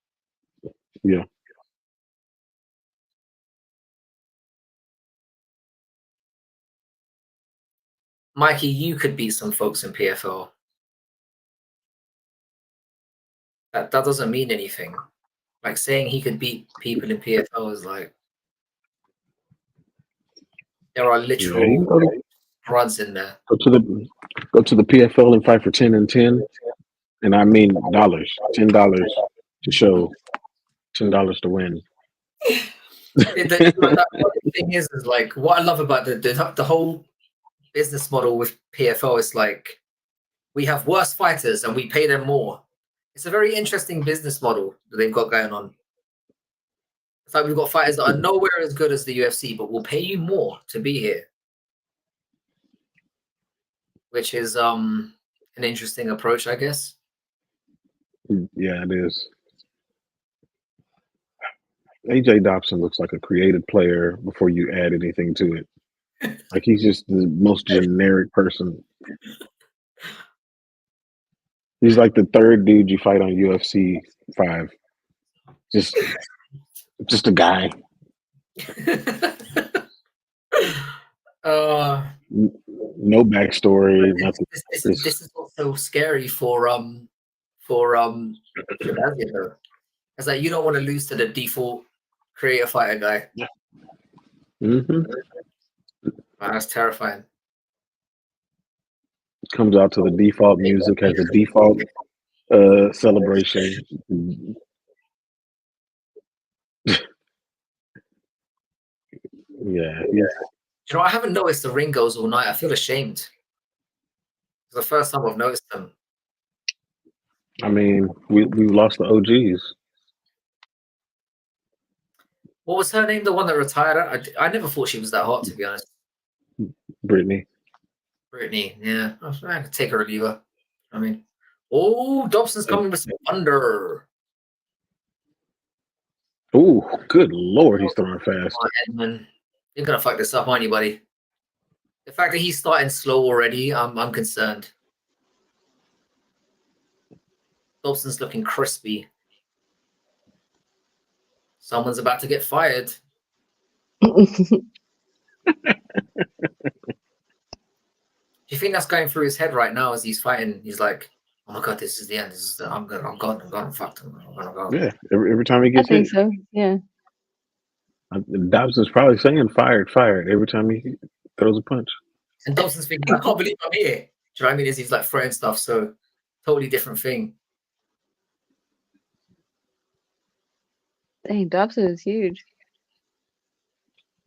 Yeah. Mikey, you could beat some folks in PFL. That doesn't mean anything. Like saying he could beat people in PFL is like there are literal runs in there. Go to the PFL and fight for 10 and 10, and I mean dollars, $10 to show, $10 to win. The thing is like what I love about the whole business model with PFL is like we have worse fighters and we pay them more. It's a very interesting business model that they've got going on. It's like we've got fighters that are nowhere as good as the UFC, but will pay you more to be here, which is an interesting approach, I guess. Yeah, it is. AJ Dobson looks like a creative player before you add anything to it. Like he's just the most generic person. He's like the third dude you fight on UFC 5. Just a guy. No backstory. Nothing. This is also scary for Shabazian though. It's like you don't want to lose to the default creator fighter guy. Yeah. Mm-hmm. That's terrifying. Comes out to the default music, has a default celebration. Yeah. You know, I haven't noticed the ring goes all night. I feel ashamed. It's the first time I've noticed them. I mean, we lost the OGs. What was her name? The one that retired? I never thought she was that hot, to be honest. Brittany, yeah. I could take her or leave her. I mean, oh, Dobson's coming with some thunder. Oh, good Lord, he's throwing fast. Edmund, you're gonna fuck this up, aren't you, buddy? The fact that he's starting slow already, I'm concerned. Dobson's looking crispy. Someone's about to get fired. Do you think that's going through his head right now as he's fighting? He's like, "Oh my god, this is the end. I'm gone. Fucked. I'm gonna go." Yeah, every time he gets I think hit, so. Yeah. Dobson's probably saying fired every time he throws a punch. And Dobson's thinking, "I can't believe I'm here." Do you know what I mean? As he's like throwing stuff, so totally different thing. Dang, Dobson is huge.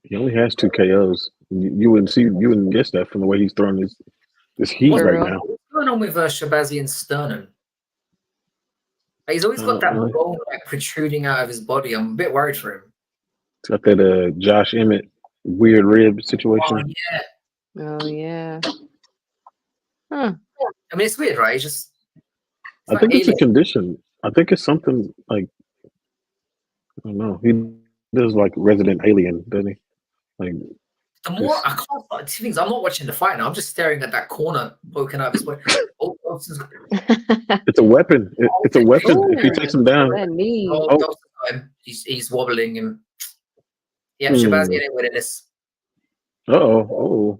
He only has 2 KOs. You wouldn't guess that from the way he's throwing this heat right now. What's going on with Shabazian's sternum? Like, he's always got that bone like protruding out of his body. I'm a bit worried for him. It's got that Josh Emmett weird rib situation. Oh yeah. Huh. I mean, it's weird, right? It's I think it's a condition. I think it's something like, I don't know. He does like Resident Alien, doesn't he? Like the more I can't. Two things. I'm not watching the fight now. I'm just staring at that corner poking out of his body. Oh, it's a weapon. It's a weapon. Ooh, if he takes him down, he's wobbling him. Yeah, Shabazian ain't winning this. Oh.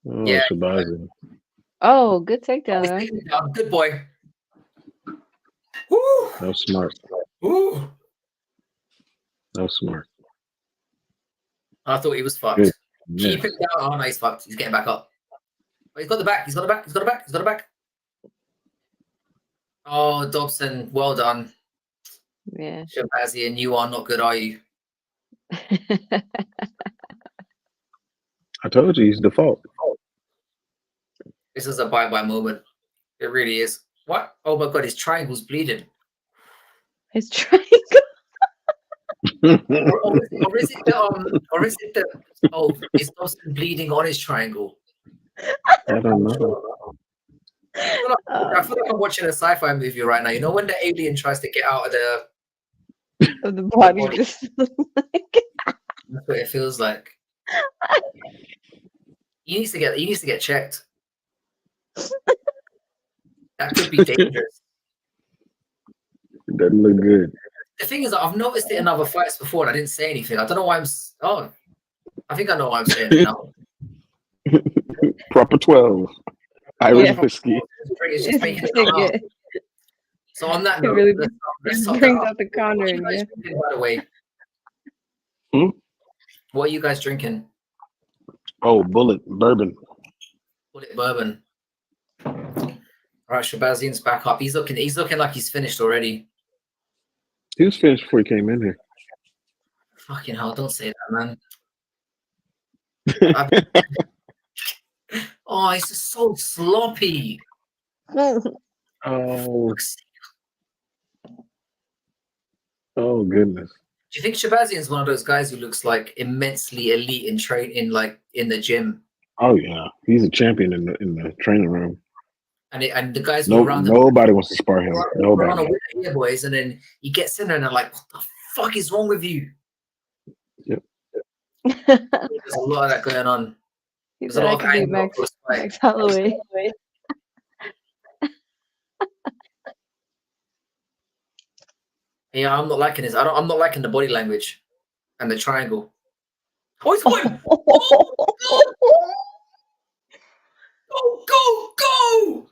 Yeah. Shabazian. Oh, good takedown. Good boy. Woo. That was smart. Woo. That was smart. I thought he was fucked. Keep him down. Oh no, he's fucked. He's getting back up. Oh, he's got the back. He's got the back. He's got the back. He's got the back. Oh, Dobson, well done. Yeah. Shabazian, you are not good, are you? I told you he's default. This is a bye-bye moment. It really is. What? Oh my God, his triangle's bleeding. His triangle. Or is it the is Dobson bleeding on his triangle? I don't know. I feel like I'm watching a sci-fi movie right now. You know when the alien tries to get out of Of the body, body. just That's what it feels like. He needs to get checked. That could be dangerous. It doesn't look good. The thing is, I've noticed it in other fights before, and I didn't say anything. I don't know why I think I know why I'm saying it now. Proper 12. Irish Yeah. whiskey. It's just making it come out. Yeah. So on that It note, really let's It talk brings about out the what are Connor you in guys you. drinking, by the way. What are you guys drinking? Oh, Bullet bourbon. Bullet bourbon. All right, Shabazian's back up. He's looking like he's finished already. He was finished before he came in here. Fucking hell, don't say that, man. Oh, it's just so sloppy. Oh goodness. Do you think Shabazian's one of those guys who looks like immensely elite in the gym? Oh yeah, he's a champion in the training room. And the guys who are around him, nobody wants to spar him. we're on a Nobody. winner here, boys. And then he gets in there and they're like, what the fuck is wrong with you? Yep. There's a lot of that going on. He There's a said I lot of could be anger. Max Holloway. Yeah, I'm not liking this. I'm not liking the body language and the triangle. Oh, he's going! Go!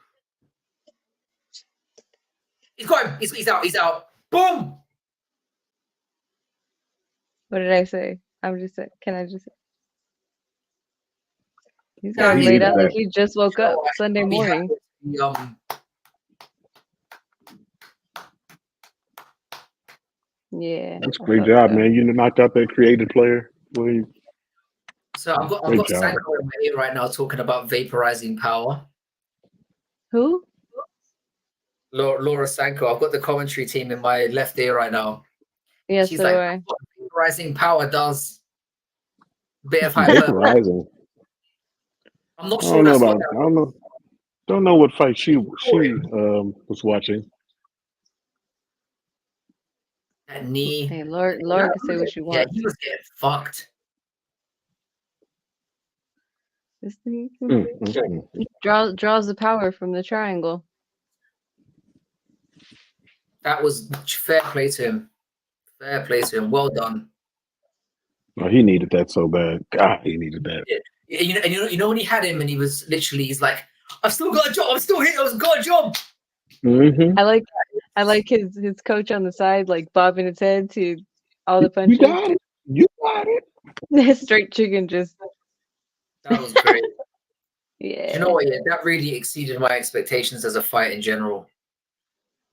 He's going. He's out. He's out. Boom! What did I say? Can I just say? He's Nah, got he laid needed out like that. he just woke up Sunday I'll be happy morning. to be, Yeah. That's a great job, man. You knocked out that creative player. Well, So I've got Great job. Sanko in my ear right now talking about vaporizing power. Who? Laura Sanko. I've got the commentary team in my left ear right now. Yes, She's so like, do I. what vaporizing power does. Bit of hyper. Verizon. I'm not I sure don't know that's about. what I don't know. Don't know what fight she was watching. that knee. Hey, Laura can say what she Yeah, wants. he was getting fucked. This thing Mm. draws the power from the triangle. That was fair play to him. Fair play to him. Well done. Oh, he needed that so bad. God, he needed that. Yeah, you know when he had him and he's like, I've still got a job. I'm still here. I've got a job. Mm-hmm. I like his coach on the side, like bobbing his head to all the punches. You got it. You got it. Straight chicken just. That was great. Yeah. You know what? Yeah, that really exceeded my expectations as a fight in general.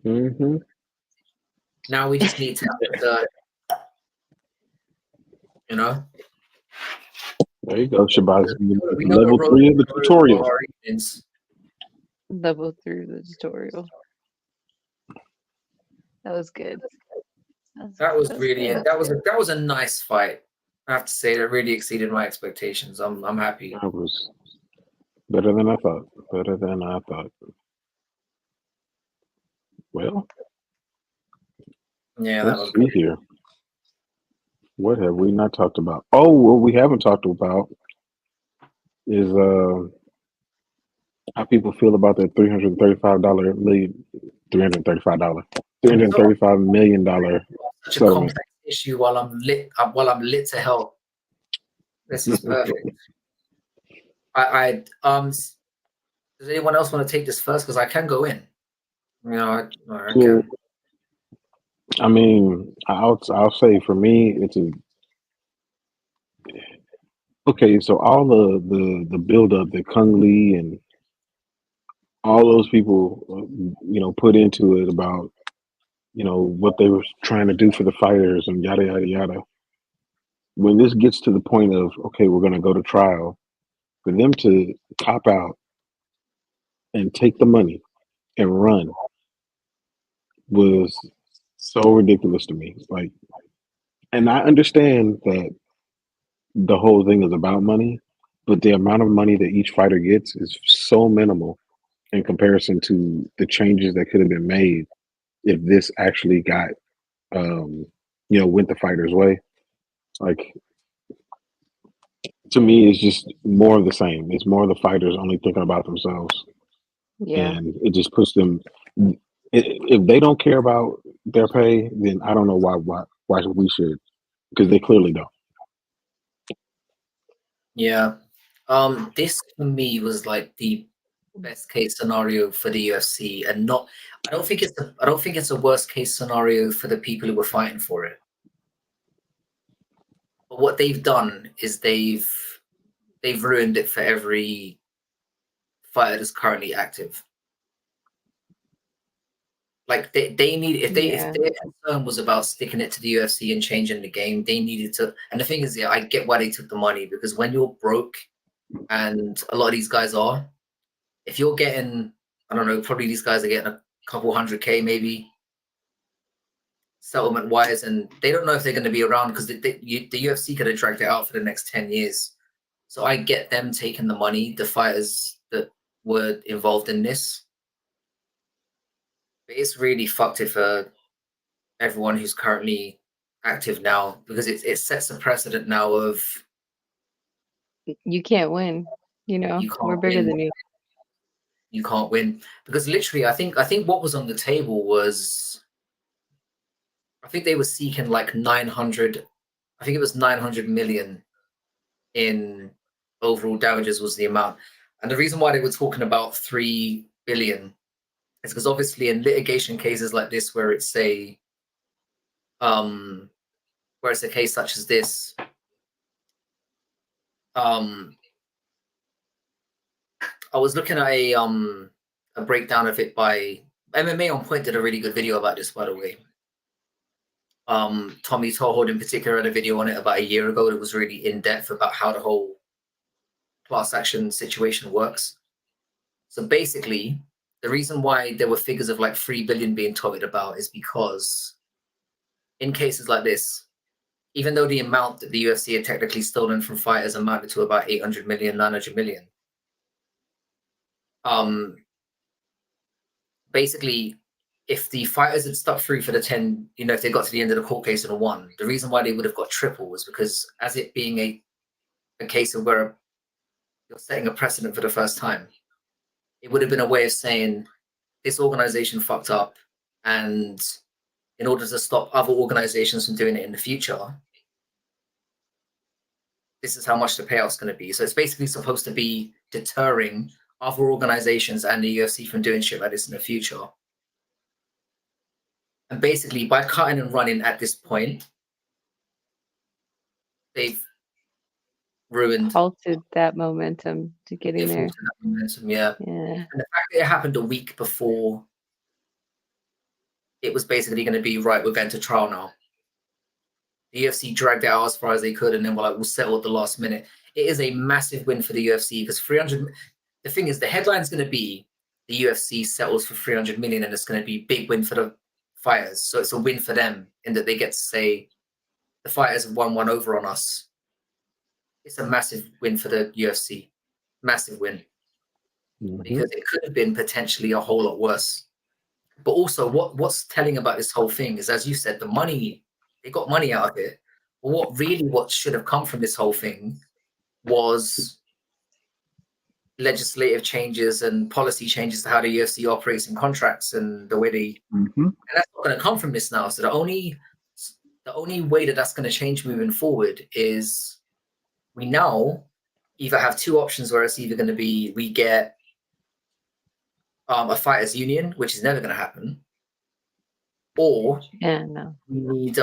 Mm-hmm. Now we just need to have the, you know. There you go, Shabazz. We know Level what 3 of the road tutorial. for our evenings. Level through the tutorial. That was good. That was a nice fight. I have to say that really exceeded my expectations. I'm happy. That was better than I thought. Better than I thought. Well, Yeah, that was let's see here. What have we not talked about? Oh, what we haven't talked about is how people feel about that $335 million such a settlement. complex issue while I'm lit to hell. This is perfect. Does anyone else want to take this first? Because I can go in. You know, I Cool. can. I mean, I'll say for me, it's a Okay, so all the build up that Kung Lee and all those people, put into it about, what they were trying to do for the fighters and yada yada yada. When this gets to the point of, okay, we're going to go to trial, for them to cop out and take the money and run was so ridiculous to me. Like, and I understand that the whole thing is about money, but the amount of money that each fighter gets is so minimal in comparison to the changes that could have been made if this actually got, went the fighter's way. Like, to me, it's just more of the same. It's more of the fighters only thinking about themselves, Yeah. and it just puts them. If they don't care about their pay, then I don't know why we should, because they clearly don't. Yeah. This for me was like the best case scenario for the UFC, and not. I don't think it's a worst case scenario for the people who were fighting for it. But what they've done is they've ruined it for every fighter that's currently active. Like they need if Yeah. their concern was about sticking it to the UFC and changing the game, they needed to. And the thing is, yeah, I get why they took the money, because when you're broke, and a lot of these guys are, if you're getting, I don't know, probably these guys are getting a couple $100K maybe settlement wise, and they don't know if they're going to be around, because the UFC could have dragged it out for the next 10 years. So I get them taking the money, the fighters that were involved in this. But it's really fucked it for everyone who's currently active now, because it sets a precedent now of You can't win. you We're can't bigger win. than you. You can't win, because literally, I think what was on the table was, I think they were seeking like 900. I think it was 900 million in overall damages was the amount. And the reason why they were talking about 3 billion is because obviously in litigation cases like this, where it's a case such as this, I was looking at a breakdown of it by MMA on Point. Did a really good video about this, by the way. Tommy Tohold in particular had a video on it about a year ago that was really in depth about how the whole class action situation works. So basically, the reason why there were figures of like 3 billion being talked about is because in cases like this, even though the amount that the UFC had technically stolen from fighters amounted to about 800 million, 900 million, basically, if the fighters had stuck through for the 10, if they got to the end of the court case and won, the reason why they would have got triple was because, as it being a case of where you're setting a precedent for the first time, it would have been a way of saying this organization fucked up, and in order to stop other organizations from doing it in the future, this is how much the payout's going to be. So it's basically supposed to be deterring other organizations and the UFC from doing shit like this in the future. And basically, by cutting and running at this point, they've ruined, Halted that momentum to getting there. that momentum, yeah. Yeah. And the fact that it happened a week before it was basically going to be, right, we're going to trial now. The UFC dragged it out as far as they could, and then we're like, we'll settle at the last minute. It is a massive win for the UFC, because 300. The thing is, the headline's going to be the UFC settles for 300 million, and it's going to be big win for the fighters. So it's a win for them in that they get to say the fighters have won one over on us. It's a massive win for the UFC, massive win, because it could have been potentially a whole lot worse. But also, what's telling about this whole thing is, as you said, the money. They got money out of it. But what should have come from this whole thing was legislative changes and policy changes to how the UFC operates in contracts and the way they. And that's not going to come from this now. So the only way that that's going to change moving forward is we now either have two options, where it's either going to be we get a fighters union, which is never going to happen, or we need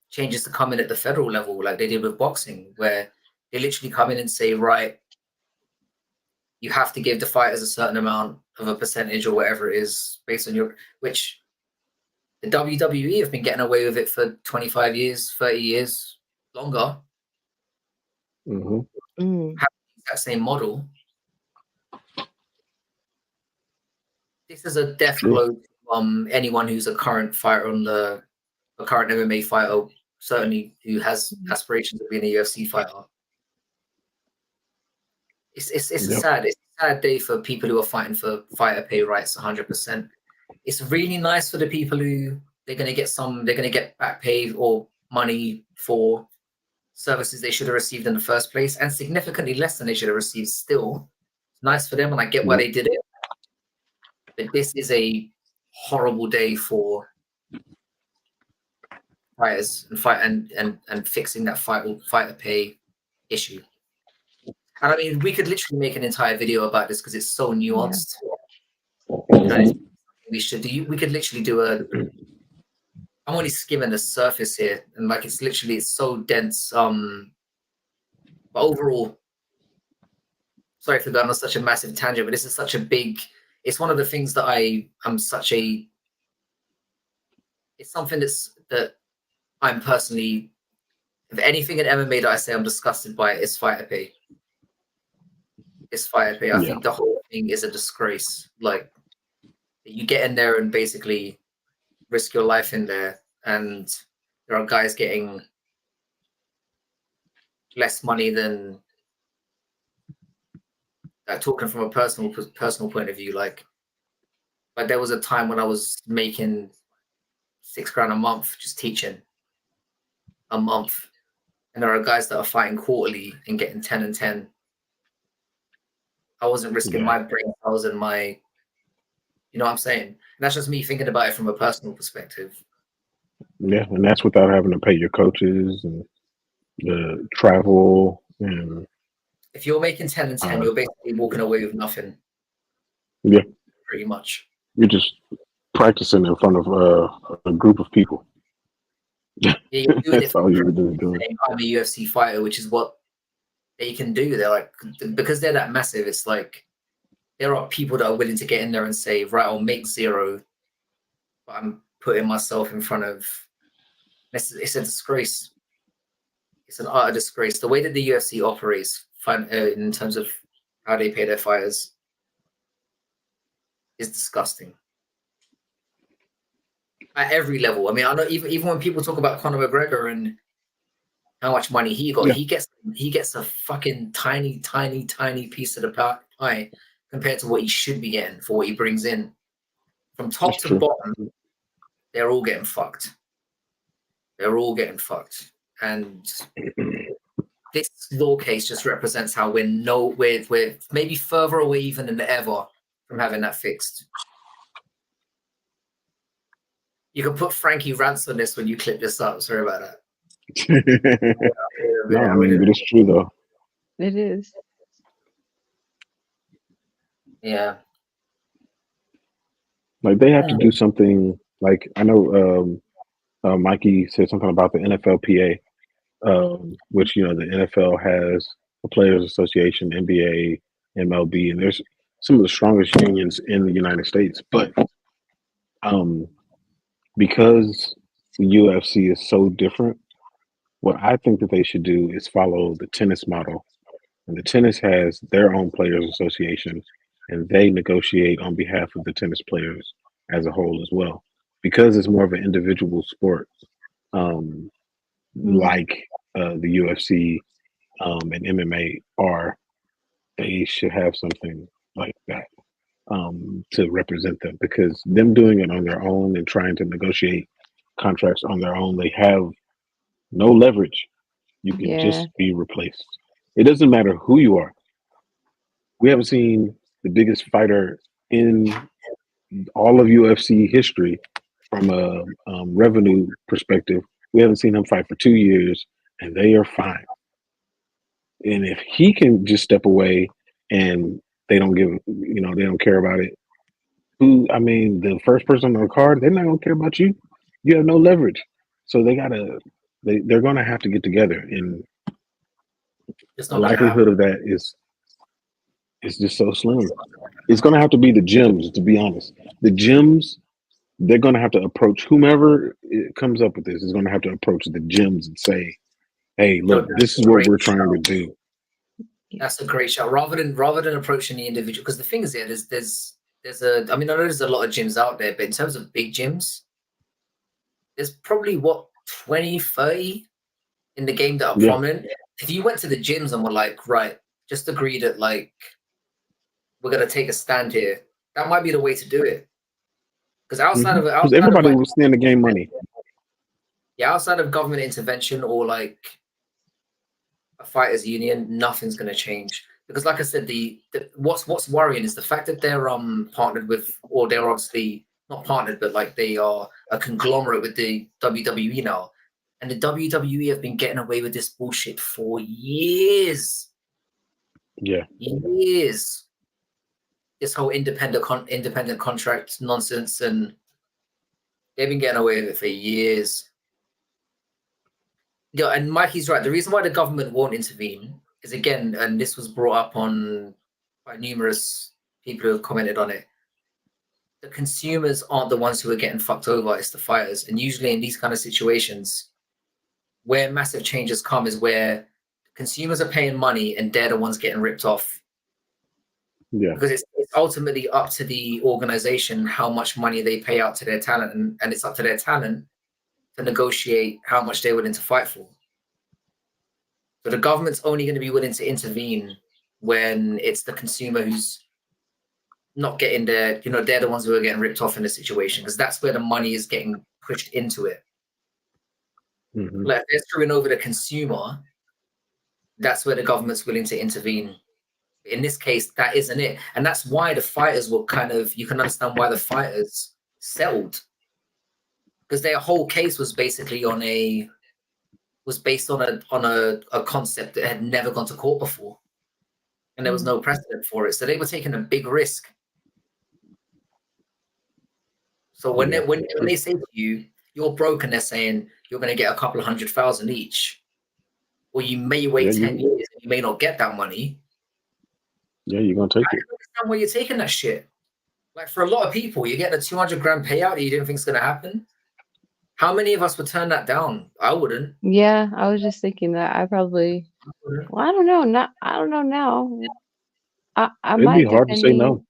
changes to come in at the federal level, like they did with boxing, where They literally come in and say, right, you have to give the fighters a certain amount of a percentage or whatever it is based on your, which the WWE have been getting away with it for 25 years, 30 years, longer. Mm-hmm. Have that same model. This is a death blow to anyone who's a current fighter a current MMA fighter, certainly who has aspirations of being a UFC fighter. It's a sad day for people who are fighting for fighter pay rights 100%. It's really nice for the people who they're gonna get back pay or money for services they should have received in the first place, and significantly less than they should have received still. It's nice for them, and I get why they did it. But this is a horrible day for fighters and fixing that fighter pay issue. And I mean, we could literally make an entire video about this because it's so nuanced. Yeah. We should do. We could literally do a. I'm only skimming the surface here, and like it's so dense. But overall, sorry for going on such a massive tangent, but this is such a big. It's one of the things that it's something that I'm personally, if anything in MMA that I say I'm disgusted by, it's fighter pay. It's fighter pay. I think the whole thing is a disgrace. Like, you get in there and basically risk your life in there, and there are guys getting less money than. Talking from a personal point of view, like there was a time when I was making $6,000 a month just teaching a month, and there are guys that are fighting quarterly and getting 10 and 10. I wasn't risking my brain. I was in my, you know what I'm saying? And that's just me thinking about it from a personal perspective. Yeah, and that's without having to pay your coaches and the travel. And if you're making 10 and 10, you're basically walking away with nothing. Yeah, pretty much. You're just practicing in front of a group of people. Yeah, you're doing that's all you're doing. I'm a UFC fighter, which is what they can do. They're like, because they're that massive, it's like there are people that are willing to get in there and say, right, I'll make zero, but I'm putting myself in front of. It's a disgrace. It's an utter disgrace. The way that the UFC operates, in terms of how they pay their fighters, is disgusting. At every level. I mean, I know even when people talk about Conor McGregor and how much money he got, he gets a fucking tiny piece of the pie compared to what he should be getting for what he brings in. From top to bottom, they're all getting fucked. They're all getting fucked. And this law case just represents how we're maybe further away even than ever from having that fixed. You can put Frankie Rance on this when you clip this up. Sorry about that. No, I mean, but it's true though. It is. Yeah. Like they have to do something. Like I know Mikey said something about the NFLPA, which the NFL has a Players Association, NBA, MLB, and there's some of the strongest unions in the United States. But because the UFC is so different, what I think that they should do is follow the tennis model. And the tennis has their own Players Association, and they negotiate on behalf of the tennis players as a whole as well. Because it's more of an individual sport, like the UFC and MMA are, they should have something like that to represent them. Because them doing it on their own and trying to negotiate contracts on their own, they have no leverage. You can just be replaced. It doesn't matter who you are. We haven't seen the biggest fighter in all of UFC history from a revenue perspective. We haven't seen him fight for 2 years, and they are fine. And if he can just step away and they don't they don't care about it. The first person on the card, they're not gonna care about you. You have no leverage. So they're gonna have to get together and Just The not gonna likelihood happen. of that is just so slim. It's going to have to be the gyms, to be honest. The gyms, they're going to have to approach whomever comes up with this is going to have to approach the gyms and say, "Hey, Yo, look, that's this is a what great we're trying to shout. do." That's a great shout. Rather than approaching the individual, because the thing is, there's a. I mean, I know there's a lot of gyms out there, but in terms of big gyms, there's probably what 20, 30 in the game that are Yeah. prominent. If you went to the gyms and were like, right, just agree that like we're gonna take a stand here, that might be the way to do it. Because Because everybody like was stand to gain money. outside of government intervention or like a fighters union, nothing's gonna change. Because like I said, what's worrying is the fact that they're partnered with, or they're obviously not partnered, but like they are a conglomerate with the WWE now. And the WWE have been getting away with this bullshit for years. Yeah. Years. This whole independent contract nonsense, and they've been getting away with it for years. Yeah, and Mikey's right. The reason why the government won't intervene is, again, and this was brought up on by numerous people who have commented on it. The consumers aren't the ones who are getting fucked over; it's the fighters. And usually, in these kind of situations, where massive changes come is where consumers are paying money and they're the ones getting ripped off. Yeah. Because it's ultimately up to the organization how much money they pay out to their talent, and it's up to their talent to negotiate how much they're willing to fight for. So the government's only going to be willing to intervene when it's the consumer who's not getting their, they're the ones who are getting ripped off in the situation, because that's where the money is getting pushed into it. Like if they're screwing over the consumer, that's where the government's willing to intervene. In this case, that isn't it. And that's why the fighters will you can understand why the fighters settled. Because their whole case was basically based on a concept that had never gone to court before. And there was no precedent for it. So they were taking a big risk. So when they say to you, you're broke, and they're saying you're going to get a couple of 100,000 each, or you may wait 10 years and you may not get that money. Yeah, you're going to take I it. don't understand why you're taking that shit. Like, for a lot of people, you're getting a 200 grand payout that you didn't think is going to happen. How many of us would turn that down? I wouldn't. Yeah, I was just thinking that I probably. Well, I don't know. I don't know now. I It'd be might, hard to say no.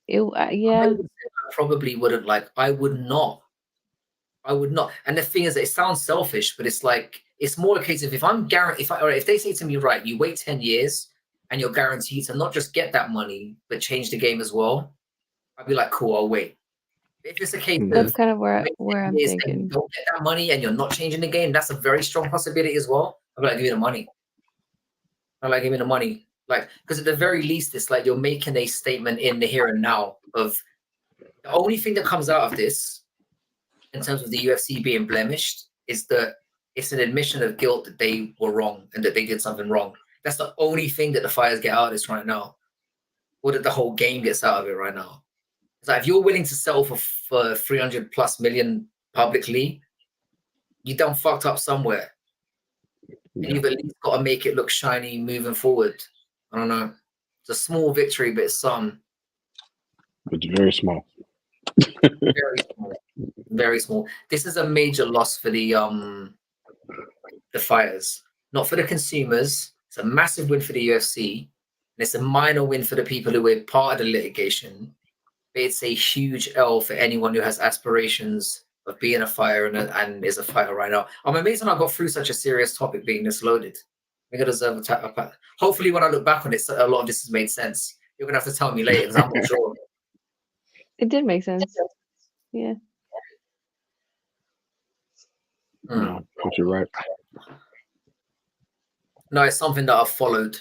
depending. Yeah. I probably wouldn't. Like, I would not. And the thing is, it sounds selfish, but it's like, it's more a case of if they say to me, right, you wait 10 years and you're guaranteed to not just get that money, but change the game as well, I'd be like, cool, I'll wait. If it's a case That's of kind of where I'm years and you thinking. don't get that money and you're not changing the game, that's a very strong possibility as well. I'd be like, give me the money. Give me the money. Like, because at the very least, it's like you're making a statement in the here and now of the only thing that comes out of this in terms of the UFC being blemished is that it's an admission of guilt that they were wrong and that they did something wrong. That's the only thing that the fighters get out of this right now, or that the whole game gets out of it right now. It's like, if you're willing to settle for 300 plus million publicly, you done fucked up somewhere. And you've at least got to make it look shiny moving forward. I don't know. It's a small victory, but it's some. It's very small. Very small. Very small. This is a major loss for the fighters, not for the consumers. It's a massive win for the UFC, and it's a minor win for the people who were part of the litigation. But it's a huge L for anyone who has aspirations of being a fighter and is a fighter right now. I'm amazed when I got through such a serious topic being this loaded. I think I deserve a pat. Hopefully, when I look back on it, a lot of this has made sense. You're gonna have to tell me later, because I'm not sure. It did make sense. Yeah. No, but you're right. No, it's something that I've followed.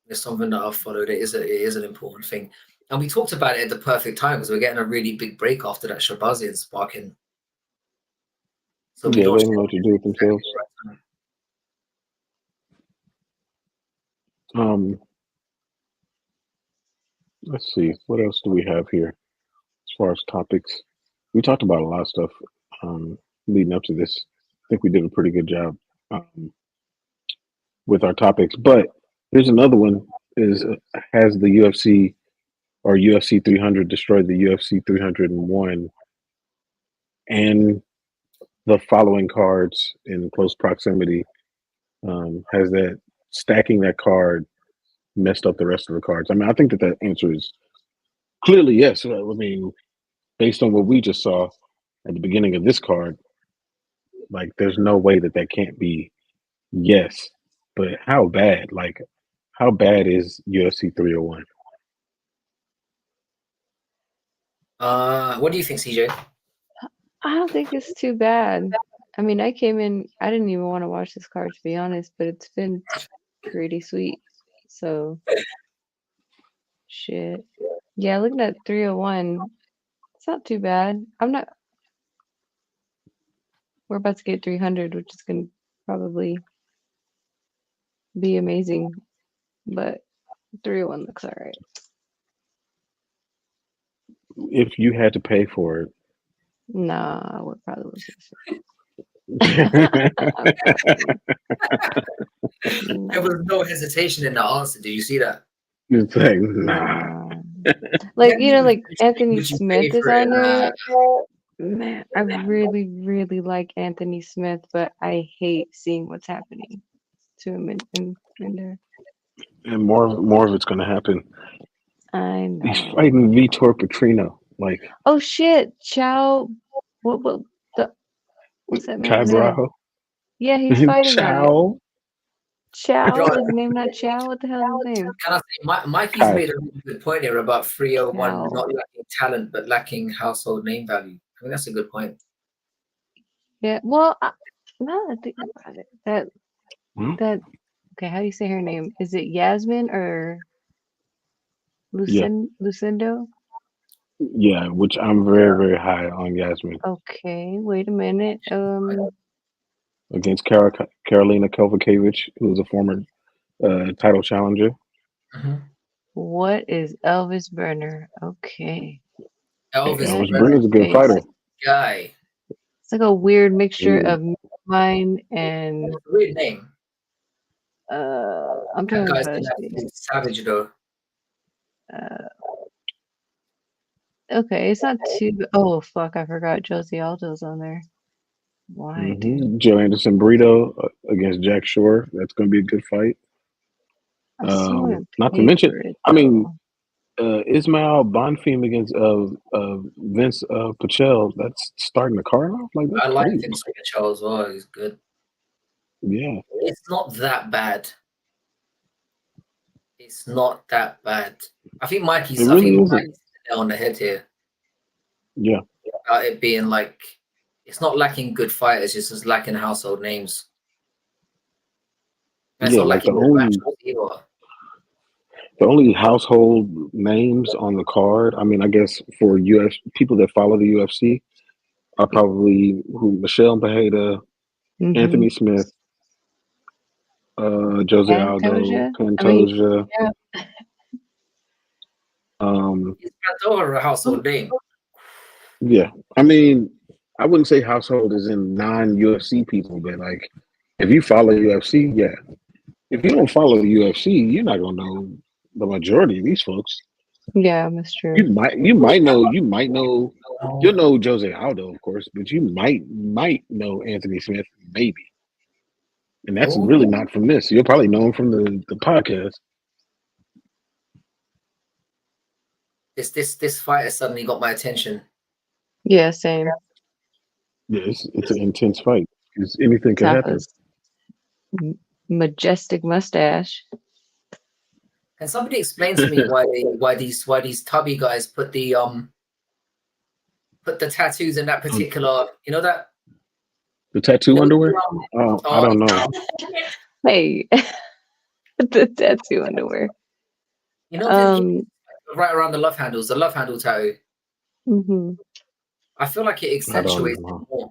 It's something that I've followed. It is an important thing. And we talked about it at the perfect time, because we're getting a really big break after that Shabazian sparking. So they don't know what to do with themselves. Let's see. What else do we have here as far as topics? We talked about a lot of stuff leading up to this. I think we did a pretty good job. with our topics. But here's another one: is has the UFC or UFC 300 destroyed the UFC 301 and the following cards in close proximity? Has that stacking that card messed up the rest of the cards? I mean, I think that answer is clearly yes. I mean, based on what we just saw at the beginning of this card, like there's no way that can't be yes. But how bad? Like, how bad is UFC 301? What do you think, CJ? I don't think it's too bad. I mean, I came in, I didn't even want to watch this card to be honest, but it's been pretty sweet. So, shit. Yeah, looking at 301, it's not too bad. We're about to get 300, which is going to probably be amazing, but 301 looks all right. If you had to pay for it, Nah, I would probably listen to it. There was no hesitation in the answer. Do you see that? It's like, nah. Like, you know, like Anthony Would you Smith pay is for it? on there. Man, I really, really like Anthony Smith, but I hate seeing what's happening to him in there. And more of it's gonna happen. I know. He's fighting Vitor Petrino. Like, oh shit, Chow. What's that Kai man's name? Bravo. Yeah, he's fighting him. Chow. His name not Chow. What the hell is his name? Can I say, Mikey's Kai. made a really good point here about 301 Chow. not lacking talent but lacking household name value. I mean, that's a good point. Yeah. Well, now that I think about it, that okay. How do you say her name? Is it Yasmin or Lucindo? Yeah, which I'm very, very high on Yasmin. Okay, wait a minute. Against Karolina Kovacevic, who's a former title challenger. Mm-hmm. What is Elvis Burner? Okay. Elvis Burner's a good fighter. Guy. It's like a weird mixture of mine and weird name. I'm trying to find savage though. Okay, it's not too. Oh fuck! I forgot Josie Aldo's on there. Why, dude? Joe Anderson Brito against Jack Shore. That's going to be a good fight. Not to mention, I mean, Ismail Bonfim against Vince Pichel. That's starting the card off. Like, that's I like crazy. Vince Pichel as well. He's good. Yeah, it's not that bad. It's not that bad. I think Mikey's Mikey's on the head here. Yeah. It being like, it's not lacking good fighters, it's just lacking household names. And it's not like lacking the only household names on the card. I mean, I guess for people that follow the UFC are probably Michelle Pereira, Anthony Smith, Jose Aldo, Pantoja. Is Pantoja a household name? Yeah, I mean, I wouldn't say household is in non-UFC people, but like, if you follow UFC, yeah. If you don't follow the UFC, you're not gonna know the majority of these folks. Yeah, that's true. You might know, you'll know Jose Aldo, of course, but you might know Anthony Smith, maybe. And that's really not from this. You'll probably know him from the podcast. This fight has suddenly got my attention. Yeah, same. Yeah, it's an intense fight. Because anything can happen. Majestic mustache. Can somebody explain to me why these tubby guys put the tattoos in that particular, you know, that the tattoo underwear? I don't know. Hey, the tattoo underwear. You know, right around the love handles, the love handle tattoo. I feel like it accentuates it more.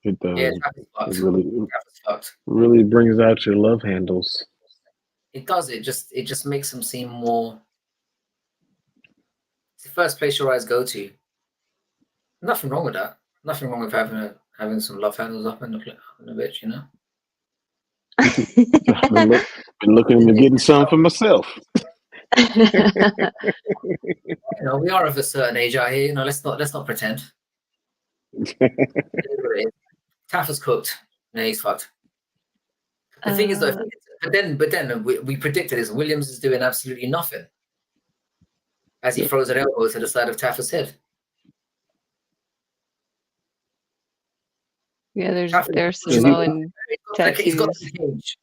It does. Yeah, it really brings out your love handles. It does. It just makes them seem more. It's the first place your eyes go to. Nothing wrong with that. Nothing wrong with having some love handles up in the bitch, you know. I've been looking into getting some for myself. We are of a certain age out here. Let's not pretend. Taffa's cooked. No, he's fucked. The thing is, though, but then we predicted this. Williams is doing absolutely nothing as he throws an elbow to the side of Taffa's head. Yeah, there's Samoan and tattoos. He's got to the cage.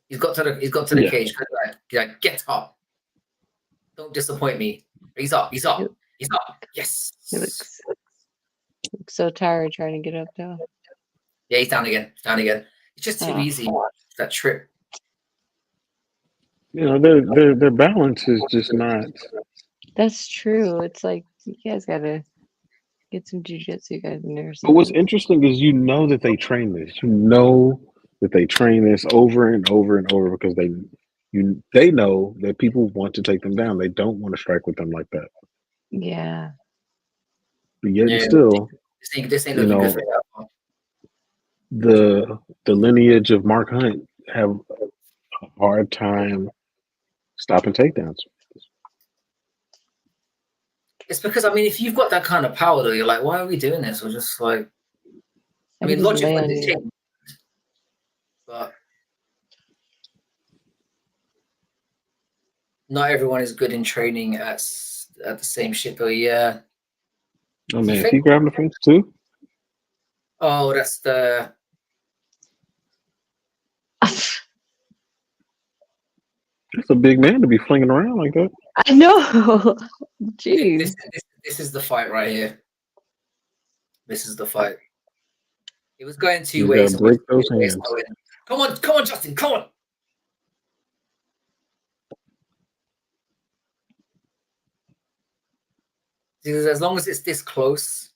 He's got to the cage. Like, get up! Don't disappoint me. He's up. He's up. He's up. Yes. He looks so tired trying to get up though. Yeah, he's down again. It's just too easy. That trip. Their balance is just not. That's true. It's like you guys gotta get some jujitsu guys in there. But what's interesting is that they train this. That they train this over and over and over because they know that people want to take them down. They don't want to strike with them like that. Yeah. But yet still, this ain't looking good for that. The lineage of Mark Hunt have a hard time stopping takedowns. It's because if you've got that kind of power, though, you're like, why are we doing this? We're just like, logically, but not everyone is good in training at the same shit, though. Yeah. Oh man, is he grabbing the fence too? Oh, that's the. That's a big man to be flinging around like that. I know. Jeez. This is the fight right here. This is the fight. It was going two ways. Break those hands. Come on, Justin, come on. Because as long as it's this close.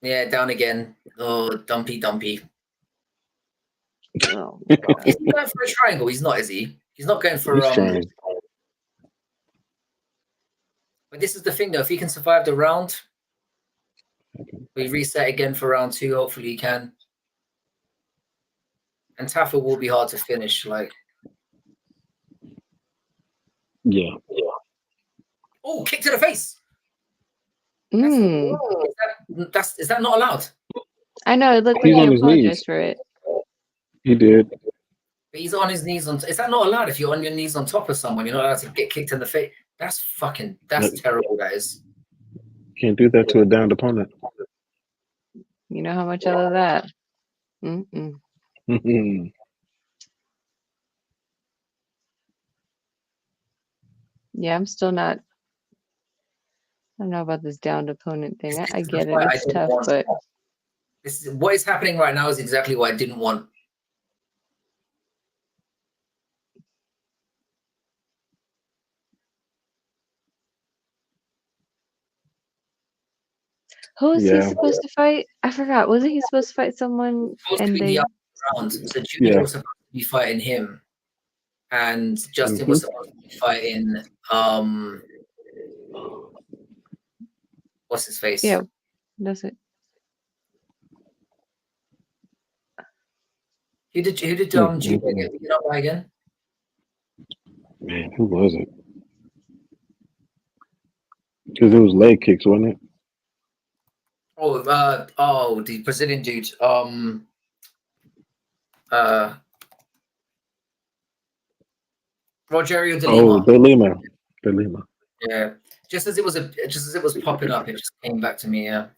Yeah, down again. Oh, dumpy. Oh, Is he going for a triangle? He's not, is he? He's not going for But this is the thing, though. If he can survive the round, we reset again for round 2. Hopefully, he can. And Taffa will be hard to finish. Yeah. Oh, kick to the face. Is that not allowed? I know. It looked like he apologized for it. He did. But he's on his knees is that not allowed if you're on your knees on top of someone? You're not allowed to get kicked in the face. That's terrible, that is. Can't do that to a downed opponent. You know how much I love that. Yeah, I'm still not. I don't know about this downed opponent thing. I get it. It's tough, but what is happening right now is exactly what I didn't want. who was he supposed to fight? I forgot. Wasn't he supposed to fight someone? And they round. So Junior was supposed to be fighting him, and Justin was supposed to be fighting what's his face? Yeah, that's it. Who did Junior get beaten up by again? Man, who was it? Because it was leg kicks, wasn't it? Oh, the Brazilian dude. Rogerio de Lima. Oh, de Lima. Yeah. Just as it was popping up, it just came back to me. Yeah.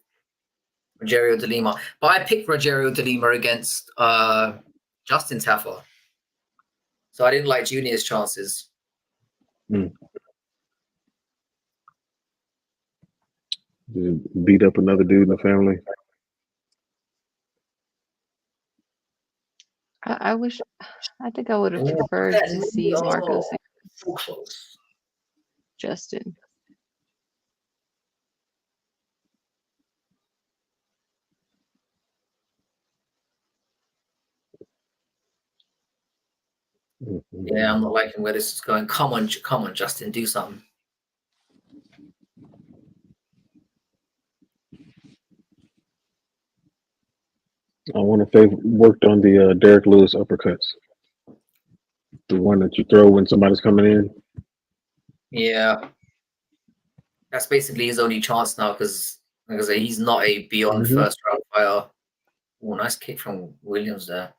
Rogerio de Lima. But I picked Rogerio de Lima against Justin Taffa. So I didn't like Junior's chances. Beat up another dude in the family. I think I would have preferred to see Marcos and Justin. Yeah, I'm not liking where this is going. Come on, Justin, do something. I wonder if they worked on the Derek Lewis uppercuts, the one that you throw when somebody's coming in. Yeah, that's basically his only chance now because, like I say, he's not a beyond Mhm. first round fighter. Oh, nice kick from Williams there.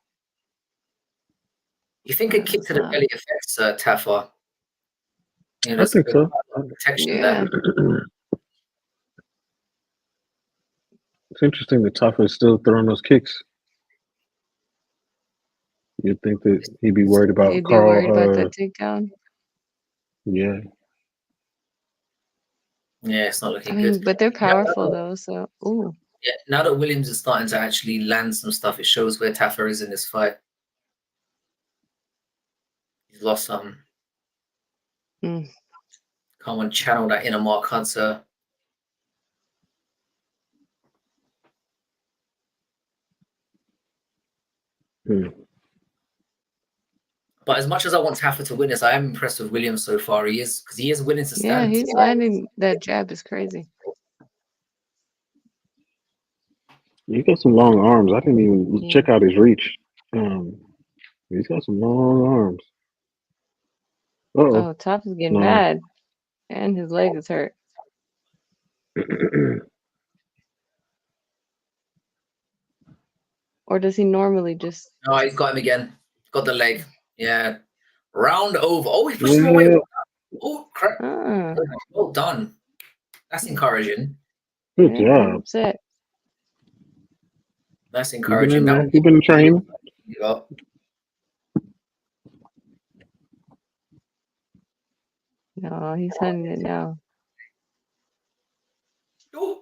You think a kick to the belly affects Taffa? You know, I there's a think good so. protection Yeah. there. It's interesting that Tafa is still throwing those kicks. You'd think that he'd be worried about He'd be worried about Carl. that takedown. Yeah. Yeah, it's not I looking mean, good. but they're powerful though, so ooh. Yeah, now that Williams is starting to actually land some stuff, it shows where Taffa is in this fight. He's lost some. Mm. Come on, channel that inner Mark Hunter. But as much as I want Taffa to win this, I am impressed with Williams so far. He is because he is willing to Yeah, stand. he's landing that jab is crazy. He's got some long arms. I didn't even Yeah. check out his reach. He's got some long arms. Oh, Top is getting No. mad. And his leg is hurt. Or does he normally just Oh, he's got him again. Got the leg. Yeah. Round over. Oh, he pushed him away. Oh, crap. Well done. That's encouraging. Good I'm job. upset. That's You've been encouraging. in That there. would You've been training. No, he's hunting it now. Oh,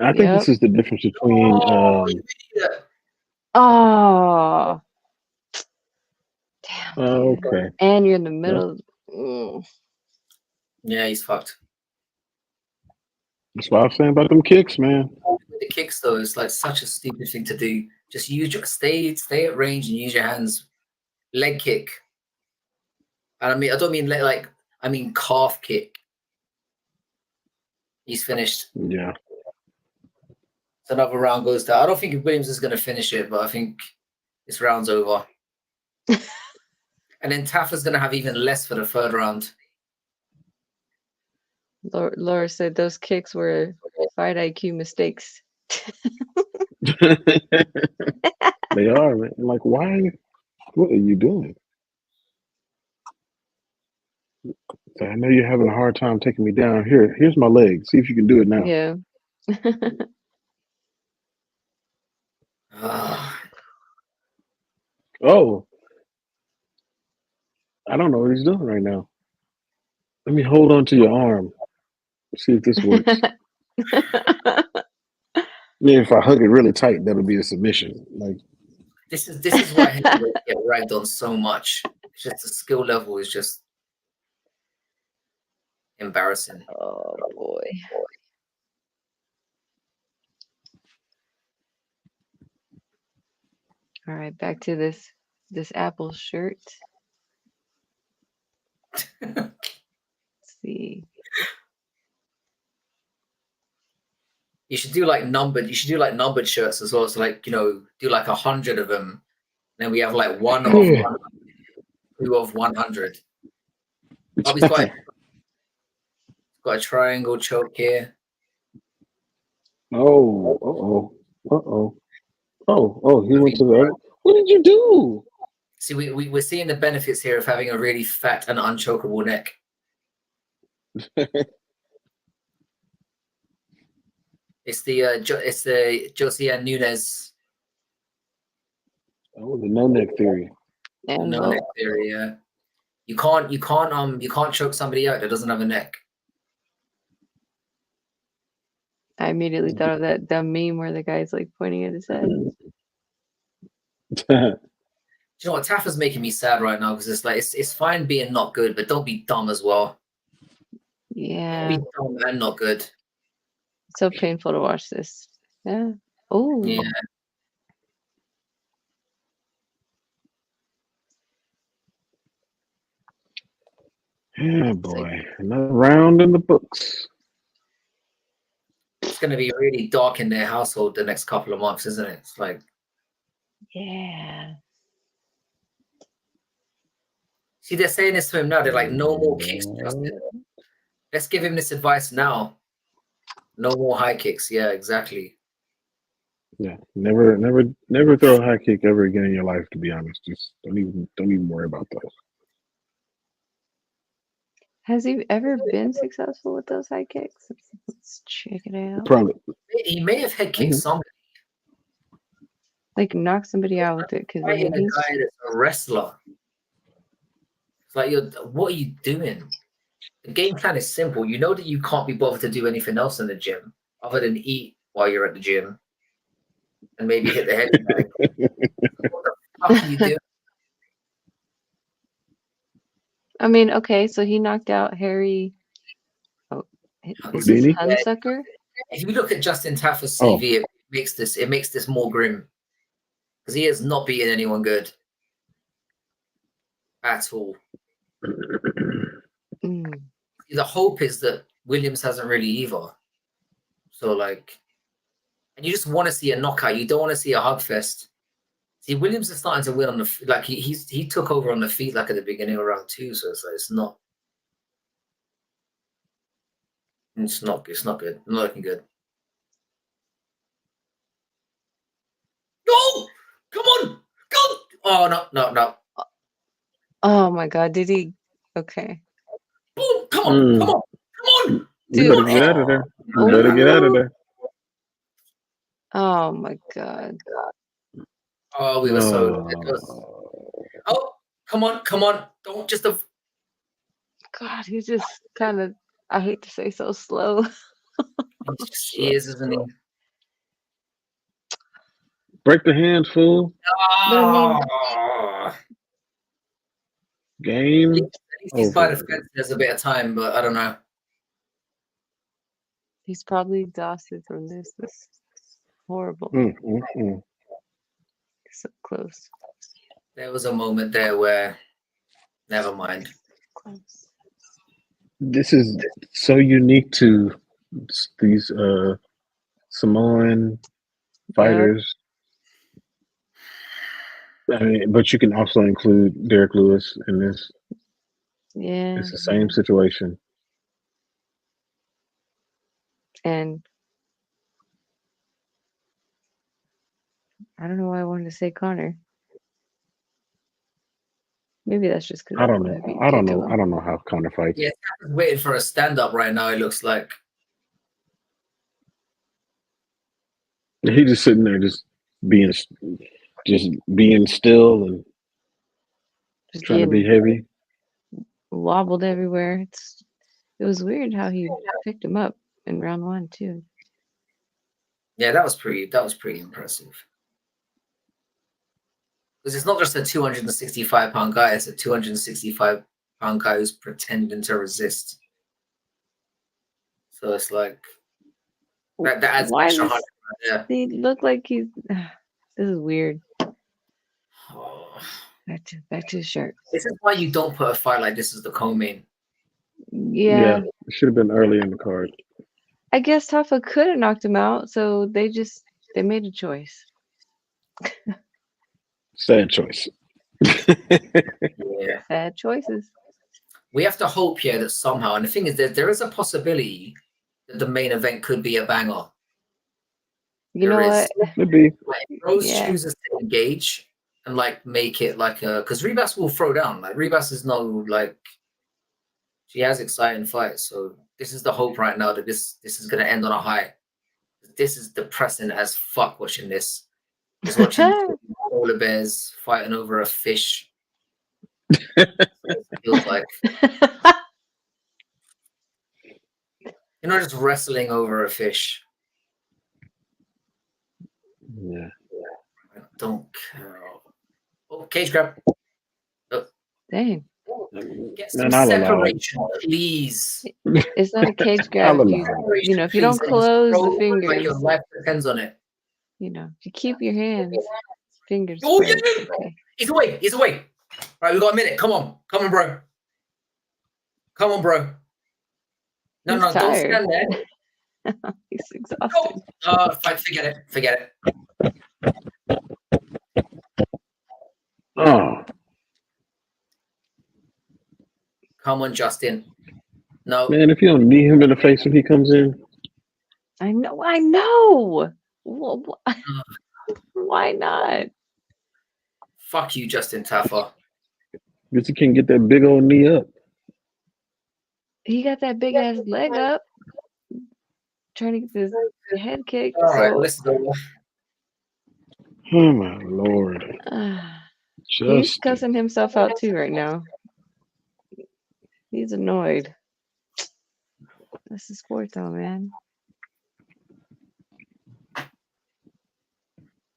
I think this is the difference between. Oh, damn. Okay. And you're in the middle. Mm. yeah, he's fucked. That's what I'm saying about them kicks, man. The kicks, though, is like such a stupid thing to do. Just use your stay at range and use your hands. Leg kick. And I don't mean like I mean calf kick. He's finished. Yeah. So another round goes down. I don't think Williams is going to finish it, but I think this round's over. And then Taffa's going to have even less for the third round. Laura said those kicks were fight IQ mistakes. They are, man. Like, why? What are you doing? I know you're having a hard time taking me down. Here's my leg. See if you can do it now. Yeah. Oh. I don't know what he's doing right now. Let me hold on to your arm. See if this works. If I hug it really tight, that'll be a submission. Like this is why I get ragged on so much. It's just the skill level is just embarrassing. Oh boy. All right, back to this Apple shirt. Let's see. You should do like numbered shirts as well. So like, do like 100 of them. Then we have like one of 100, 2 of 100. Oh, he's got a triangle choke here. Oh, he went to the other. What did you do? See, we're seeing the benefits here of having a really fat and unchokeable neck. It's the Josiane Nunes. Oh, the no neck theory. And No neck theory. Yeah, you can't choke somebody out that doesn't have a neck. I immediately thought of that dumb meme where the guy's like pointing at his head. You know what? Taffa's making me sad right now because it's like it's fine being not good, but don't be dumb as well. Yeah. Don't be dumb and not good. It's so painful to watch this. Yeah. Oh. Yeah. Yeah, boy. Another round in the books. going to be really dark in their household the next couple of months, isn't it? It's like, yeah. see, they're saying this to him now. They're like, no more kicks, Justin. Let's give him this advice now. No more high kicks. Yeah, exactly. Yeah, never throw a high kick ever again in your life. To be honest, just don't even worry about those. Has he ever been successful with those high kicks? Let's check it out. Probably. He may have head kicked somebody. Like knock somebody out with it, because I mean, A guy that's a wrestler. It's like, what are you doing? The game plan is simple. You know that you can't be bothered to do anything else in the gym other than eat while you're at the gym and maybe hit the head. What the fuck are you doing? I mean, okay, so he knocked out Harry. Oh, is this Hunsucker? If you look at Justin Taffer's CV, it makes this more grim because he has not beaten anyone good at all. The hope is that Williams hasn't really either. So like, and you just want to see a knockout. You don't want to see a hug fest. See, Williams is starting to win on the like he took over on the feet like at the beginning of round 2. So it's like it's not good. Not looking good. No, come on, go! Oh no. Oh my God, did he? Okay. Boom! Come on! You better get out of there. You better get out of there. Oh my God. Oh, we were so. Oh, come on! Don't just. God, he's just kind of. I hate to say so slow. He is, isn't he? Break the hands, fool. Oh. Game. At least he's by the fence. There's a bit of time, but I don't know. He's probably exhausted from this. This is horrible. So close. There was a moment there where, never mind. Close. This is so unique to these Samoan fighters. I mean, but you can also include Derek Lewis in this. Yeah. It's the same situation. And I don't know why I wanted to say Connor. Maybe that's just because I don't know how Connor fights. Yeah, he's waiting for a stand-up right now, it looks like. He just sitting there just being still and just trying to be heavy. Wobbled everywhere. It was weird how he picked him up in round 1 too. Yeah, that was pretty impressive. Because it's not just a 265-pound guy, it's a 265-pound guy who's pretending to resist. So it's like that adds extra height right there. He looked like he's this is weird. Oh. Back to his shirt. This is why you don't put a fight like this as the co-main. Yeah. It should have been early in the card. I guess Tafa could have knocked him out, so they made a choice. Sad choice. Yeah. Sad choices. We have to hope here that somehow, and the thing is that there is a possibility that the main event could be a banger. You know what? Could be. Like, Rose chooses to engage and like make it like a, because Ribas will throw down. Like Ribas is no like, she has exciting fights. So this is the hope right now that this is going to end on a high. This is depressing as fuck watching this. Just watching polar bears fighting over a fish. It feels like, you're not just wrestling over a fish. Yeah. I don't care. Oh, cage grab. Oh. Dang. Get some separation, please. It's not a cage grab. If you don't close the fingers. Like your life depends on it. If you keep your hands, fingers. Oh, yeah. Okay. He's away. All right, we got a minute. Come on, bro. No, don't stand there. He's exhausted. Forget it. Forget it. Oh, Come on, Justin. No. man, if you don't knee him in the face when he comes in. I know. Why not? Fuck you, Justin Taffer. Because he can't get that big old knee up. He got that big ass leg up, trying to get this head kick. All right, So listen. Oh my Lord. he's cussing himself out too right now. He's annoyed. That's the sport though, man.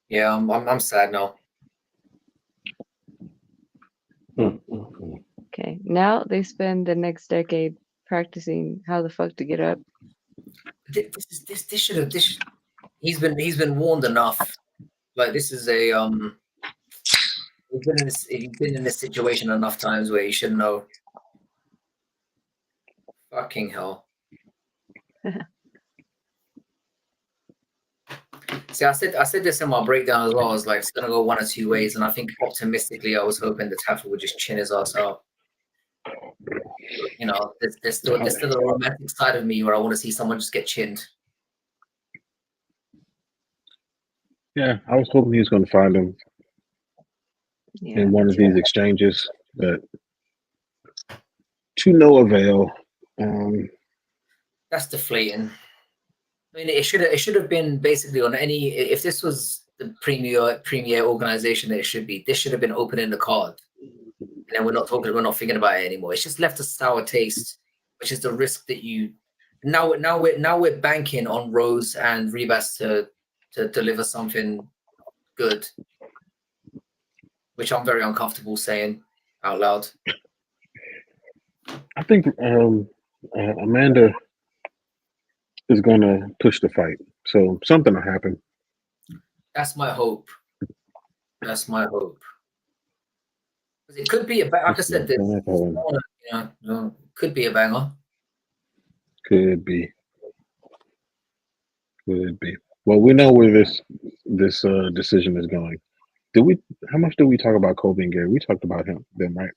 Yeah, I'm sad now. Okay, now they spend the next decade practicing how the fuck to get up. This should have he's been warned enough. Like this is a he's been in this situation enough times where he should know. Fucking hell. See, I said this in my breakdown as well. I was like, it's gonna go one or two ways, and I think optimistically, I was hoping that Taffer would just chin his ass out. You know, there's still a romantic side of me where I want to see someone just get chinned. Yeah, I was hoping he was going to find him in one of these exchanges, but to no avail. That's deflating. I mean, it should have been basically on any. If this was the premier organization that it should be, this should have been open in the card. And then we're not thinking about it anymore. It's just left a sour taste, which is the risk that you. Now we're banking on Rose and Ribas to deliver something good, which I'm very uncomfortable saying out loud. I think Amanda is going to push the fight, so something will happen. That's my hope. That's my hope. It could be like I said, could be a banger. Could be. Well, we know where this decision is going. How much did we talk about Kobe and Gary? We talked about them, right?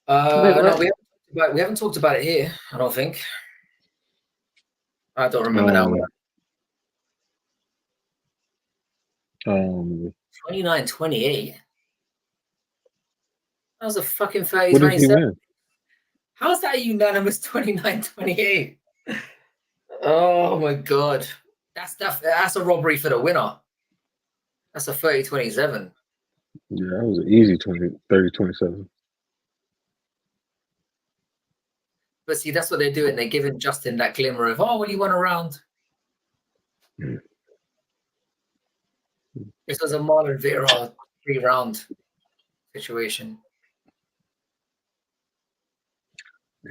No, we haven't talked about it here. I don't think. I don't remember now. 29-28. That was a fucking 30-27. How's that a unanimous 29-28? Oh my god. That's a robbery for the winner. That's a 30-27. Yeah, that was an easy 30-27. But see, that's what they're doing. They're giving Justin that glimmer of, oh, well, he won a round. This was a Marlon Vera 3-round situation.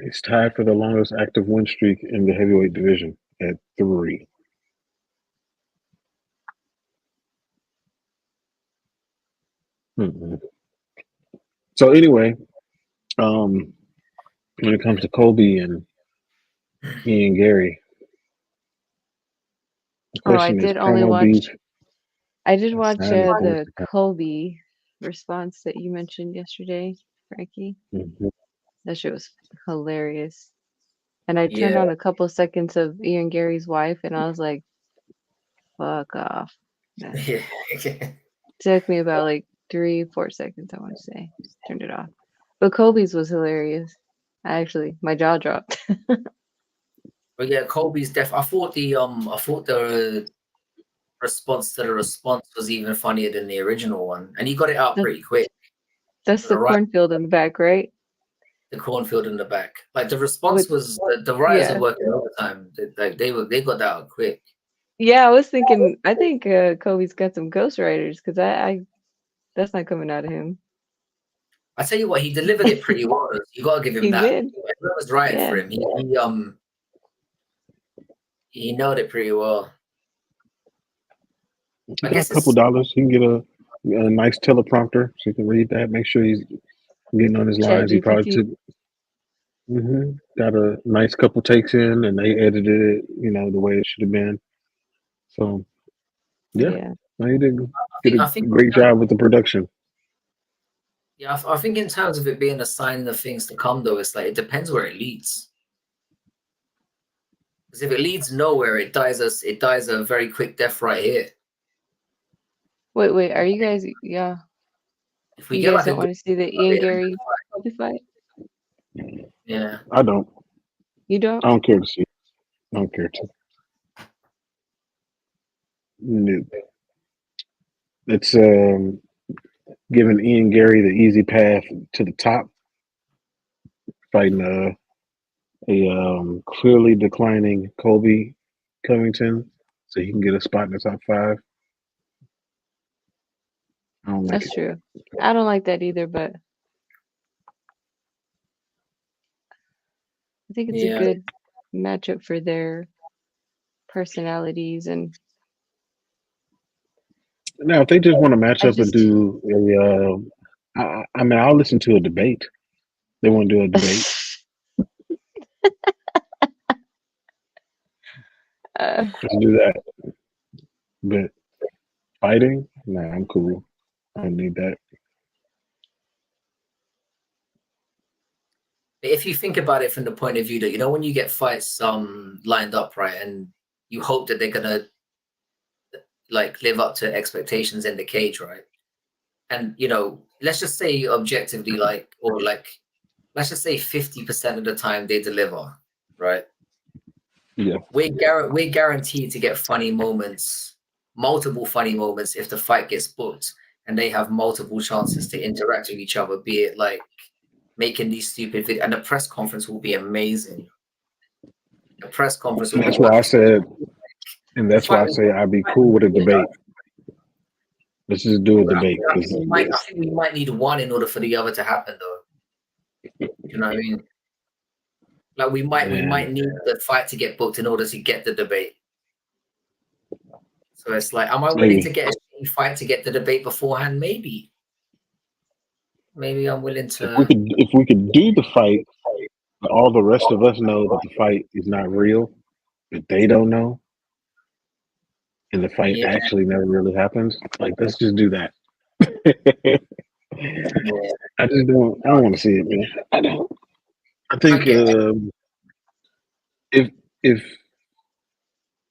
He's tied for the longest active win streak in the heavyweight division at 3. So anyway, when it comes to Kobe and Ian Gary, the question is promo beef. I did watch the Kobe response that you mentioned yesterday, Frankie. That shit was hilarious. And I turned on a couple seconds of Ian Gary's wife, and I was like, fuck off. Took me about like 3-4 seconds, I want to say. Turned it off. But Kobe's was hilarious. My jaw dropped. But yeah, Kobe's I thought the response to the response was even funnier than the original one, and he got it out pretty quick. That's the cornfield in the back, right? The cornfield in the back. Like the response was the writers are working overtime. They got that out quick. Yeah, I was thinking. I think Kobe's got some ghostwriters because that's not coming out of him. I tell you what, he delivered it pretty well. You got to give him that. Did. It was right for him. He nailed it pretty well. I guess a couple dollars. He can get a nice teleprompter so you can read that. Make sure he's getting on his lines. He probably took. Got a nice couple takes in, and they edited it, the way it should have been. So yeah, no, he did a I think great job with the production. Yeah, I think in terms of it being a sign of things to come, though, it's like it depends where it leads. Because if it leads nowhere, it dies a very quick death right here. Wait, are you guys? Yeah, If we you get guys like don't want to see the Ian Gary Kobe fight? Yeah, I don't. You don't? I don't care to see. I don't care to. No. It's giving Ian Gary the easy path to the top, fighting a clearly declining Colby Covington, so he can get a spot in the top 5. I don't like That's it. true. I don't like that either, but I think it's a good matchup for their personalities. And Now, if they just want to match up and do I mean, I'll listen to a debate. They want to do a debate. Let's do that. But fighting? Nah, I'm cool. I don't need that. If you think about it from the point of view that, when you get fights lined up, right, and you hope that they're gonna like live up to expectations in the cage, right? And let's just say objectively, let's just say 50% of the time they deliver, right? Yeah. We're guaranteed to get funny moments, multiple funny moments if the fight gets booked and they have multiple chances to interact with each other, be it like making these stupid videos. And the press conference will be amazing. The press conference will That's be why I said, and that's why I say I'd be cool with a debate. Let's just do a debate. I think we might need one in order for the other to happen, though. You know what I mean? Like we might need the fight to get booked in order to get the debate. So it's like, am I willing to get a fight to get the debate beforehand? Maybe I'm willing to. If we could do the fight, but all the rest of us know that the fight is not real, but they don't know, and the fight actually never really happens. Like, let's just do that. I don't want to see it, man. I don't. I think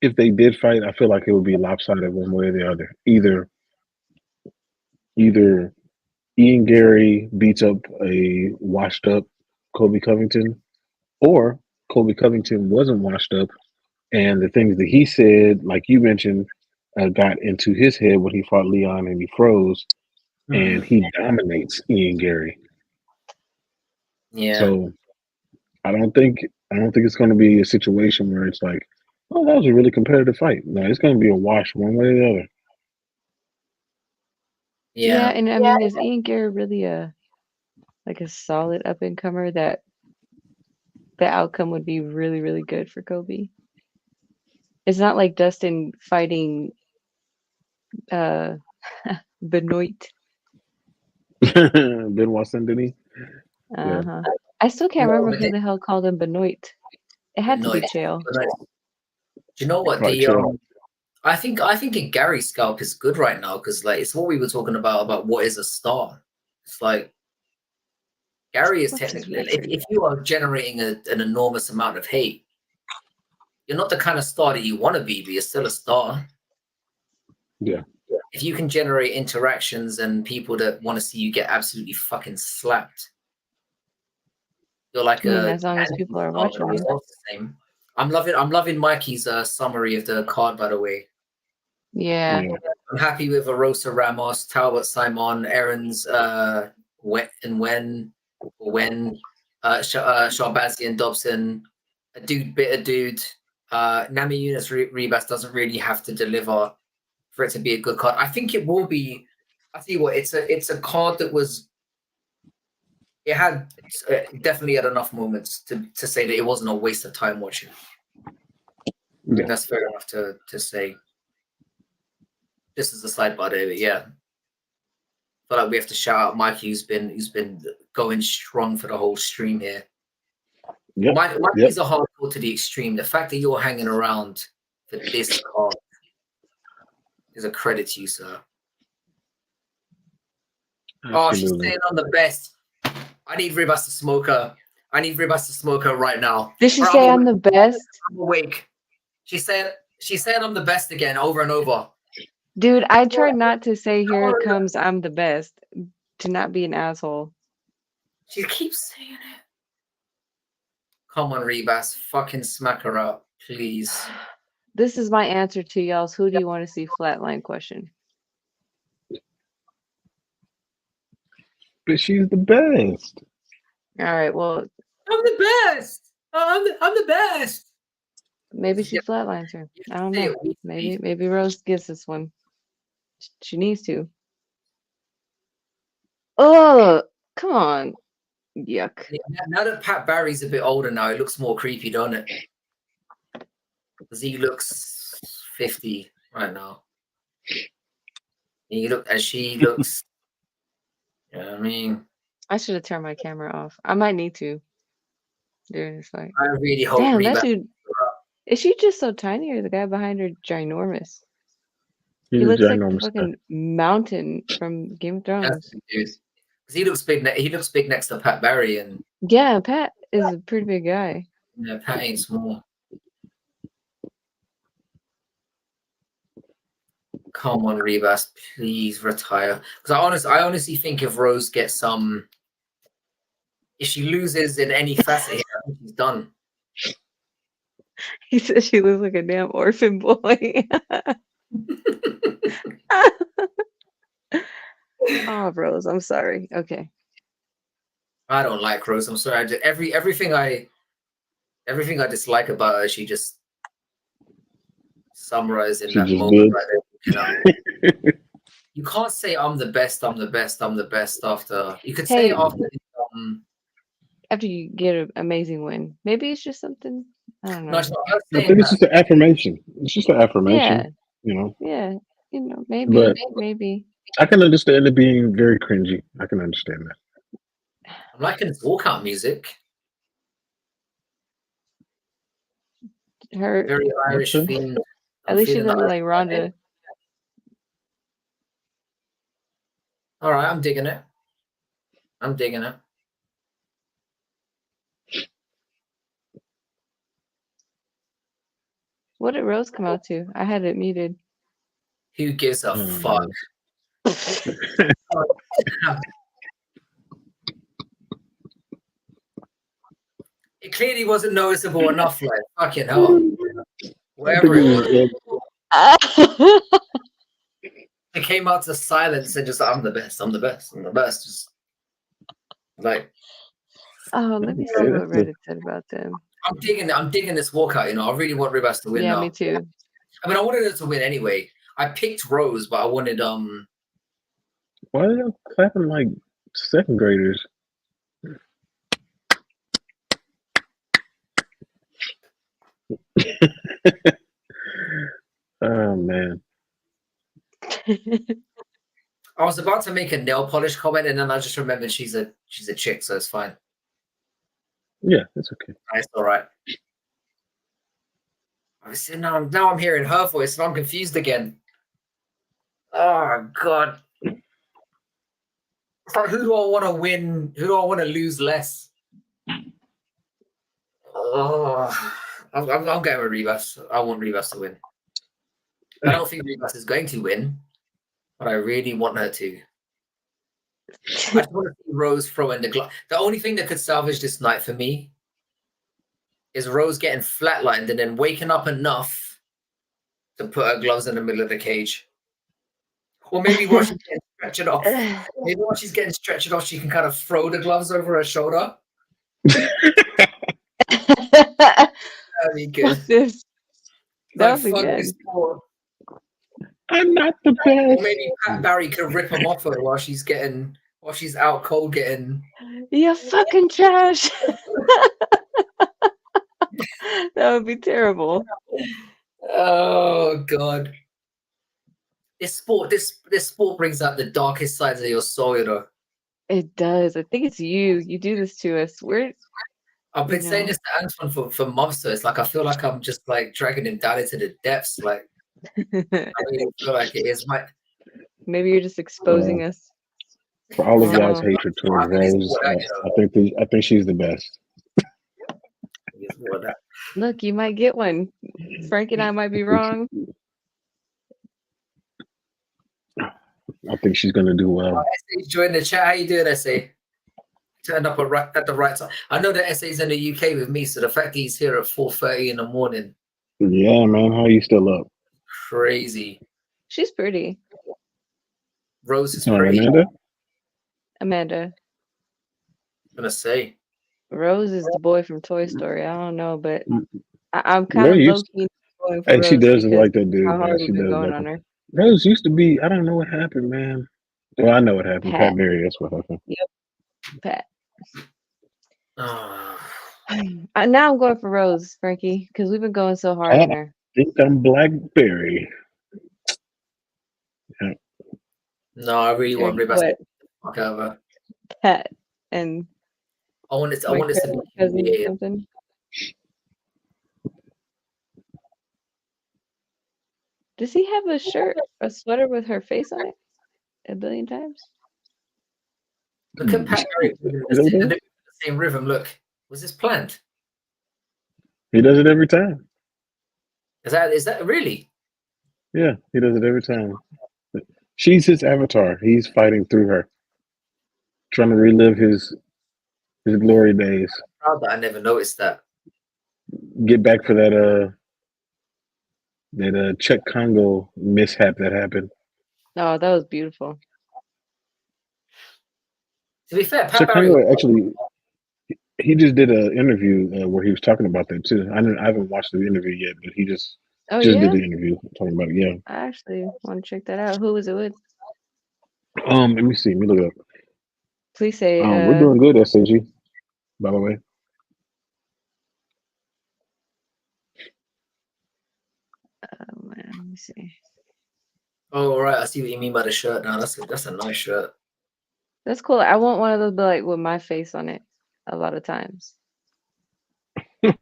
if they did fight, I feel like it would be lopsided one way or the other. Either Ian Gary beats up a washed up Kobe Covington, or Kobe Covington wasn't washed up, and the things that he said, like you mentioned, got into his head when he fought Leon and he froze, and he dominates Ian Gary. Yeah. So I don't think it's going to be a situation where it's like, oh, that was a really competitive fight. No, it's going to be a wash one way or the other. Yeah, and I mean, is Ian Gary really a solid up and comer that the outcome would be really, really good for Kobe? It's not like Dustin fighting Benoit. Benoit Saint-Denis. Yeah. I still can't remember who the hell called him Benoit. It had to be Chael. Do you know what I think Gary's scalp is good right now because it's what we were talking about what is a star. It's like Gary is technically, if you are generating an enormous amount of hate, you're not the kind of star that you want to be, but you're still a star. Yeah. If you can generate interactions and people that want to see you get absolutely fucking slapped, you're like as long as people are watching you. I'm loving Mikey's summary of the card, by the way. Yeah. I'm happy with Arosa Ramos, Talbot Simon, Aaron's Sharbazian Dobson, a dude bit a dude. Namajunas Ribas doesn't really have to deliver for it to be a good card. I think it will be. I tell you what, it's a card that was. It had definitely had enough moments to say that it wasn't a waste of time watching. I think that's fair enough to say. Just as a side by there, but yeah. I feel like we have to shout out Mikey, who's been going strong for the whole stream here. Yep. My Yep. knees are hardcore to the extreme. The fact that you're hanging around for this card is a credit to you, sir. Oh, she's Absolutely. saying I'm the best. I need Ribas to smoke her. I need Ribas to smoke her right now. Did she Or say I'm the best? I'm awake. She's saying I'm the best again, over and over. Dude, I try not to say here it comes, I'm the best. To not be an asshole. She keeps saying it. Come on, Ribas. Fucking smack her up, please. This is my answer to y'all's who do you want to see flatline question. But she's the best. All right, well, I'm the best. I'm the best. maybe she flatlines her. I don't know. Maybe Rose gets this one. She needs to. Oh, come on. Yuck. Now that Pat Barry's a bit older now, it looks more creepy, doesn't it? Because he looks 50 right now. And she looks. You know what I mean? I should have turned my camera off. I might need to during this fight. I really hope Damn, that Ribas. dude. Is she just so tiny or the guy behind her ginormous? He's He a looks like a ginormous guy. fucking mountain from Game of Thrones. Dude. Because he looks big. He looks big next to Pat Barry, and Yeah, Pat is a pretty big guy. yeah, Pat ain't small. Come on, Ribas, please retire. Because I honestly think if Rose gets some, if she loses in any facet here, I think she's done. He said she looks like a damn orphan boy. Oh, Rose, I'm sorry. Okay. I don't like Rose. I'm sorry. Everything I dislike about her, she just summarized in that moment right there. You know, you can't say I'm the best. I'm the best. I'm the best after. You could say after. After you get an amazing win, maybe it's just something. I don't know. No, it's not. I think it's just an affirmation. It's just an affirmation. Yeah. You know. Yeah. You know, maybe. But maybe. I can understand it being very cringy. I can understand that. I'm liking this walkout music. Her Very Irish themed. At least she doesn't like Rhonda. All right, I'm digging it. I'm digging it. What did Rose come out to? I had it muted. Who gives a fuck? It clearly wasn't noticeable enough, like fucking hell. Whatever it was. It came out to silence and just I'm the best, I'm the best, I'm the best. Just like let me see what Reddit said about them. I'm digging this walkout, you know. I really want Ribas to win now. Yeah, me too. I mean I wanted her to win anyway. I picked Rose, but I wanted Why are y'all clapping like second graders? Oh man. I was about to make a nail polish comment and then I just remembered she's a chick, so it's fine. Yeah, it's okay. It's all right. I said now I'm hearing her voice and I'm confused again. Oh god. It's like who do I want to win? Who do I want to lose less? Oh, I'm going with Ribas. I want Ribas to win. I don't think Ribas is going to win, but I really want her to. I just want to see Rose throw in the glove. The only thing that could salvage this night for me is Rose getting flatlined and then waking up enough to put her gloves in the middle of the cage. Or maybe while she's getting stretched off. Maybe while she's getting stretched off, she can kind of throw the gloves over her shoulder. That'd be good. That would be good. I'm not the best. Or maybe Pat Barry could rip them off her while she's out cold getting. You fucking trash. That would be terrible. Oh god. This sport brings out the darkest sides of your soul, you know. It does. I think it's you. You do this to us. I've been saying this to Antoine for months. So it's like I feel like I'm just like dragging him down into the depths. Like I really feel like it is my. Maybe you're just exposing us. For all of Oh, y'all's no. hatred towards Rose, I think she's the best. Look, you might get one. Frank and I might be wrong. I think she's gonna do well. Join the chat. How you doing, SA? Turned up at the right time. I know that SA's in the UK with me, so the fact that he's here at 4:30 in the morning. Yeah, man. How are you still up? Crazy. She's pretty. Rose is pretty. Amanda. I'm gonna say. Rose is the boy from Toy Story. I don't know, but I'm kind of low key going for Hey, Rose. she does like that dude. How hard She we've been does going like on her. Rose used to be. I don't know what happened, man. Well, I know what happened. Pat Berry. That's what happened. Yep. Pat. Oh. Now I'm going for Rose, Frankie, because we've been going so hard on her. I think I'm Blackberry. Yeah. No, I really want Ribas to fuck over. Pat and I want it to be cousin or something. Does he have a sweater with her face on it 1 billion times? Look at Pat Berry in the same rhythm. Look, was this planned? He does it every time. Is that really? Yeah, he does it every time. She's his avatar. He's fighting through her, trying to relive his glory days. I'm proud that I never noticed that. Get back for that Czech Congo mishap that happened. Oh, that was beautiful. To be fair, Czech Congo actually, he just did an interview where he was talking about that too. I haven't watched the interview yet, but he just did the interview talking about it. Yeah, I actually want to check that out. Who was it with? Let me see. Let me look it up. Please say. We're doing good, SAG. By the way. Man, let me see. Oh, all right. I see what you mean by the shirt now. That's a nice shirt. That's cool. I want one of those, but like with my face on it a lot of times. Yeah.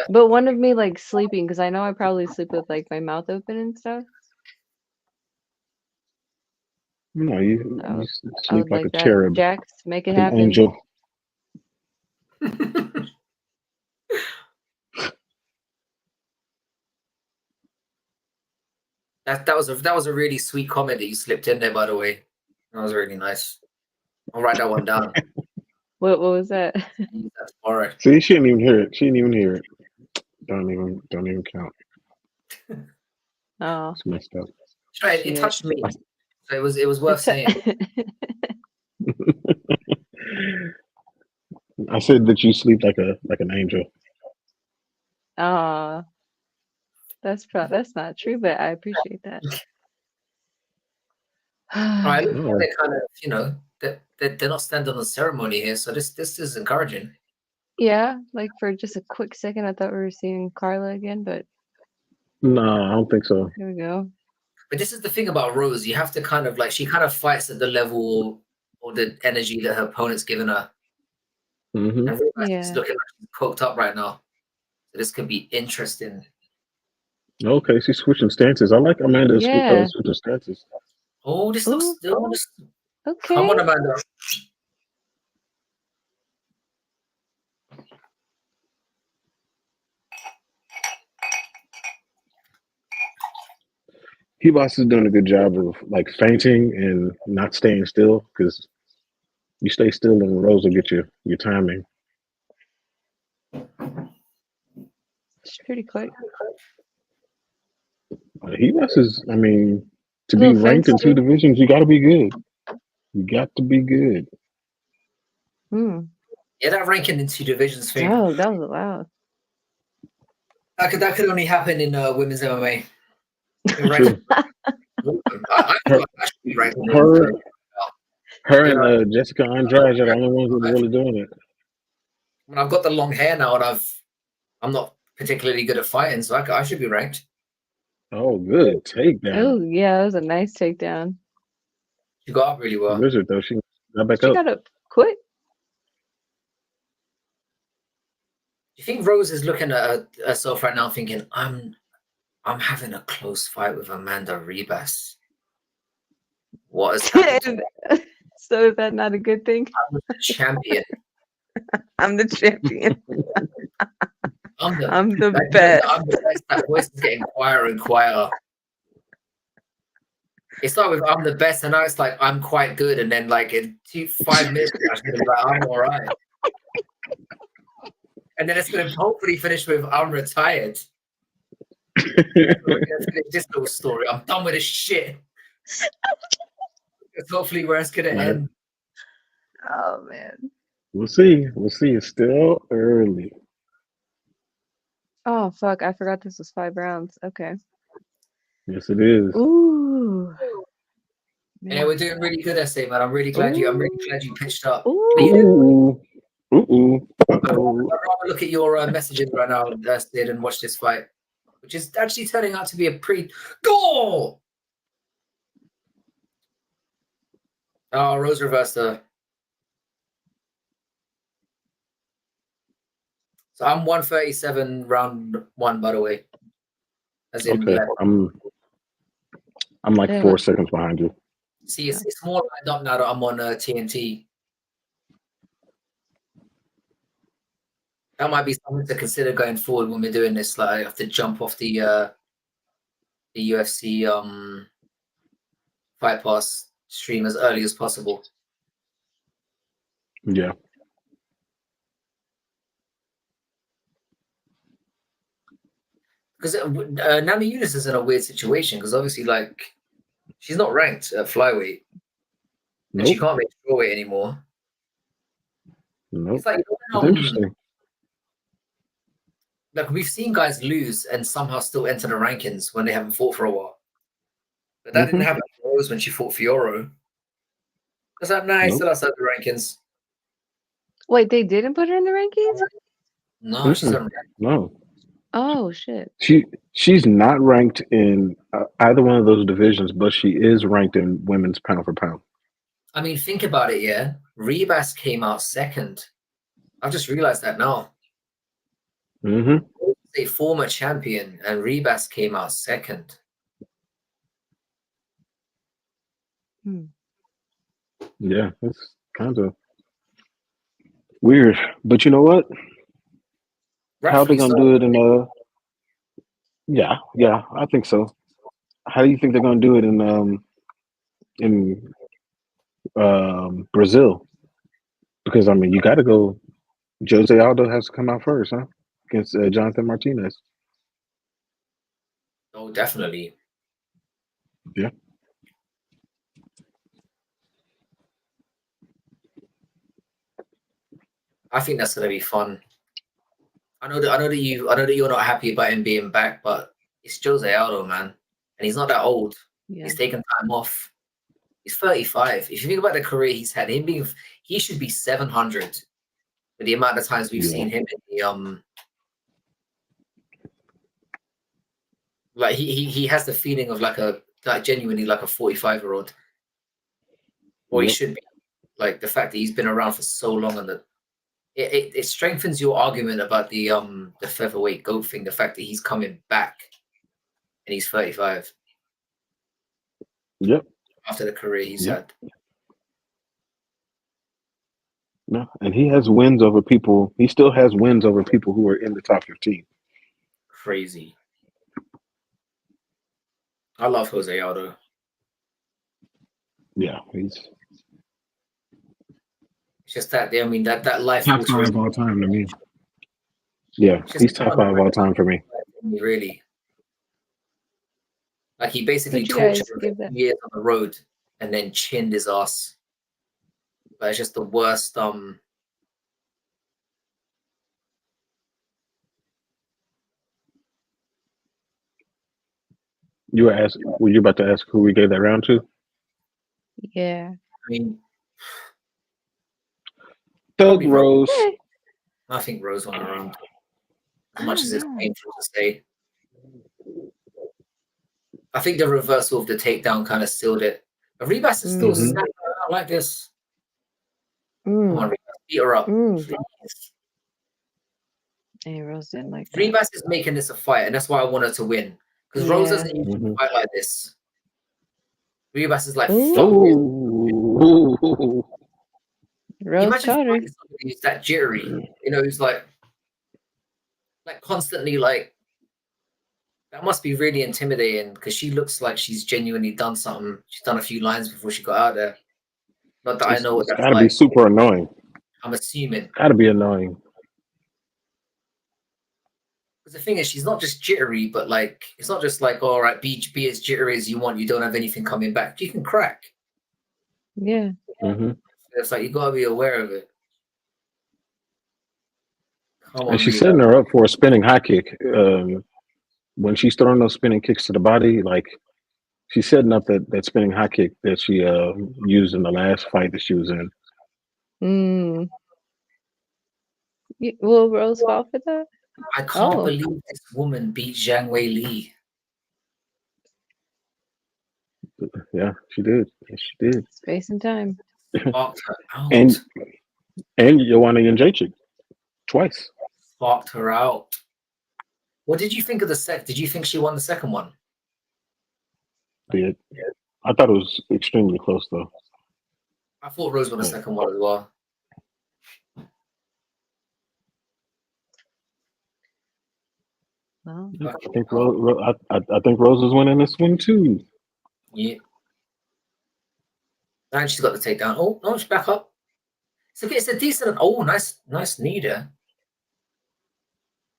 But one of me like sleeping, because I know I probably sleep with like my mouth open and stuff. No, you sleep like a cherub. Jax, make it like happen. An angel. That was a really sweet comment that you slipped in there, by the way. That was really nice. I'll write that one down. What was that? That's tomorrow. See, she didn't even hear it. She didn't even hear it. Don't even count. Oh, it's messed up. Right, it touched me. So it was worth saying. I said that you sleep like an angel. that's not true, but I appreciate that. Right, they kind of, they're not standing on the ceremony here, so this is encouraging. Yeah, like for just a quick second, I thought we were seeing Carla again, but no, I don't think so. Here we go. But this is the thing about Rose. You have to kind of she kind of fights at the level or the energy that her opponent's given her. Mm-hmm. And Ribas is looking like she's coked up right now. So this could be interesting. Okay, she's switching stances. I like Amanda switching stances. Oh, this looks okay. Come on, Amanda. Ribas is doing a good job of like fainting and not staying still, because you stay still and Rose will get your timing. It's pretty quick. Ribas is, I mean, to be ranked in 2 divisions, you got to be good. You got to be good. Yeah, that ranking in 2 divisions thing. Oh, that was loud. That could only happen in women's MMA. True. Her and Jessica Andrade are the only ones that are really doing it. When I've got the long hair now, and I'm not particularly good at fighting, so I should be ranked. Oh, good takedown. Oh, yeah, that was a nice takedown. She got up really well. Wizard though, she got back up. She got up quick. You think Rose is looking at herself right now thinking, I'm having a close fight with Amanda Ribas. What has happened? So is that not a good thing? I'm the champion. I'm the champion. I'm the like, best. I'm the best. That voice is getting quieter and quieter. It started with I'm the best, and now it's like I'm quite good, and then like in 5 minutes, I'm gonna be like I'm all right, and then it's gonna hopefully finish with I'm retired. We're gonna finish this little story. I'm done with this shit. That's hopefully where it's gonna end. Oh man. We'll see. We'll see. It's still early. Oh fuck! I forgot this was 5 rounds. Okay. Yes, it is. Ooh. Yeah, we're doing really good, SA man. I'm really glad you pitched up. Ooh. Ooh. I'd rather look at your messages right now, Sid, and watch this fight, which is actually turning out to be a pretty goal. Oh, Rose reversed her. So I'm 137 round 1, by the way. As in, okay. I'm like 4 seconds behind you. See, it's more lined up now that I'm on TNT. That might be something to consider going forward when we're doing this. Like, I have to jump off the UFC Fight Pass stream as early as possible. Yeah. Because Namajunas is in a weird situation because obviously, like, she's not ranked at flyweight, and she can't make strawweight anymore. Nope. It's like, It's interesting. Like, we've seen guys lose and somehow still enter the rankings when they haven't fought for a while. But that didn't happen to Rose when she fought Fioro. That's like, nice, still outside the rankings. Wait, they didn't put her in the rankings? No, she's not ranked. No. Oh shit. She's not ranked in either one of those divisions, but she is ranked in women's pound for pound. I mean, think about it, yeah. Ribas came out second. I've just realized that now. Mm-hmm. A former champion, and Ribas came out second. Yeah, it's kind of weird, but you know what? How are they gonna do it in yeah, I think so. How do you think they're gonna do it in Brazil? Because I mean, you got to go. Jose Aldo has to come out first, huh? Against Jonathan Martinez. Oh, definitely. Yeah. I think that's gonna be fun. I know that you're not happy about him being back, but it's Jose Aldo, man, and he's not that old. Yeah. He's taken time off. He's 35. If you think about the career he's had, he should be 700 with the amount of times we've seen him in the like he has the feeling of like genuinely like a 45-year-old, or he should be. Like the fact that he's been around for so long, and that it strengthens your argument about the featherweight GOAT thing. The fact that he's coming back and he's 35. Yep. After the career he's had. No, and he has wins over people. He still has wins over people who are in the top 15. Crazy. I love Jose Aldo. Yeah, it's just that I mean that life top 5 of all time to me. Yeah, he's top 5 of all time for me. Really. Like he basically tortured him for years on the road and then chinned his ass. But it's just the worst. Were you about to ask who we gave that round to? Yeah. I mean, Doug Rose. I think Rose won a round. As much as it's painful to say. I think the reversal of the takedown kind of sealed it. But Ribas is still snapping around like this. Come on, Ribas, beat her up. Please. Hey, Rose didn't like that. Ribas is making this a fight, and that's why I want her to win. Because Rose doesn't usually fight like this. Ribas is like, fuck this. Oh, Rose Imagine caught her. fighting somebody who's that jittery, you know, who's like constantly like, that must be really intimidating because she looks like she's genuinely done something. She's done a few lines before she got out there. Not that I know what it's that's gotta like. be super annoying. I'm assuming. Gotta be annoying. Because the thing is, she's not just jittery, but like, it's not just like, all right, be as jittery as you want. You don't have anything coming back. You can crack. Yeah. Mm-hmm. It's like, you got to be aware of it. Come on, And she's Rita. setting her up for a spinning high kick. When she's throwing those spinning kicks to the body, like she's setting up that spinning high kick that she used in the last fight that she was in. Will Rose fall for that? I can't believe this woman beat Zhang Wei Li. Yeah, she did. Yes, she did. Space and time. Fucked her out. And Joanna Jędrzejczyk twice. Fucked her out. What did you think of the set? Did you think she won the second one? Did. I thought it was extremely close though. I thought Rose won the second one as well. Well, I think Rose is winning this one too. Yeah. And she's got the takedown. Oh, no, she's back up. It's a decent. Oh, nice knee there.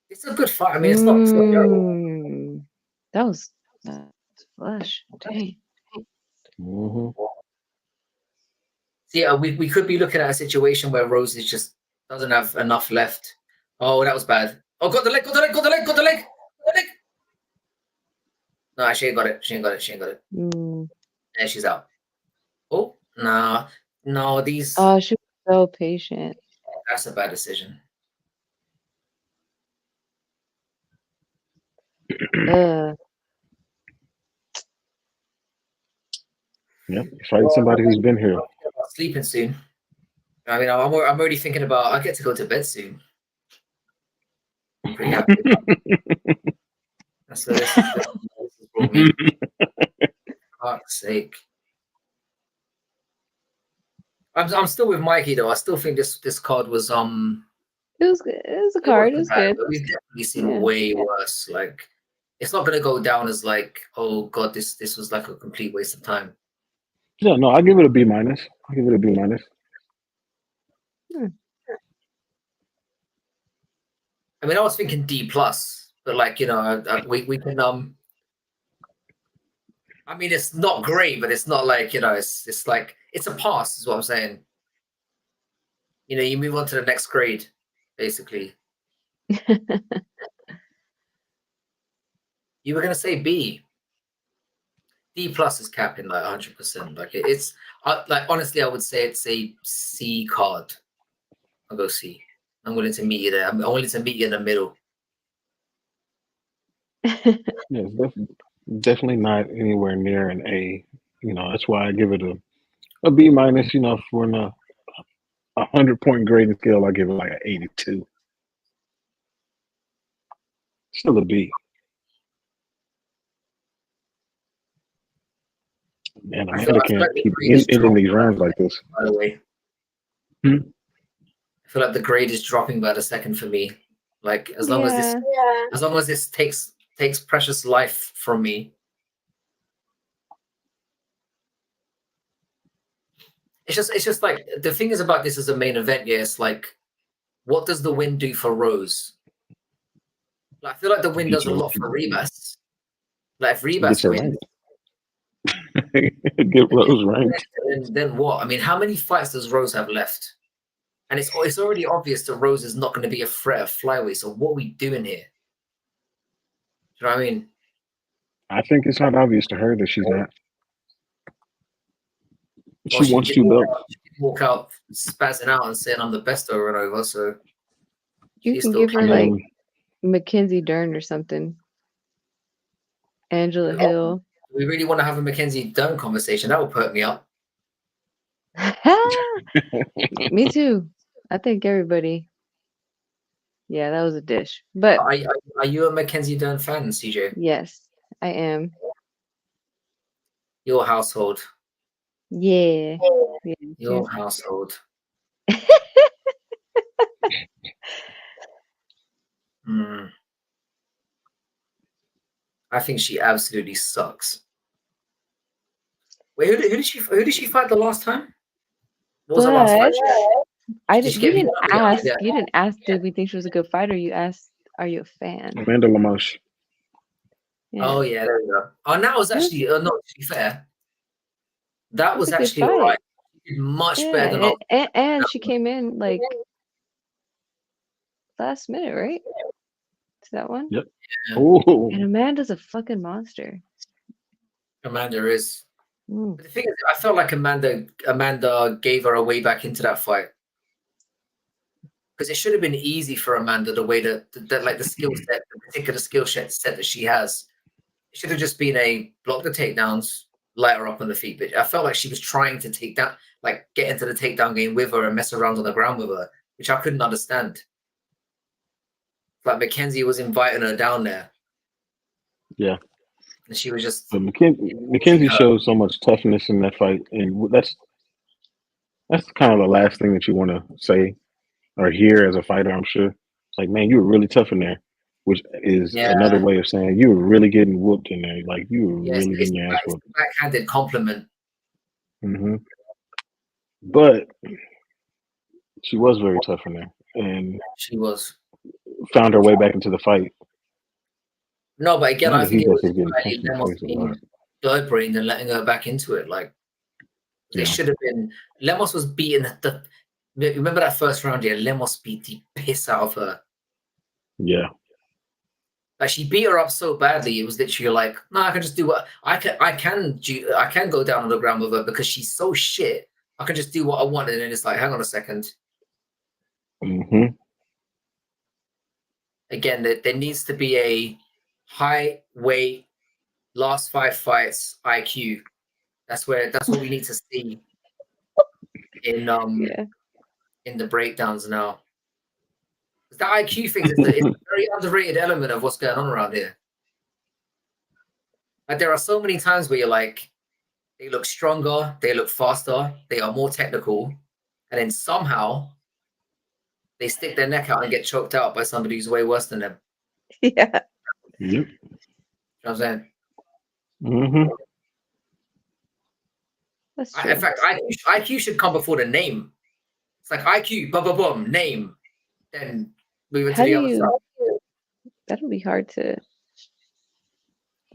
It's a good fight. I mean, it's not terrible. That was flush. Dang. Mm-hmm. See, we could be looking at a situation where Rose just doesn't have enough left. Oh, that was bad. Oh, got the leg. No, she ain't got it. And she's out. Oh, nah. No, these. Oh, she was so patient. That's a bad decision. Yeah, fighting somebody who's been here. Sleeping soon. I mean, I'm already thinking about. I get to go to bed soon. I'm pretty happy. That's what this has brought me. For fuck's sake. I'm still with Mikey though. I still think this card was It was good. It was a card. It was good. But we've definitely seen way worse. Like, it's not gonna go down as like, oh god, this was like a complete waste of time. Yeah, no, I give it a B-. I give it a B-. I mean, I was thinking D+, but like, you know, we can I mean, it's not great, but it's not like, you know, it's like it's a pass, is what I'm saying. You know, you move on to the next grade, basically. You were gonna say B. D+ is capping like 100%. Like it's like honestly, I would say it's a C card. I'll go C. I'm willing to meet you there. I'm willing to meet you in the middle. Yeah, it's definitely not anywhere near an A. You know, that's why I give it a B-. You know, for a 100-point grading scale, I give it like an 82. Still a B. Man, Amanda can't keep ending these rounds like this. By the way, I feel like the grade is dropping by the second for me. Like as long as this takes precious life from me. It's just like the thing is about this as a main event. Yeah, it's like, what does the win do for Rose? Like, I feel like the win does a lot for Ribas. Like if Ribas wins, get Rose ranked. Then what? I mean, how many fights does Rose have left? And it's already obvious that Rose is not going to be a threat of flyweight. So what are we doing here? Do you know what I mean? I think it's not obvious to her that she's not. Well, she wants 2 belts. She did walk out spazzing out and saying I'm the best over and over. So you can give her like Mackenzie Dern or something. Angela Hill. We really want to have a Mackenzie Dern conversation. That will perk me up. Me too. I think everybody. Yeah, that was a dish. But Are you a Mackenzie Dern fan, CJ? yes, I am. Your household. Yeah. Yeah. Your household. Hmm. I think she absolutely sucks. Wait, who did she fight the last time? What was the last fight? You didn't ask. You didn't ask. Did we think she was a good fighter? You asked, "Are you a fan?" Amanda Lemos. Yeah. Oh yeah, there we go. Oh, that was actually no. To be fair, that was a good actually fight. alright. Much better than and she came in like last minute, right? To that one. Yep. Oh. And Amanda's a fucking monster. Amanda is. Mm. But the thing is, I felt like Amanda gave her a way back into that fight. Because it should have been easy for Amanda the way that like the skill set, the particular skill set that she has. It should have just been a block the takedowns, light her up on the feet. But I felt like she was trying to take down, like get into the takedown game with her and mess around on the ground with her, which I couldn't understand. Like Mackenzie was inviting her down there. Yeah. And she was just. But Mackenzie showed so much toughness in that fight, and that's kind of the last thing that you want to say or hear as a fighter. I'm sure it's like, man, you were really tough in there, which is another way of saying you were really getting whooped in there. Like you were really getting your ass whooped. It's a backhanded compliment. Mm-hmm. But she was very tough in there, and she was found her way back into the fight. No, but again, I think it was being bird-brained and letting her back into it. Like they should have been. Lemos was beating the. Remember that first round? Yeah, Lemos beat the piss out of her. Yeah. Like she beat her up so badly, it was literally like, no, I can just do what I can. I can go down on the ground with her because she's so shit. I can just do what I want, and then it's like, hang on a second. Mm-hmm. Again, there needs to be a high weight, last 5 fights IQ. That's what we need to see in the breakdowns now. The IQ thing is a very underrated element of what's going on around here. Like there are so many times where you're like, they look stronger, they look faster, they are more technical, and then somehow they stick their neck out and get choked out by somebody who's way worse than them. Yeah. Yep. You know what I'm saying? Mm-hmm. That's true. In fact, IQ should come before the name. It's like IQ, boom, name. Then move it to the other side. That'll be hard to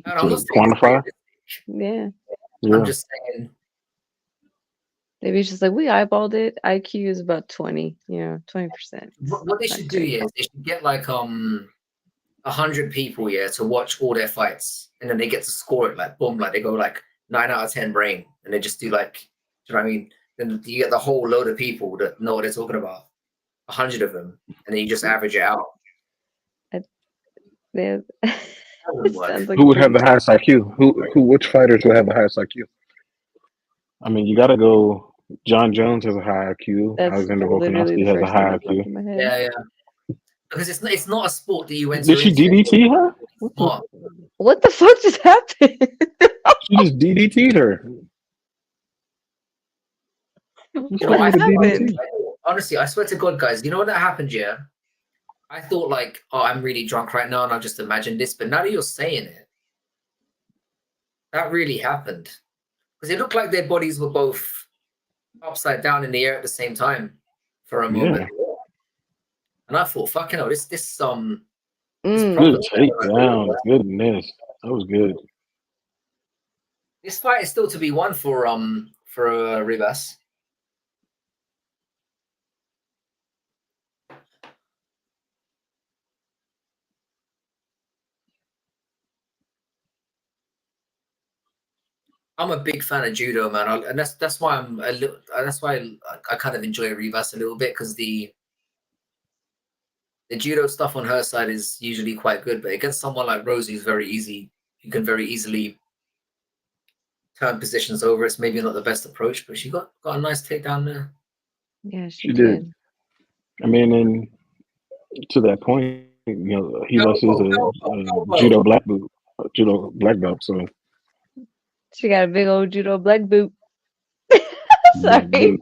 quantify. Yeah. I'm just saying. Maybe it's just like we eyeballed it. IQ is about 20, 20%. What they should do is they should get like 100 people to watch all their fights, and then they get to score it like boom, like they go like 9 out of 10 brain, and they just do like, do you know what I mean? Then you get the whole load of people that know what they're talking about, 100 of them, and then you just average it out. Who would have the highest IQ? Which fighters would have the highest IQ? I mean, you got to go. John Jones has a high IQ. Alexander Volkanovski has a high IQ. Yeah. Because it's not a sport that you went to. Did she DDT her? What the fuck just happened? She just DDT'd her. What happened? Honestly, I swear to God, guys, you know what that happened, yeah? I thought like, oh, I'm really drunk right now, and I just imagined this. But now that you're saying it, that really happened. Because it looked like their bodies were both upside down in the air at the same time for a moment. And I thought, fucking hell, this good takedown. Goodness, that was good. This fight is still to be won for Ribas. I'm a big fan of judo, man, and that's why I kind of enjoy Ribas a little bit, because the judo stuff on her side is usually quite good, but against someone like Rosie, who's very easy, you can very easily turn positions over. It's maybe not the best approach, but she got a nice takedown there. Yeah, she did. I mean, and to that point, he lost his judo black belt. So She got a big old judo black boot. black Sorry. boot.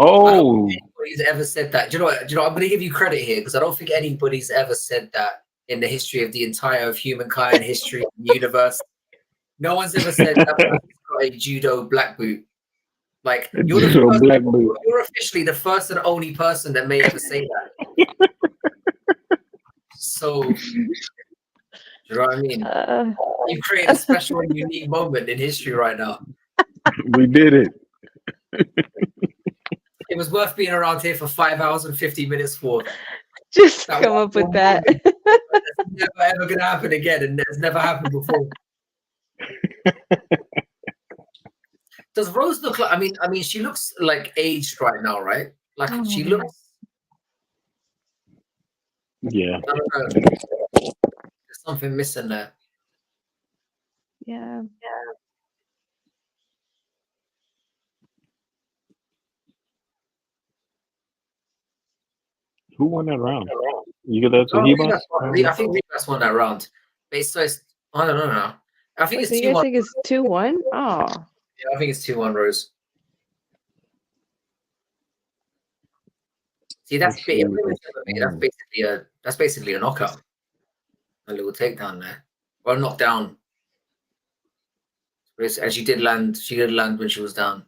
Oh, I don't think anybody's ever said that. Do you know what? I'm going to give you credit here because I don't think anybody's ever said that in the history of the entire of humankind, history of the universe. No one's ever said that person's got a judo black boot. Like you're officially the first and only person that may ever say that. So, do you know what I mean? You create a special and unique moment in history right now. We did it. It was worth being around here for 5 hours and 50 minutes for. Just come up with that. That's never ever going to happen again, and it's never happened before. Does Rose look like? I mean, she looks like aged right now, right? Like she looks. Yeah. I don't know. There's something missing there. Yeah. Who won that round? You get that to Ribas? I think Ribas won that round. I don't know now. I think it's 2-1. You guys think it's 2-1? Oh. Yeah, I think it's 2-1, Rose. See, that's basically a knockout. A little takedown there. Or a knockdown. And she did land when she was down.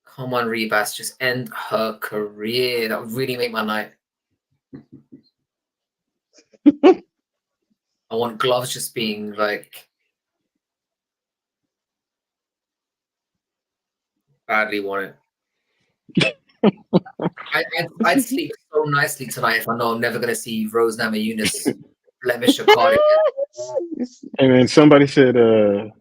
Come on, Ribas, just end her career. That would really make my night. I want gloves just being like badly want it. I'd sleep so nicely tonight if I know I'm never going to see Rose Namajunas blemish a card again. And then somebody said that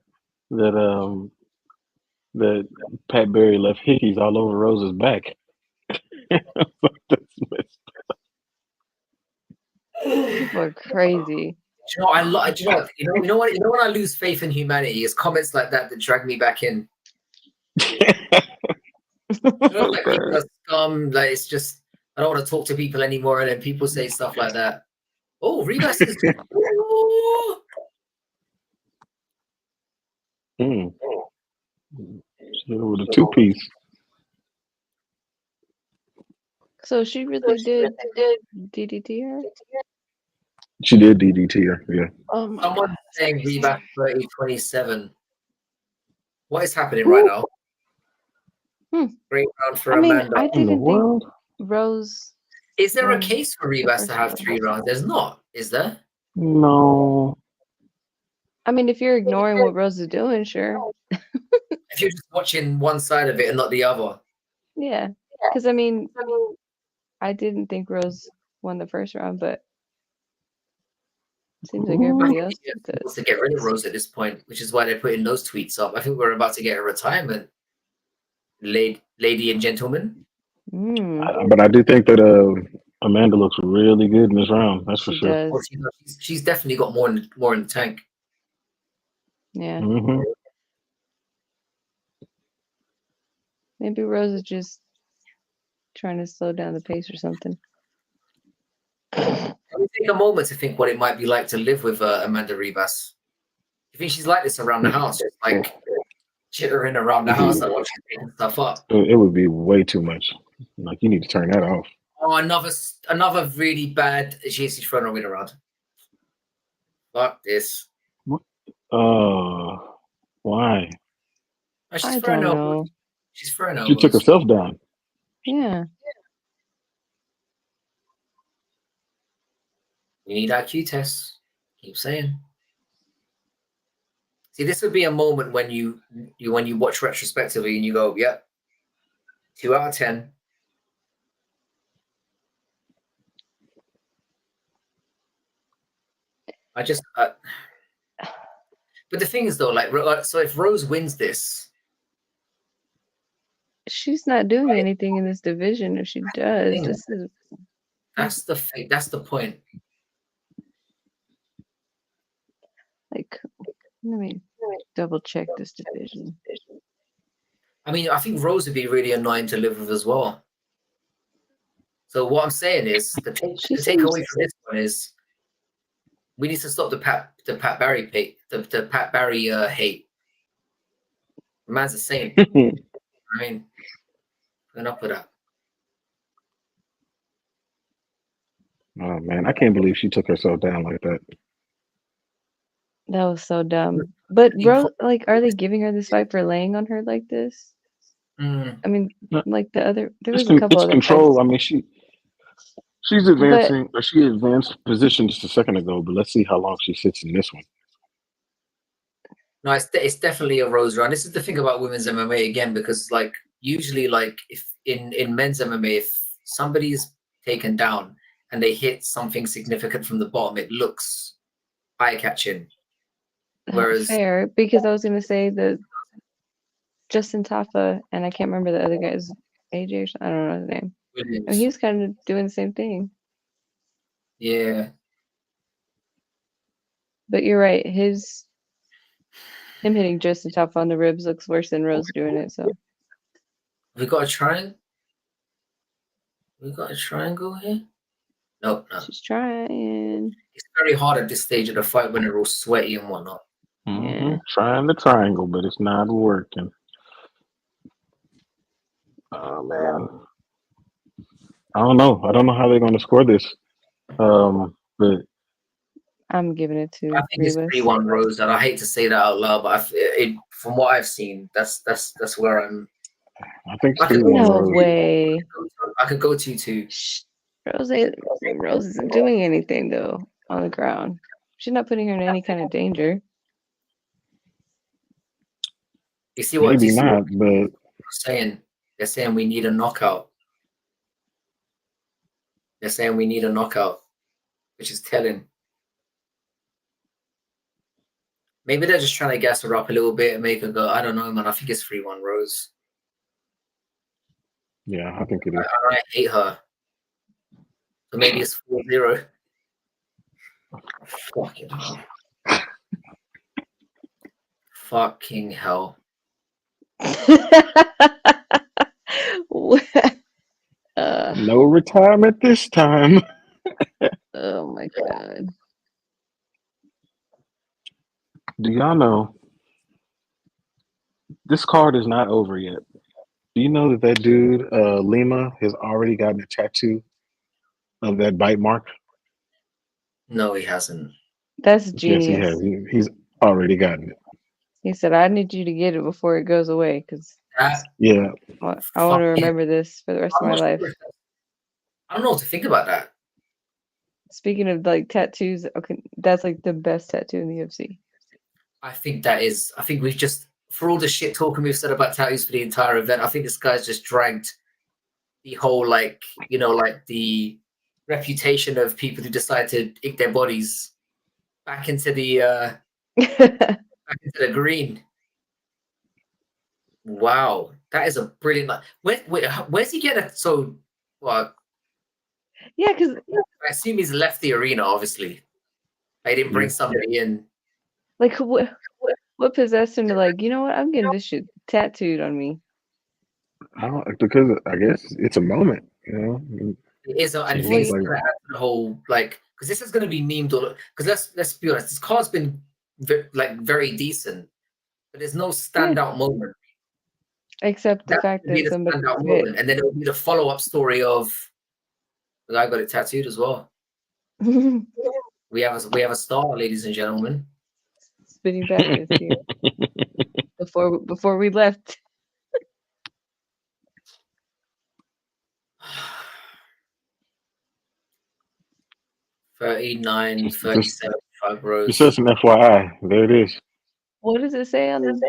Pat Berry left hickeys all over Rose's back. People are crazy. You know, you know when I lose faith in humanity, it's comments like that drag me back in. Like people are scum. Like it's just I don't want to talk to people anymore, and then people say stuff like that. Oh, Ribas is. With a 2-piece. So she really did DDT her? She did DDT her, yeah. Someone's saying Ribas 30-27. What is happening right now? Great round for Amanda. I didn't think Rose. Is there a case for Ribas to have 3 rounds? There's not, is there? No. I mean, if you're ignoring what Rose is doing, sure. If you're just watching one side of it and not the other. Yeah. Because, I mean, I didn't think Rose won the first round, but it seems like everybody else wants to get rid of Rose at this point, which is why they're putting those tweets up. I think we're about to get a retirement, lady and gentlemen. But I do think that Amanda looks really good in this round. That's for sure. Oh, she's definitely got more in the tank. Yeah. Maybe Rose is just trying to slow down the pace or something. Can we take a moment to think what it might be like to live with Amanda Ribas? You think she's like this around the house? Just like chittering around the house like while she's picking stuff up? It would be way too much. Like, you need to turn that off. Oh, another really bad. She's throwing her win around. Fuck this. Why? I don't know. She's throwing her. She took herself down. Yeah. We need IQ tests. Keep saying. See, this would be a moment when you watch retrospectively and you go, "Yep, 2 out of 10." But the thing is, though, like, so if Rose wins this, she's not doing anything in this division. If she does, that's the point. Like, I mean, double check this division. I mean, I think Rose would be really annoying to live with as well. So what I'm saying is, the takeaway from this one is, we need to stop the Pat Barry hate. The Pat Barry hate. The man's the same. I mean, enough with that. Oh man, I can't believe she took herself down like that. That was so dumb. But Rose, like, are they giving her this fight for laying on her like this? Mm. I mean, No. like there was It's, a couple it's other control. fights. I mean, she's advancing. Or she advanced position just a second ago, but let's see how long she sits in this one. No, it's definitely a Rose run. This is the thing about women's MMA again, because like usually, like if in men's MMA, if somebody's taken down and they hit something significant from the bottom, it looks eye-catching. Whereas Fair, because I was gonna say that Justin Tafa and I can't remember the other guy's AJ or something, I don't know his name. Williams, I mean, he was kind of doing the same thing. yeah, But you're right, him hitting Justin Tafa on the ribs looks worse than Rose doing it. So we got a triangle. We got a triangle here. No. she's trying. It's very hard at this stage of the fight when they're all sweaty and whatnot. Yeah. Trying the triangle, but it's not working. Oh man, I don't know. I don't know how they're going to score this. But I'm giving it to I think it's Ribas. 3-1 Rose, and I hate to say that out loud, but from what I've seen, that's where I'm. I think it's I could 3-1 No Rose. way. I could go 2-2. Rose isn't doing anything though on the ground. She's not putting her in any kind of danger. You see what Maybe not, but they're saying? They're saying we need a knockout. They're saying we need a knockout, which is telling. Maybe they're just trying to gas her up a little bit and make her go. I don't know, man. I think it's 3-1 Rose. yeah, I think it is. I hate her. So maybe it's 4-0. Fucking hell. Fucking hell. No retirement this time. Oh my god. Do y'all know this card is not over yet? Do you know that dude Lima has already gotten a tattoo of that bite mark? No, he hasn't. That's Yes, he genius. has. He's already gotten it. He said, I need you to get it before it goes away because Yeah. I want to remember this for the rest of my life. I don't know what to think about that. Speaking of like tattoos, okay, that's like the best tattoo in the UFC. I think we've just, for all the shit talking we've said about tattoos for the entire event, I think this guy's just dragged the whole, like, you know, like the reputation of people who decide to ick their bodies back into the green. Wow, that is a brilliant. Where's he getting it? So, well, yeah, because I assume he's left the arena. Obviously, I didn't bring somebody in. like what possessed him to like, you know what? I'm getting this shit tattooed on me. Because I guess it's a moment, you know. It is, and So things like- like the whole, like, because this is going to be memed all. Because let's be honest, this card's been very decent, but there's no standout moment. Except the That fact would be that the somebody standout moment, and then it will be the follow-up story of the guy got it tattooed as well. We have a star, ladies and gentlemen. spinning back this year before we left. 39, 37, 5 rows. It's just an FYI. There it is. What does it say on the?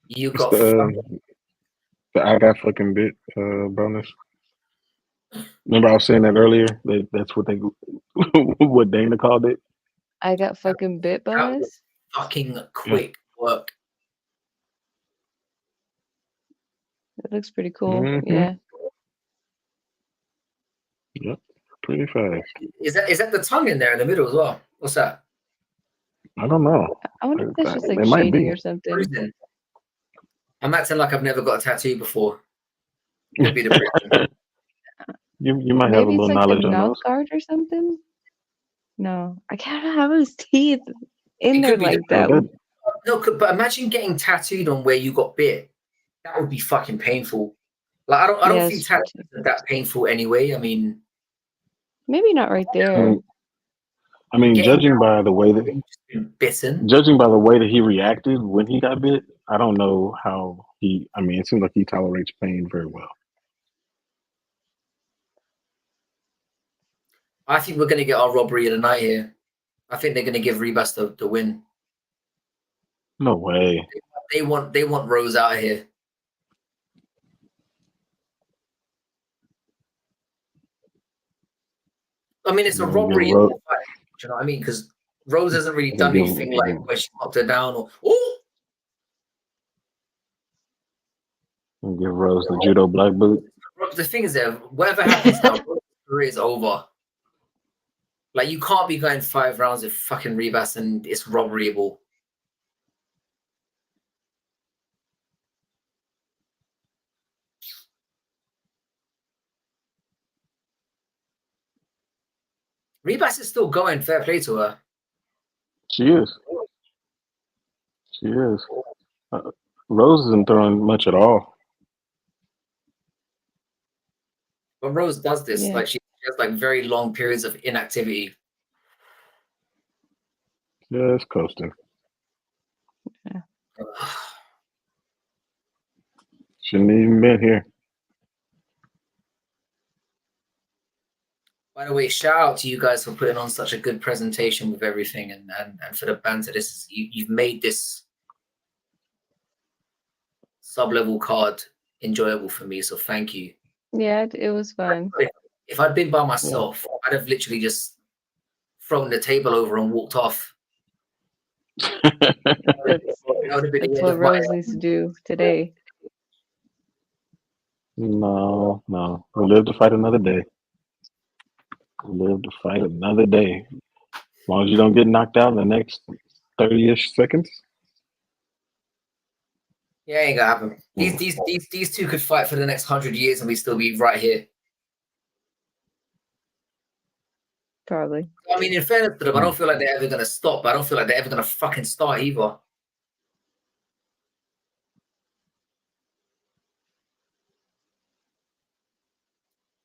You It's got the I got fucking bit bonus. Remember I was saying that earlier? That's what what Dana called it. I got fucking bit bonus. fucking quick work. That looks pretty cool. Mhm. Yeah. Yep, pretty fast. Is that the tongue in there in the middle as well? What's that? I don't know. I wonder if that's just like It might shading be. or something. Bruising. I'm acting like I've never got a tattoo before. Could be the bruising. You might have a Maybe it's little like the knowledge on mouth those. guard or something. No, I can't have his teeth in It there could be like the- that. That, No, but imagine getting tattooed on where you got bit. That would be fucking painful. Like I don't think Yes, tattoos are that painful anyway. I mean, maybe not right there. I mean, getting judging by the way that bitten. he reacted when he got bit, I don't know how he. I mean, it seems like he tolerates pain very well. I think we're going to get our robbery of the night here. I think they're going to give Ribas the win. No way. They want Rose out of here. I mean, it's a They're gonna robbery. give In Rose, the fight, do you know what I mean? Because Rose hasn't really they're gonna done give, anything like where she knocked her down or give Rose the judo black boot. The thing is that whatever happens now, Rose's career is over. Like you can't be going 5 rounds with fucking Ribas and it's robberyable. Ribas is still going. Fair play to her. She is. She is. Rose isn't throwing much at all. But Rose does this. Yeah. Like she has like very long periods of inactivity. Yeah, it's coasting. Shouldn't even been here. By the way, shout out to you guys for putting on such a good presentation with everything and for the banter. You've made this sub-level card enjoyable for me, so thank you. Yeah, it was fun. If I'd been by myself, I'd have literally just thrown the table over and walked off. That's what Rose needs to do today. No. We'll live to fight another day. Live to fight another day. As long as you don't get knocked out in the next 30-ish seconds. Yeah, ain't gonna happen. These two could fight for the next 100 years and we'd still be right here. Probably. I mean, in fairness to them, I don't feel like they're ever gonna stop. I don't feel like they're ever gonna fucking start either.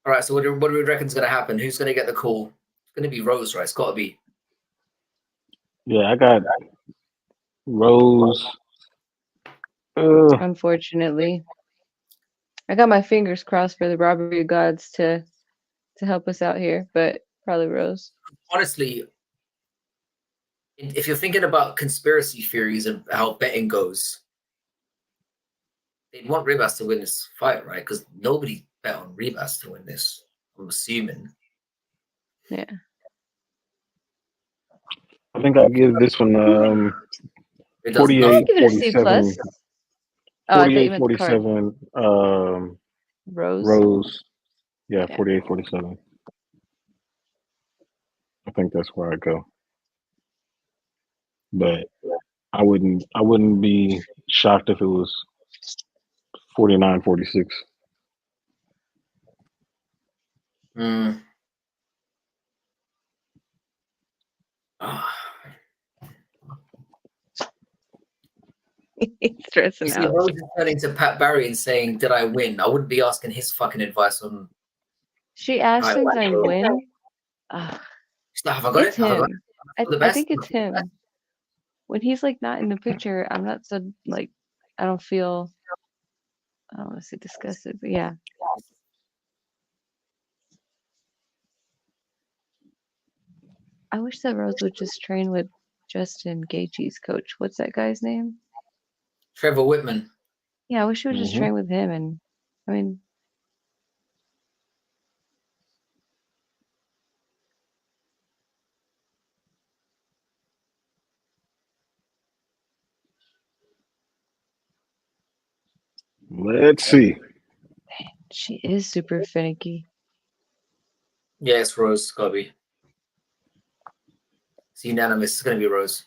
All right, so what do we reckon's gonna happen? Who's gonna get the call? It's gonna be Rose, right? It's gotta be. Yeah, I got Rose. Unfortunately, I got my fingers crossed for the robbery gods to help us out here, but probably Rose. Honestly, if you're thinking about conspiracy theories of how betting goes, they'd want Ribas to win this fight, right? Because nobody bet on Ribas to win this. I'm assuming. Yeah. I think I'll give this one 48, I'll give it a C 47. plus. Oh, I thought you 48, meant the card. 47. Rose. Yeah, 48, 47. I think that's where I go. But I wouldn't be shocked if it was 49, 46. He's stressing You see, out. Rose is turning to Pat Barry and saying, "Did I win?" I wouldn't be asking his fucking advice on. She asked him, "Did I win?" She's like, have I got It's it? Have him. I think it's him. When he's like not in the picture, I'm not so like I don't want to say disgusted, but yeah. I wish that Rose would just train with Justin Gaethje's coach. What's that guy's name? Trevor Whitman. Yeah, I wish she would just train with him. And I mean, Let's see. she is super finicky. Yeah, it's Rose. It's gotta be. It's unanimous. It's gonna be Rose.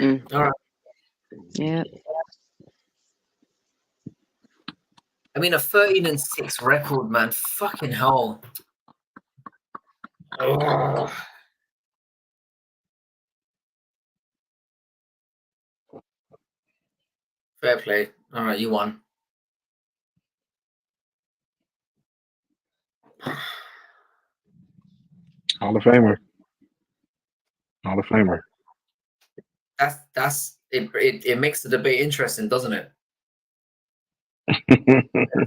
All right. Yeah. I mean, a 13-6 record, man. Fucking hell. Ugh. Fair play. All right, you won. Hall of Famer. Hall of Famer. That's it. It makes the debate interesting, doesn't it?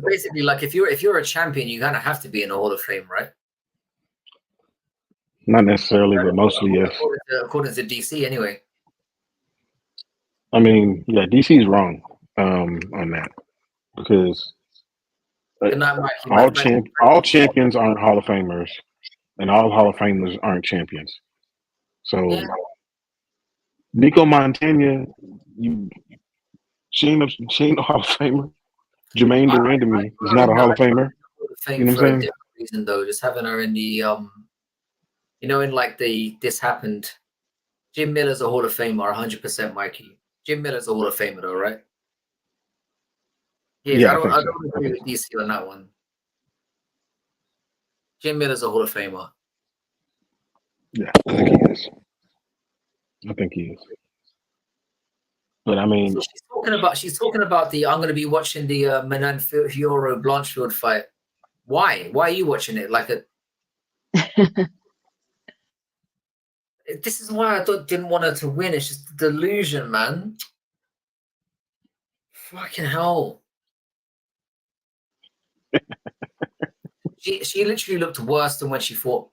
Basically, like if you're a champion, you kind of have to be in the Hall of Fame, right? Not necessarily, but mostly yes. According to DC, anyway. I mean, yeah, DC's wrong on that because Good night, Mikey. all champions aren't Hall of Famers, and all Hall of Famers aren't champions. So, Yeah. Nico Montana, she ain't a Hall of Famer. Jermaine Durandamy is not a Hall of Famer. You know what I'm saying? Different reason though, just having her in the you know, in like this happened. Jim Miller's a Hall of Famer, 100%, Mikey. Jim Miller's a Hall of Famer, though, right? Yeah, I don't agree with DC on that one. Jim Miller's a Hall of Famer. Yeah, I think he is. But I mean, she's talking about the. I'm going to be watching the Manan Fioro Blanchfield fight. Why? Why are you watching it? Like a. This is why I didn't want her to win. It's just a delusion, man. Fucking hell. She literally looked worse than when she fought.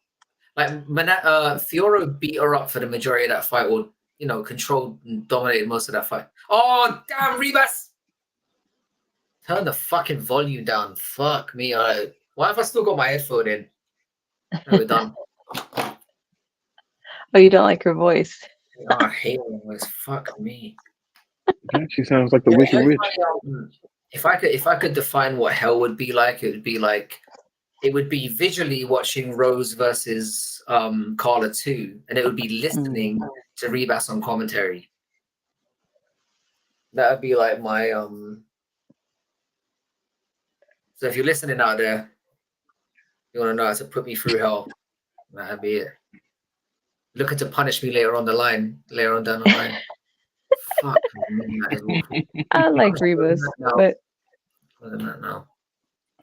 Like Fioro beat her up for the majority of that fight, or you know, controlled and dominated most of that fight. Oh damn, Ribas! Turn the fucking volume down. Fuck me. Why have I still got my headphone in? No, we're done. Oh, you don't like her voice? Oh, I hate her voice. Fuck me. Yeah, she sounds like the Wicked Witch. If I could define what hell would be like, it would be visually watching Rose versus Carla 2, and it would be listening to Ribas on commentary. That would be like my So if you're listening out there, you want to know how to put me through hell, that'd be it. Looking to punish me later on down the line. Fuck me, that is awful. I like Ribas, but other than that, no.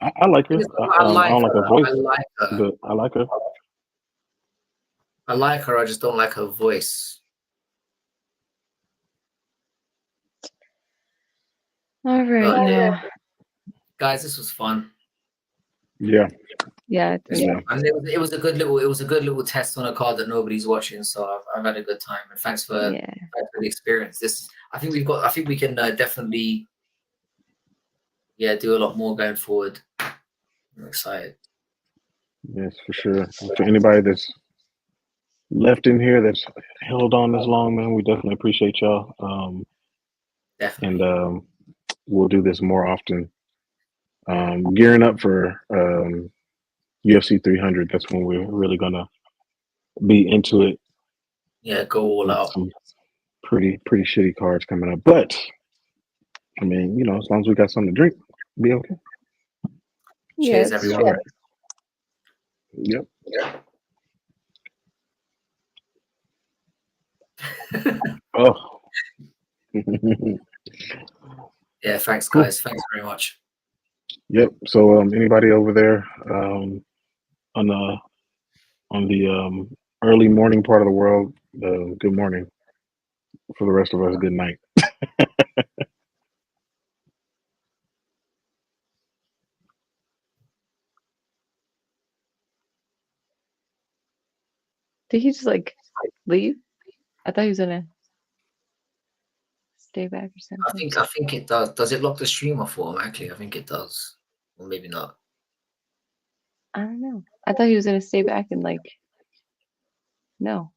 I like her. I don't like her voice, but I like her. I like her. I just don't like her voice. all right, guys, this was fun. Yeah. Yeah. And it was a good little test on a card that nobody's watching. So I've had a good time, and thanks for the experience. I think we can definitely do a lot more going forward. I'm excited. Yes, for sure. For anybody that's left in here that's held on this long, man, we definitely appreciate y'all. Definitely. And we'll do this more often. Gearing up for UFC 300. That's when we're really gonna be into it. Yeah, go all out. Some pretty shitty cards coming up, but I mean, you know, as long as we got something to drink, be okay. Cheers, everyone. Right. Yep. Oh. Yeah, thanks, guys. Thanks very much. Yep. So, anybody over there on the early morning part of the world, good morning. For the rest of us, good night. Did he just like leave? I thought he was gonna stay back or something. I think it does. Does it lock the streamer for him? Actually, I think it does. Or maybe not. I don't know. I thought he was gonna stay back and like no.